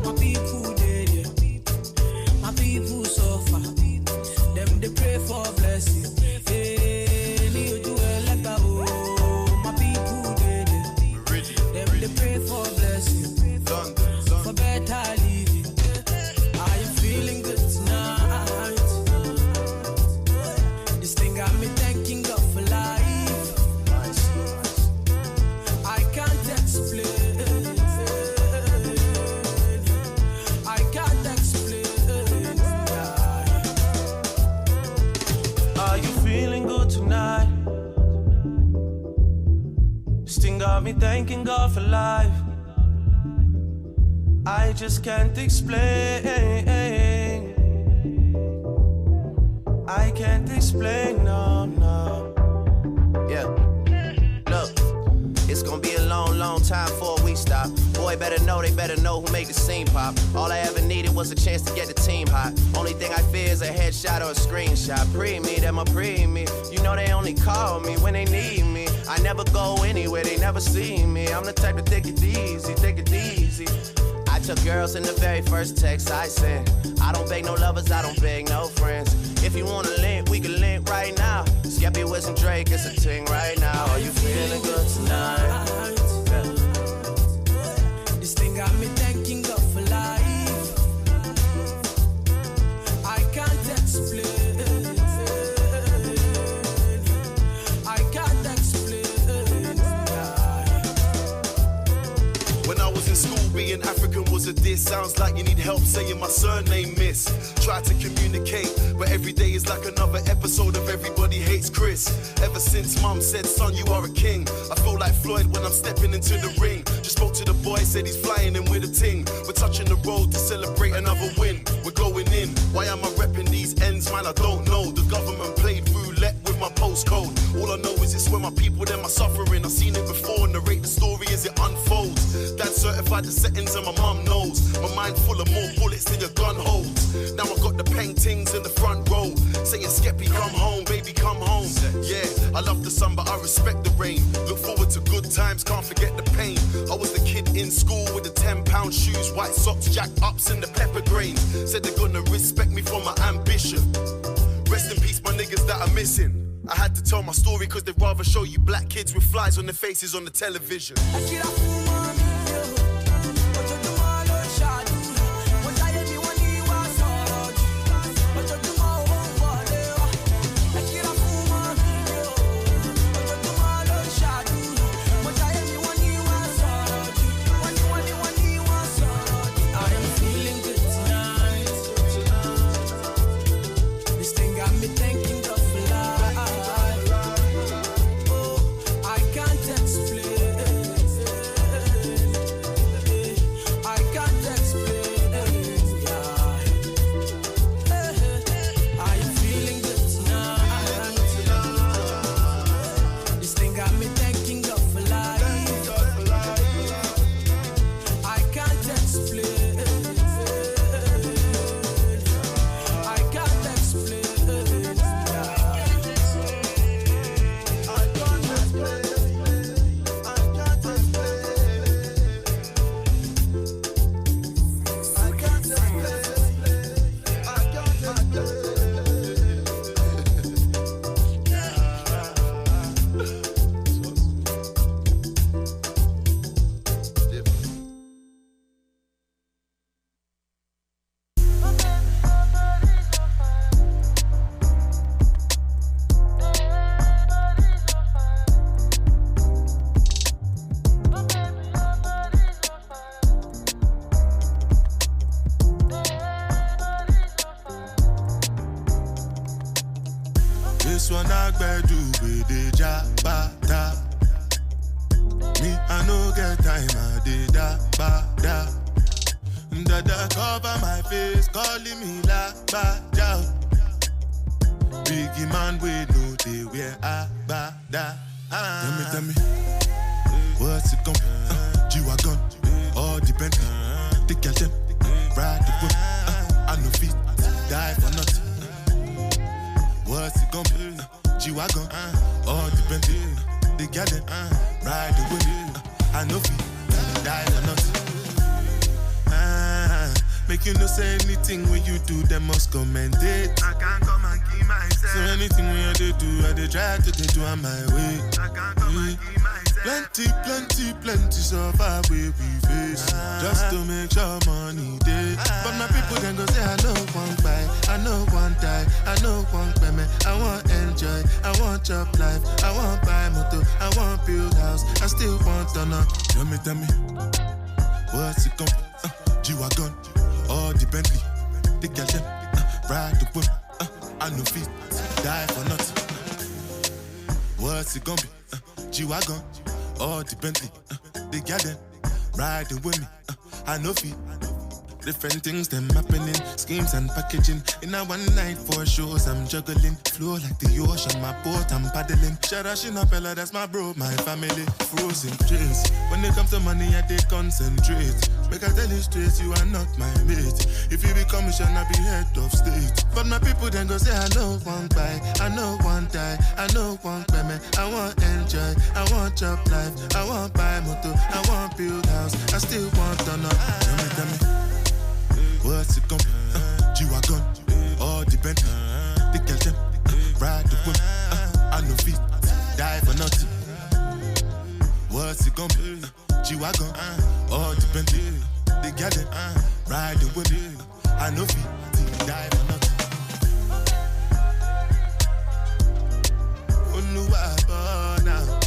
my people there, my people suffer. Them they pray for blessing. Near Joel, my people there, them they pray for blessing, for better living. Are you feeling good tonight? This thing got me thanking God for life. I can't explain. I can't explain. Are you feeling good tonight? This thing got me thanking God for life. I just can't explain. I can't explain, no. Yeah. Look, it's gonna be a long time before we stop. Boy, they better know who made the scene pop. All I ever needed was a chance to get the team hot. Only thing I fear is a headshot or a screenshot. Pre-me, them a pre-me. You know they only call me when they need me. I never go anywhere, they never see me. I'm the type to take it easy. I took girls in the very first text I sent. I don't beg no lovers, I don't beg no friends. If you wanna link, we can link right now. Skeppy, Wiz, and Drake, it's a ting right now. Are you feeling good tonight? This thing got me thanking God for life. I can't explain. I can't explain. When I was in school, being African was a diss. Sounds like you need help saying my surname, miss. Try to communicate, but every day is like another episode of Everybody Hates Chris. Ever since mum said, son, you are a king, I feel like Floyd when I'm stepping into the ring. Just spoke to the boy, said he's flying in with a ting. We're touching the road to celebrate another win. We're going in. Why am I repping these ends, man? I don't know. The government played roulette with my postcode. All I know is it's where my people, them are suffering. I've seen it before, narrate the story as it unfolds. Dad certified the settings and my mum knows. My mind full of more bullets than your gun holds. Now I got the paintings in the front row, saying Skeppy, come home, baby, come home. Yeah, I love the sun, but I respect the rain. Look forward to good times, can't forget the pain. I was the kid in school with the 10-pound shoes, white socks, jacked ups, and the pepper grains. Said they're gonna respect me for my ambition. Rest in peace, my niggas that are missing. I had to tell my story cause they'd rather show you black kids with flies on their faces on the television. This one I do with the jabata. Me, I no get time, I did da. Dada cover my face, calling me la ba da. Biggie man, we know they wear abada. Tell me, what's it come? G-Wagon, all depend. Take your time, ride the whip. I no fit, die for nothing. What's it gon' be? G-Wagon, all depend. They got it, ride the whip. I know fit, die for nothing. Make you know say anything when you do, them must commend it. I can't come and keep myself. So anything when you do, I dey try to do on my way. I can't come and keep myself. Plenty so far where we face. Just to make sure money day. But my people then go say I know one buy, I know one die, I know one payment. I want enjoy, I want job life, I want buy motor, I want build house, I still want to know. Tell me, what's it come? G-Wagon, all the Bentley, the girl them, ride the whip, I no fit, die for nothing. What's it gonna be? G-Wagon, all the Bentley, the girl them, riding with me, I no fit. Different things them happening, schemes and packaging. In a one night for shows, I'm juggling. Flow like the ocean, my boat, I'm paddling. Sharashina Pella, that's my bro, my family. Frozen dreams. When it comes to money, I take concentrate. Make I tell you straight, you are not my mate. If you become a shall not be head of state. But my people then go say, I know one buy, I know one die, I know one payment. I want enjoy, I want job life, I want buy motor, I want build house, I still want to know. Tell me. What's it gonna be? G-Wagon, all the Bentley, the girl them, ride the whip, I no fit, die for nothing. What's it gonna be? G-Wagon, all the Bentley, the girl them, ride the whip, I no fit, die for nothing. Oh no, I now.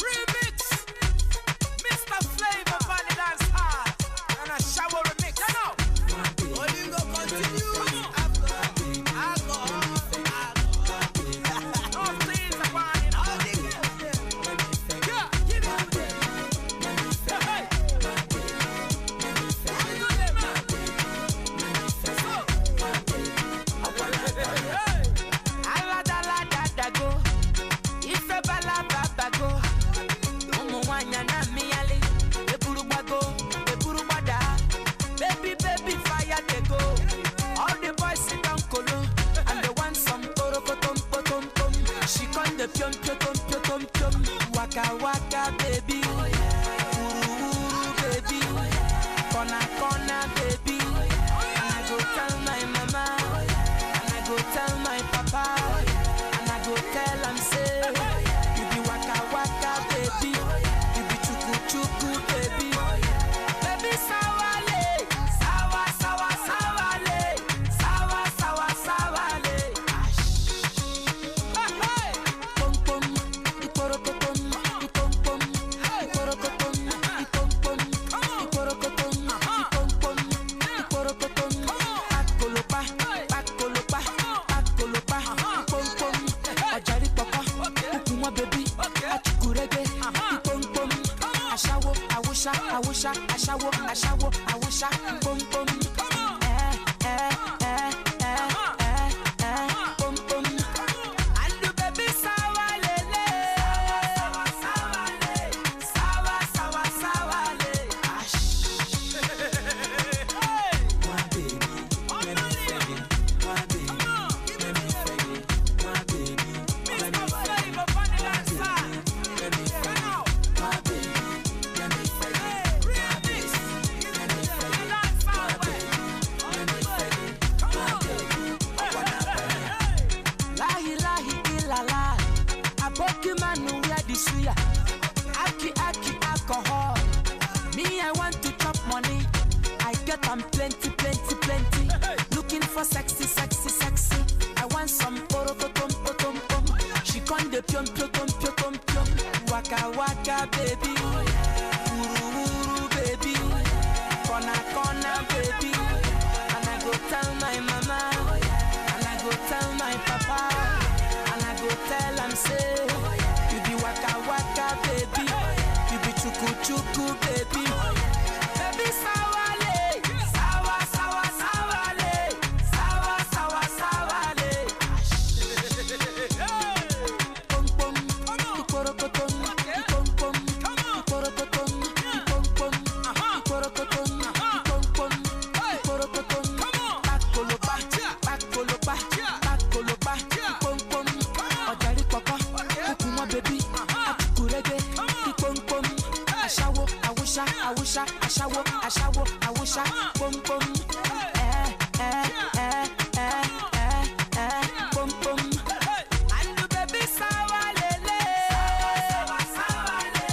Remix. Mr. Flavor on the dance hall. And a shower remix. You know. Only go continue. Pium, pium, pium, pium, pium, waka waka baby, ooh baby, corner corner baby, and I go tell my mama, and I go tell my papa, and I go tell am say, you be waka waka baby, you be chuku chuku baby, baby sawale, sawa sawa sawale, sawa sawa sawale. I wish I boom boom. Boom boom. And the baby sawa lele. Sawa lele. My baby, let me feel it. My baby, let me feel it. My baby, let me feel it. Let me feel it. My baby, let me feel it. Aki alcohol. Me, I want to chop money. I get them plenty. Looking for sexy. I want some pom. She con de pium. Waka waka baby. Uru baby. Corner baby. And I go tell my mama. And I go tell my papa. And I go tell am say, you be waka waka baby. You be chuku chuku baby. Baby sawale. Sawa sawale. Sawa sawale. Pom pom. Ikorokoton. Pom pom. Ikorokoton. Pom pom. Ikorokoton. Pom pom. Ikorokoton. Bakolopa. Pom pom. Ojari papa. Ukuma baby. Achukurege. Pom pom. Ashawo. Pom pom. Pom pom. And the baby sawa lele. Sawa le.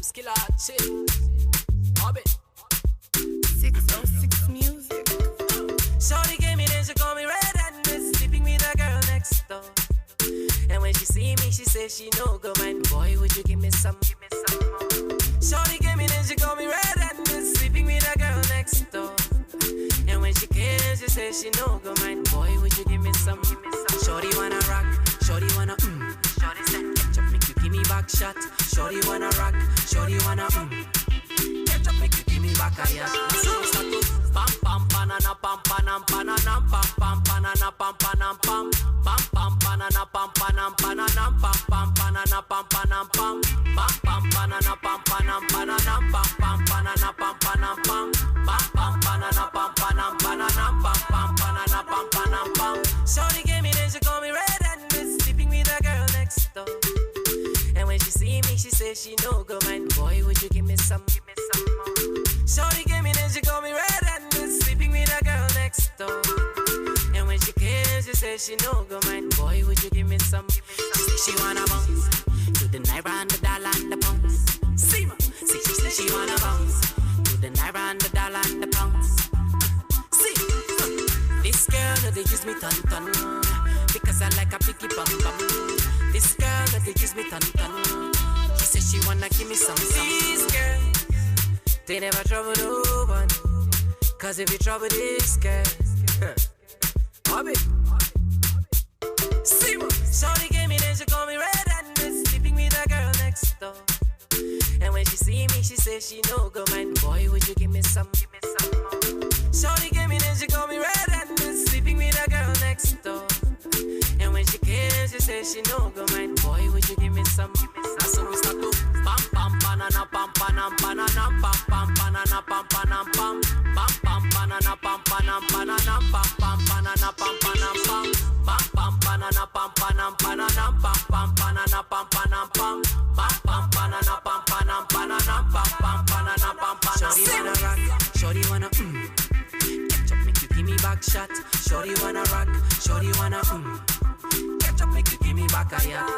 Skill out shit. Hobby. 606 music. Shorty gave me then she call me red-handed, sleeping with a girl next door. And when she see me, she says she no go mind. Boy, would you give me some more? Shorty gave me then she call me red-handed, sleeping with a girl next door. And when she came, she says she no go mind. Boy, would you give me some? Shorty wanna rock, shorty wanna Shorty said ketchup make you give me back. back shot. Shorty wanna rock, shorty wanna catch up, make you give me back a yak. So start to pam pam banana pam panam panam pam pam banana pam panam pam pam pam banana pam panam panam pam pam banana pam panam pam pam pam banana pam panam panam pam pam banana pam panam pam pam pam banana pam panam panam pam pam banana pam panam pam. Shorty gave me then she call me red-handed, sleeping with a girl next door. And when she see me, she say she no go mind. Boy, would you give me some more? Shorty gave me then she call me red-handed, sleeping with a girl next door. And when she came, she say she no go mind. Boy, would you give me some? She say she wanna bounce to the naira and the dollar and the pounds. See ma, see she say she wanna bounce to the naira and the dollar and the pounds. See, this girl no they use me ton because I like a picky bum bum. This girl no they use me ton. She said she wanna give me some. This girl, they never trouble no one, cause if you trouble this girl, hobby. See what? Shorty gave me then she call me red-handed, sleeping with a girl next door. And when she see me, she say she no go mind. Boy, would you give me some more? Shorty gave me then she call me red-handed, sleeping with a girl next door. And when she came, she say she no go mind. Boy, would you give me some? So we start to pam pam banana pam panam panam pam pam banana pam panam pam pam pam banana pam panam panam pam pam banana pam panam pam pam pam banana pam panam panam pam pam banana pam panam pam pam pam banana pam panam panam pam pam banana pam panam. Shorty wanna rock, shorty wanna catch up, make you give me back shot. Shorty wanna rock, shorty wanna catch up, make you give me back a yak.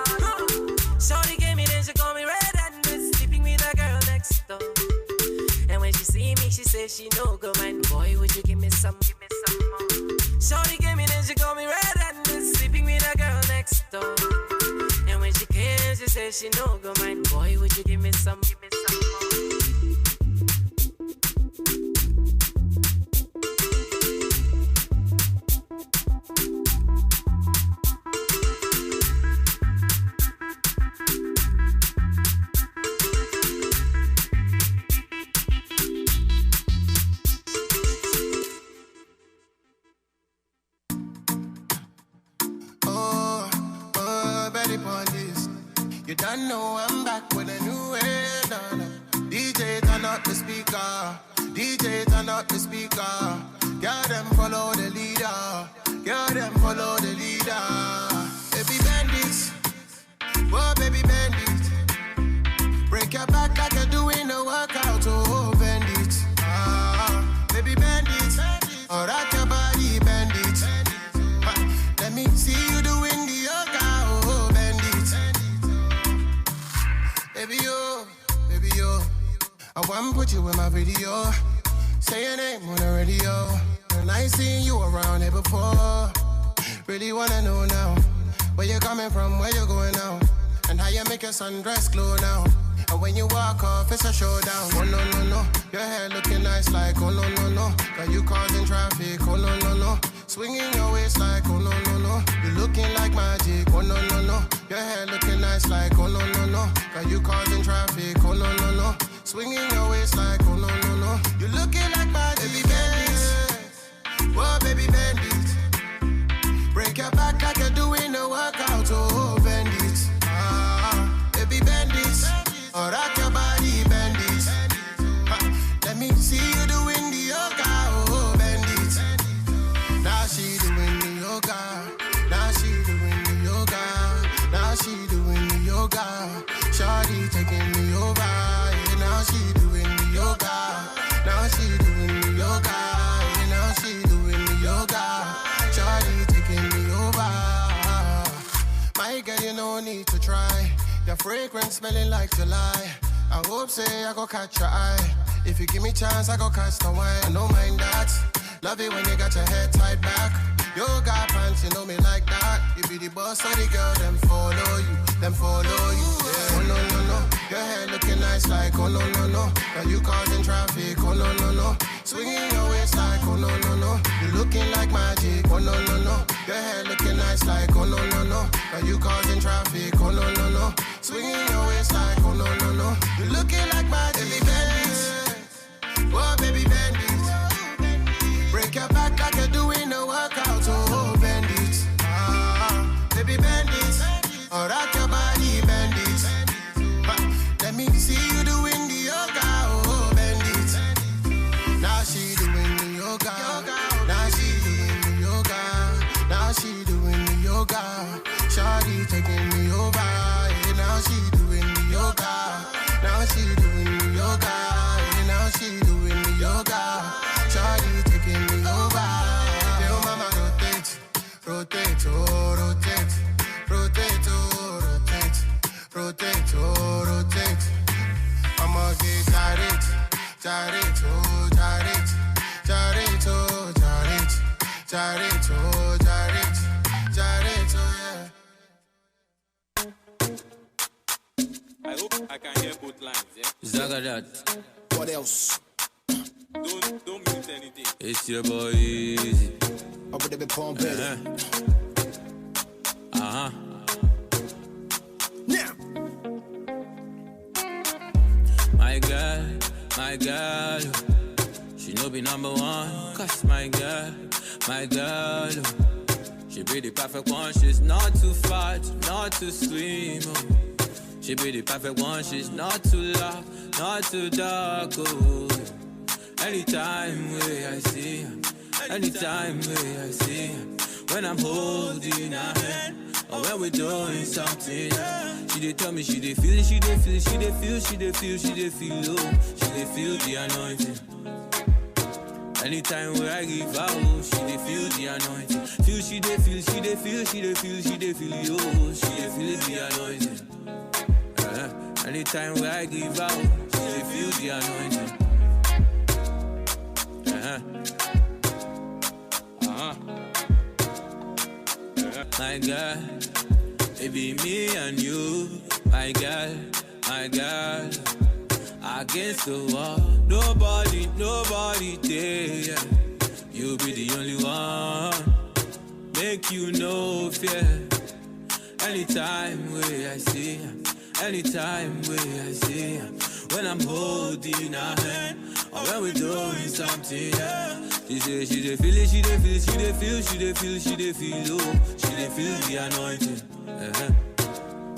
Shorty gave me then she call me red-handed, sleeping with a girl next door. And when she see me, she say she no go mind. Boy, would you give me some more? Shorty gave me then she call me red-handed, sleeping with a girl next door. And when she came, she say she no go mind. Boy, would you give me some more? You don't know I'm back with a new way, no. DJ turn up the speaker, DJ turn up the speaker. Girl them follow the leader, girl them follow the leader. Baby bandits, whoa baby bandits. Break your back like you're doing a workout, oh bandits. Baby bandits, or rock your body bandits. Let me see you doing the yoga, oh bandits. Baby yo, I wanna put you in my video. Say your name on the radio. And I ain't seen you around here before. Really wanna know now, where you coming from, where you going now, and how you make your sundress glow now. And when you walk off, it's a showdown. Oh no, your hair looking nice like oh no, got you causing traffic, oh no, swinging your waist like oh no, you looking like magic, oh no, your hair looking nice like oh no, got you causing traffic, oh no, swinging your waist like oh no, you looking like magic. Baby bandits, whoa baby bandits, break your back like you're doing a workout, oh bandits. Baby bandits, or rock your body bandits. Let me see you doing the yoga, oh bandits. Now she doing the yoga, now she doing the yoga, now she doing the yoga. Shawty taking me over, yeah, now she doing the yoga, now she doing the yoga, yeah, now she doing the yoga. Shawty taking me over. My girl, you no need to try. Your fragrance smelling like July. I hope say I go catch your eye. If you give me chance, I go catch the wine. I don't mind that. Love it when you got your head tied back. Yoga pants, you know me like that. You be the boss of the girl, them follow you. Yeah. Oh no, your hair looking nice like oh no, got you causing traffic, oh no, swinging your waist like oh no, you looking like magic, oh no, your hair looking nice like oh no, got you causing traffic, oh no, swinging your waist like, oh no, no, no. You're looking like my baby bandits. Oh, baby bandits. Break your back like you're doing a workout, oh, bandits. Baby bandits. Oh, rock your body, bandits. Let me see you doing the yoga, oh, bandits. Now she doing the yoga. Now she doing the yoga. Now she doing the yoga. Shawty taking me over. Yeah, now she doing the yoga. Now she doing the yoga. Yeah, now she doing the yoga. Shawty taking me over. Tell mama rotate, rotate, oh rotate, rotate, oh rotate, rotate, oh rotate. I'ma get gyrate, gyrate, oh gyrate, gyrate, oh gyrate, gyrate, oh gyrate, gyrate, oh yeah. I hope I can hear both lines, yeah? Zagadat. What else? Don't mute anything. It's your boy Easy. Up with the palm better. Now. My girl, she no be number one. Cause my girl, she be the perfect one. She's not too fat, not too slim. Oh. She be the perfect one. She's not too loud, not too dark. Oh. Anytime where I see her, anytime where I see her, when I'm holding her hand, or when we're doing something, she dey tell me she dey feel, she dey feel, she dey feel, she dey feel, she dey feel, oh, she dey feel the anointing. Anytime where I give her, oh, she dey feel the anointing. Feel, she dey feel, she dey feel, she dey feel, she dey feel, oh, she dey feel the anointing. Anytime where I give her, oh, she dey feel the anointing. My girl, it be me and you, my girl, against the wall. Nobody there, yeah. You be the only one, make you no fear. Anytime where I see her, anytime where I see her, when I'm holding her hand, or when we're doing something, yeah. She say she dey feel it, she dey feel, she dey feel, she dey feel, she dey feel, oh, she dey feel the anointing.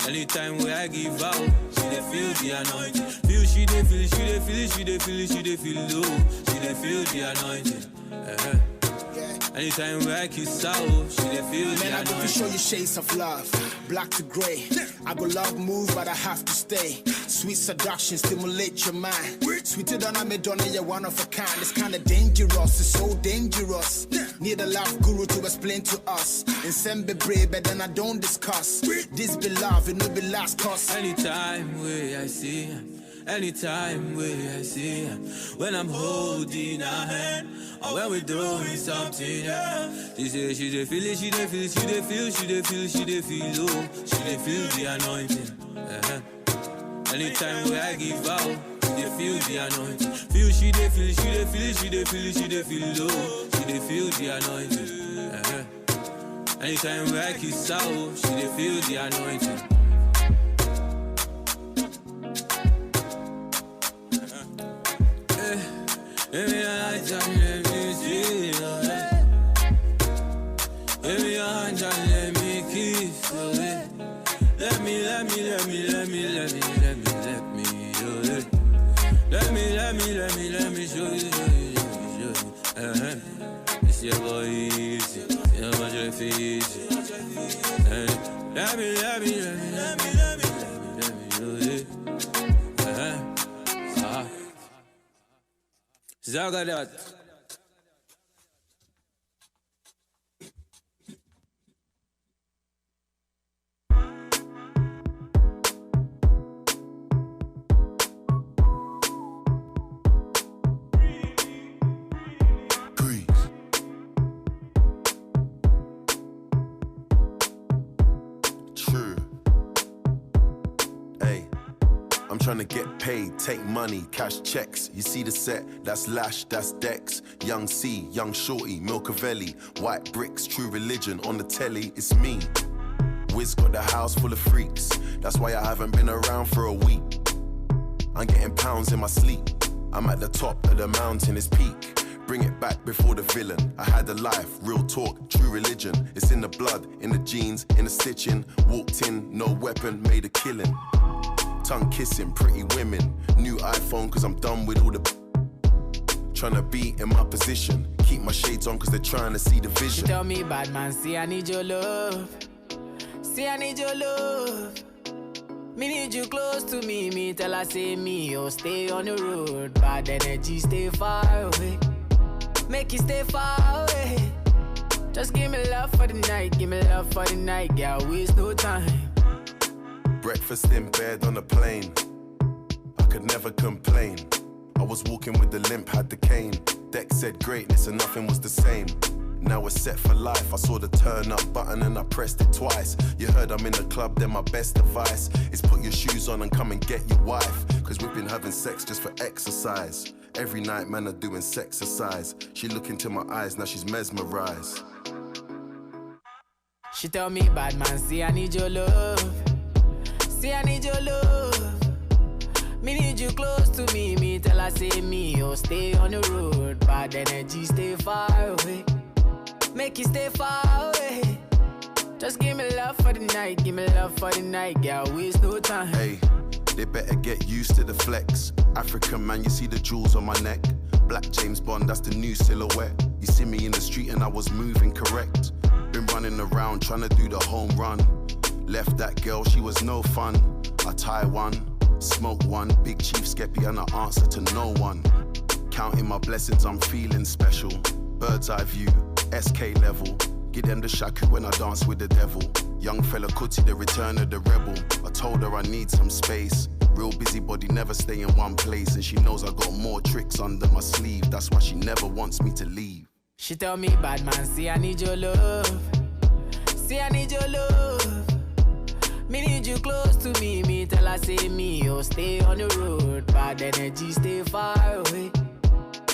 Anytime where I give out, she dey feel the anointing. Feel, she dey feel, she dey feel, she dey feel, she dey feel, oh, she dey feel the anointing. Anytime where I kiss out, she dey feel the anointing. Man, I go to show you shades of love, black to gray. I go love move, but I have to stay. Sweet seduction, stimulate your mind. Sweeter than a Madonna, you're one of a kind. It's kinda dangerous, it's so dangerous. Need a love guru to explain to us. And send be brave, but then I don't discuss. This be love, it no be last cause. Anytime where I see her, anytime where I see her, when I'm holding her hand, or when we're doing something, yeah. She say she dey feel it, she dey feel, she dey feel, she dey feel, she dey feel, oh, she dey feel the anointing. Anytime where I give out, she dey feel the anointing. Feel, she dey feel, she dey feel, she dey feel, she dey feel, oh, she dey feel the anointing. Anytime where I kiss out, she dey feel the anointing. Give me a hand and let me see you. Give me a hand and let me kiss you. Let me you. Let me show you. It's your boy Easy, your boy Easy. Let me show you. Zagadat. Trying to get paid, take money, cash checks. You see the set, that's Lash, that's Dex. Young C, Young Shorty, Milcavelli, White Bricks, True Religion on the telly, it's me. Wiz got the house full of freaks. That's why I haven't been around for a week. I'm getting pounds in my sleep. I'm at the top of the mountain, it's peak. Bring it back before the villain. I had a life, real talk, true religion. It's in the blood, in the jeans, in the stitching. Walked in, no weapon, made a killing. Tongue kissing, pretty women. New iPhone, cause I'm done with all the tryna be in my position. Keep my shades on, cause they're trying to see the vision. She tell me, bad man, see I need your love. See I need your love. Me need you close to me. Me tell her say me, oh stay on the road. Bad energy, stay far away. Make you stay far away. Just give me love for the night. Give me love for the night. Girl, waste no time. Breakfast in bed on a plane. I could never complain. I was walking with the limp, had the cane. Deck said greatness and nothing was the same. Now we're set for life. I saw the turn up button and I pressed it twice. You heard I'm in the club, then my best advice is put your shoes on and come and get your wife. Cause we've been having sex just for exercise. Every night man are doing sexercise. She look into my eyes, now she's mesmerized. She tell me, bad man, see I need your love. See I need your love. Me need you close to me. Me tell her say me, oh stay on the road. Bad energy, stay far away. Make you stay far away. Just give me love for the night. Give me love for the night. Girl, waste no time. Hey, they better get used to the flex. African man, you see the jewels on my neck. Black James Bond, that's the new silhouette. You see me in the street and I was moving correct. Been running around trying to do the home run. Left that girl, she was no fun. I tie one, smoke one. Big Chief Skeppy and I answer to no one. Counting my blessings, I'm feeling special. Bird's eye view, SK level. Give them the shaku when I dance with the devil. Young fella Kuti, the return of the rebel. I told her I need some space. Real busybody, never stay in one place. And she knows I got more tricks under my sleeve. That's why she never wants me to leave. She tell me, bad man, see I need your love. See I need your love. Me need you close to me. Me tell her say me, oh stay on the road. Bad energy, stay far away.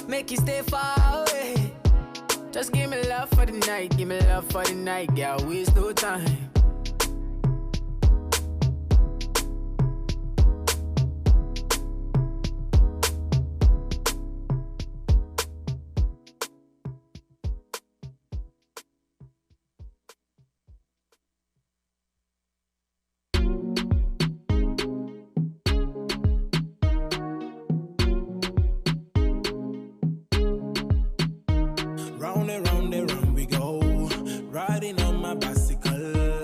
Make you stay far away. Just give me love for the night. Give me love for the night. Girl, waste no time. Round and round we go, riding on my bicycle.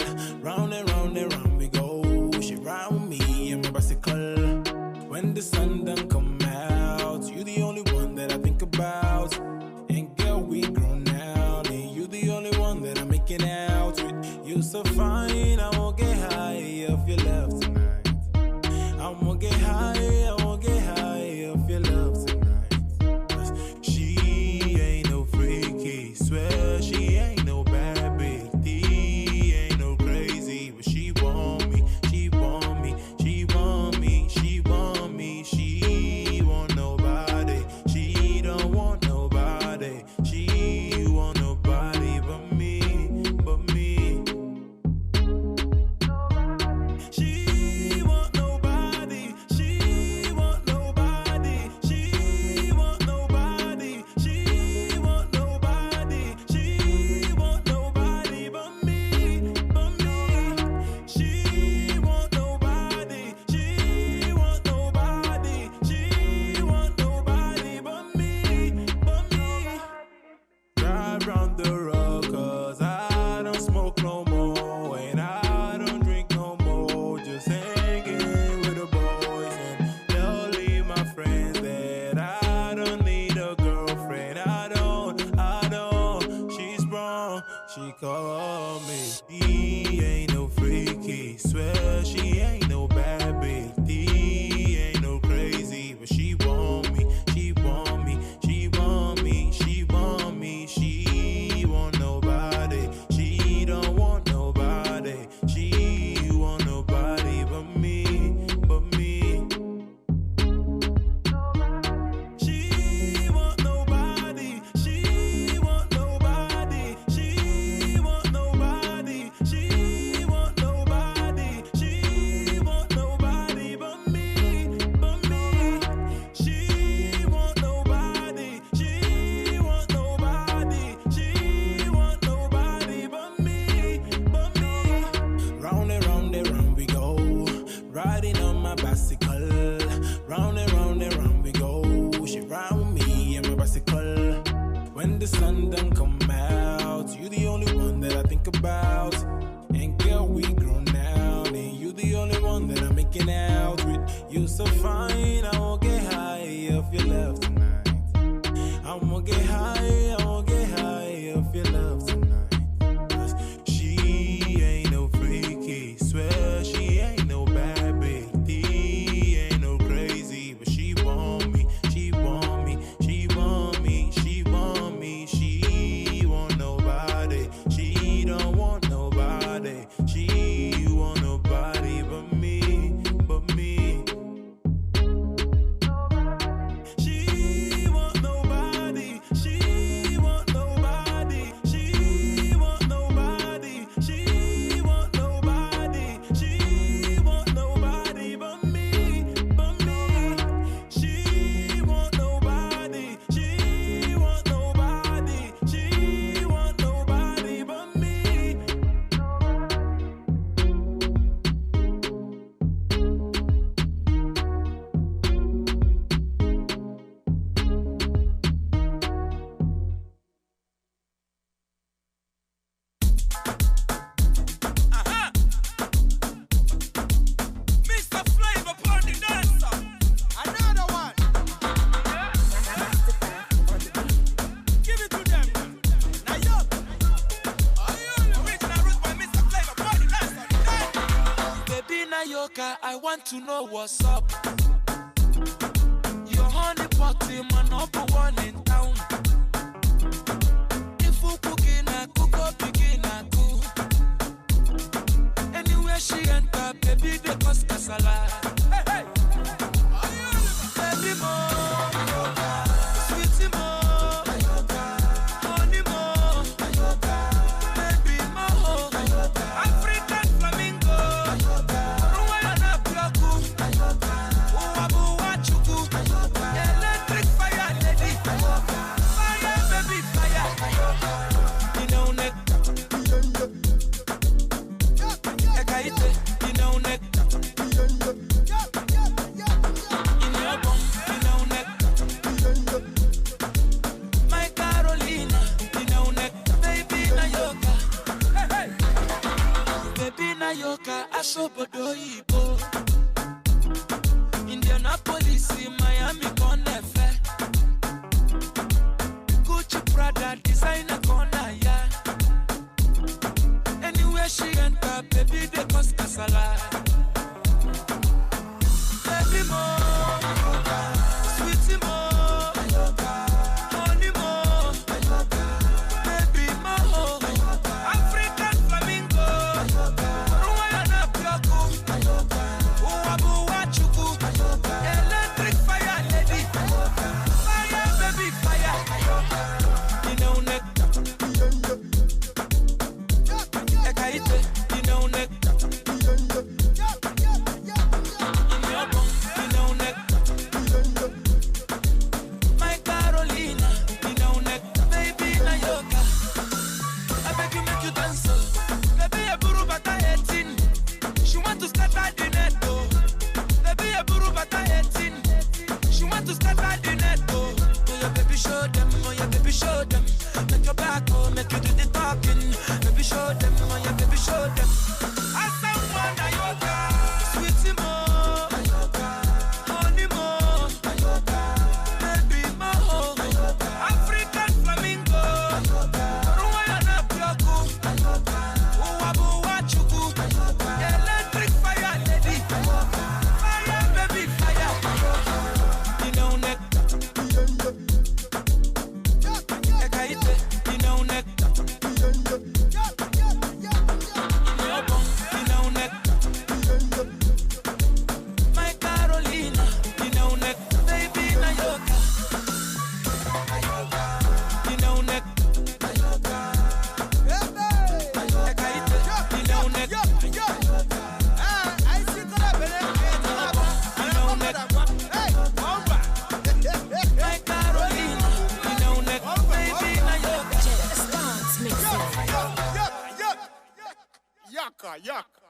love tonight. I'ma get high off your love tonight. 'Cause she ain't no freaky, swear she ain't no bad bitch, ain't no crazy, but she want me, she want me, she want me, she want me, she want nobody, she don't want nobody, she want nobody but me, but me. She want nobody, she want nobody, she want nobody, she want nobody, she want nobody but me, but me. She want nobody, she want nobody, she want nobody but me. Mr. Flavor upon the dancer. Another one. Give it to them. Now yo. Original root by Mr. Flavor upon the dancer. Baby Nayoka, I want to know what's up. Your honey party, man, number one in town. If you cooking, I cook up, begin, I cook. Anywhere she enter, baby, they cause casala. Hey, hey. Baby mo, sweetie mo, honey mo, baby mo, African flamingo, Rwanda bloku, Uwabu wachuku, electric fire lady, fire baby fire, you know neck, ekaite, you know neck, in your bum, you know neck, my Carolina, you know neck, baby Nayoka, hey hey, baby Nayoka, asobodo ibo, Indianapolis, Miami, Conefe, Gucci, Prada, designer corner, yeah. Anywhere she enter, baby, they cause casala. Baby mo, sweetie mo, honey mo, baby mo, African flamingo, Rwanda bloku, Uwabu wachuku, electric fire lady, fire baby fire, you know neck, ekaite, you know neck, in your bum, you know neck, my Carolina, you know neck, baby Nayoka, I beg you make you dance, oh. Baby a buru bata 18, she want to scatter the net, oh. Baby a buru bata 18, she want to scatter the net, oh. Oh yeah, baby show them, oh yeah, baby show them, make your back, oh, make you do the talking, baby show them, oh yeah, baby show them. I someone Nayoka, sweetie mo, honey mo, baby mo, African flamingo, Rwanda bloku, Uwabu wachuku, electric fire lady, fire baby fire, you know neck, ekaite, you know neck, in your bum, you know neck, my Carolina, you know neck, baby Nayoka, you know neck, ekaite, you know neck, my Carolina, you know neck, baby Nayoka. Yaka, yaka.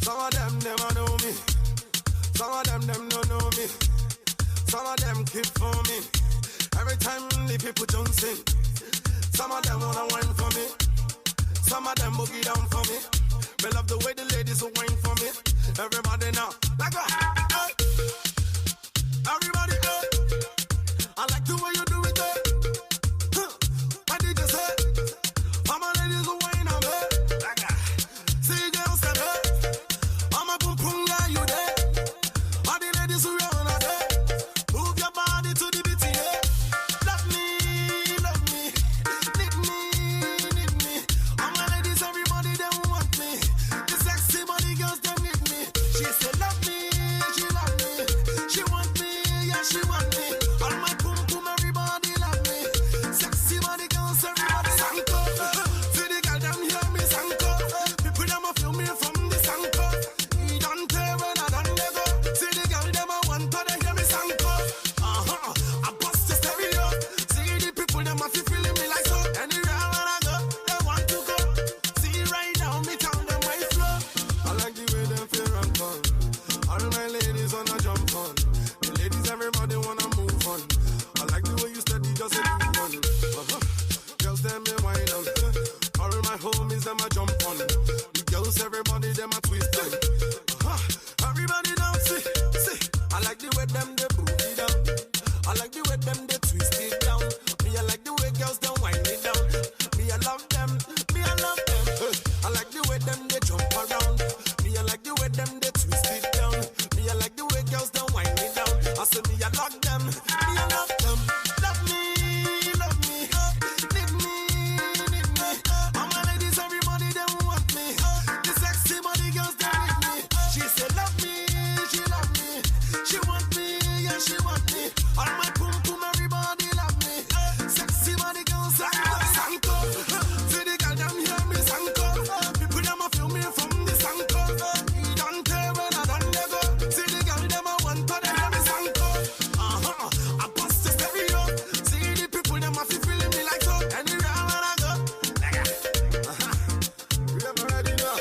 Some of them never know me. Some of them don't know me. Some of them keep for me. Every time the people jump in, some of them wanna wine for me, some of them boogie down for me. Me love the way the ladies will wine for me. Everybody now, like a hey. Everybody hey. I like the way you do it hey. What did you say? All my ladies will wine on me. Like a see girls said hey. I'm a boom boom guy you there. All the ladies who run on there. Move your body to the beat yeah. Love me, need me. All my ladies, everybody they want me. The sexy body girls they need me. She said love me, she love me. She want me, yeah she want me. All my boom boom everybody love me. Sexy body girls everybody sanko. See the girl them hear me sanko. People them a feel me from the sanko. He don't care when I don't let go. See the girl them a want to they hear me sanko. I bust the stereo. See the people them a feel feeling me like so. Anywhere when I go, they want to go. See right now me tell them my flow. I like the way them feel and fun. All my ladies wanna jump on. The ladies everybody wanna move on. I like the way you steady just a move on. Girls them me wine on. All my homies them a jump on. The girls everybody them a twist on. Everybody now see. I like the way them they booty down. I like the way them they twist it down. Me I like the way girls don't wind it down. Me I love them. I like the way them they jump around. Me I like the way them they twist it down. Me I like the way girls don't wind it down. I say me I love them. Me I love them. Love me, need me. All my ladies, everybody they want me. The sexy body girls they need me. She said love me, she love me. She want me, yeah she want me. All my boom boom everybody love me. Sexy body girls everybody sanko. See the girl them hear me sanko. People them a feel me from the sanko. He don't care when I don't let go. See the girl them a want to they hear me sanko. I bust the stereo. See the people them a feel feeling me like so. Anywhere when I go, like you ever ready now?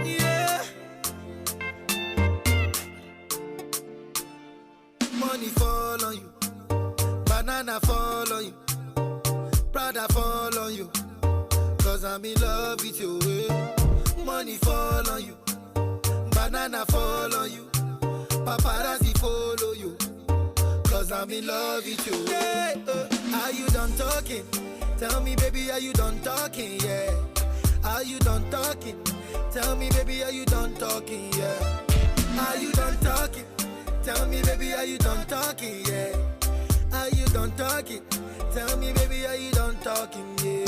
Yeah. Money fall on you, banana fall on you, Prada fall on you, cause I'm in love with you. Money fall on you, banana fall on you, paparazzi follow you, cause I'm in love with you. Yeah, are you done talking? Tell me baby, are you done talking? Yeah, are you done talking? Tell me baby, are you done talking? Yeah, are you done talking? Tell me baby, are you done talking? Yeah, are you done talking? Tell me baby, are you done talking? Yeah,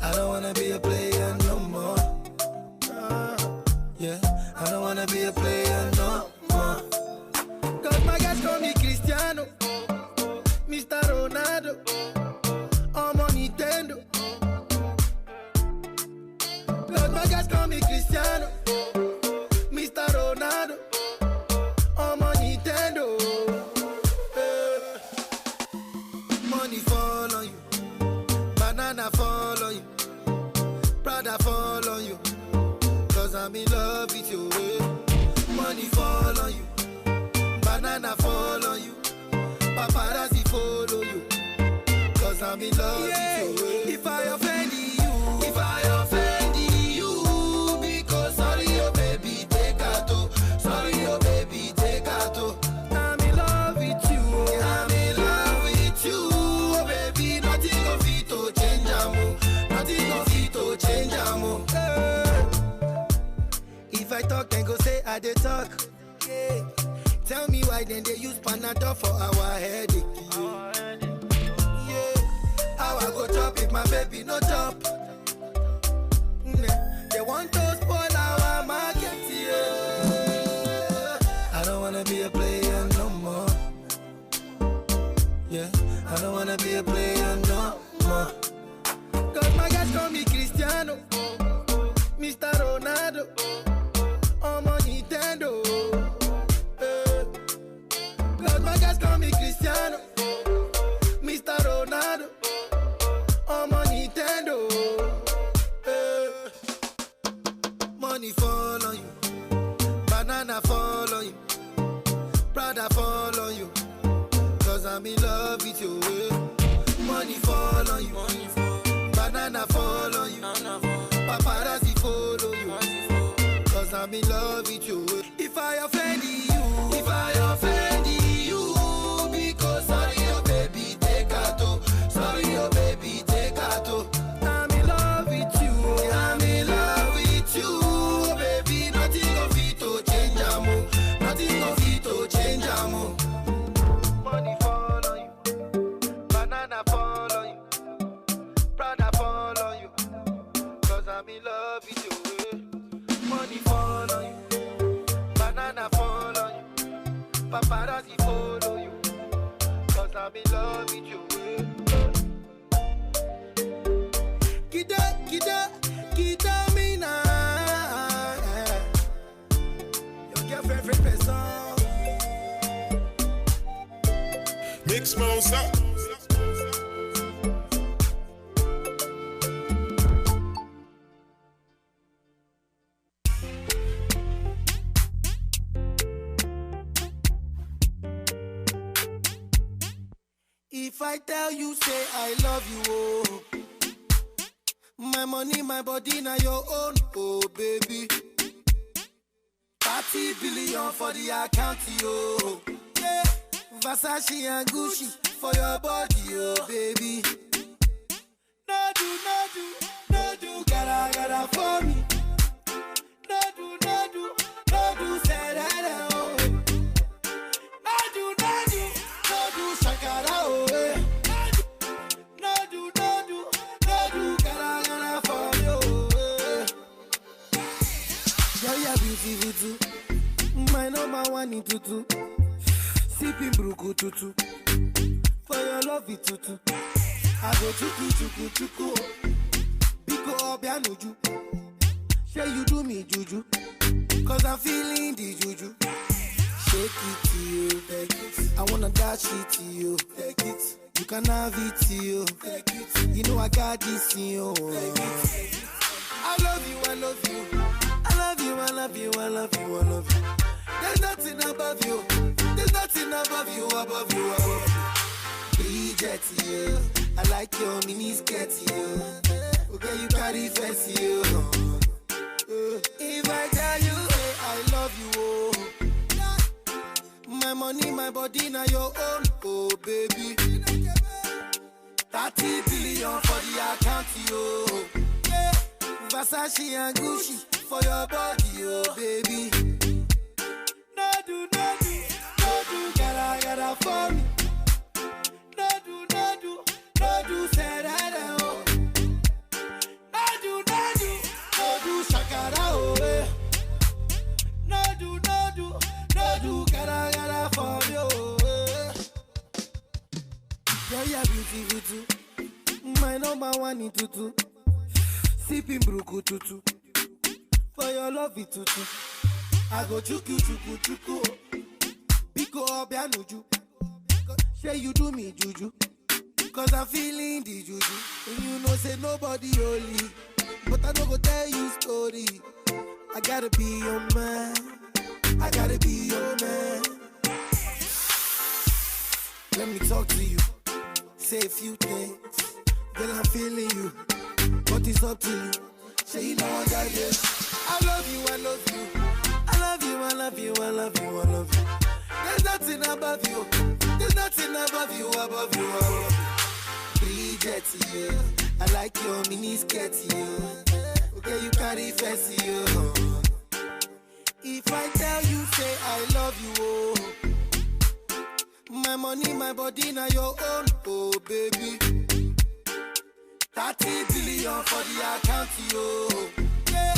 I don't wanna be a player no more. Yeah, I don't wanna be a player no more. Cause my guys call me Cristiano, Mr. Ronaldo, I'm on Nintendo. Cause my guys call me Cristiano, Mr. Ronaldo, I'm on Nintendo. Money fall on you, banana fall on you, Prada fall on you, cause I'm in love with you. Money fall on you, banana fall on you, paparazzi follow you, cause I'm in love with you. If I offend you, because sorry oh baby, take out. Sorry oh baby, take out. I'm in love with you, I'm in love with you. Oh baby, nothing of it to change amo, nothing of it to change amo. If I talk then go say I dey talk. Yeah. Tell me why then they use Panadol for our headache. Yeah. Our I go chop if my baby no chop. They want to spoil our market, yeah. I don't wanna be a player no more. Yeah, I don't wanna be a player no more. Cause my guys call me Cristiano, Mr. Ronaldo, I'm on Nintendo. Cause my guys call me Cristiano, Mr. Ronaldo, I'm on Nintendo. Money fall on you, banana fall on you, Prada fall on you. Cause I'm in love with you. Money fall on you, banana fall on you, paparazzi follow you. Cause I'm in love with you. If I offend you, because sorry your baby take out, sorry your baby take out. I'm in love with you, I'm in love with you, baby. Nothing of it to change amo, nothing of it to change amo. Money fall on you, banana fall on you, Prada fall on you. Cause I'm in love with you. Money fall on you, banana fall on you, paparazzi follow you. Cause I'm in love with you. Kida mina. Your girlfriend person. Mix mouse up. If I tell you, say I love you, oh. My money, my body, now your own, oh baby. 30 billion for the account, oh. Yeah, Versace and Gucci for your body, oh baby. No do, gotta for me. No do, say that, oh. No do, shakara, oh. No do, gotta for you. Yeah, yeah, beautiful too. My number one in tutu. Sipping bruku tutu. For your love it tutu. I go chuku. Biko obianuju. Say you do me juju. Cause I'm feeling the juju. Shake it to you, take it. I wanna dash it to you, take it. You can have it to you, take it. You know I got this in you, take it. I love you. There's nothing above you. There's nothing above you, above you. Bridget, you. I like your mini skirt, you. Okay, you carry fancy, you. If I tell you, hey, I love you, oh. My money, my body, now your own, oh baby. 30 billion for the account, yo. Yeah, Versace and Gucci for your body, oh baby. No do, gotta for me. No do, say that, oh. No do, shakara, oh. No do, gotta for you. Yeah, beautiful too. My number one in tutu. Sipping bruku tutu. For your love it tutu. I go chuku. Biko obianuju. Say you do me juju. Cause I'm feeling the juju. And you know say nobody holy. But I don't go tell you story. I gotta be your man. I gotta be your man. Let me talk to you. Say a few things. Girl, I'm feeling you. But it's up to you. Say you know I got this. I love you. There's nothing above you. There's nothing above you, above you. Bridget, you. I like your mini skirt, you. Okay, you carry fancy, you. If I tell you, say I love you, oh. My money, my body, now your own, oh baby. 30 billion for the account, yo. Yeah,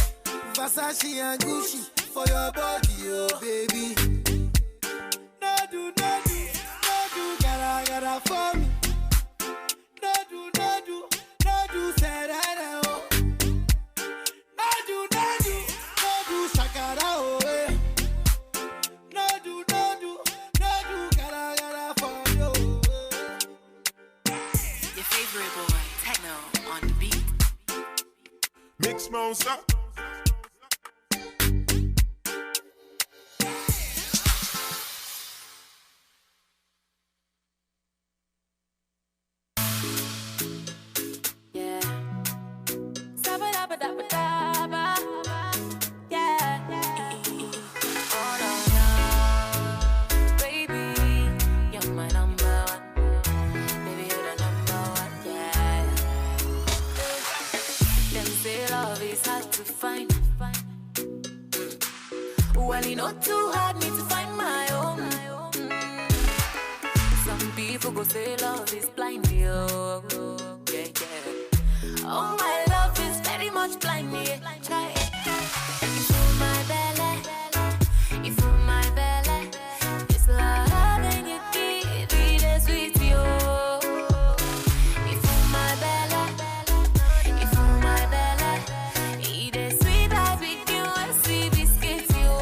Versace and Gucci for your body, oh baby. No do, gotta for me. No do, say that, oh. No do, shakara, oh, eh. No do, gotta for you. Your favorite boy, Techno, on the beat. Mix monster. Yeah. Sabba-dabba-dabba-dabba. Yeah. Oh, no, no. Baby, you're my number one. Baby, you're the number one. Yeah. Them say love is hard to find. Well, it's not too hard me to find my own. Some people go say love is blind, yo. Yeah, yeah. Oh, my love is very much blind, yeah. Try it. You fool my belly. You fool my belly. It's love and you give it a sweet, yo. You fool my belly. You fool my belly. Eat a sweet as with you and sweet biscuits, yo.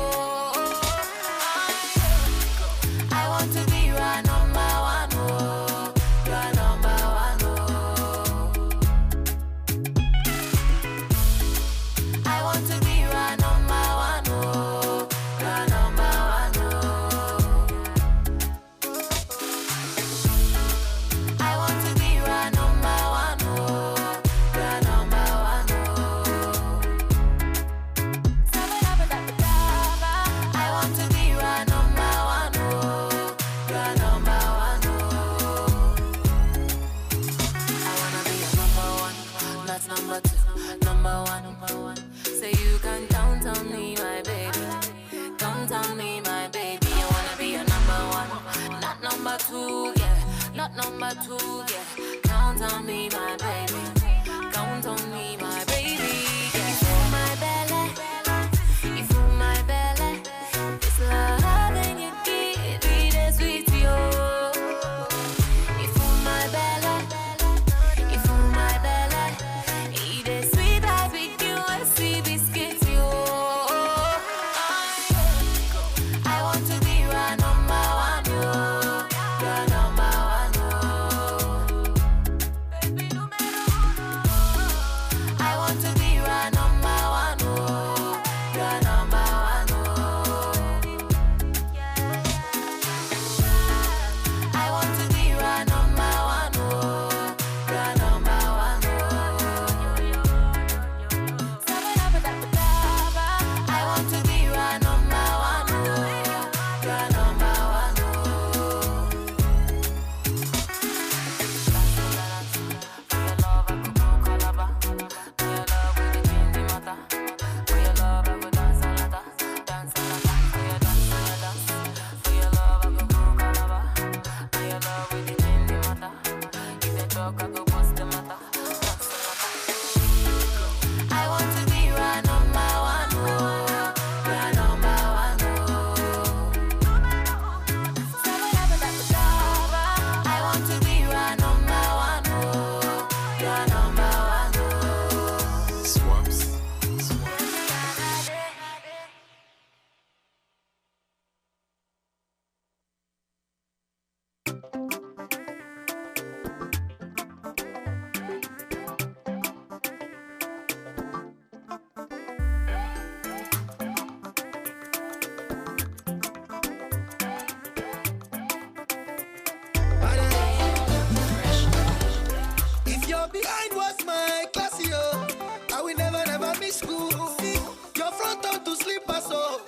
I want to be your number one, oh. Your number one, oh. I want to be your number one, oh. Your number one, oh. I want to be your number one, oh. Your number one, oh. Sabba-dabba-dabba-dabba. I want to be your number one, oh. Your number one, oh. I wanna be your number one, not number two, number one. Say you can count on me, my baby. Count on me, my baby. I wanna be your number one, not number two, yeah. Not number two, yeah. Count on me, my baby. Count on me, my baby. Yeah. You fool my belly. You fool my belly. It's love and you give it a sweet, yo. You fool my belly. You fool my belly. Eat a sweet as with you and sweet biscuits, yo. I want to be your number one, yo. Your number one, yo. I want to be your number one, oh. Your number one, oh. I want to be your number one, oh. Your number one, oh. Sabba-dabba-dabba-dabba. I want to be your number one, oh. Your number one, oh. For your love, I could go Calabar. For your love, we the change the matter. For your love, I could dance a lot. Dance a lot. For your dance, for your dance. For your love, I could go Calabar. For your love, we the change the matter. If you talk, I could bust the matter. Dance a lot. I want to be your number one, oh. Your number one, oh. Sabba-dabba-dabba-dabba. I want to be your number one, oh. Your number one, oh. Swaps. If you're behind was my class, yo, I will never miss school. See, your front on to slipper, so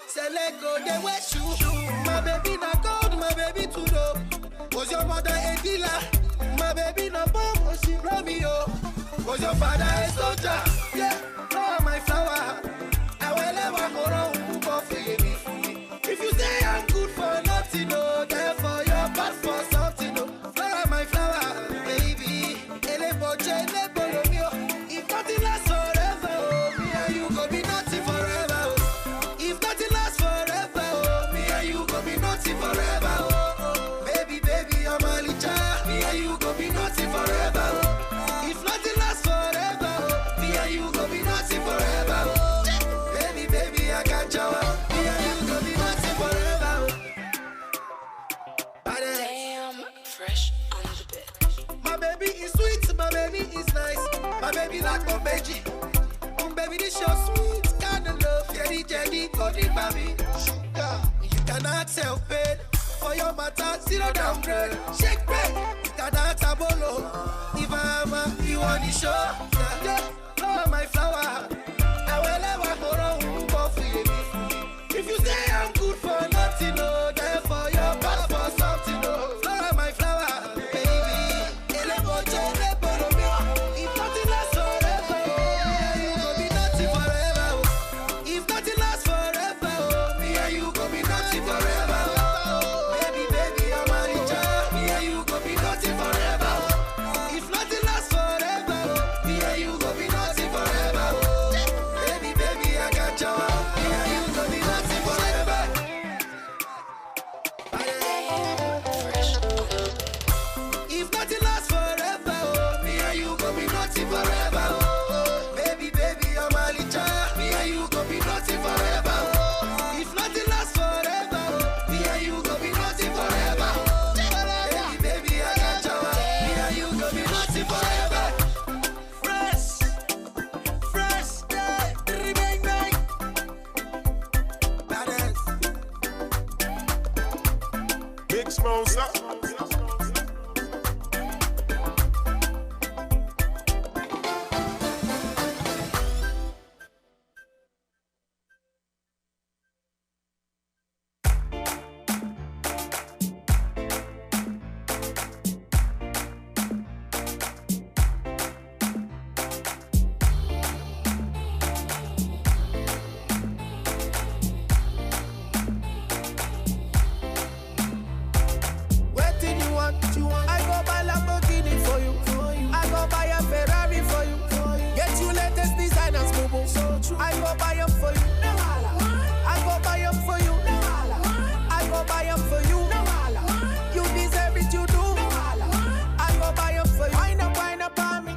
say let go, they wear shoe. My baby not gold, my baby too low. Was your mother a dealer? My baby not bomb, oh she blow me, yo. Was your father a soldier? Yeah, no, my flower. I will never go wrong, who go for you. If you say I'm good for nothing, no, therefore you're bad for something, no. Flower, my flower, baby. Ele boche, ele boche. baby like my veggie. Baby, this your sweet kind of love. Jelly, go deep, baby. Sugar, you cannot self-paid. For your matter, zero downgrade. Shake break, you cannot tabolo. If I'm you on the show, yeah, oh my flower. I will ever go for you. If you say I'm good for nothing, no, therefore you're bad for something, no. Flower, my flower, baby. If nothing lasts forever, you go be nothing forever. If nothing lasts forever, me and you go be nothing forever. Baby, I'm a richer. Me and you go be nothing forever. If nothing lasts forever, me and you go be nothing forever. Baby, I got you. Me and you go be nothing forever. If nothing lasts forever, me and you go be nothing forever. Baby, I'm a richer. Me and you go be nothing forever. If nothing lasts forever, me and you go be nothing forever. Baby, I got you. Me and you go be nothing forever. Fresh, bang, bang. Badass. Big Smosa. Waiting you want. I go buy Lamborghini for you. I go buy a Ferrari for you. Get you latest designers, boo. I go buy them for you. I go buy them for you. I go buy them for you. You deserve it, you do. I go buy them for you. Wind up on me.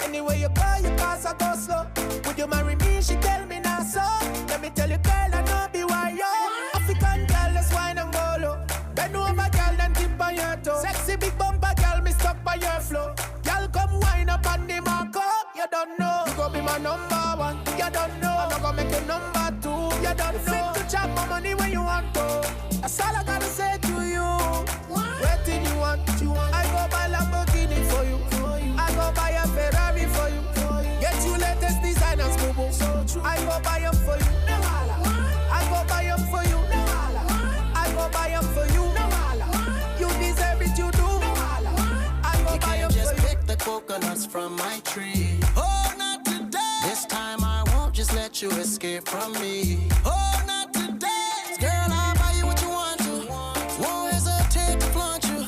Anyway you go, you pass, I go slow. Would you marry me? She tell me now so. Let me tell you, girl, I know be why yo. African girl, let's wine and go low. Bend over, girl, then tip on your toe. Sexy big bumper, girl, me stuck by your flow. Girl, come wine up on the marco. You don't know. You gon' be my number one. You don't know. I'm not gonna make you number two. You don't know. Fit to chop my money when you want to. That's all I gotta say to you. Waiting you want. I go buy Lamborghini for you. I go buy a Ferrari for you. Get you latest designers, boo boo. I go buy them for you. I go buy them for you. I go buy them for you. You deserve it, you do. I go buy them for you. Just pick the coconuts from my tree. Oh, not today. This time I won't just let you escape from me. Oh, not today. Girl, I'll buy you what you want to. Won't hesitate to flaunt you.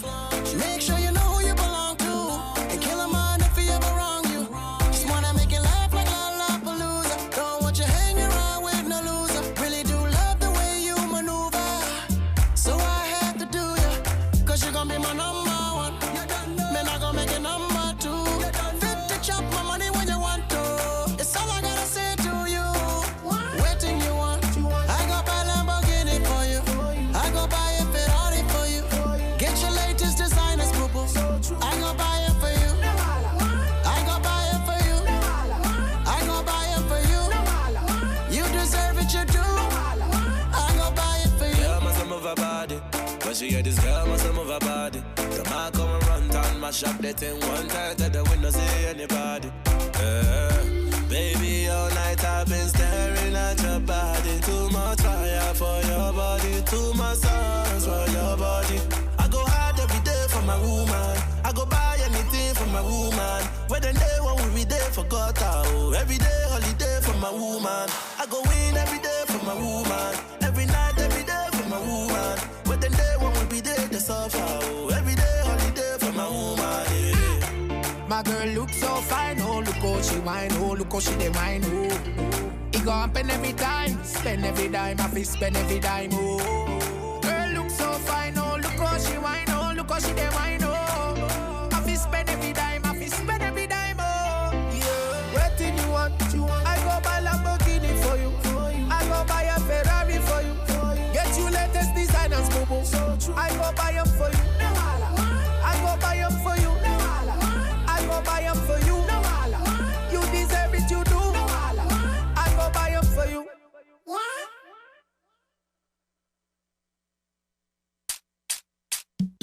Make sure you know who you belong to. And kill a man if he ever wrong you. Just wanna make you laugh like Lollapalooza. Don't want you hanging around with no loser. Really do love the way you maneuver. So I had to do ya. Cause you're gonna be my number one. Man, I gonna make it number two. Fit to chop my money when you want to. It's all I gotta say to you. Waiting you want. I go buy Lamborghini for you. I go buy a Ferrari for you. Get your latest designers, boo boo. I go buy it for you. I go buy it for you. I go buy it for you. You deserve it, you do. I go buy it for you. Girl must move her body. When she get this girl must move her body. Come on, come and run down my shop. That thing one time that the window see anybody. Baby, all night I've been staring at your body. Too much fire for your body. Too much songs for your body. I go hard every day for my woman. I go buy anything for my woman. Whether day when we be there for God, oh. Every day holiday for my woman. I go win every day for my woman. Every night, every day for my woman. Whether day when we be there to suffer, oh. Every day holiday for my woman. Yeah. My girl looks so fine, oh look how she whine, oh look how she dey whine, oh. It go happen every time, spend every dime, I feel spend every dime, oh. Girl looks so fine, oh look how she whine, oh look how she dey whine, oh. I feel spend every dime, I feel spend every dime, oh. Yeah. Waiting you want, I go buy Lamborghini for you. I go buy a Ferrari for you. Get you latest designers, boo boo. I go buy them for you. I go buy them for you. I go buy them for you. You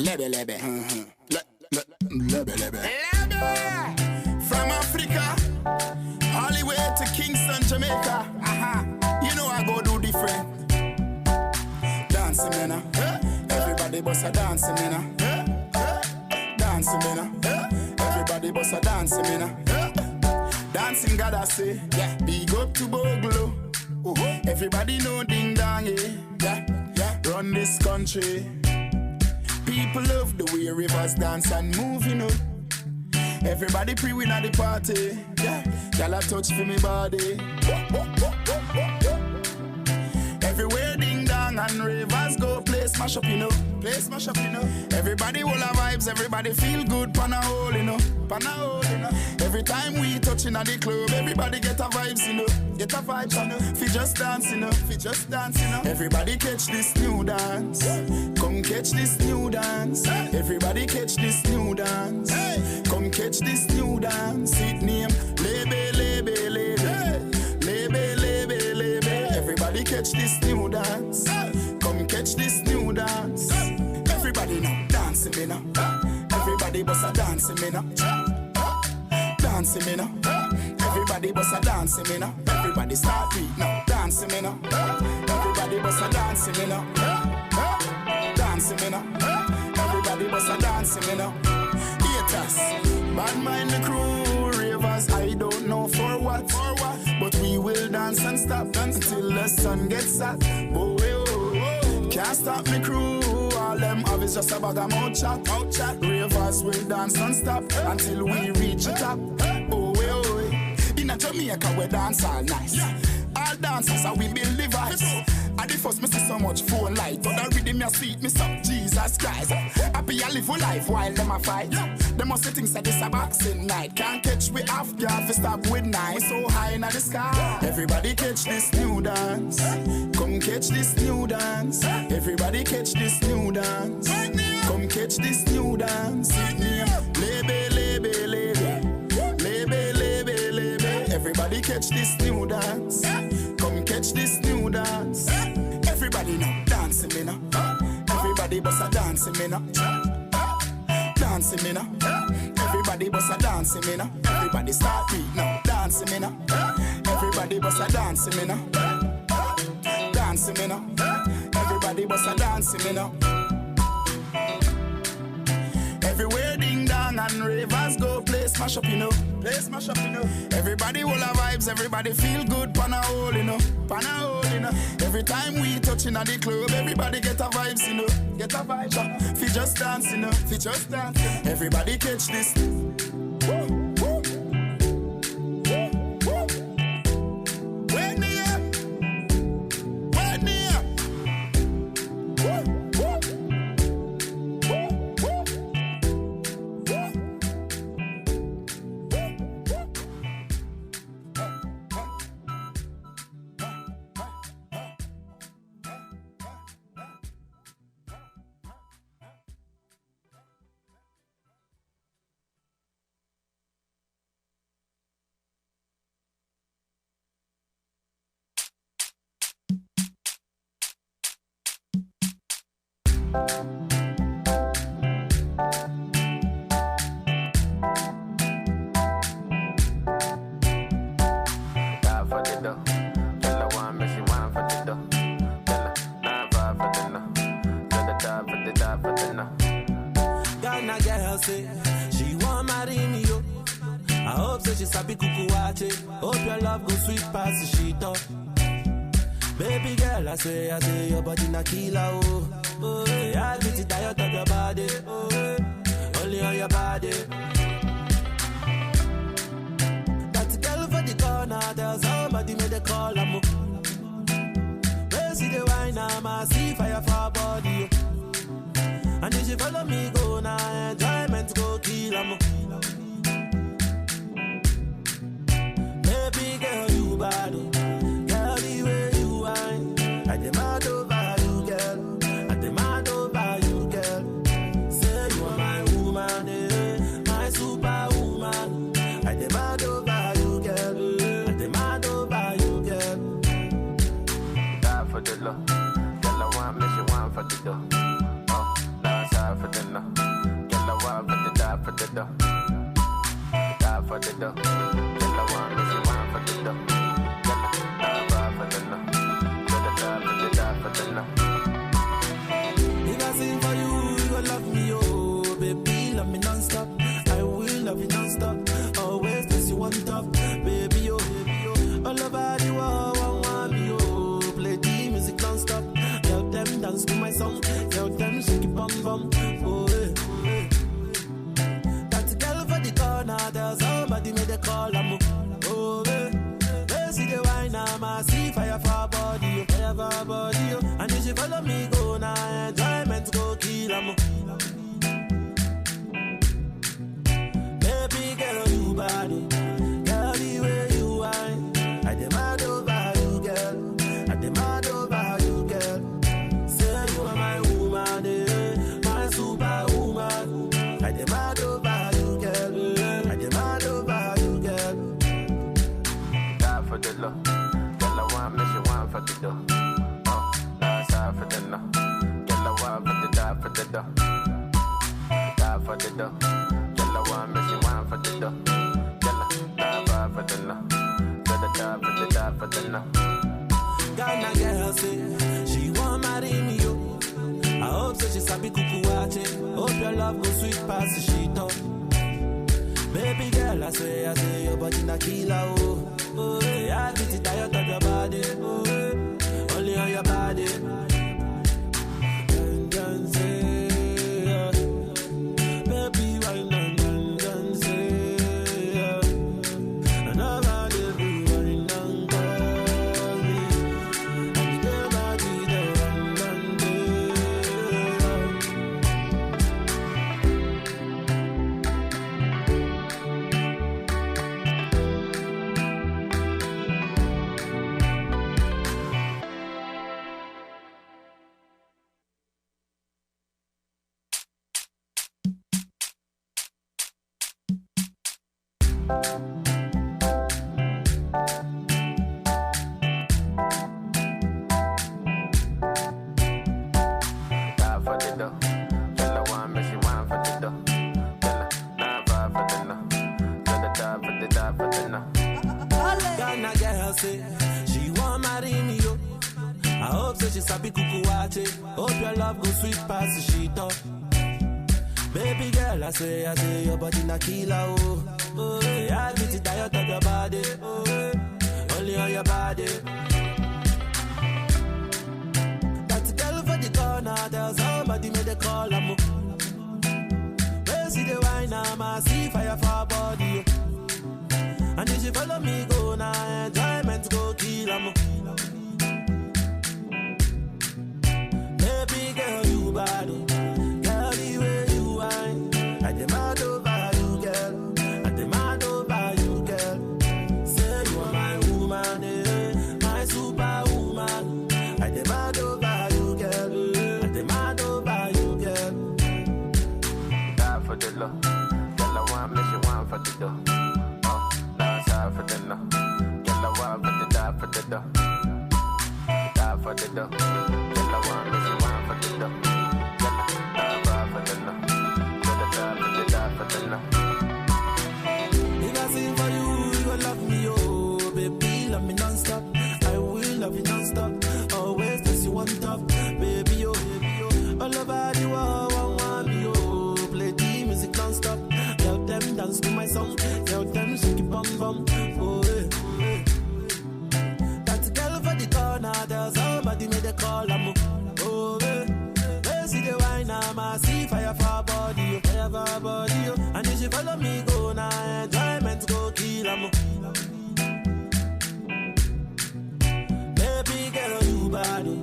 Lebe, lebe. Lebe, lebe. From Africa, all the way to Kingston, Jamaica. You know I go do different. Dancing, man. Everybody bust a dancing, man. Dancing, man. Everybody bust a dancing, man. Dancing, God, I say. Yeah. Big up to Boglo. Everybody know ding dong, yeah. Run this country. People love the way rivers dance and move, you know. Everybody pre-win at the party. Yeah, y'all a touch for me body. Everywhere ding dong and rivers go, play smash up, you know. Play smash up, you know. Everybody will have vibes, everybody feel good, pan a hole, you know. Pan a hole, you know. Every time we touching at the club, everybody get a vibes, you know. Get a vibes, you know. Fi just dance, you know. Fi just dance, you know. Everybody catch this new dance. Come catch this new dance. Everybody catch this new dance. Come catch this new dance. It name Lebe, Lebe, Lebe. Lebe, Lebe, Lebe. Everybody catch this new dance. Come catch this new dance. Everybody now dancing me now. Everybody bust a dancing me now. Dancing me now. Everybody bust a dancing me now. Everybody start beat now. Dancing me now. Everybody bust a dancing me now. Dancing me now. Everybody bust a dancing me now. Haters, bad mind the crew, ravers. I don't know for what, but we will dance and stop until the sun gets hot. Oh, can't stop me crew. All them have is just a bag of mouth chat. Ravers will dance and stop until we reach the top. Oh, in a Jamaica we dance all nice. All dancers are we build the vibes. At the first me see so much phone light, but the rhythm me sweet me some Jesus Christ. Happy I live a life while them a fight. Them must say things that this a boxing night. Can't catch we off guard fi stop with knife. So high in the sky. Everybody catch this new dance. Come catch this new dance. Everybody catch this new dance. Come catch this new dance. It name Lebe, Lebe, Lebe. Lebe, Lebe, Lebe. Everybody catch this new dance. Come catch this new dance. Everybody now dancing me now. Everybody bust a dancing me now. Dancing me now. Everybody bust a dancing me now. Everybody start beat now. Dancing me now. Everybody bust a dancing me now. Dancing me now. Everybody bust a dancing me now. Everywhere ding dong and ravers go, play smash up, you know. Play smash up, you know. Everybody will have vibes, everybody feel good, pan a hole, you know. Pan a hole, you know. Every time we touching at the club, everybody get a vibes, you know. Get a vibe, fi just dance, you know. Fi just dance. Everybody catch this. She want marry me, yo. I hope so she sabi kuku wache. Hope your love go sweet past the sheet up. Baby girl, I say your body na killer, oh. Oh, yeah, I'll beat it diet of your body. Oh, only on your body. That girl for the corner, there's somebody made a call, I'm where see the wine, I see fire for her body, oh. And if you follow me, go now, enjoyment go kill 'em. Baby girl, you bad, oh. Girl, the way you whine, I demand over you, girl. I demand over you, girl. Say you are my woman, my superwoman. I demand over you, girl. I demand over you, girl. Die for the love, girl. I want me, she want for the dough. For dinner. I see fire for body, fire for body. And if you follow me, go now, enjoyment go kill 'em. Baby girl, you body, girl, the way you whine, I demand over you, girl. I demand over you, girl. Say you are my woman, my superwoman. I demand over you, girl. I demand over you, girl. Die for the love, girl, I want me, she want for the dough. Last half for the no, girl, I want for the die for the dough. Die for the dough, girl, I want me, she want for the dough. Girl, die for the no, so the die for the no. Ghana girl say she want marry me, yo. I hope so she sabi kuku wache. Hope your love go sweet past the sheet up. Baby girl, I say your body na killer, oh. Oh, yeah, I get it tired of your body, oh, only on your body. And say, baby, why not? And say, nobody be worrying on me. And the body there and Die for the dough, girl, I want me, she want for the dough. Girl, die for the no, so the die for the no. Ghana girl say she want marry me, yo. I hope so she sabi kuku wache. Hope your love go sweet past the sheet up. Baby girl, I say your body na killer, oh. Oh, yeah, I get it tired of your body, oh, only on your body. That girl for the corner, there's somebody made a call, I'm see the wine, I see fire for her body, oh. And if you follow me, go now, enjoyment go kill 'em. Baby girl, you body, girl, the way you whine, I demand over you, girl. I demand over you, girl. Say you are my woman, my superwoman. I demand over you, girl. I demand over you, girl. Die for the love, girl, I want me, she want for the dough. Last half for the no, girl, I want for the die for the dough. Die for the dough, girl, I want me, she want for the dough. Girl, die for the no, so the die for the no. If I sing for you, you gon' love me, oh. Baby, love me non-stop. I will love you non-stop. Always this you on top. Baby, oh, all over the world, want me, oh. Play the music non-stop. Tell them dance to my song. Tell them shake it bum bum. Oh, that girl for the corner, there's somebody made a call, I'm oh, they see the wine, I see fire for her body, fire for her body, oh. And if she follow me, go now, enjoyment go kill 'em. Baby girl, you body,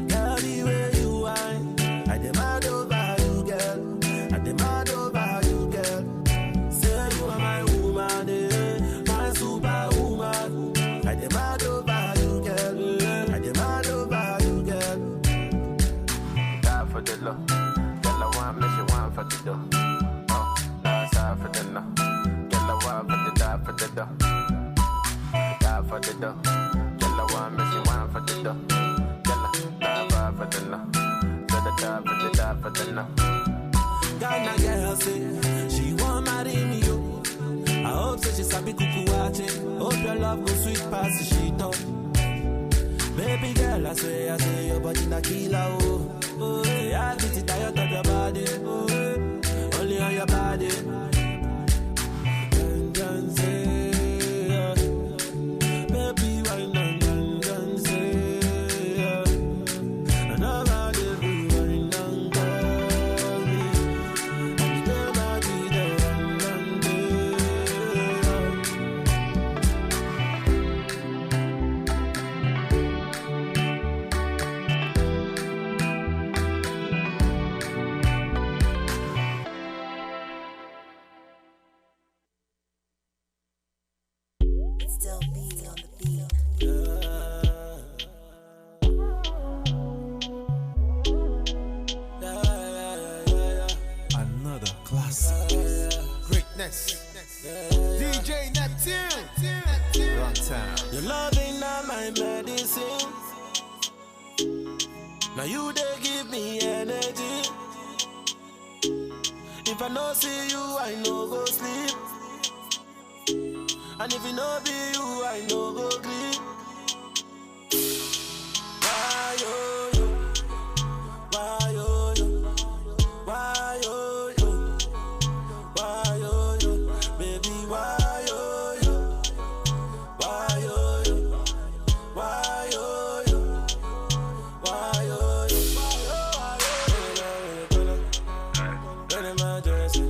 girl, the way you whine, I demand over you, girl. I demand over you, girl. Say you are my woman, my superwoman. I demand over you, girl. I demand over you, girl. Die for the love, girl, I want me, she want for the dough. Last half for the no, girl, I want for the die for the dough. Die for the dough, girl, I want me, she want for the dough. Girl, die for the no, so the die for the no. Ghana girl say she want marry me, yo. I hope so she sabi kuku wache. Hope your love go sweet past the sheet up. Baby girl, I say your body na killer, oh. Oh, yeah, I get it tired of your body, oh, only on your body. And say, baby, why not? And say, nobody be worrying on me. And the body there and time. Your love ain't not my medicine. Now you they give me energy. If I no see you, I no go sleep. And if it no be you, I no go sleep. Why yo yo? Why yo yo? Why yo yo? Why yo yo? Baby, why yo yo? Why yo yo? Why yo yo? Why yo yo? Run emergency.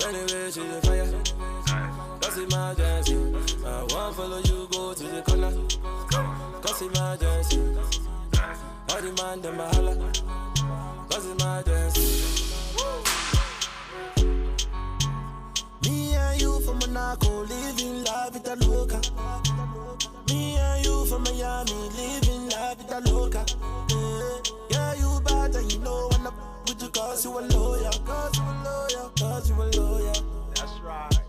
Run away to the fire. Cause emergency. I won't follow you, go to the corner. Cause emergency. All the man them a holla. Cause emergency. Me and you from Monaco, living life with a loca. Me and you from Miami, living life with a loca. Yeah, you bad and you know I'm not with you cause you a lawyer. Cause you a lawyer, cause you a lawyer. That's right.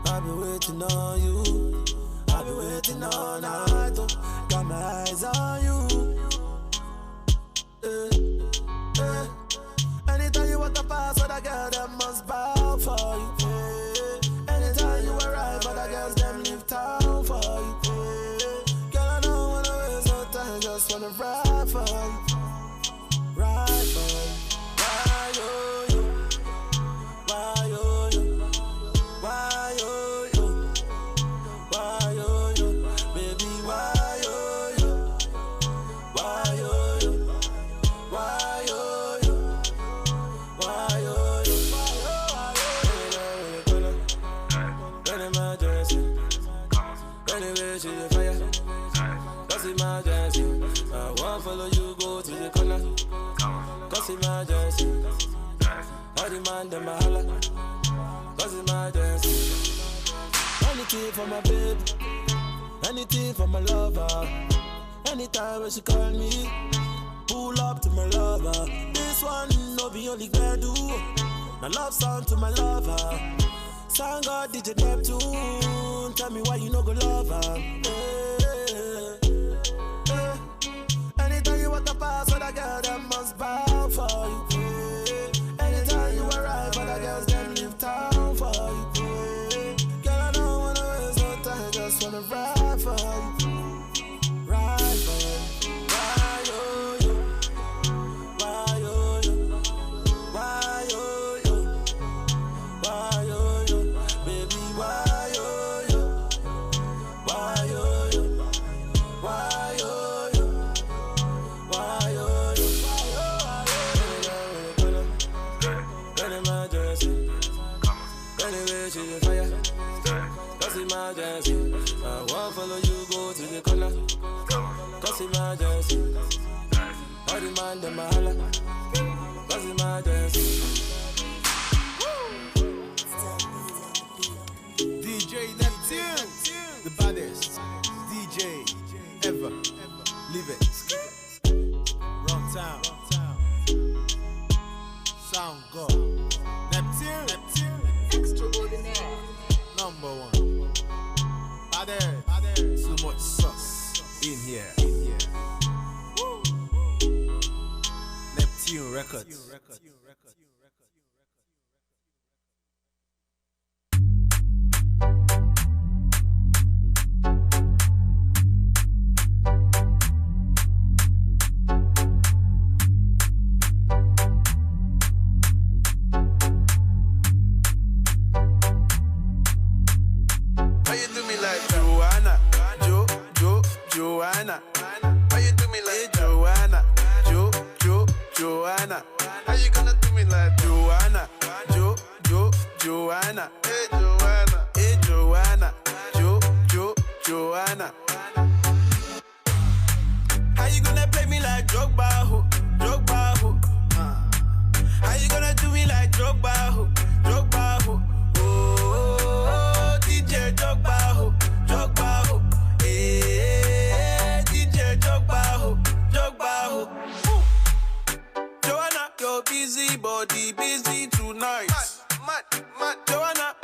I've been waiting on you. I've been waiting all night. Got my eyes on you. Anytime you walk the pass, other girl them must bow for you. Anytime you arrive, other girls them leave town for you. Girl, I don't wanna waste no time, just wanna ride for you. Ride for you. Why yo yo? Why yo yo? Why yo yo? Why yo yo? Baby, why yo yo? Why yo yo? Why yo yo? Why yo yo? Run emergency. Run away to the fire. Cause emergency. I won't follow you, go to the corner. Cause emergency. All the man them a holla. Cause emergency. Anything for my baby. Anything for my lover. Anytime when she call me, pull up to my lover. This one no be only girl do. My love song to my lover. Song God DJ Neptune. Tell me why you no go love her. Anytime you walk the pass, other girl them must bow for you. Anytime you arrive, other girls them leave town for you. Girl, I don't wanna waste no time, just wanna ride for you. Ride for you. Why yo yo? Why yo yo? Why yo yo? Why yo yo? Baby, why yo yo? Why yo yo? Why yo yo? Why yo yo? Run emergency. Run away to the fire. Cause emergency. I won't follow you, go to the corner. Cause emergency. All the man them a holla. Cause emergency. DJ Neptune, the baddest DJ ever. Leave it. Wrong town. Sound God. Neptune. Extraordinaire. Number one. Baddest. So much sauce in here. Neptune Records. How you do me like Joanna? Joanna. How you do me like Joanna? Joanna. How you gonna do me like Joanna? Joanna. Hey Joanna. Joanna. How you gonna play me like Drogba? How you gonna do me like Drogba? Oh, DJ Drogba. DJ Drogba. Joanna, your busy body busy tonight. Mad. Joanna,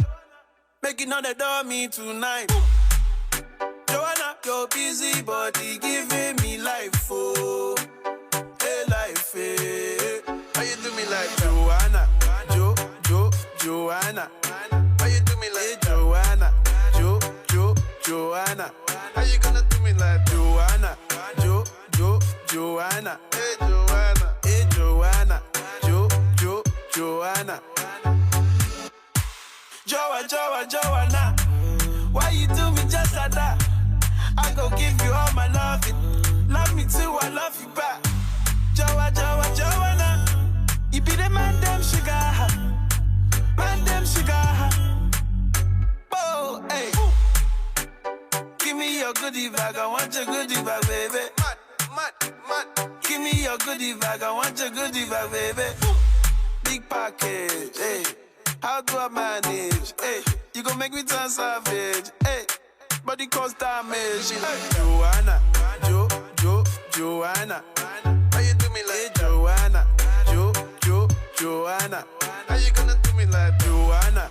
knocking on the door, me tonight. Joanna, your busy body giving me life, oh. Hey, life, hey. How you do me like Joanna? Joanna. How you do me like Joanna? Joanna. How you gonna do me like Joanna? Joanna. Hey, Joanna. Hey, Joanna. Joanna. Joanna. Why you do me just like that? I go give you all my loving. Love me too, I love you back. Joanna. You be the man, damn sugar. Man, damn sugar. Oh, hey. Give me your goodie bag, I want your goodie bag, baby. Mad. Give me your goodie bag, I want your goodie bag, baby. Big package, hey. How do I manage? Hey, you gon' make me turn savage. Hey, body cause damage. Hey, Joanna, Joanna. How you do me like Joanna? Joanna. How you gonna do me like Joanna?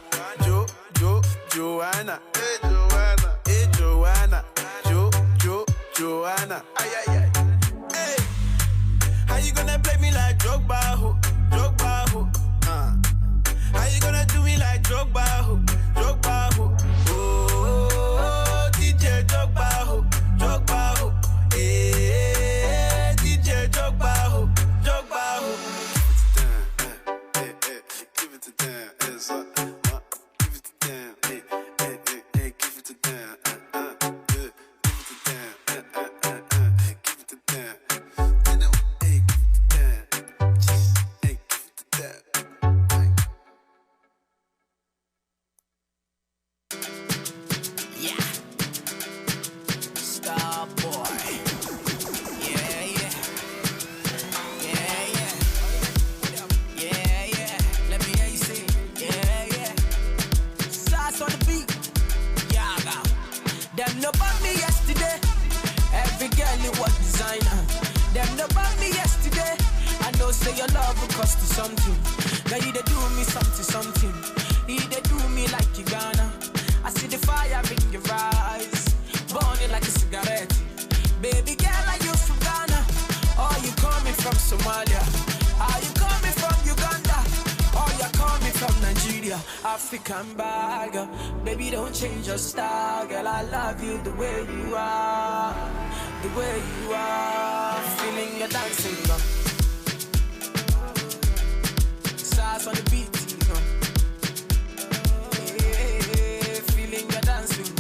Joanna. Hey, Joanna. Hey, Joanna. Joanna. Ay. Hey, how you gonna play me like Drogba? How you gonna do me like Drogba? Oh, DJ Drogba. Hey, DJ Drogba. Give it to them, it's up. Give it to them, hey, give it to them, give it to them, give it to them. You know, hey, give it to them, hey, give it to them. Say your love will cost you something. Now you they do me something. You they do me like you gonna. I see the fire in your eyes, burning like a cigarette. Baby girl, are you from Ghana? Or you coming from Somalia? Are you coming from Uganda? Or you coming from Nigeria? African bagger. Baby, don't change your style, girl. I love you the way you are. The way you are. Feeling your dancing, girl. On the beat, yeah, feeling your dancing.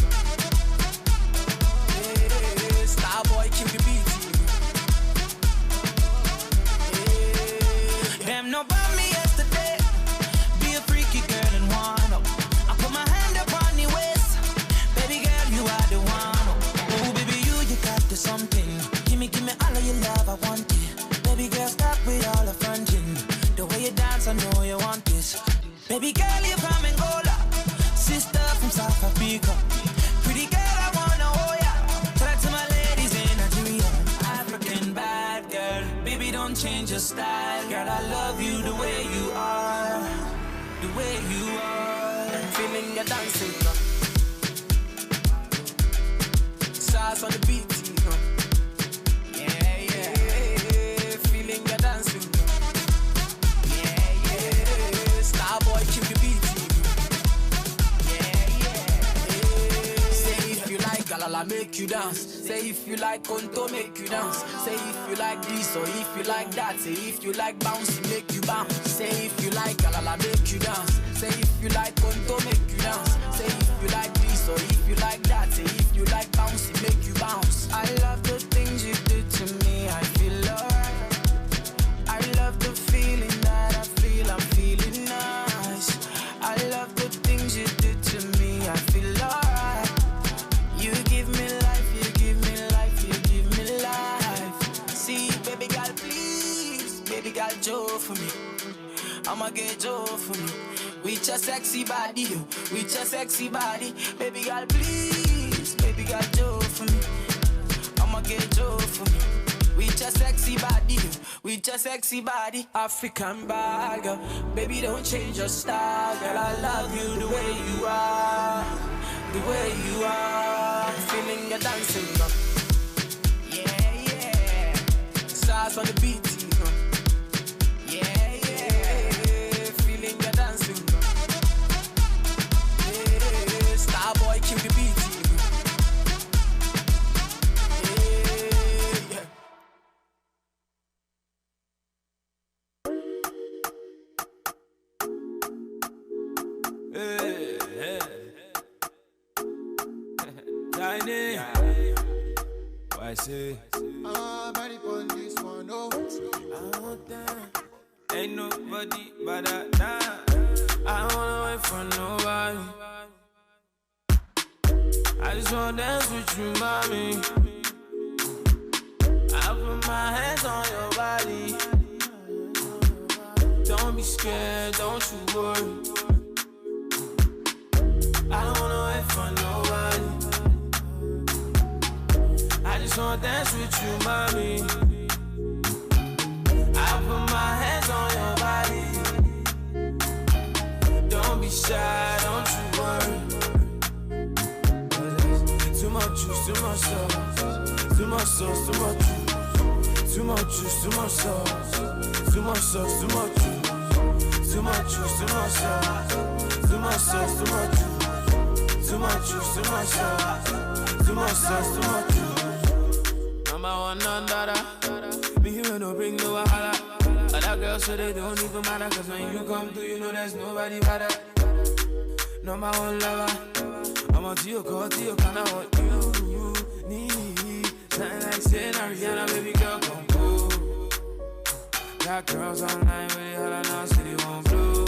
Yeah, star boy, keep the beat. Yeah. Them know about me yesterday. Be a freaky girl and one up. I put my hand upon your waist. Baby girl, you are the one. Oh, baby, you got the something. Give me all of your love, I want it. Baby girl, stop with all the fronting. The way you dance, I know you want this. Baby girl, you from Angola. Sister from South Africa. Pretty girl, I wanna hold ya. Talk to my ladies in Nigeria. African bad girl. Baby, don't change your style. Girl, I love you the way you are. The way you are. Feeling your dancing, girl. Sauce on the beat, yeah. Feeling your dancing, girl. Boy, keep the beat. Yeah. Say if you like Galala, make you dance. Say if you like Konto, make you dance. Say if you like this or if you like that. Say if you like bouncy, make you bounce. Say if you like Galala, make you dance. Say if you like Konto, make you dance. Say if you like this or if you like that. Say if you like bouncy, make you bounce. I love the things you do to me. I feel alright. I love the feeling that I feel. I'm feeling nice. I love the things you do to me. I feel alright. You give me life, you give me life, you give me life. See, baby girl, please, baby girl, Joe for me. I'ma get Joe for me. With your sexy body, with your sexy body. Baby girl, please, baby girl, Joe for me. I'ma get Joe for me. With your sexy body, with your sexy body, African bag, girl. Baby, don't change your style, girl. I love you the way you are, the way you are. Feeling your dancing, girl. Yeah, yeah. Stars on the beat, girl. Yeah, yeah. Feeling your dancing, girl. Yeah, star boy, kill the beat, girl. Tiny, why say? Body on this one, oh. Ain't nobody but I. I don't wanna wait for nobody. I just wanna dance with you, mommy. I put my hands on your body. Don't be scared, don't you worry. I don't wanna wait for nobody. I just wanna dance with you, mommy. I put my hands on your body. Don't be shy, don't you worry. Too much juice, too much sauce. Too much sauce, too much juice. Too much juice, too much sauce. Too much sauce, too much juice. Too much juice, too much sauce. Too much sauce, too much juice. Too much juice, too much sauce. Too much sauce, too much juice. Number one, none dada. Me here no bring no wahala. Other girls so they don't even matter. Cause when you come through, you know there's nobody better. Number one lover. I'm on to your call, to your kind of what you need. Something like saying Ariana, baby girl, come through. Got girls online with it, all I know, say they won't blue.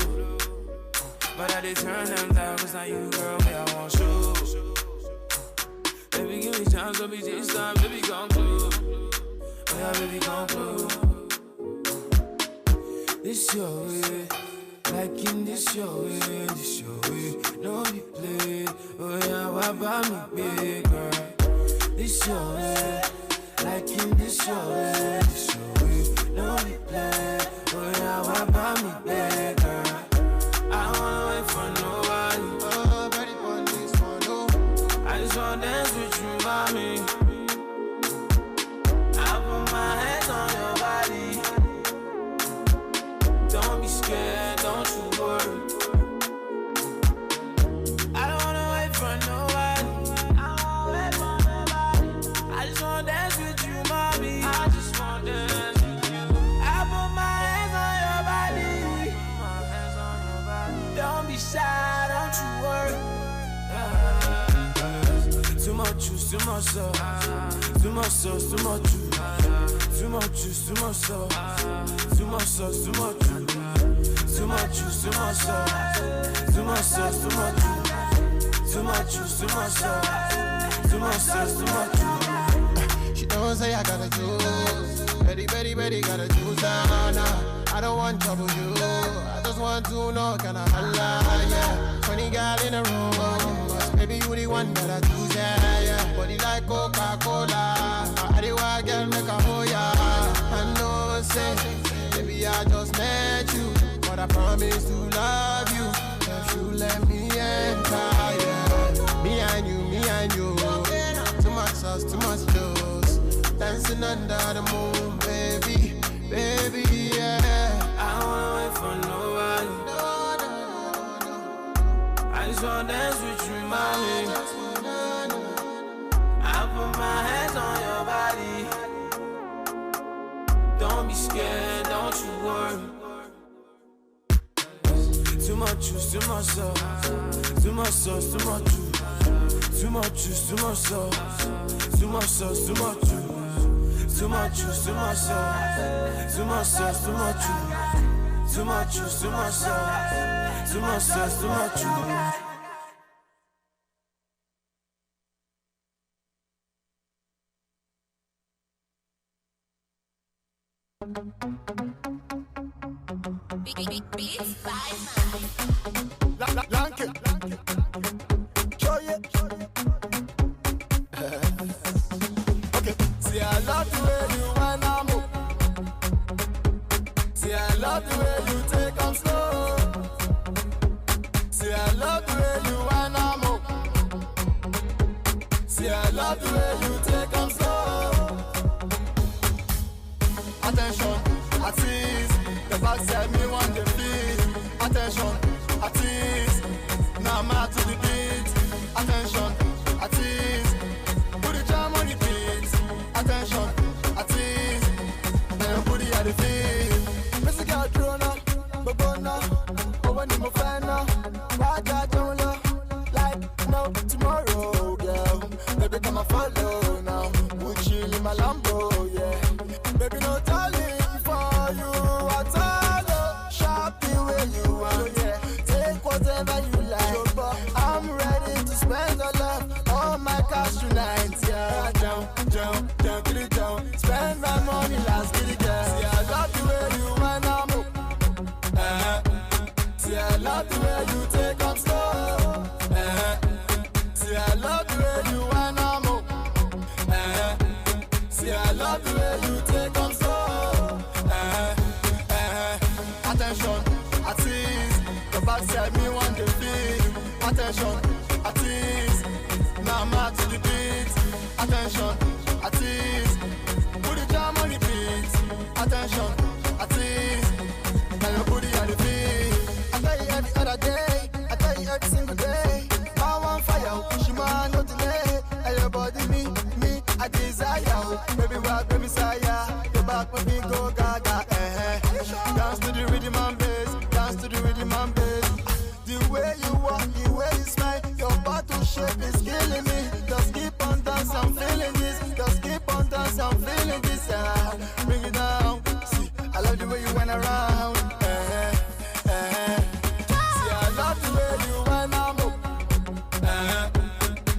But I did turn them down, cause now you, girl, me, I want you. Baby, give me chance, don't be this time, baby, come through. Oh yeah, baby, come through. This your way, like in this your way, no be play. Oh yeah, why about me, big girl? This your way, like in this your way, no be play. Oh yeah, why about me, big girl? I don't wanna wait for nobody. Body on this one, oh. I just wanna dance with you, mommy. I put my hands on your body. Don't be scared, don't you worry. I don't wanna wait for nobody. I just wanna dance with you, mommy. I just wanna dance with you. I put my hands on your body. Don't be shy, don't you worry. Too much juice, too much sauce. Too much sauce, too much juice. Too much juice, too much sauce. Too much sauce, too much juice. Too much juice, too much sauce. Too much sauce, too much juice. Too much juice, too much sauce. Too much sauce, too much juice. She don't say I gotta choose. Betty, gotta choose. Nah. I don't want trouble, you. I just want to know, can I holla, yeah. 20 gal in a room, but baby, you the one that I choose, yeah. Body like Coca-Cola. I the white girl make a hoe, yeah. I know, say, baby, I just met you, but I promise to love you if you let me enter, yeah. Me and you. Too much sauce, too much juice. Dancing under the moon, baby, yeah. I don't wanna wait for nobody. I just wanna dance with you, mommy. I put my hands on your body. Don't be scared, don't you worry. Too much juice, too much sauce. Too much sauce, too much juice. Too much juice, too much sauce. Too much sauce, too much juice. Too much juice, too much sauce. Too much sauce, too much juice. Too much juice, too much sauce. Too much sauce, too much juice. Lanky. Show you. Okay. See, I love the way you wanna move. See, I love the way you take on slow. Attention, I tease. The backside me want the beat. Attention, I tease. Now I'm out to the beat. Attention, I tease. Put the jam on the beat. Attention, I tease. Then put it at the feet. Mr. Girl, drone, Babona, over in my fan now. I got don't look like no tomorrow, girl. Baby, come and follow now. We chill in my Lambo, yeah. Baby, no darling for you at all. Shopping where you want, yeah. Take whatever you like. I'm ready to spend all my cash tonight, yeah. Down, get it down. Spend my money, last get it down. See, I love the way you want to move. See, I love the way you take on slow. See, I love the way you want to move. See, I love the way you take on slow. Attention, I tease. The backside me want the beat. Attention, I tease. Now I'm out to the beat. Attention, I tease. Put the jam on the beat. Attention, I tease. Now you put it at the beat. I tell you every other day. I tell you every single day. I want fire, she want no delay. And your body, me, I desire. Baby, rock, baby, sire. Your back, when me go gaga, Dance to the rhythm and bass. Dance to the rhythm and bass. The way you walk, the way you smile. Your bottle shape is killing me. Just keep on dancing, I'm feeling this. Just keep on dancing, I'm feeling this. Bring it down. See, I love the way you went around. See, I love the way you went around.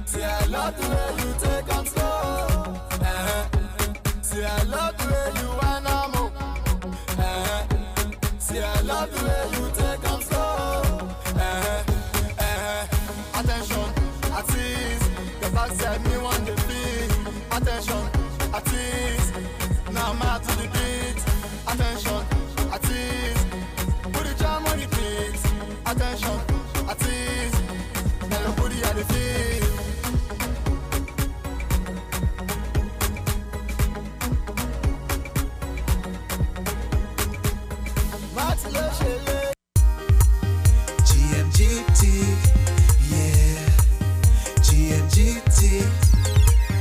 See, I love the way you take on slow. See, I love the way you wanna move. See, I love the way you take on slow. Attention, I tease. The backside me want the beat. Attention, I tease. Now I'm out to the beat. Attention, I tease. Put the jam on the beat. Attention, I tease. Now you put it at the feet. GMGT, yeah, GMGT.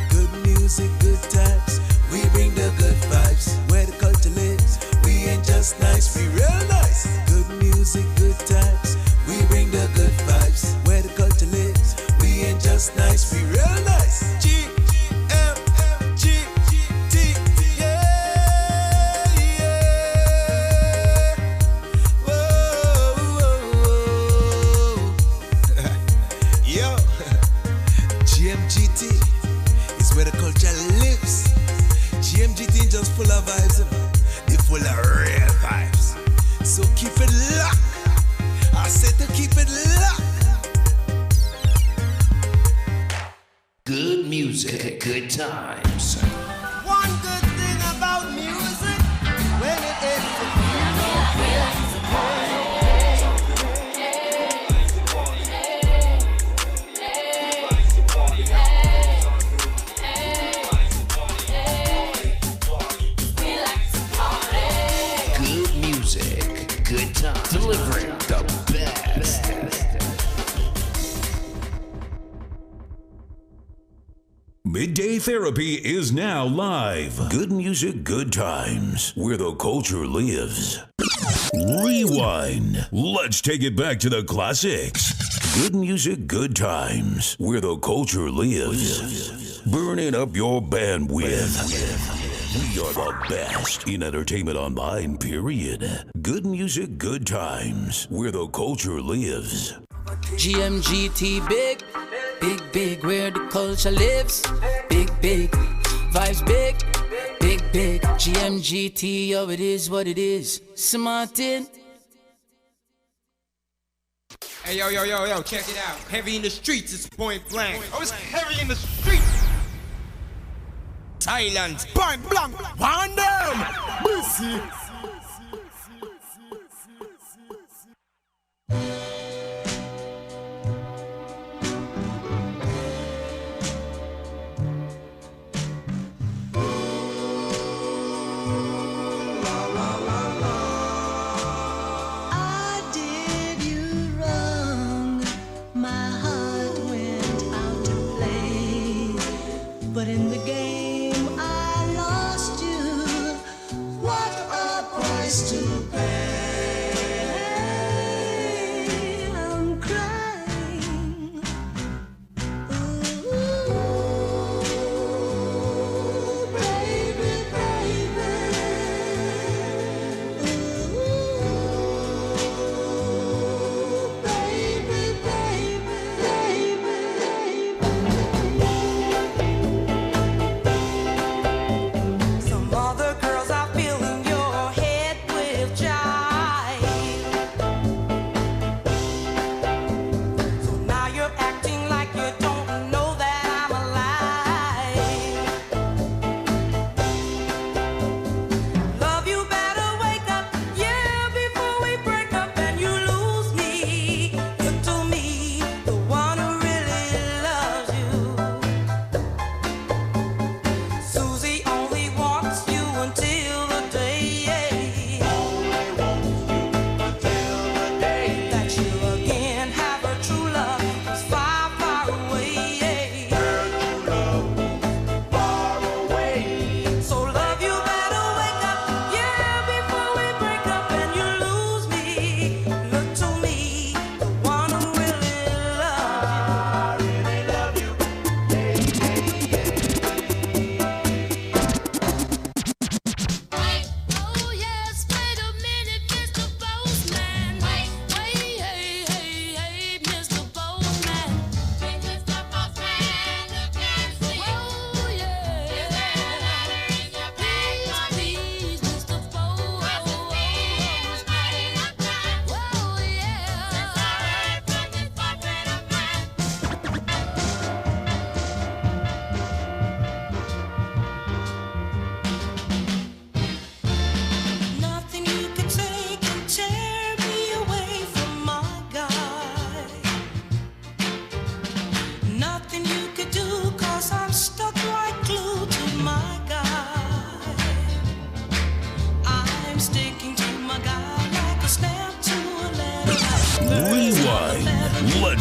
Good music, good times. We bring the good vibes. Where the culture lives, we ain't just nice, we real nice. Good music, good times. We bring the good vibes. Where the culture lives, we ain't just nice, we real nice. GMGT, yeah, yeah. Yo, GMGT is where the culture lives. GMGT just full of vibes, they full of real vibes. So keep it locked. I said to keep it locked. Good music, good times. One good thing about music, when it is Good music, good times. Delivering the best. Midday Therapy is now live. Good music, good times, where the culture lives. Rewind. Let's take it back to the classics. Good music, good times, where the culture lives. Burning up your bandwidth. We are the best in entertainment online, period. Good music, good times, where the culture lives. GMGT big, where the culture lives. Big, vibes big, GMGT, yo, it is what it is. Smartin. Hey, yo, check it out. Heavy in the streets, it's point blank. Oh, it's heavy in the streets. Thailand, point blank, one them. Busy.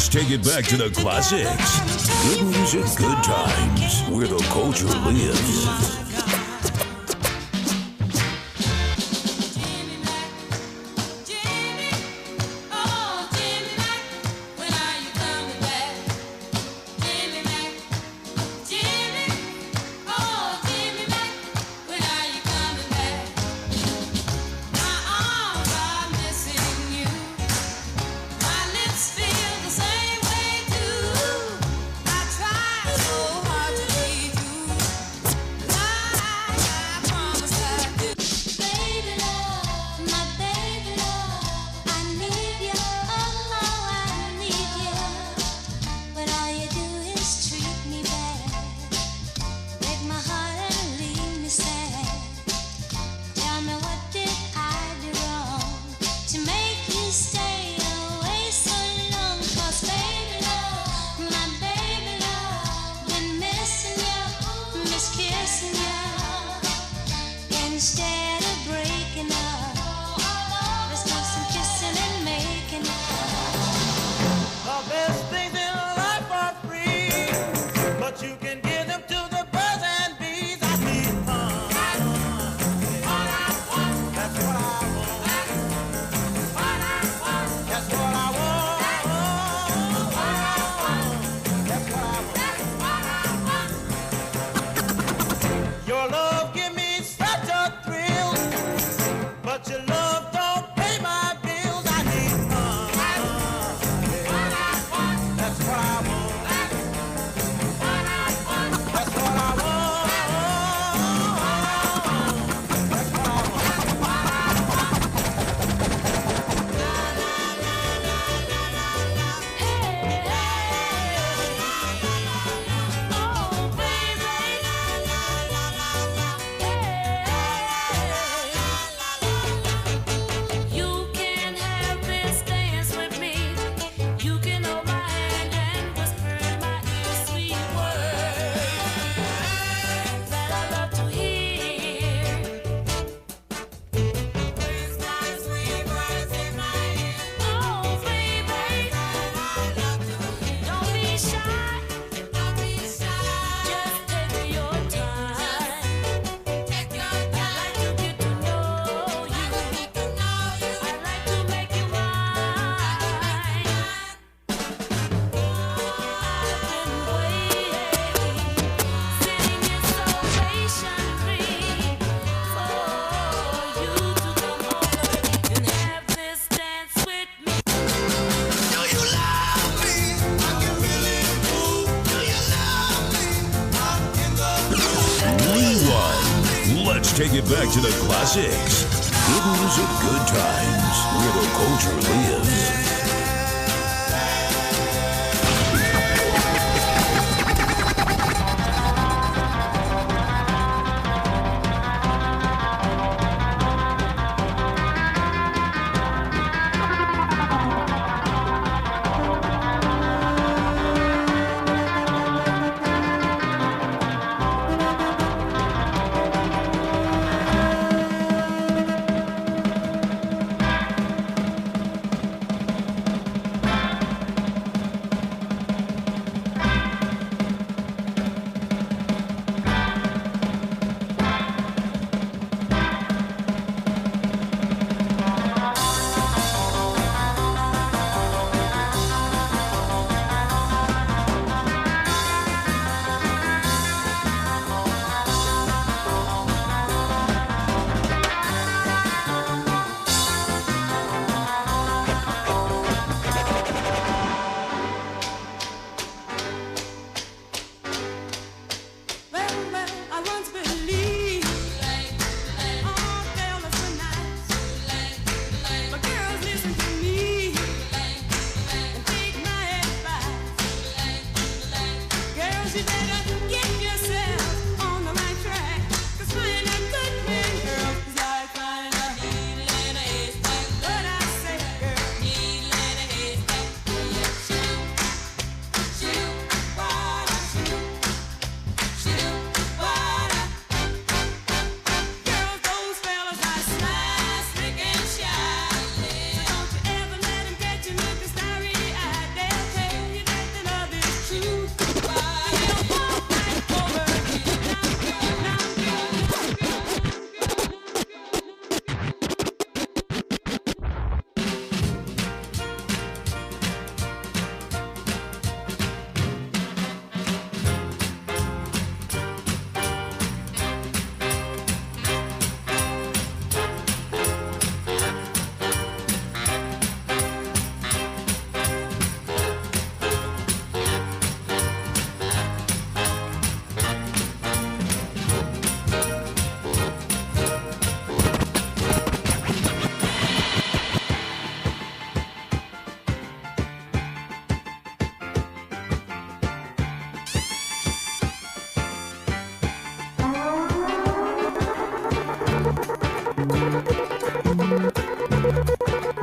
Let's take it back to the classics. Good music, good times, where the culture lives. Let's take it back to the classics. Good music, good times, where the culture lives.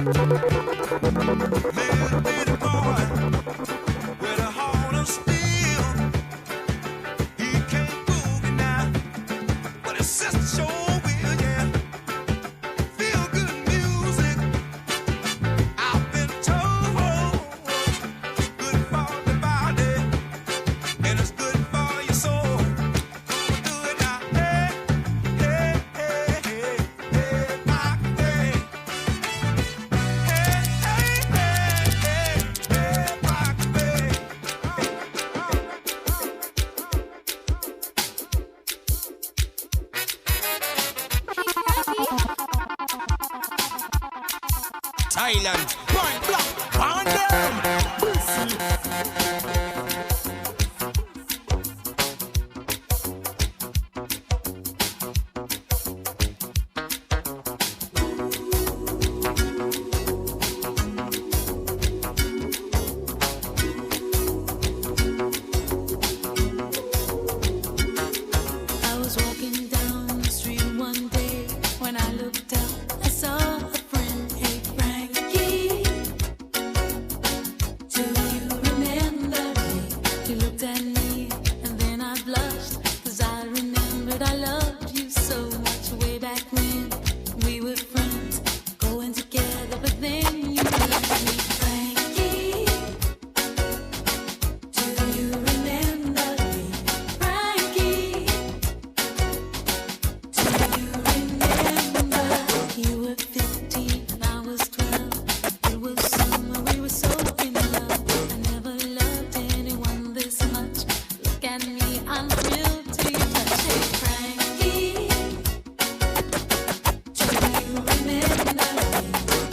Little bitty boy with a heart of steel. He can't boogie now, but his sister sure will, yeah. Feel good music. I've been told it's good for the body and it's good for your soul. Come do it now, hey, hey, hey, hey, hey, rock away. Hey, hey, hey, hey, hey, rock away. Thailand, point blank, on them. I was walking down the street one day. When I looked up, I saw a friend. Hey, Frankie, do you remember me? You looked at me and then I blushed, 'cause I remembered I loved you so much way back when we were friends, going together, but then you left me. Frankie, do you remember me? Frankie, you were 15 and I was 12. It was summer, we were so in love. I never loved anyone this much. Look at me, I'm thrilled to be touched. Hey, Frankie, do you remember me?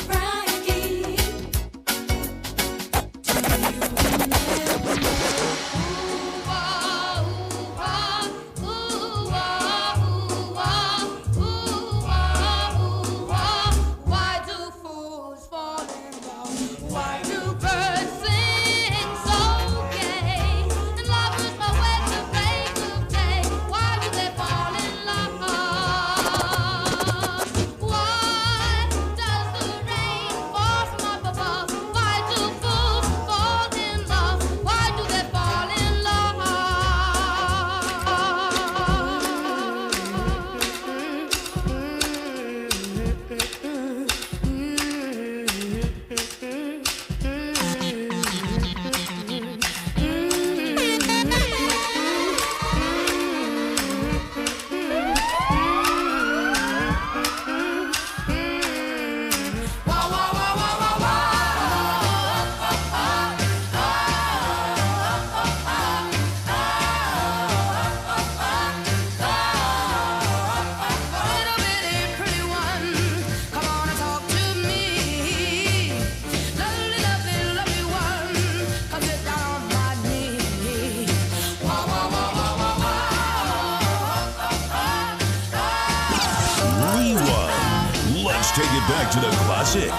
Frankie, do you remember me? Why do fools fall in love? Why do birds sing so gay? And love is my way to break the day. Why do they fall in love? Why does the rain fall from up above? Why do fools fall in love? Why do they fall in love? Little bitty pretty one, come on and talk to me. Lovely, lovely, lovely one, come sit down on my knee. Wah, wah, wah, wah, wah, wah. Rewind. Let's take it back to the classic.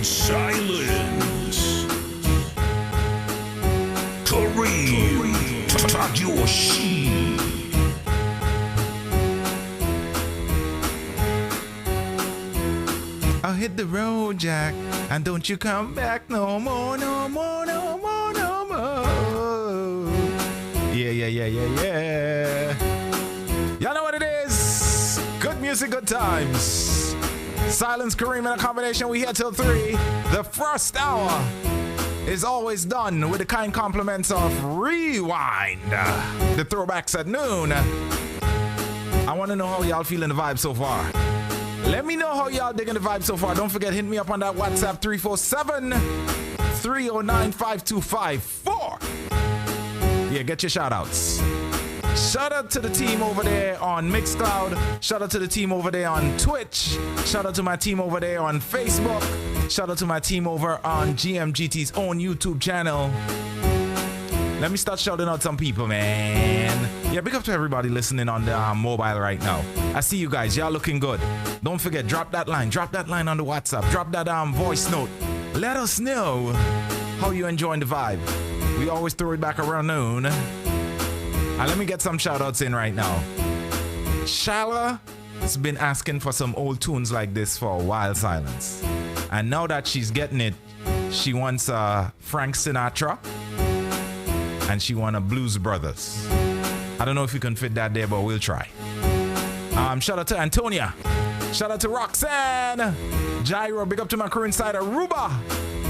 Silence. Kareem Takayoshi. I'll hit the road, Jack, and don't you come back no more, no more, no more, no more. Yeah. Y'all know what it is. Good music, good times. Silence, Kareem, in a combination. We here till 3. The first hour is always done with the kind compliments of Rewind. The throwbacks at noon. I want to know how y'all feeling the vibe so far. Let me know how y'all digging the vibe so far. Don't forget, hit me up on that WhatsApp 347-309-5254. Yeah, get your shout outs. Shout out to the team over there on Mixcloud. Shout out to the team over there on Twitch. Shout out to my team over there on Facebook. Shout out to my team over on GMGT's own YouTube channel. Let me start shouting out some people, man. Yeah, big up to everybody listening on the mobile right now. I see you guys. Y'all looking good. Don't forget, drop that line. Drop that line on the WhatsApp. Drop that voice note. Let us know how you enjoying the vibe. We always throw it back around noon. And let me get some shout outs in right now. Shala has been asking for some old tunes like this for a while, Silence. And now that she's getting it, she wants Frank Sinatra and she wants a Blues Brothers. I don't know if you can fit that there, but we'll try. Shout out to Antonia. Shout out to Roxanne. Gyro, big up to my crew inside Aruba.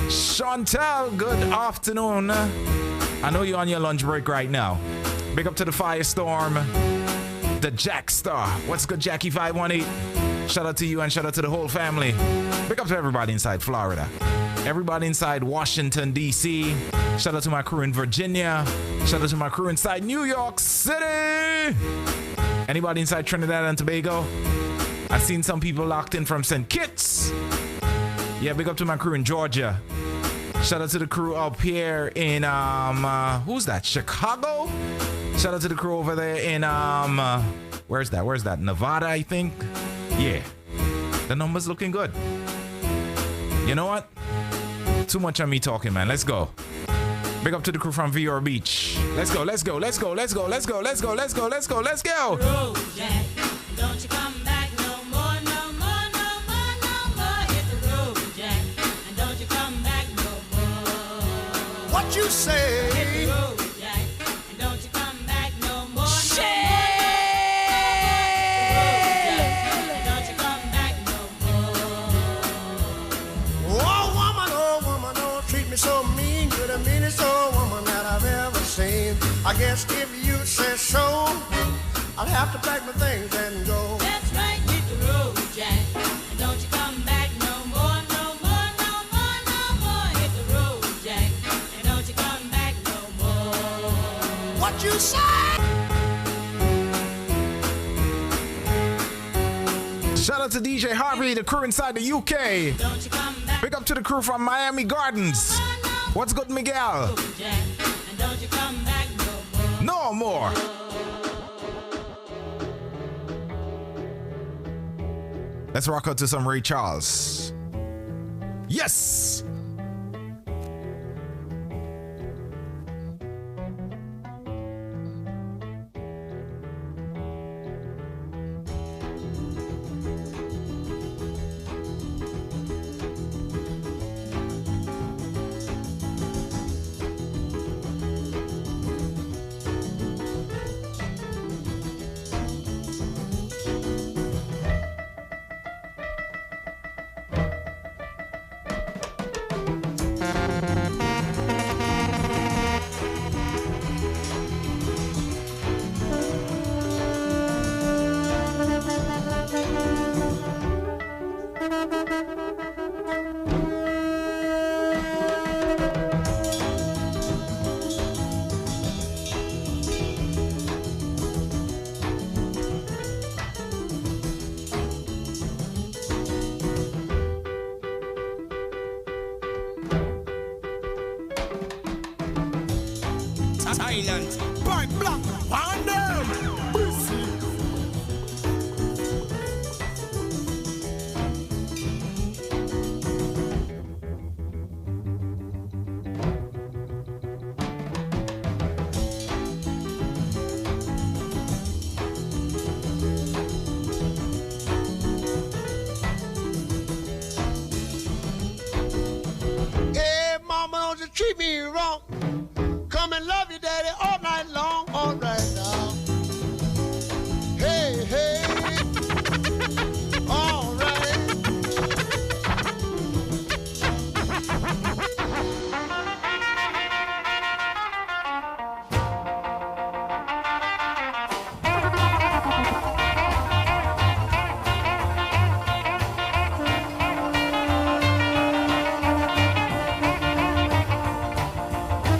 Chantel, good afternoon. I know you're on your lunch break right now. Big up to the Firestorm. The Jack Star. What's good, Jackie 518? Shout out to you and shout out to the whole family. Big up to everybody inside Florida. Everybody inside Washington, D.C. Shout out to my crew in Virginia. Shout out to my crew inside New York City. Anybody inside Trinidad and Tobago? I've seen some people locked in from St. Kitts. Yeah, big up to my crew in Georgia. Shout out to the crew up here in, who's that? Chicago? Shout out to the crew over there in, where's that? Nevada, I think. Yeah, the numbers looking good. You know what? Too much on me talking, man. Let's go. Big up to the crew from VR Beach. Let's go. Road Jack, don't you come back no more. Hit the road, Jack, and don't you come back no more. What you say? Hit the road, Jack, and don't you come back no more. Don't you come back no more. Oh woman, don't treat me so mean. You're the meanest old woman that I've ever seen. I guess if you say so, I'll have to pack my things and go. That's right, hit the road, Jack, and don't you come back no more. Hit the road, Jack, and don't you come back no more. What you say? Shout out to DJ Harvey, the crew inside the UK. Don't you come back. Big up to the crew from Miami Gardens. What's good, Miguel? Jack, and don't you come back no more. Let's rock out to some Ray Charles. Yes! Silence. Point blank. Wonder. Hey, mama, don't you treat me wrong. Come and love you, daddy, all night long, all right now. Hey, hey, all right.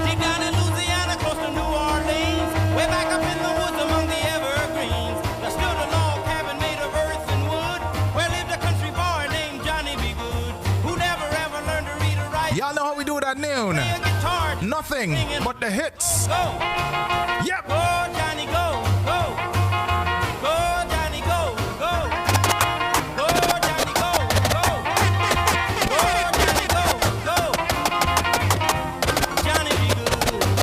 Deep down in Louisiana, close to New Orleans, way back up in the woods among the evergreens, there stood a log cabin made of earth and wood, where lived a country boy named Johnny B. Good, who never ever learned to read or write. Y'all know how we do it at noon. Nothing but the hits. Go. Yep. Go, Johnny, go, go. Go, Johnny, go, go. Go, Johnny, go, go. Go, Johnny, go, go. Johnny B. Good.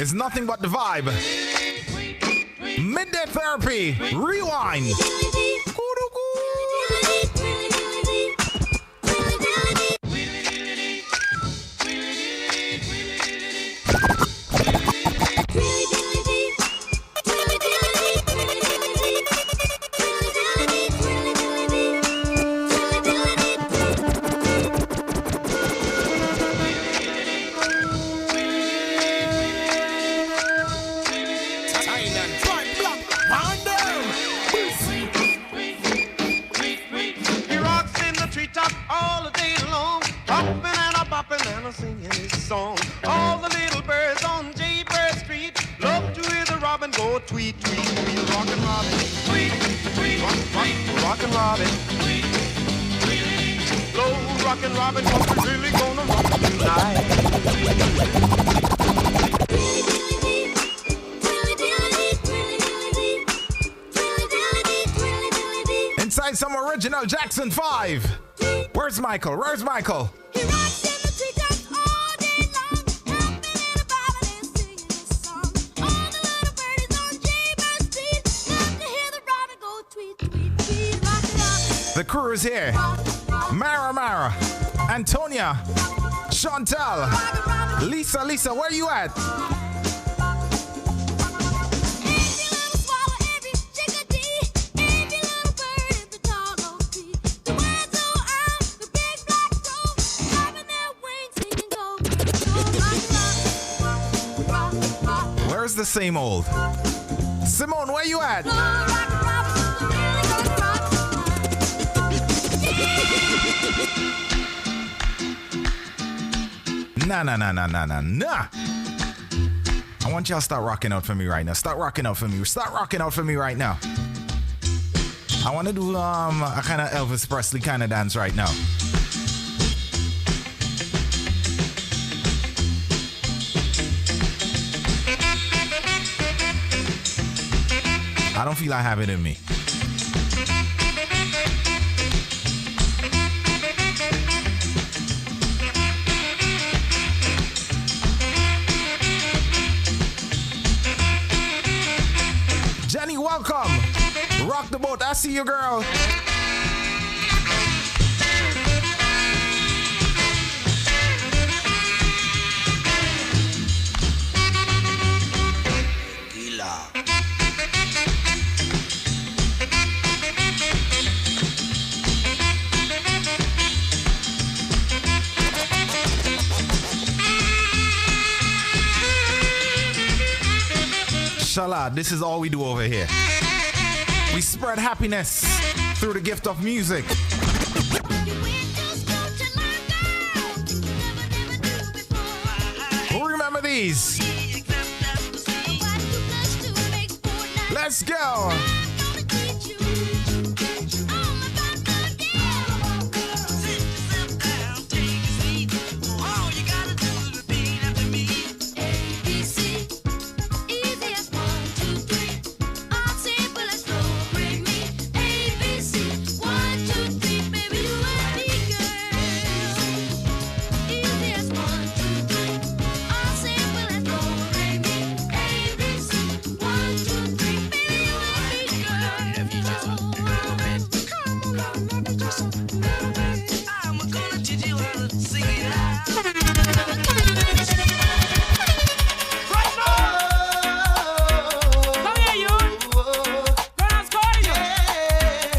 It's nothing but the vibe. Midday therapy. Rewind. He rocks in the treetop all the day long, hopping and a bopping and a singing his song. All the little birds on Jaybird Street love to hear the robin go tweet, tweet, tweet. Rockin' Robin, tweet, tweet, rockin' Robin, tweet, tweet. Slow rockin' Robin, 'cause we're really gonna rock tonight. Inside some original Jackson 5. Where's Michael? Where's Michael? The crew is here. Mara, Antonia, Chantal, Lisa, where you at? Where's the same old? Simone, where you at? Nah. I want y'all to start rocking out for me right now. Start rocking out for me. Start rocking out for me right now. I want to do a kind of Elvis Presley kind of dance right now. I don't feel I have it in me. Jenny, welcome. Rock the boat. I see you, girl. Inshallah, this is all we do over here. We spread happiness through the gift of music. Who remember these? Let's go.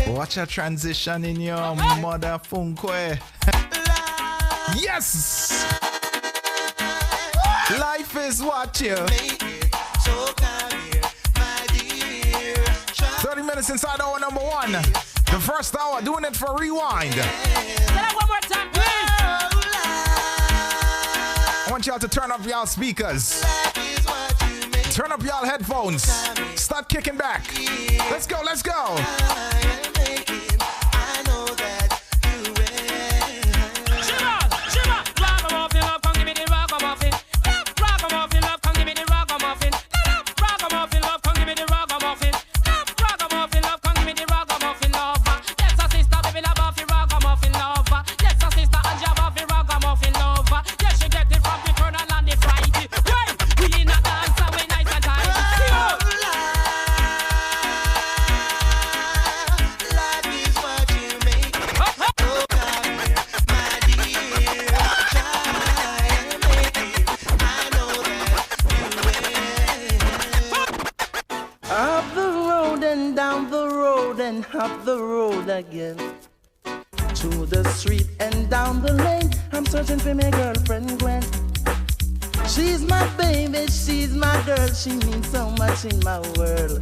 Watch a transition in your mother funkwe. Yes! Life is what you make it. So come here, my dear. 30 minutes inside hour number 1. The first hour, doing it for rewind. Say that one more time, please. I want y'all to turn up y'all speakers. Turn up y'all headphones. Start kicking back. Let's go, let's go. Yes, you get it from the turn and the fright. We in a dance. up the road again. Through the street and down the lane, I'm searching for my girlfriend Gwen. She's my baby, she's my girl, she means so much in my world.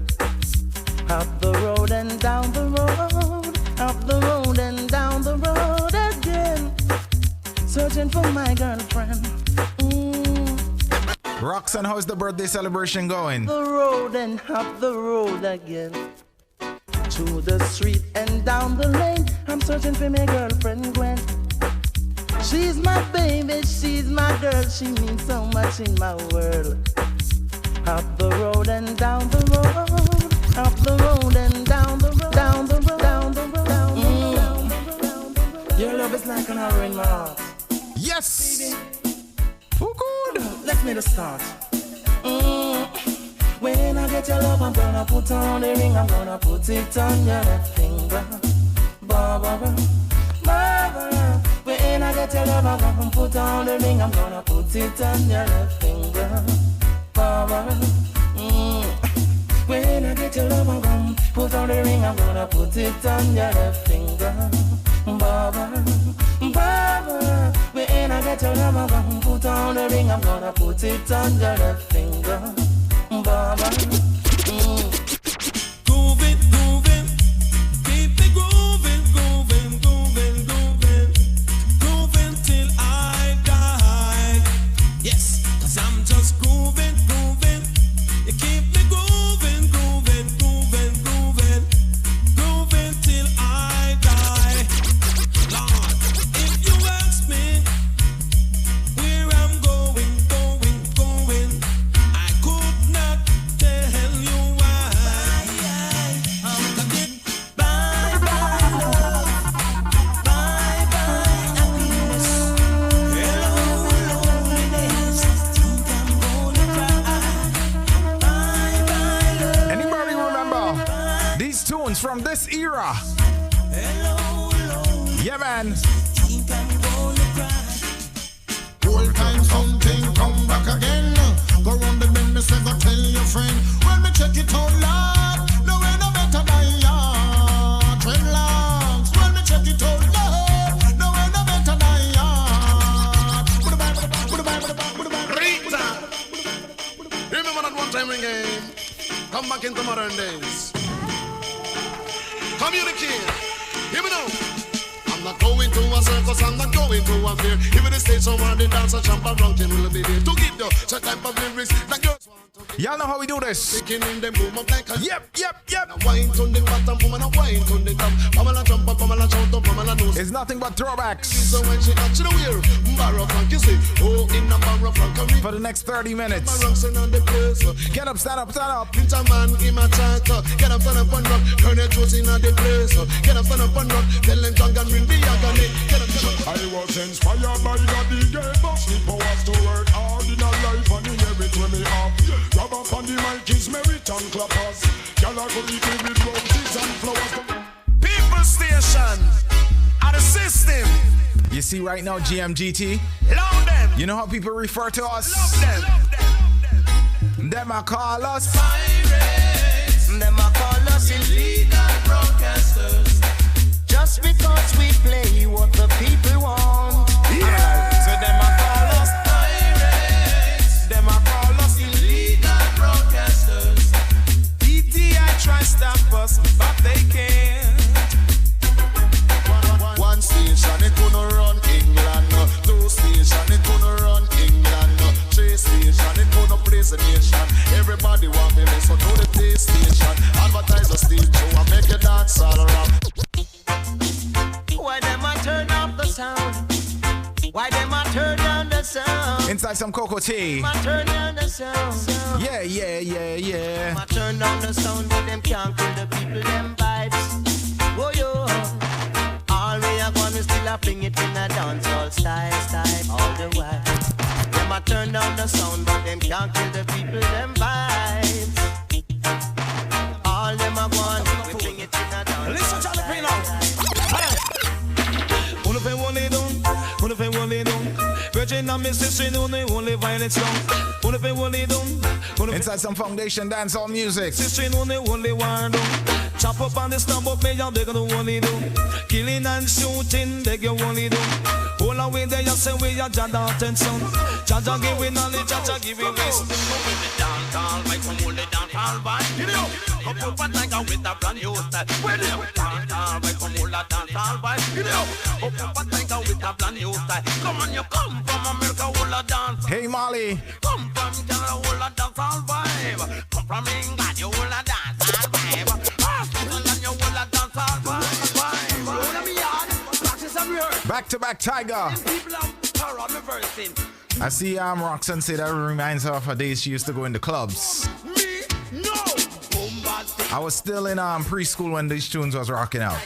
Up the road and down the road, up the road and down the road again, searching for my girlfriend. Roxanne, how's the birthday celebration going? The road and up the road again. Through the street and down the lane, I'm searching for my girlfriend Gwen. She's my baby, she's my girl, she means so much in my world. Up the road and down the road, up the road and down the road, down the road, down the road, down the road. Your love is like an arrow in my heart. Yes! Baby. Oh, good. Let's make a start. When I get your love, I'm gonna put on the ring, I'm gonna put it on your left finger. Barbara, Barbara. When I get your love, I'm gonna put on the ring, I'm gonna put it on your left finger. Barbara. When I get your love, I'm gonna put on the ring, I'm gonna put it on your left finger. Barbara, Barbara. When I get your love, I'm gonna put on the ring, I'm gonna put it on your left finger. Barbara. Grooving, grooving, keep it grooving, grooving, grooving, grooving, grooving till I die. Yes, 'cause I'm just grooving, grooving. You keep me grooving, grooving, grooving, grooving, grooving till I die. Lord, if you ask me where I'm going, I could not tell you why. Bye bye love, bye bye happiness. Hello loneliness, think I'm gonna cry. Bye bye love. Anybody remember these tunes from this era? Yeah, man. Think I'm gonna cry. Old time something come back again. Go round the bend, me say go tell your friend. When me check it out loud, no way no better than ya. Dreadlocks. When me check it out loud, no way no better than ya. Rita! Remember that one time game? Come back into modern days. Communicate. Hear me now. I'm not going to a circus, I'm not going to a fair. Even the stage somewhere the dancer jump around and will be there to give you such type of lyrics that girls want to be. Y'all know how we do this. Taking in them boom up like a Yep. Now wine to the bottom, woman a wine to the top. Pamela jump up, Pamela shout up, Pamela nose. It's nothing but throwbacks. So when she got to the wheel, barrow funk, you see, oh, in a barrow funk, for the next 30 minutes. Get up, stand up, stand up. Pinch a man, give my chat. Get up, stand up and rock. Turn your toes in the place. Get up, stand up and rock. Tell them drunk and bring the agony. Get up, stand up. I was inspired by God, he gave us the powers to work hard in a life and inherit when we have. Grab up on the mic is merit and clappers. Y'all are going to be with roses and flowers. People station are the system. You see right now, GMGT. Love them. You know how people refer to us? Love them. Them I call us pirates. Them I call us illegal broadcasters. Just because we play what the people want. Yeah. So them I call us pirates. Them I call us illegal broadcasters. DTI try stop us, but they can't. One station it gonna run England. Two station it gonna run England. Three station it gonna praise the nation. Everybody want me listen to the play station. Advertise the stage show and make you dance all around. Why them I turn up the sound? Why them I turn down the sound? inside some cocoa tea. I turn down the sound. Yeah. I turn down the sound, but them can't kill the people, them vibes. Oh yo, all we are gonna still a fling it in a dancehall style, all the while. Them I turn down the sound, but them can't kill the people, them vibes. All them are gone, we fling it in a dancehall. Listen to the Pino. Uno fe one down. Virgin and me say she know the only violent song. Only pay only done. Inside some foundation dancehall music. Say she know the only one done. Chop up on the stump up, me and they gonna only do. Killing and shooting, they get only do. All the way there, you say we are Jada attention. Jaja give we knowledge, Jaja give we wisdom. Dancehall, make some hold it dancehall vibe. Get it up. Up up and like a with a brand new style. Where they dancehall, make some hold that dancehall vibe. Get it up. Up up and like a with a brand new style. Come on, you come from America, hold a dance. Hey Molly. Come from Canada, hold a dancehall vibe. Come from England, you hold a dancehall vibe. Scotland, you hold a dancehall vibe. Roll me on, practice and rehearse. Back to back Tiger. People have power reversing. I see Roxanne say that reminds her of her days she used to go into clubs. Me? No! I was still in preschool when these tunes was rocking out.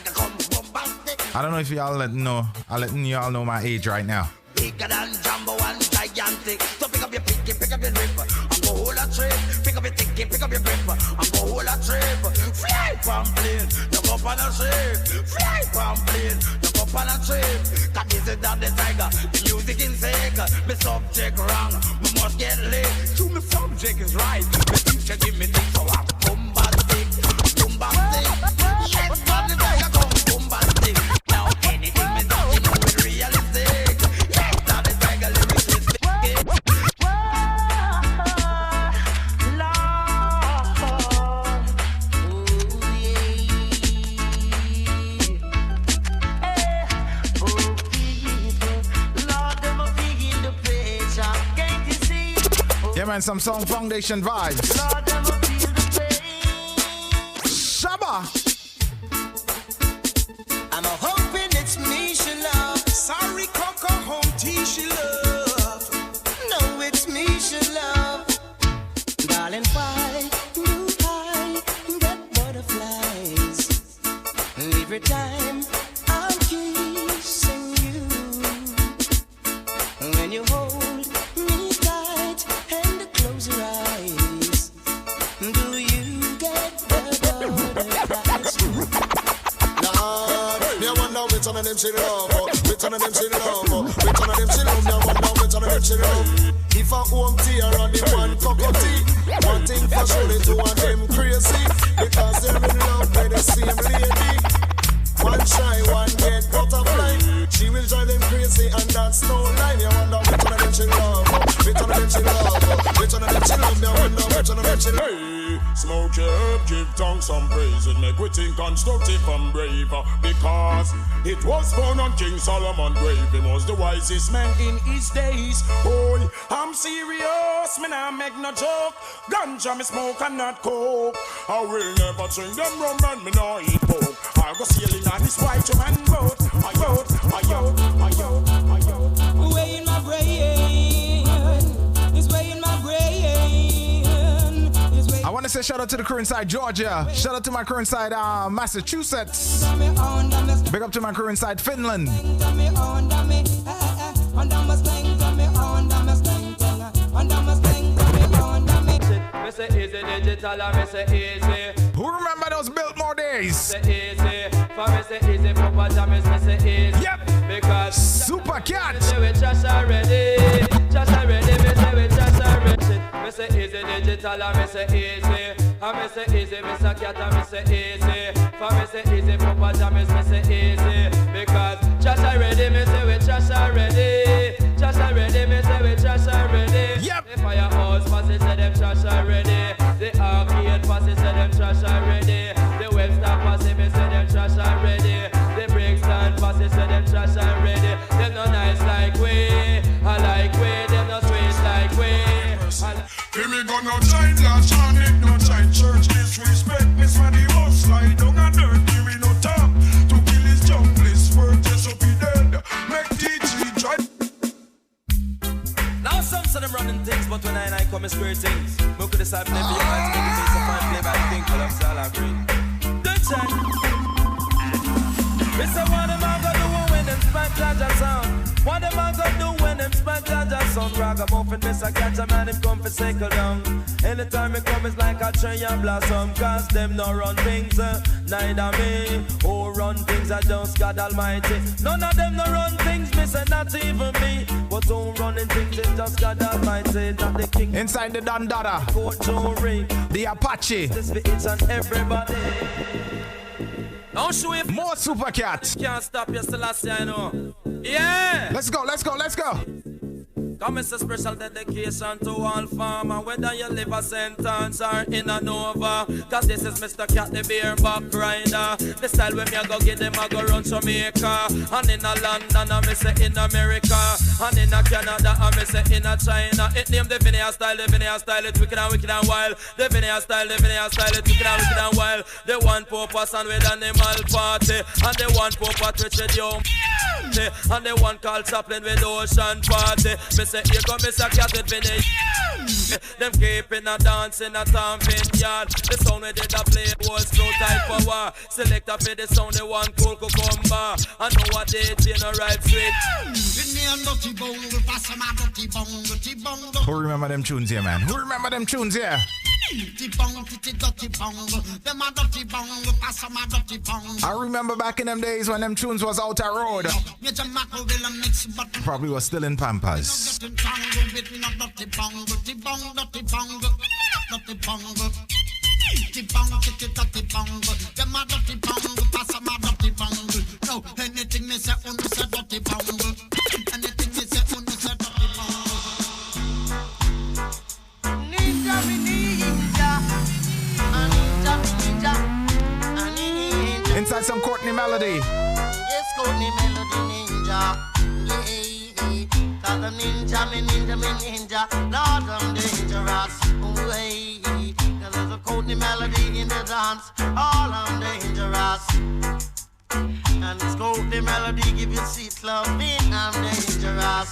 I don't know if y'all know. I'm letting y'all know my age right now. Bigger than Jumbo and gigantic. So pick up your pinky, pick up your grip. I'm go hold a trip. Pick up your thinking, pick up your grip. I'm go hold a trip. Fly from plane, you go up on a ship. Fly from plane, you go up on a trip. Cause this is not the tiger, the music in sick. My subject wrong, we must get lit. So my subject is right. My teacher give me things so I'm bombastic. Bombastic. Yes, God, the tiger come bombastic. Now anything me do, you know it's realistic. Yes, God, the tiger lyrics is big. Yeah man, some song foundation vibes. Shabba. I'm a hoping it's me she love. Sorry, Coco home tea she love. No, it's me she love. Darling, why do I get butterflies every time I'm kissing you? When you hold me tight and close your eyes, do you get the butterflies? Lord, me I wonder which one of them she love, which one of them she love, which one of them she love. Me I wonder which one of them she love. If I home tea around the one cockatoo, one thing for sure is to want them crazy because they're in love with the same lady. One shy, one get butterfly. She will drive them crazy and that's no lie. Me I wonder which one of them she love, which one of them she love, which one of them she love. Me I wonder which one of them she love. Hey, smoke your herb, give tongue some praise. It make we think constructive and brave. Because it was born on King Solomon grave. He was the wisest man in his days. Oh, I'm serious, me nah make no joke. Ganja me smoke and not coke. I will never drink them rum and me nah eat pork. I go sailing on this white man boat. Way in my brain, it's way in my brain. I want to say shout out to the crew inside Georgia. Shout out to my crew inside Massachusetts. Big up to my crew inside Finland. Who remember those Biltmore days? Yep. Because Super Cat. Me say easy digital and me say easy. And me say easy, Mr. Cat and me say easy. For me say easy, Papa Jamis, me say easy. Because Josh already, me say we Josh already. Josh already, me say we Josh already. Yep. The firehouse passes say them Josh already. The arcade passes say them Josh already. The Webster passes me say them Josh already. The Brixton passes say them Josh already. Them no nice like we, I like we. Them no sweet like we. Give me gun no child lash on it, no child church disrespect. Miss for the house slide down and dirt. Give me no top to kill his junglist. Word just up he dead. Make DG try. Now some say them running things, but when I come and square things. We could decide never you guys make it face a fine play by the thing, but I'm still agree. Good time. We say what them a go do when them spank Jaja sound. What them a go do when them spank Jaja sound. Ragamuffin, Mr. Catch a man, him come for cycle down. Anytime he come, it's like a tree and blossom. Cause them no run things, neither me. Who run things, I just God Almighty. None of them no run things, me say not even me. But who running things, just God Almighty, not the king. Inside the Dandada, Court jury, the Apache. this for each and everybody. Don't show it. More Super Cat. Can't stop you, Selassie, I know. Yeah. Let's go, let's go, let's go. Come, it's a special dedication to all farmer, whether you live a sentence or in a Nova. Cause this is Mr. Cat, the beer back rider. The style when me I go get them, I go run Jamaica. And in a London, I me say in America. And in a Canada, I me say in a China. It name the Vineyard style, it's wicked and wild. The Vineyard style, it's wicked and wild. The one purpose and with animal party. And the one purpose which with you. And the one called Chaplin with ocean party. Me say here come Mr. Cat with Vinny. Them keeping a dance in a tamping yard. The sound we did a play was slow type power. Select up for the sound the one cool cucumber. I know what they did no right sweet. Who remember them tunes here, man? Who remember them tunes here? I remember back in them days when them tunes was out a road. Probably was still in Pampas. Inside some Courtney Melody. Yes, Courtney Melody Ninja. Yeah, cause the ninja, me ninja. Lord, I'm dangerous. Way, cause there's a Courtney Melody in the dance. All I'm dangerous. And this Courtney Melody give you sweet loving. I'm dangerous.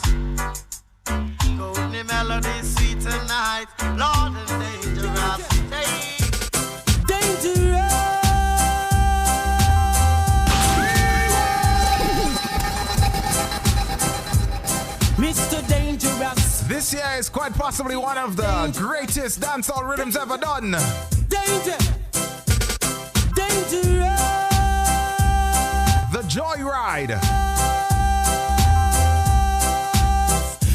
Courtney Melody sweet tonight. Lord, I'm dangerous. Hey. Dangerous. Mr. Dangerous. This year is quite possibly one of the greatest dancehall rhythms ever done. Danger. Dangerous. The Joyride.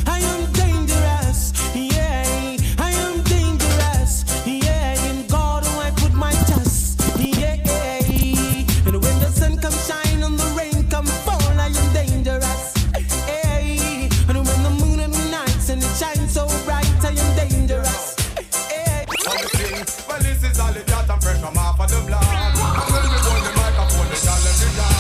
I am dangerous. Yeah, I am dangerous. Yeah, in God I put my trust. Yeah, and when the sun comes shine and the rain come fall, I am dangerous. Shine so bright, I am dangerous. Well, this is all the cat and fresh from off of the block. And when we hold the microphone, the challenge is that.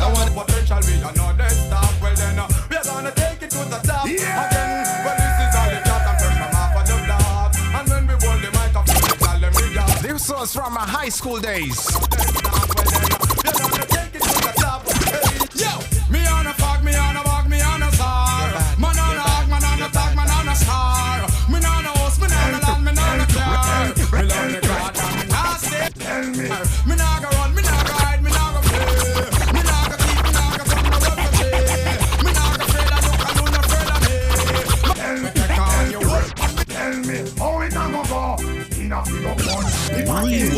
I want potential, we are not dead stop. Well, then, we are gonna take it to the top. Yeah. Again, well, this is all the cat and fresh from off of the block. And when we hold the microphone, the challenge is that. This was from my high school days. We are gonna take it to the top. Hey. Yo, me on a fog, me on a walk, me on a star. Man on a hog, man on a talk, man on a star. Me on a house, me on a land, me on a car. Me love the God and me nasty. Tell me. Me nah go run, me nah go hide, me nah go play. Me nah go keep, me nah go come no work for say. Me nah go afraid of look and you not afraid of me. Tell me, take on your work. Tell me, how it a go go? In a big up one. Rewind.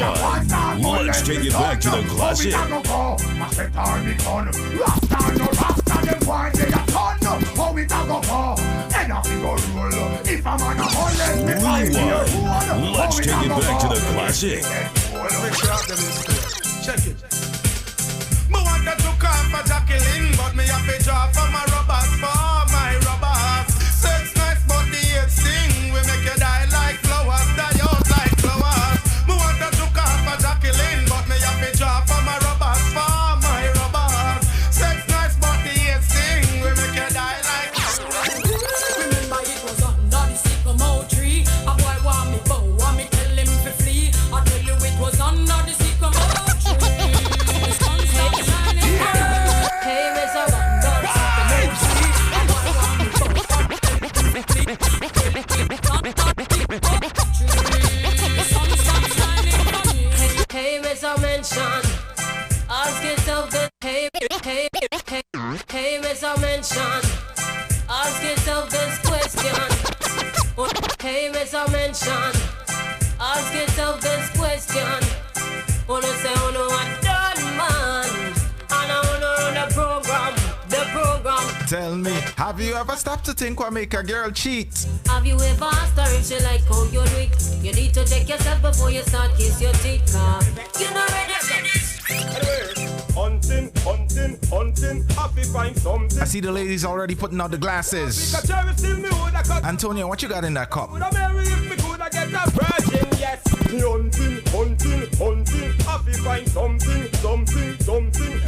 Let's take it back to the classic. How it a go go? My set on me gun. Rasta no rasta, them wine they a ton. How it a go go? And a big old roll. If I'm on a hole, let me find you. Let's take it back to the classic. Check it. Me want to call for Jacqueline, but me have to draw for my robbers, for my robbers. Sex nice, but the hate sting. We make you die like flowers, die out like flowers. Me want to call for Jacqueline, but me have to draw for my robbers, for my robbers. Sex nice, but the hate sting. We make you die like flowers. Remember it was under the sycamore tree. A boy want me bow, want me tell him to flee. I tell you it was under the sycamore tree. Sun stop shining. Hey, there's a under the sycamore tree. A boy want me bow, want me tell him to flee. Sun stop shining for me. Hey, there's a mention. Ask yourself the hey, there's a mention. Ask yourself this question. Hey, Miss I mention. Ask yourself this question. Wanna say, oh no, I done, man. And I wanna run the program. Tell me, have you ever stopped to think what make a girl cheat? Have you ever asked her if she like how you do it? You need to check yourself before you start kiss your teeth. You know ready. Hunting, happy find something. I see the ladies already putting out the glasses. Antonio, what you got in that cup? Happy find something.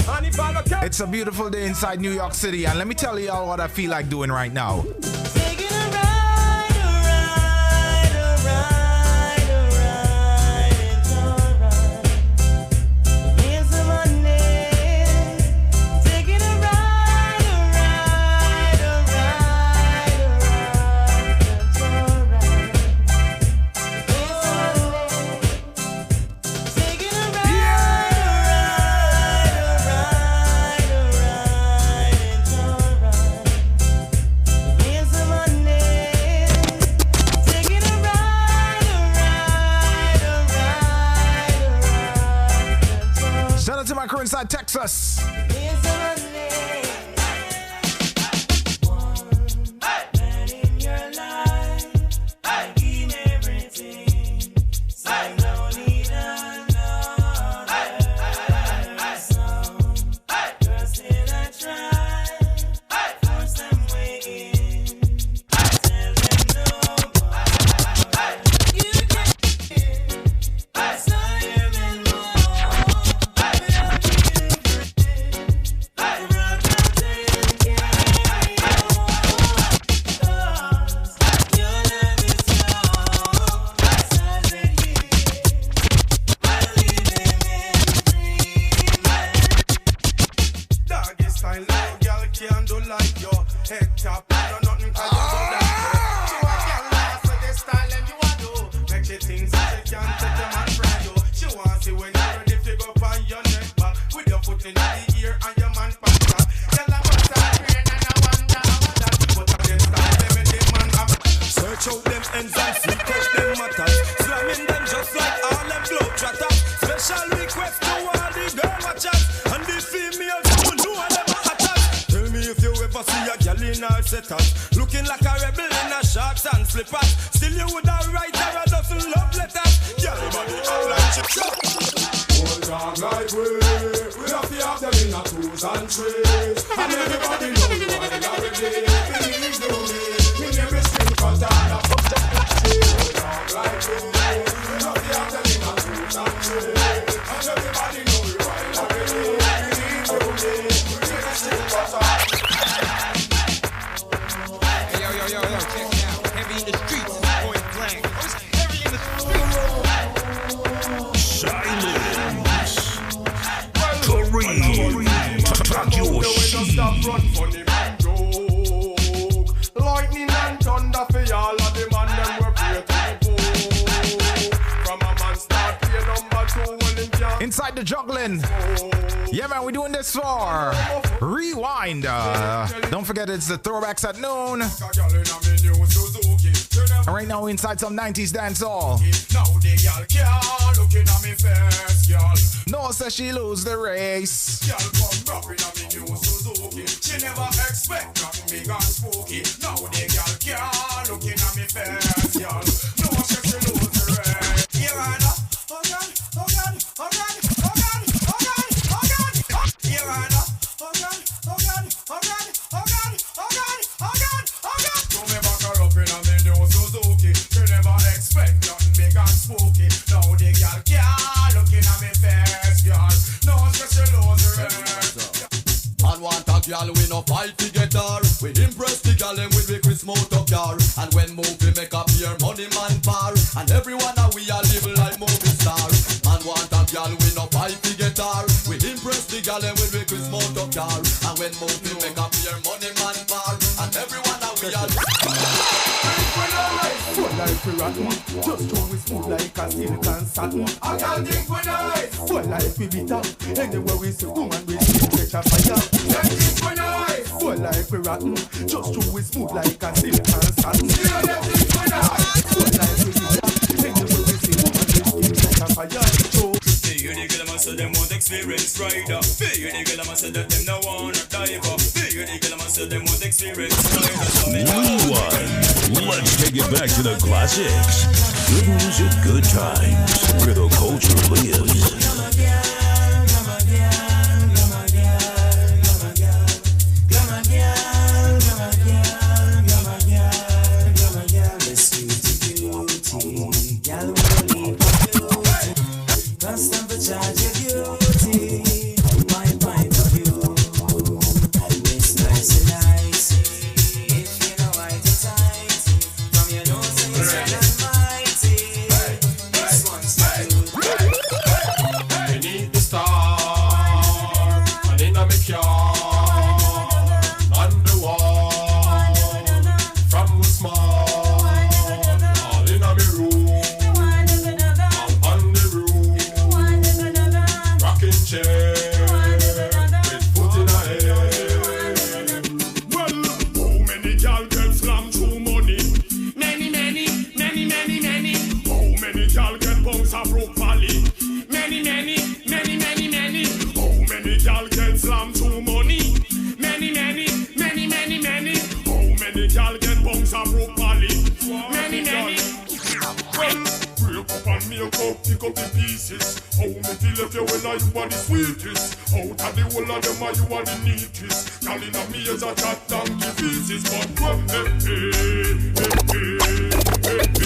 And if I don't It's a beautiful day inside New York City, and let me tell y'all what I feel like doing right now. To my crew inside Texas. Looking like a rebel in a shorts and slippers. Still you would have write her a dozen love letters. Girl, body act like chip shop. Old dog like we have to have them in a twos and threes. And everybody knows why already. Believe you me, in every street cut and a fuck the old dog like we have to have them in a twos and threes. And everybody knows why already. Believe you me, in every street cut and Yo, check it out. Heavy in the streets, point blank. Oh, it's heavy in the Silence. Kareem. Talk your shit. Lightning and thunder for y'all of the man them were pray to the book. From a man start pay number 2 when him can't. Inside the juggling. Yeah, man, we're doing this for Rewind. Don't forget, it's the throwbacks at noon. And right now, we're inside some 90s dancehall. No, says she lose the race. She never expect nothing big and spooky. Now the girl can't looking at me face, y'all. No, she lose the race. Here I know. Oh God. Here I know. Oh God. Don't ever back her up in a me new Suzuki. She never expect nothing big and spooky. Now the girl can't looking at me face, y'all. No, she lose the race. Man want a girl we no fight to get her. We impress the girl and with the Chris motor car. And when movie make up here money man par. And everyone that we are live like movie star. Man want a girl we no fight to get her. We impress the girl and with the Chris motor car. And when movie make up here money man par. And everyone that we are so like we rotten, just too we smooth like a silk and satin. I can't think we nice. So like we bitter, anywhere we see woman we see pressure fire. Can't think we nice. So like we rotten, just too we smooth like a silk and satin. So like we bitter, anywhere we see woman we see pressure fire. You the girl so them want experience rider. You the girl say that them no wanna dive up. You the girl say so them would experience. Rewind. Let's take it back to the classics. Good music, good times. Where the culture lives. Pick up the pieces. How me feel if you well, you are the sweetest. Out of the whole of them, you are the neatest. Y'all in a me as a cat donkey pieces. But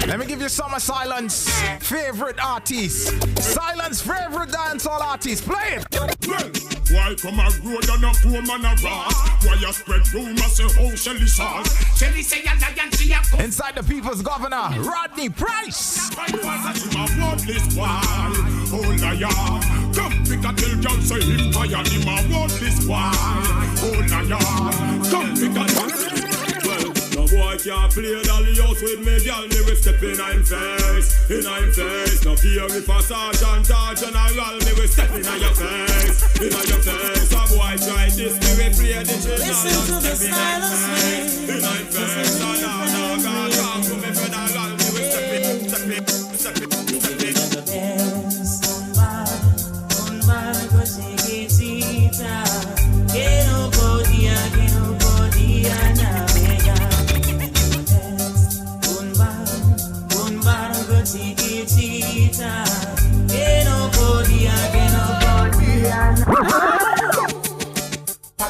let me give you some of Silence favorite artist. Silence favorite dancehall artist. Play it. Why come a road and a poor man a rat? Why you spread rumors say how Shelly sauce? Shelly say a lion she a come. Inside the people's governor, Rodney Price. Oh liar, come pick a tell John say him tired. Him a worthless boy. Oh liar, come pick a tell. No boy can't play dolly house with me, girl. Me will step in I'm face, in I'm face. No fear if a sergeant or general, me will step in your face, in your face. A boy try this, me will play the children. Listen to the silence ring. In I'm face, no, come to me federal, me will step in.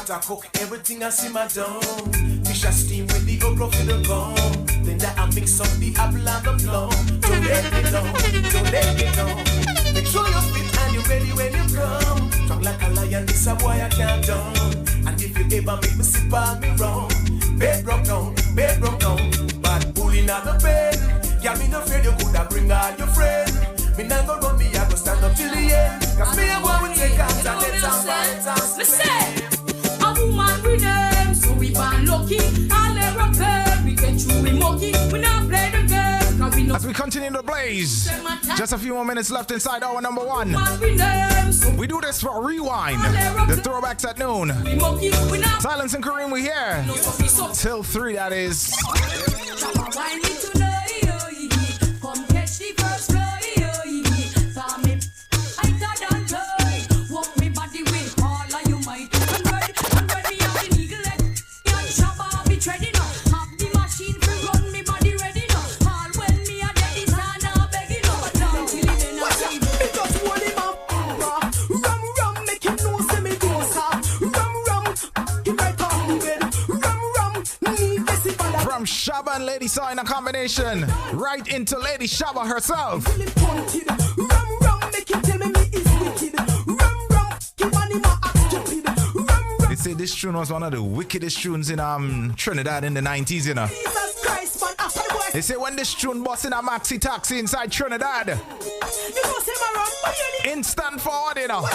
I cook everything I see my dome. Fish I steam with the okra for the bone. Then that I mix up the apple and the plum. Don't let it down, don't let it down. Make sure you're fit and you're ready when you come. Strong like a lion, this a boy I can't down. And if you ever make me sit by me wrong, bed broke down, bad pulling out the bed. Yeah, me no afraid you coulda bring all your friends. Me not go run me, I go stand up till the end. Cause me and boy will take out and let down by the Listen. A woman with them, so we born lucky. All their repair, we get through we monkey. We not play the game, cause we know. As we continue to blaze, just a few more minutes left inside hour number 1. We do this for Rewind, the throwbacks at noon. Silence and Kareem, we here till 3, that is. Come catch the first fly. Walk me body with all of you might. Shabba and Lady Saw in a combination, right into Lady Shabba herself. They say this tune was one of the wickedest tunes in Trinidad in the 90s, you know. They say when this tune bust in a maxi taxi inside Trinidad, instant forward, you know.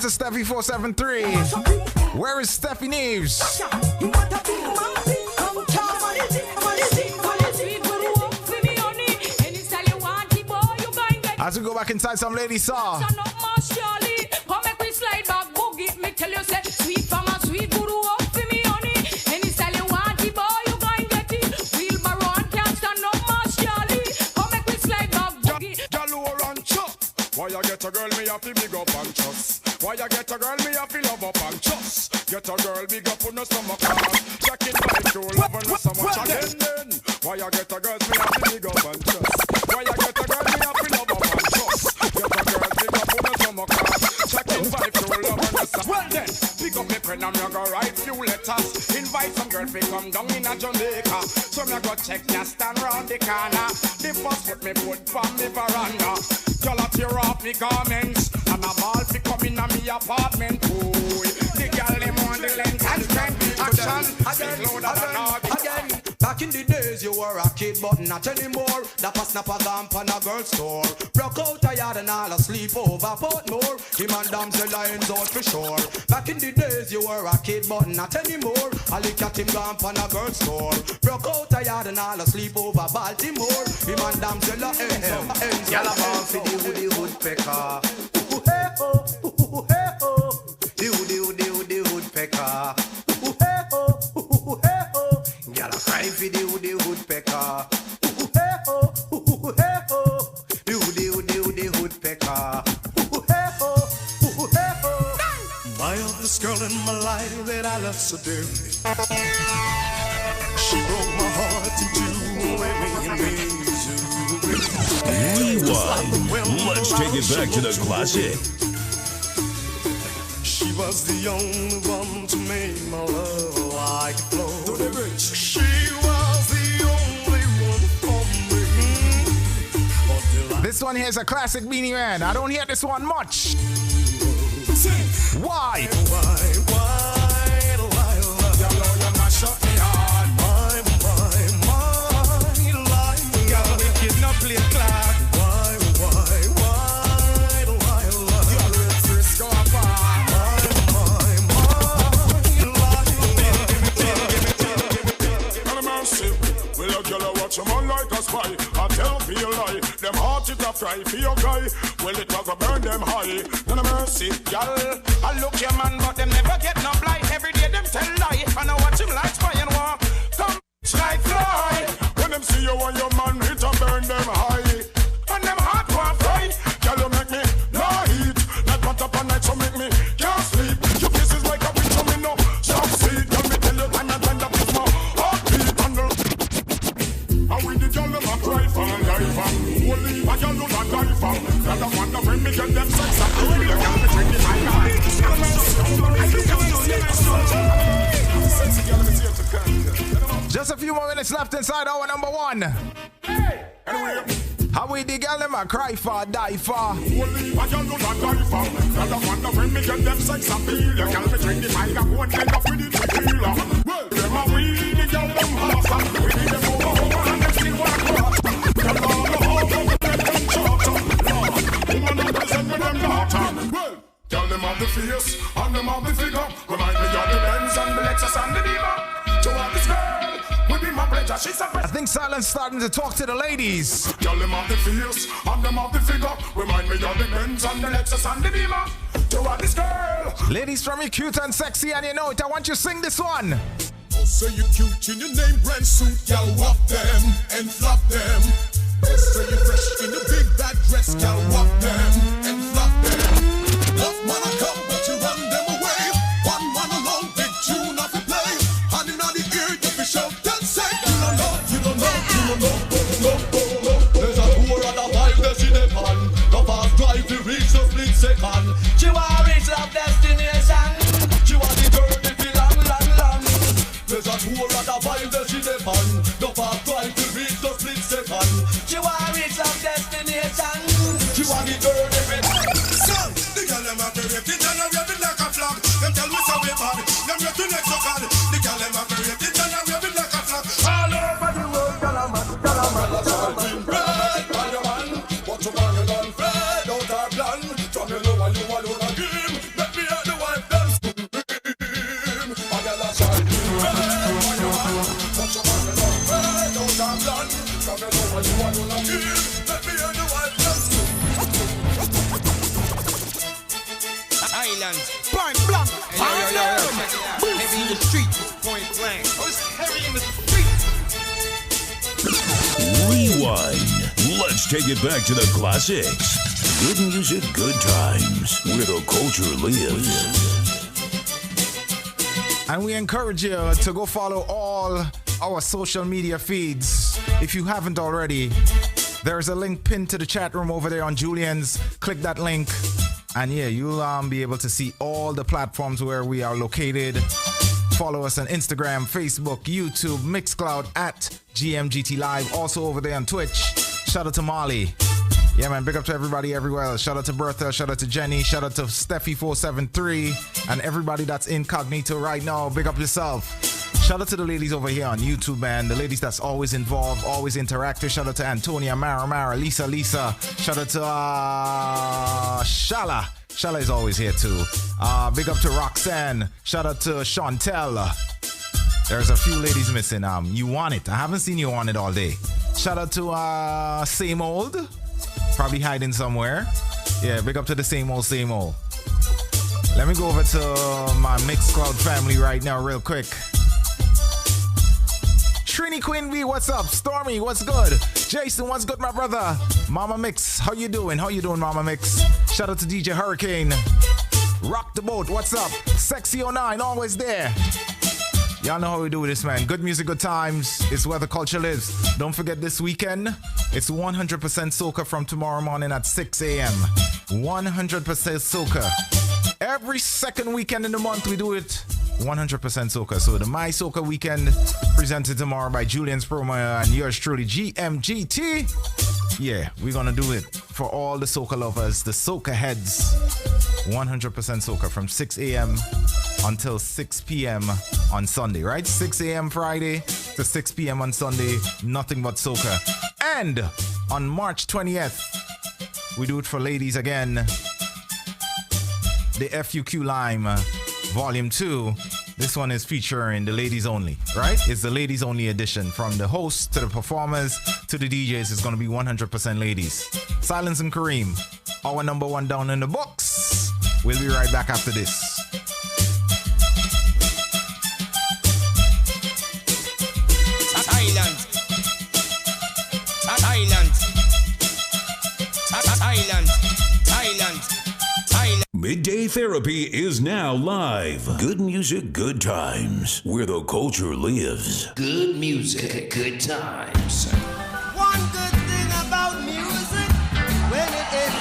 Steffi 473. Where is Steffi Neves? we go back inside some lady saw. Son of Marshally, come make we slide back, boogie. Me tell you, say, sweet from a sweet guru up for me, honey. Any style you want, the boy, you go and get it. Wheelbarrow and can't stand up, Marshally. Come make we slide back, boogie. Galore and chop. Why you get a girl, me have to big up and trust. Why you get a girl, me have to love up and trust. Get a girl, big up on the stomach card. Check it by true love and not so much again then. Why you get a girl, me have to big up and trust. Why you get a girl, me have to love up and trust. Get a girl, big up on the stomach card. Check it by true love and not so. Well then, pick up me pen and me go write few letters. Invite some girl to come down in a Jamaica. So me go check ya stand round the corner. The first foot me put from me veranda. Y'all tear off me garments and a ball fi come in a me apartment. Ooh, the girl them want the length and strength. Action again. Back in the days you were a kid, but not anymore. The snapper gone pan a girl store. Broke out a yard and all asleep over Portmore. Him and damsel lions out for sure. Back in the days you were a kid, but not anymore. I look at him gone pan a girl store. Broke out a yard and all asleep over Baltimore. Him and damsel lions. Y'all born for the woody woodpecker. Ooh hey ho, ooh hey ho. The woody woodpecker. Ooh hey ho, ooh hey ho. Y'all cry for the woodpecker. Ooh hey ho, ooh hey ho. The woody woodpecker. Ooh hey ho, ooh hey ho. My oldest girl in my life that I love so dearly. She broke my heart in two, Rewind. Let's take it back to the classic. She was the only one to make my love like a flow. She was the only one for me. This one here is a classic Beanie Man. I don't hear this one much. Why? Shut me on, my, life. Girl, we kidnap play clock. Why, girl, we Frisco apart. My mercy, will a girl watch a man like a spy? I tell for your lie, them heart is a fry for your guy. Well, it was a burn them high. No mercy, girl. I look your man, but them never get no blight. Every day them tell lie, and I watch him like spy and walk. Come like fly. When them see you and your man, it a burn them high. And them heart want fry. Girl, you make me no heat. Not put up a night, so make me can't sleep. Your face is like a picture, me no stop see. Girl, me tell you time and time that is my heartbeat. And we the girl them a cry for and die for. Only a girl do not die for. That I wonder when me get them sex and feel the girl me drink the night. Just a few more minutes left inside our number one. How we the girl them a cry for, die for. Only a girl do not die for. That I wonder when me get them sex and feel the girl me drink the night. I go and end up with the tequila. Well, them a we the girl them half. We need them over and them still walk rough. Them all the hope of the dead them short. Woman and present with them daughter. Well, girl them have the face and them have the figure. Remind me of the Benz and the Lexus and the Beamer. To have this girl will be my pleasure. She's a I think Silent's starting to talk to the ladies. Girl them have the face and them have the figure. Remind me of the Benz and the Lexus and the Beamer. To have this girl. Ladies from you cute and sexy and you know it. I want you to sing this one. Oh, say you cute in your name brand suit. Girl, walk them and flop them. Oh, say you fresh in your big bad dress. Girl, walk them and flop them. Love man I come but you run them away. One man alone, big tune off the play. And in the ear you be shout and say you don't know. There's a tour and a vibe that she depend. The fast drive to reach the split second. She want reach love destination. She want the journey to long. There's a tour and a vibe that she depend. The fast drive to reach the split second. She want reach love destination. She want the journey to son, the girl them a very fit and a wave it like a flag. Them tell we so we bad. Them ready to next so bad. The girl them a very fit and a wave it like a flag. All over the world, girl a man. Red, man, your man. What you want, you done, Fred, out our plan. From you know you alone a game. Let me hear the wife them scream. A girl a shining red, man, your man. What you want, you done, Fred, out our plan. From you know you alone a game. Let me hear the wife them scream. rewind. Let's take it back to the classics. Good music, good times, where the culture lives. And we encourage you to go follow all our social media feeds. If you haven't already, there's a link pinned to the chat room over there on Julian's. Click that link. And yeah, you'll be able to see all the platforms where we are located. Follow us on Instagram, Facebook, YouTube, Mixcloud at GMGT.LIVE. Also over there on Twitch. Shout out to Molly. Yeah, man, big up to everybody everywhere. Shout out to Bertha, shout out to Jenny, shout out to Steffi473, and everybody that's incognito right now. Big up yourself. Shout out to the ladies over here on YouTube, man. The ladies that's always involved, always interactive. Shout out to Antonia, Mara, Lisa. Shout out to Shala. Shala is always here too. Big up to Roxanne. Shout out to Chantel. There's a few ladies missing. You want it. I haven't seen you on it all day. Shout out to Same Old. Probably hiding somewhere. Yeah, big up to the same old. Let me go over to my Mixcloud family right now real quick. Trini Queen V, what's up? Stormy, what's good? Jason, what's good, my brother? Mama Mix, how you doing? Mama Mix? Shout out to DJ Hurricane. Rock the boat, what's up? Sexy 09, always there. Y'all know how we do this, man. Good music, good times. It's where the culture lives. Don't forget this weekend, it's 100% soca from tomorrow morning at 6 a.m. 100% soca. Every second weekend in the month, we do it 100% soca. So the My Soca Weekend presented tomorrow by Julian's Promo and yours truly, GMGT. Yeah, we're gonna do it for all the soca lovers, the soca heads. 100% soca from 6 a.m. until 6 p.m. on Sunday, right? 6 a.m. Friday to 6 p.m. on Sunday, nothing but soca. And on March 20th, we do it for ladies again. The FUQ Lime Volume 2. This one is featuring the ladies only, right? It's the ladies only edition. From the hosts to the performers to the DJs, it's going to be 100% ladies. Silence and Kareem, our number one down in the books. We'll be right back after this. Thailand. Midday Therapy is now live. Good music, good times, where the culture lives. Good music, good times. One good thing about music, when it is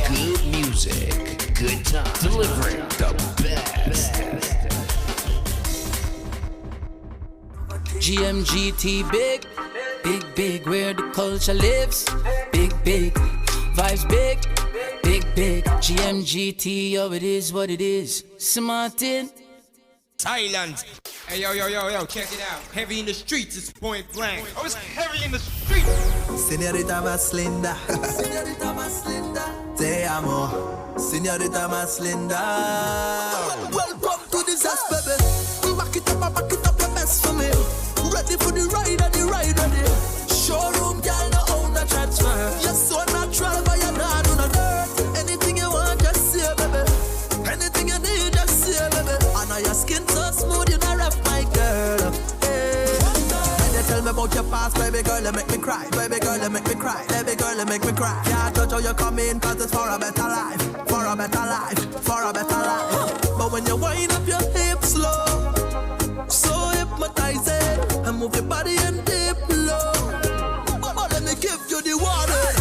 Good music, good times. Delivering the best. GMGT big, where the culture lives. Big, vibes big. GMGT, yo, it is what it is. Smartin. Thailand. Hey, yo, check it out. Heavy in the streets, it's point blank. Oh, it's heavy in the streets. Señorita más linda. Señorita más linda. Te amo. Señorita más linda. Welcome to this house, baby. Back it up your best for me. Ready for the ride ready. Showroom girl, no own the transfer. You're so natural, but you're not on a dirt. Anything you want, just say, baby. Anything you need, just say, baby. I know your skin so smooth, you not rough, my girl. Hey. And you tell me about your past, baby girl, you make me cry. Baby girl, you make me cry. Baby girl, you make me cry. Can't touch how you come in, cause it's for a better life. For a better life. But when you wind up your hips slow, so hypnotizing, and move your body and dip low. But let me give you the water.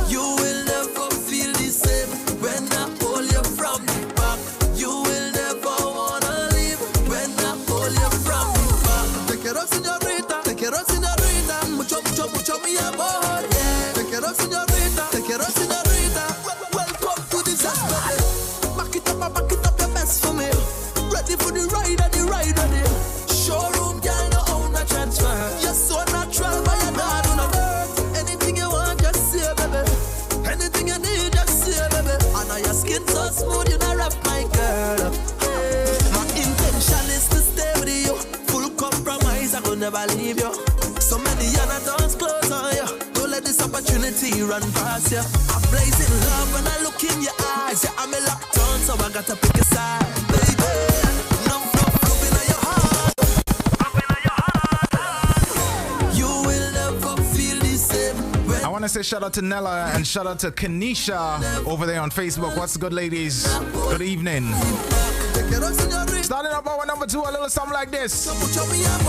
You will never feel the same when I pull you from the back. You will never wanna leave when I pull you from the back. Take it up, señorita. Mucho me amor. Yeah. Take it up, señorita. Welcome to this house, baby. Back it up your best for me. Ready for the ride ready. Showroom girl, no own a transfer. You're so see run past ya. I'm blazing love when I look in your eyes. Yeah, I'm a locked on, so I gotta pick a side, baby. Love in your heart. You will never feel the same. I want to say shout out to Nella and shout out to Kenisha over there on Facebook. What's good, ladies? Good evening. Starting up our number 2, a little something like this.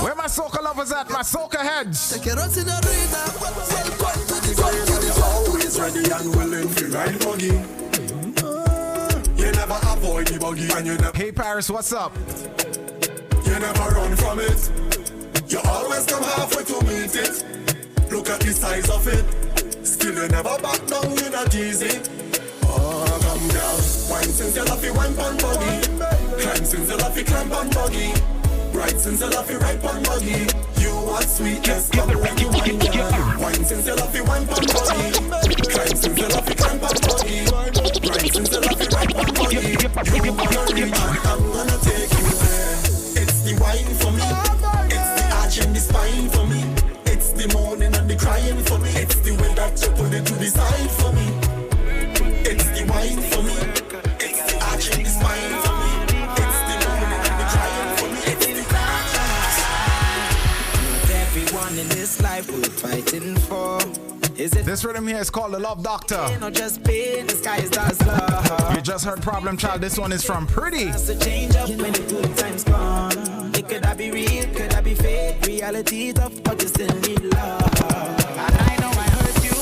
Where my soca lovers at? My soca heads. Always ready and willing to ride buggy. You never avoid the buggy and you never. Hey Paris, what's up? You never run from it. You always come halfway to meet it. Look at the size of it. Still you never back down, you're not easy. Oh, come down. Wine since you love you wine pan buggy. Climb since you love you climb on buggy. Right since you love you right on buggy. You want sweetness, come when you wine down. Wine since you love you wine pan buggy. Climb since you love you climb on buggy. Right since you love you right on buggy. You wanna reach, I'm gonna take you there. It's the wine for me. It's the arch and the spine for me. It's the moaning and the crying for me. It's the way that you put it to the side for me. It's the wine for me. It's the arch and the spine for me. It's the moaning and the crying for me. It's the everyone in this life we're fighting for. Is it this rhythm here is called The Love Doctor. or just pain? The sky is God's love. You just heard Problem Child. This one is from Pretty. Has to change up when the good times gone. It could I be real? Could I be fake? Reality tough, but you still need love. I know I hurt you,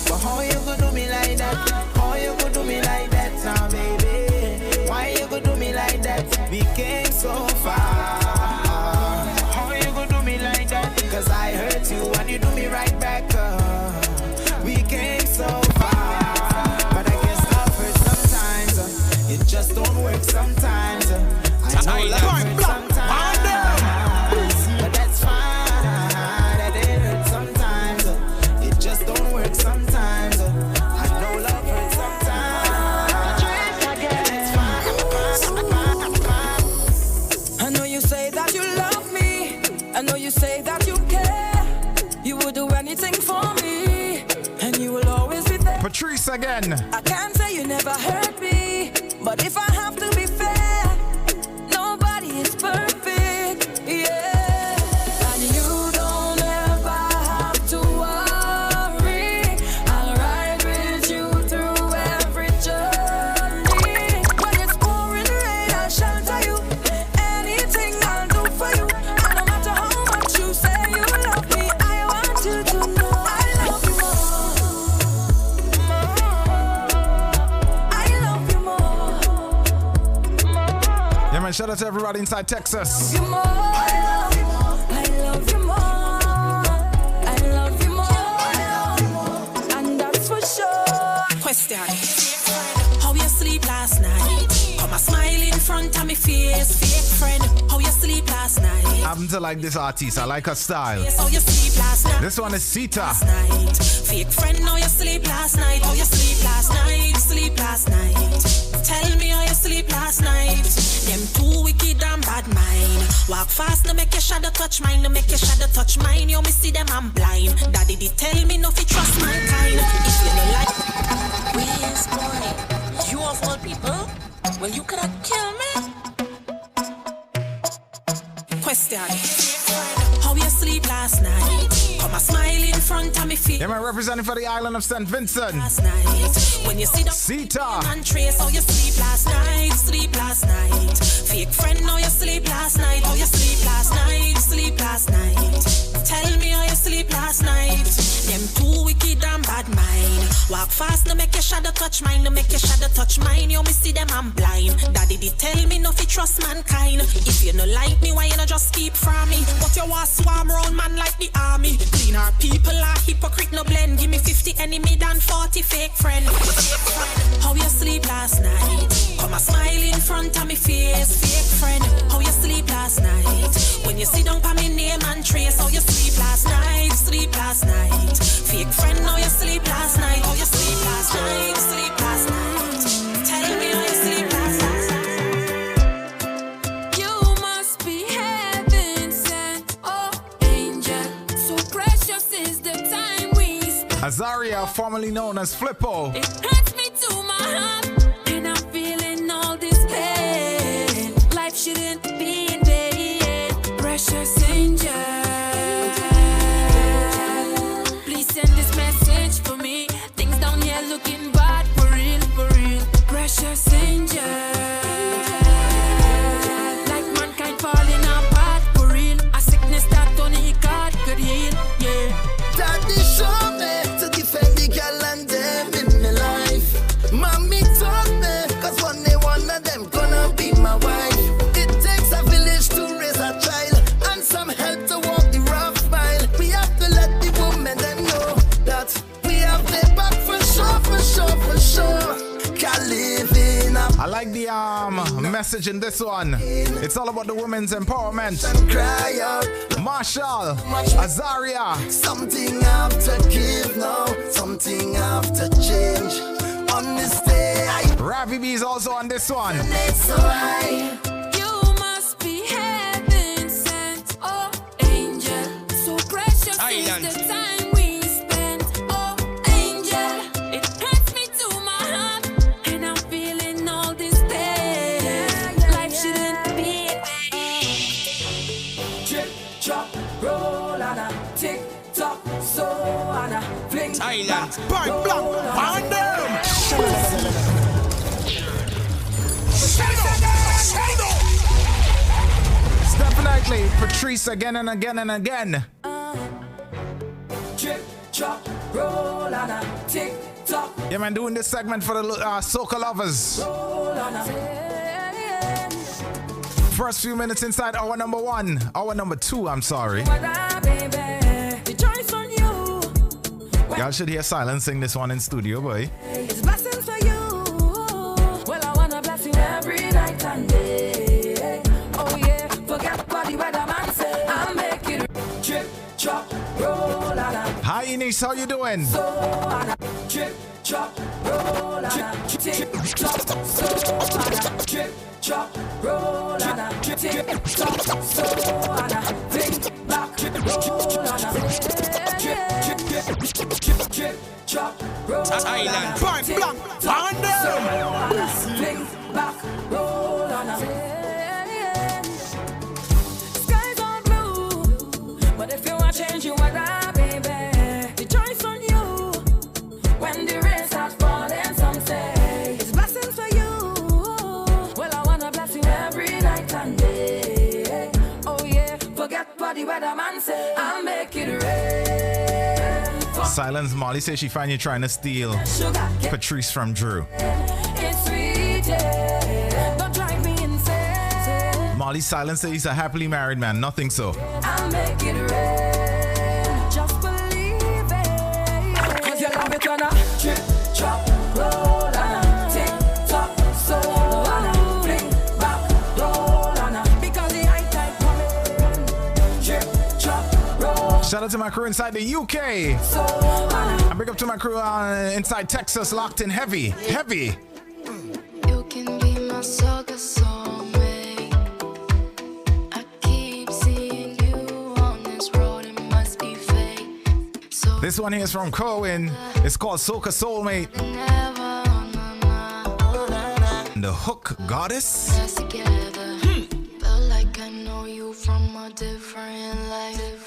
but how you gonna do me like that? How you gonna do me like that now, baby? Why you gonna do me like that? We came so far. How you gonna do me like that? Cause I hurt you and you do me right back up. We came so far, but I guess love hurts sometimes. It just don't work sometimes. I know love hurts sometimes, but that's fine. That it hurts sometimes. It just don't work sometimes. I know love hurts sometimes. I know you say that you love me. I know you say that you care. You would do anything for me, and you will always be there. Patrice again. I can't say you never hurt me, but if I have to be fair, nobody is perfect, yeah. And you don't ever have to worry. I'll ride with you through every journey. When it's pouring rain, I'll shelter you. Anything I'll do for you. And no matter how much you say you love me, I want you to know I love you more. Yeah, man, shout out to everybody inside Texas. I love you more. I love you more. And that's for sure. Question: how you sleep last night? Come a smile in front of me face, fake friend. How you sleep last night? I happen to like this artist. I like her style. How you sleep last night? This one is Sita. Fake friend, how you sleep last night? How you sleep last night? Sleep last night. Tell me how you sleep last night. Them too wicked and bad mind. Walk fast, no make your shadow touch mine. No make your shadow touch mine. You me see them, I'm blind. Daddy did tell me no fi trust mankind. If you don't like Please, boy, you of all people, well you could have killed me. question: how you sleep last night? Come a smile in front of me feet. Yeah, man, representing for the island of St. Vincent. Last night, when you see the Sita and trace how you sleep last night, sleep last night. Fake friend, how you sleep last night, how you sleep last night, sleep last night. Tell me how you sleep last night. Them too wicked and bad mind. Walk fast, no make your shadow touch mine, no make your shadow touch mine. You me see them, I'm blind. Daddy did tell me no fi trust mankind. If you no like me, why you no just keep from me? But you want swarm around man like the army. Clean our people are hypocrite, no blend. Give me 50 enemy than 40 fake friend. How you sleep last night? Come a smile in front of me face, fake friend. How you sleep last night? When you sit down pa me name and trace. How you sleep last night? Sleep last night. Fake friend, how you sleep last night? How you sleep last night? Sleep last night. Tell me how you sleep last night. You must be heaven sent, oh angel. So precious is the time we spend. Azaria, formerly known as Flippo. It hurts me to my heart, and I'm feeling all this pain. Life shouldn't be in vain. Precious angel, please send this message for me. Things down here looking bad for real, for real. Precious angel, like mankind falling apart for real. A sickness that only God could heal, yeah. Daddy show me to defend the girl and them in my life. Mommy taught me, cause one day one of them gonna be my wife. It takes a village to raise a child, and some help to walk the rough mile. We have to let the women them know that we have their back for sure, for sure, for sure. Can't live in a I like the message in this one. It's all about the women's empowerment. cry out. Marshall, Azaria. Something have to give now, something have to change. On this day, Ravi B is also on this one. it's so high. You must be heaven sent, oh angel. So precious Island. is the time we spent, oh angel. It hurts me to my heart, and I'm feeling all this pain. Life shouldn't be in vain. Chip, chop, roll on a tick tock, so on a fling. Island. Point blank, on them. Definitely, Patrice again and again and again. Chip, chop, roll on a tick tock, Yeah, man, doing this segment for the soca lovers. roll on a. First few minutes inside hour number 1. Hour number 2, I'm sorry. Baby, the choice on you. Y'all should hear Silence sing this one in studio, boy. It's blessings for you. Well, I wanna bless you every night and day. Oh yeah, forget what the weatherman say. I'll make it trip, chop, roll on a. Hi, Ines, how you doing? So on a trip, chop, roll on a. Tick, chop, so on a. Trip, chop, roll on a. Tick, chop, so on a. Think back, roll on a. Trip, chop, roll on a. Island. Point blank, on them. Think back, roll on a. Skies are blue, but if you want change, you want that, baby. The choice on you. When the rain starts falling, some say it's blessings for you. Well, I wanna bless you every night and day. Oh yeah, forget what the weatherman say. I'll make it rain. Silence, Molly says she find you trying to steal Patrice from Drew. It's sweet, yeah. Don't drive me insane. Molly Silence says he's a happily married man. Nothing so. I'll make it rain. Just believe it. Cause you love it when I trip, chop, roll on a. Tick, tock, so on a. Fling back, roll on a. Because the high tide coming. Trip, chop, roll. Shout out to my crew inside the UK. So on a. And big up to my crew inside Texas, locked in heavy. Heavy. You can be my soca soulmate. I keep seeing you on this road, it must be fate. So This one here is from Cohen. It's called Soca Soulmate. never on my mind. The Hook Goddess. Us together. Felt like I know you from a different life.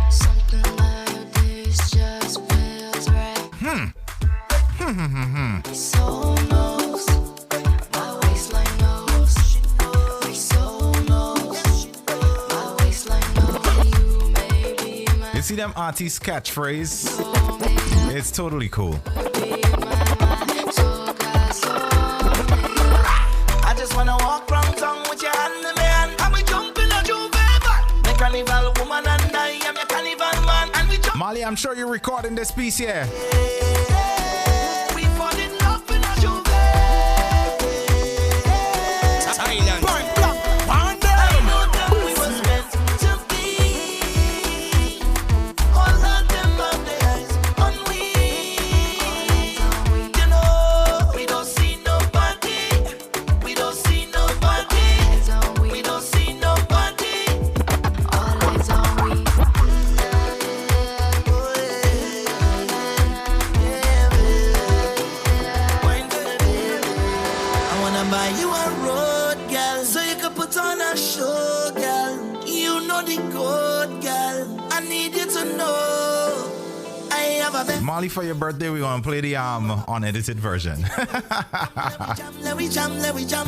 Something like this just feels right. My soul knows, my waistline knows. My soul knows, my waistline knows. You may be my You see them artists' catchphrase? It's totally cool. I just wanna walk round town with your hand in my hand, and we jump in a Juve van. The carnival woman and I am your carnival man, and we jump. Molly, I'm sure you're recording this piece here. We fall in love in a Juve. Island. Point blank, on them. I know that we was meant to be. All of them have their eyes on we. You know, we don't see nobody. We don't see nobody. We don't see nobody. all eyes on we. Molly, for your birthday, we're gonna play the unedited version.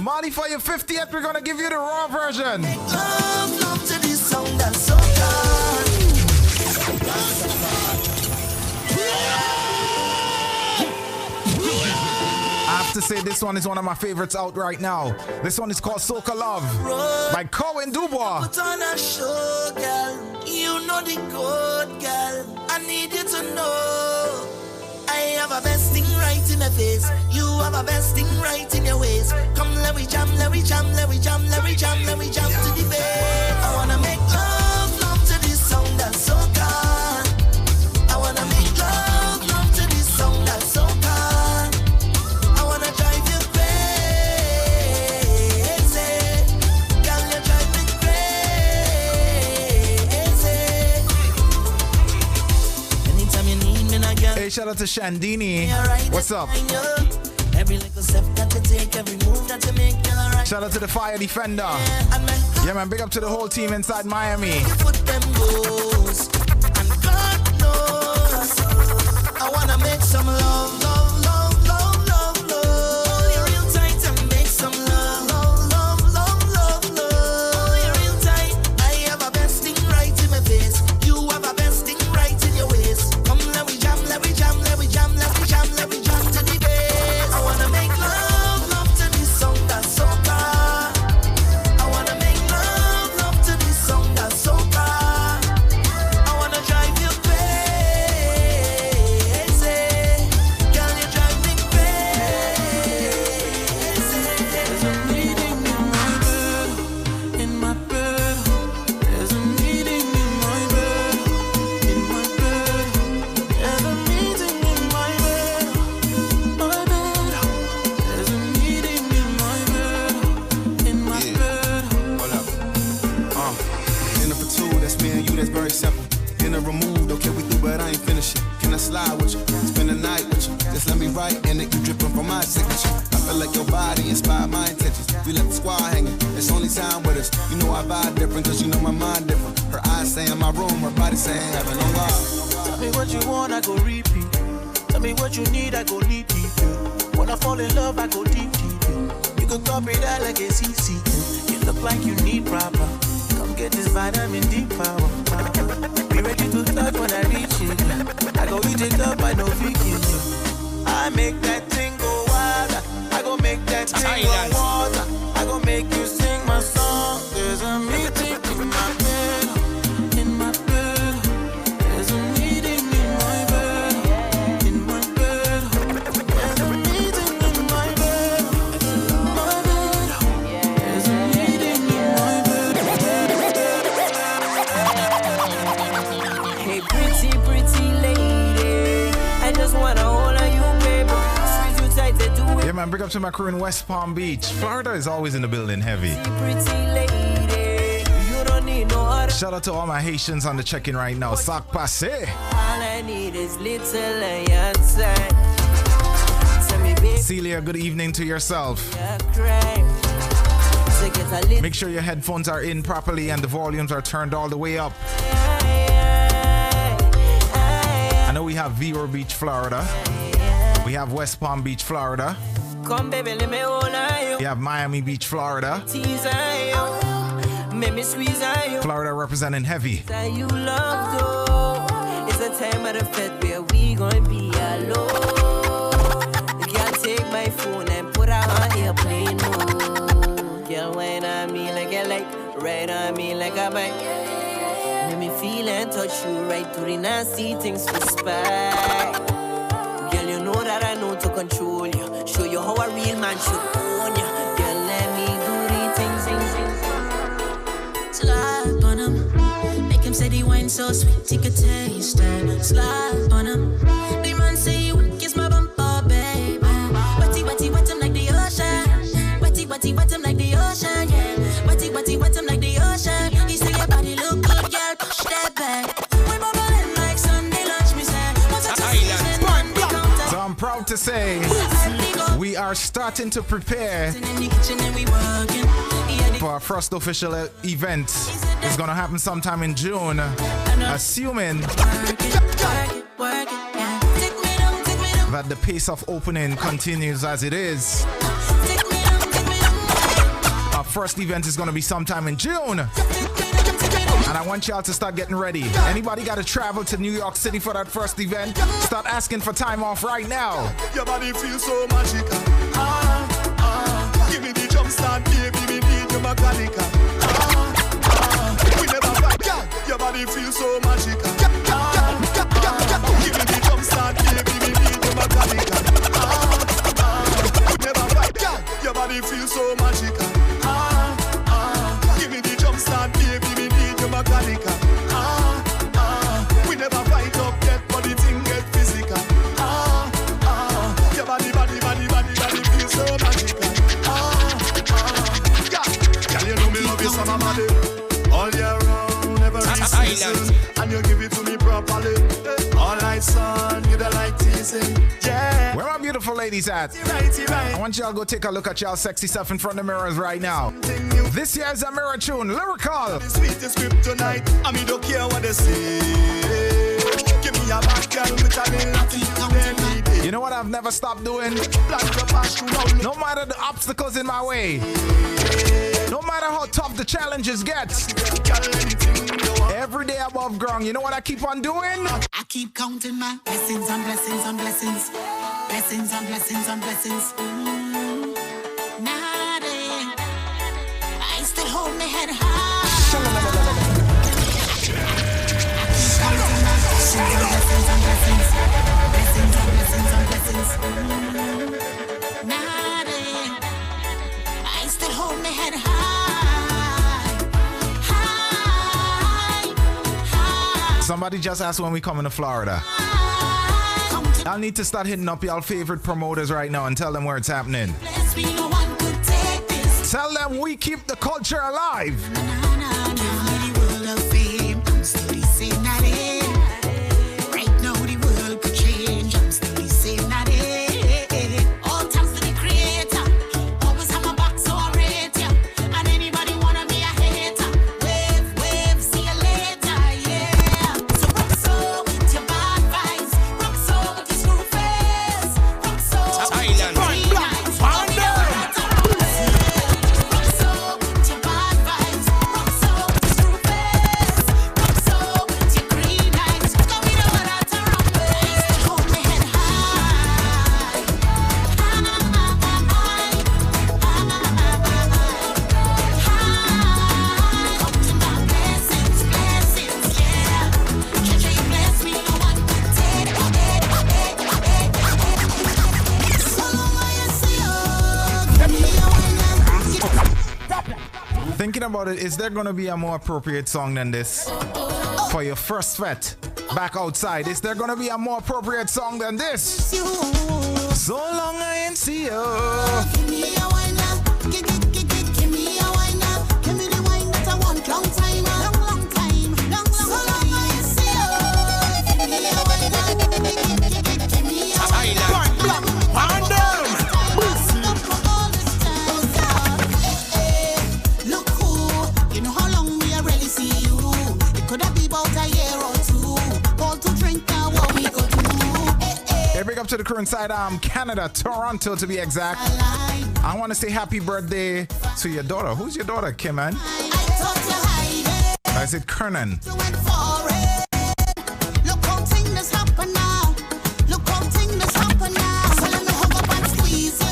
Molly, for your 50th, we're gonna give you the raw version. Love to this song that's so good. I have to say this one is one of my favorites out right now. This one is called Soca Love by Cohen Dubois. Put on a show, girl. You know the code, girl. I need you to know I have a best thing right in my face. You have a best thing right in your waist. Come, let we jam, let we jam, let we jam, let we jam, let we jam to the bass. I wanna make love to this song that's so good. I wanna make love to this song that's so good. I wanna drive you crazy. Girl, you drive me crazy. Anytime you need me, I get. Hey, shout out to Shandini. What's up? Every little step that you take, every move that you make, girl, alright. Shout out to the Fire Defender. Yeah, man, big up to the whole team inside Miami. Put them goals, and God knows I wanna make some love, love, love, love, love, love. Hold you real tight and make some love, love, love, love, love, love. Hold you real tight. I have a best thing right in my face. You have a best thing right in your waist. Come, let we jam, let we jam, let we jam, let we jam, let we jam to the bass. I wanna make love to this song that's so good. I wanna make love to this song that's so good. I wanna drive you crazy. Girl, you drive me crazy. There's a meeting in my bed. There's a meeting in my bed. In my bed. There's a meeting in my bed. My bed. There's a meeting in my bed. In my bed. Hold up. Dinner for two, that's me and you, that's very simple. Dinner removed, okay, we through, but I ain't finished it. Can I slide with you? Spend the night with you. Just let me write in it, you dripping from my signature. I feel like your body inspired my intentions. We left the squad hanging, it's only time with us. You know I vibe different, cause you know my mind different. Her eyes say in my room, her body saying heaven on God. Tell me what you want, I go repeat. Tell me what you need, I go need deep. When I fall in love, I go deep, deep. You can copy that like a CC. You look like you need proper. Come get this vitamin D power. Be ready to touch when I reach it. I go eat it up, I know vegan. I make that thing go wild. I go make that thing go water. I go make you sing my song. There's a meeting in my bed. In my bed. There's a meeting in my bed. In my bed. There's a meeting in my bed. My bed. There's a meeting in my bed. Hey, pretty, pretty lady, I just wanna hold on you, baby. Squeeze you tight to do it. Yeah, man, big up to my crew in West Palm Beach. Florida is always in the building heavy. Pretty lady, you don't need no other. Shout out to all my Haitians on the check-in right now. Sac passe. All I need is little outside. Tell me, baby, Celia, good evening to yourself. cry. So get a little. Make sure your headphones are in properly and the volumes are turned all the way up. I know we have Vero Beach, Florida. We have West Palm Beach, Florida. Come, baby, let me hold on you. We have Miami Beach, Florida. Tease on you. Make me squeeze on you. Florida representing heavy. That you love, though. It's a time of the fete where we gonna be alone. You can't take my phone and put her on airplane mode. Girl, whine on me like a light, ride on me like a bike. Let me feel and touch you right through the nasty things we spy. Girl, you know that I know to control you. Show you how a real man should own you. Girl, let me do the things. Slide on him, make him say the wine so sweet, he could taste it. Slide on him, the man say you would kiss my bumper, baby. Wetty, wetty, wet him like the ocean. Wetty, wetty, wet him like the ocean, yeah. Wetty, wetty, wet him like the ocean. He say your body look good, girl, push that back. We bubbling like Sunday lunch, me say. So I'm proud to say we are starting to prepare for our first official event. It's gonna happen sometime in June, assuming that the pace of opening continues as it is. Our first event is going to be sometime in June. And I want y'all to start getting ready. Anybody got to travel to New York City for that first event? Start asking for time off right now. Your body feels so magical. Give me the jump start, baby, me need your mechanical. We never fight, girl. Your body feels so magical. Give me the jump start, baby, me need your mechanical. Never fight, girl. Your body feels so magical. Give me the jump start, baby, me need your mechanical. We never fight up yet, but the thing get physical. Your body feels so magical. Girl, you know me love you so much. All year round, every season, and you give it to me properly. All night, son, you don't like teasing. Yeah. Where my beautiful ladies at? I want y'all to go take a look at y'all sexy stuff in front of the mirrors right now. This year's a mirror tune, lyrical. The sweetest script tonight, I mean don't care what they say. Give me a back, girl, with a little. You know what I've never stopped doing? No matter the obstacles in my way, no matter how tough the challenges get, every day above ground, you know what I keep on doing? I keep counting my blessings on blessings on blessings. Blessings on blessings on blessings. Nothing. I still hold my head high. I keep counting my blessings on blessings. Blessings on blessings on blessings. Nothing. I still hold my head high. Somebody just asked when we coming to Florida. I'll need to start hitting up y'all favorite promoters right now and tell them where it's happening. Tell them we keep the culture alive. Right now the world could change. I'm still the same, not it. All thanks to the creator. Always have my back, so I rate ya. And anybody wanna be a hater. Wave, see you later, yeah. So rock so with your bad vibes. Rock so with your screw face. Rock so with your green eyes. Rock so with your bad vibes. Rock so with your screw face. Rock so with your green eyes. Go me the one out around me. Hold my head Thinking about it, is there going to be a more appropriate song than this? For your first fete back outside, is there going to be a more appropriate song than this? So long I ain't see you. Give me a wine now. Give me a wine now. Give me the wine that I want. Long time, long time. So long I ain't see you. Give me a wine now. Give me a wine now. Look who, you know how long we already see you. It could have been about a year or two. All to drink now, what we go do. Hey, big up to the crew inside Canada, Toronto to be exact. I want to say happy birthday to your daughter. Who's your daughter, Kim, man? I said Kernan. Look how things happen now. Look how things happen now. So let me hug up and squeeze you.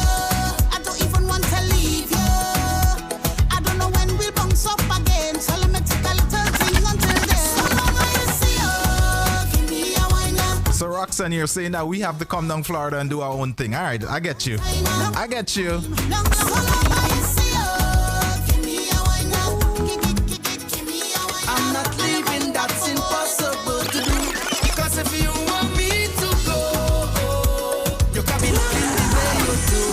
I don't even want to leave you. I don't know when we'll bounce up again. So let me take a little thing until then. So long I see you. Give me a wine now. So Roxanne, you're saying that we have to come down Florida and do our own thing. All right, I get you. I get you. So long I see you. Give me a wine now. Give me a wine now. I'm not leaving, that's impossible to do. Cause if you want me to go, you can be looking the way you do.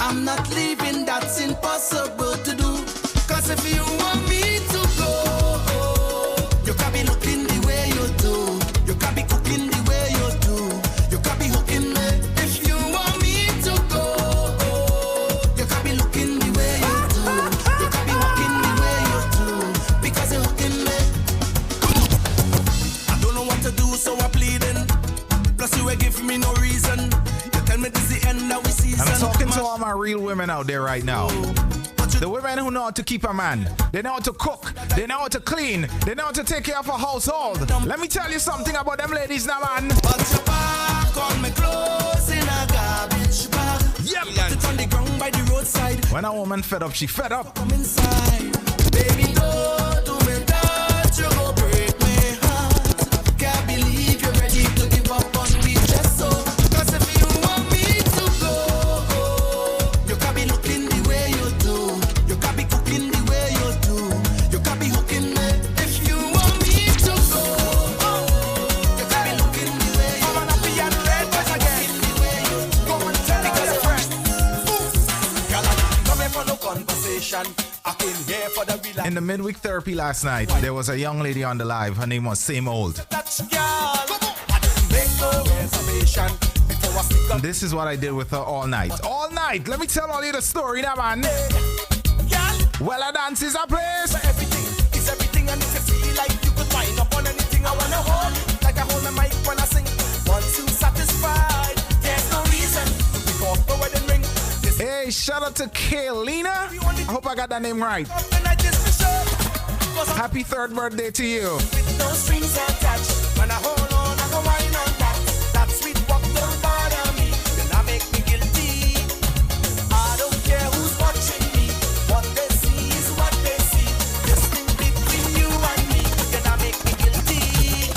I'm not leaving, that's impossible to do. Cause if you want me to go, you can be looking the way you do. You can be cooking the way you do. You can be hooking me. If you want me to go, you can be looking the way you do. You can be walking the way you do. Because you're hooking women out there right now. The women who know how to keep a man. They know how to cook. They know how to clean. They know how to take care of a household. Let me tell you something about them ladies now, man. But your back on me clothes in a garbage bag. Yep. Put it on the ground by the roadside. When a woman fed up, she fed up. Come inside. Baby, don't do me that. You go break my heart. Can't believe you're ready to give up on me just so. Cause if you want me to go, you can't be looking the way you do. You can't be cooking the way you do. You can't be hooking me. If you want me to go, you can't be looking the way you do. I'm gonna be on red bus again. Go and tell it to your friend. Girl, I'm coming for no conversation. I came here for the real. In the midweek therapy last night, there was a young lady on the live. Her name was Same Old. This is what I did with her all night. All night. Let me tell all you the story now, man. Well, a dance is a place. Everything is everything, and if you feel like you could wind up on anything, I wanna hold it like I hold my mic when I sing. Once you satisfied, there's no reason to pick off the wedding ring. Hey, shout out to Kaylina. I hope I got that name right. Happy third birthday to you. With no strings attached, when I hold on, I go wine on that. That sweet walk don't bother me, then I make me guilty. I don't care who's watching me. What they see is what they see. This thing between you and me, then I make me guilty.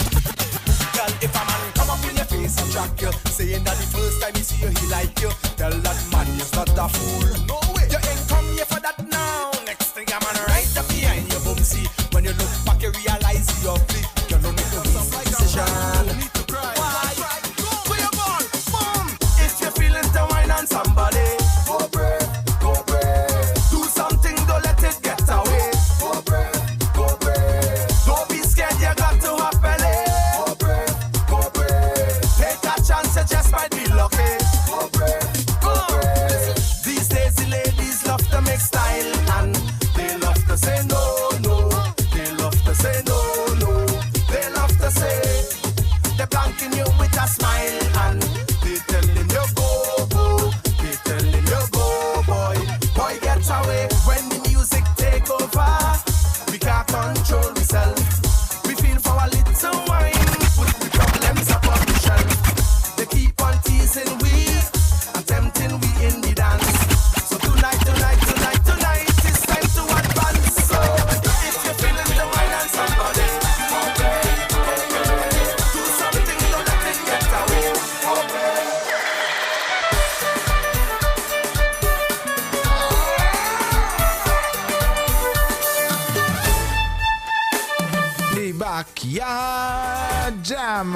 Girl, if a man come up in your face and track you, saying that the first time he see you, he like you, tell that man you're not a fool. No way. You ain't come here for that now. Next thing I'm on right up behind your bum. See, when you look back, you realize you're free. You don't need to make a decision. You need to cry. Why? Where you born? Boom. If you're feeling to wine on somebody, go brave, go brave. Do something, don't let it get away. Go brave, go brave. Don't be scared, you got to have belly. Go brave, go brave. Take a chance, you just might be lucky. Go brave, go brave. These days the ladies love to make style and they love to say no. Say no, no, they love to say they're blanking you with a smile and they telling you go, go, they telling you go, boy, boy get away. When the music take over, we can't control ourselves. We feel for a little wine, put the problems up on the shelf. They keep on teasing we, attempting we in the dance. So tonight, tonight, tonight, tonight, it's time to advance. So if you're feeling the wine and somebody, do something, don't let it get away. The Backyard Jam.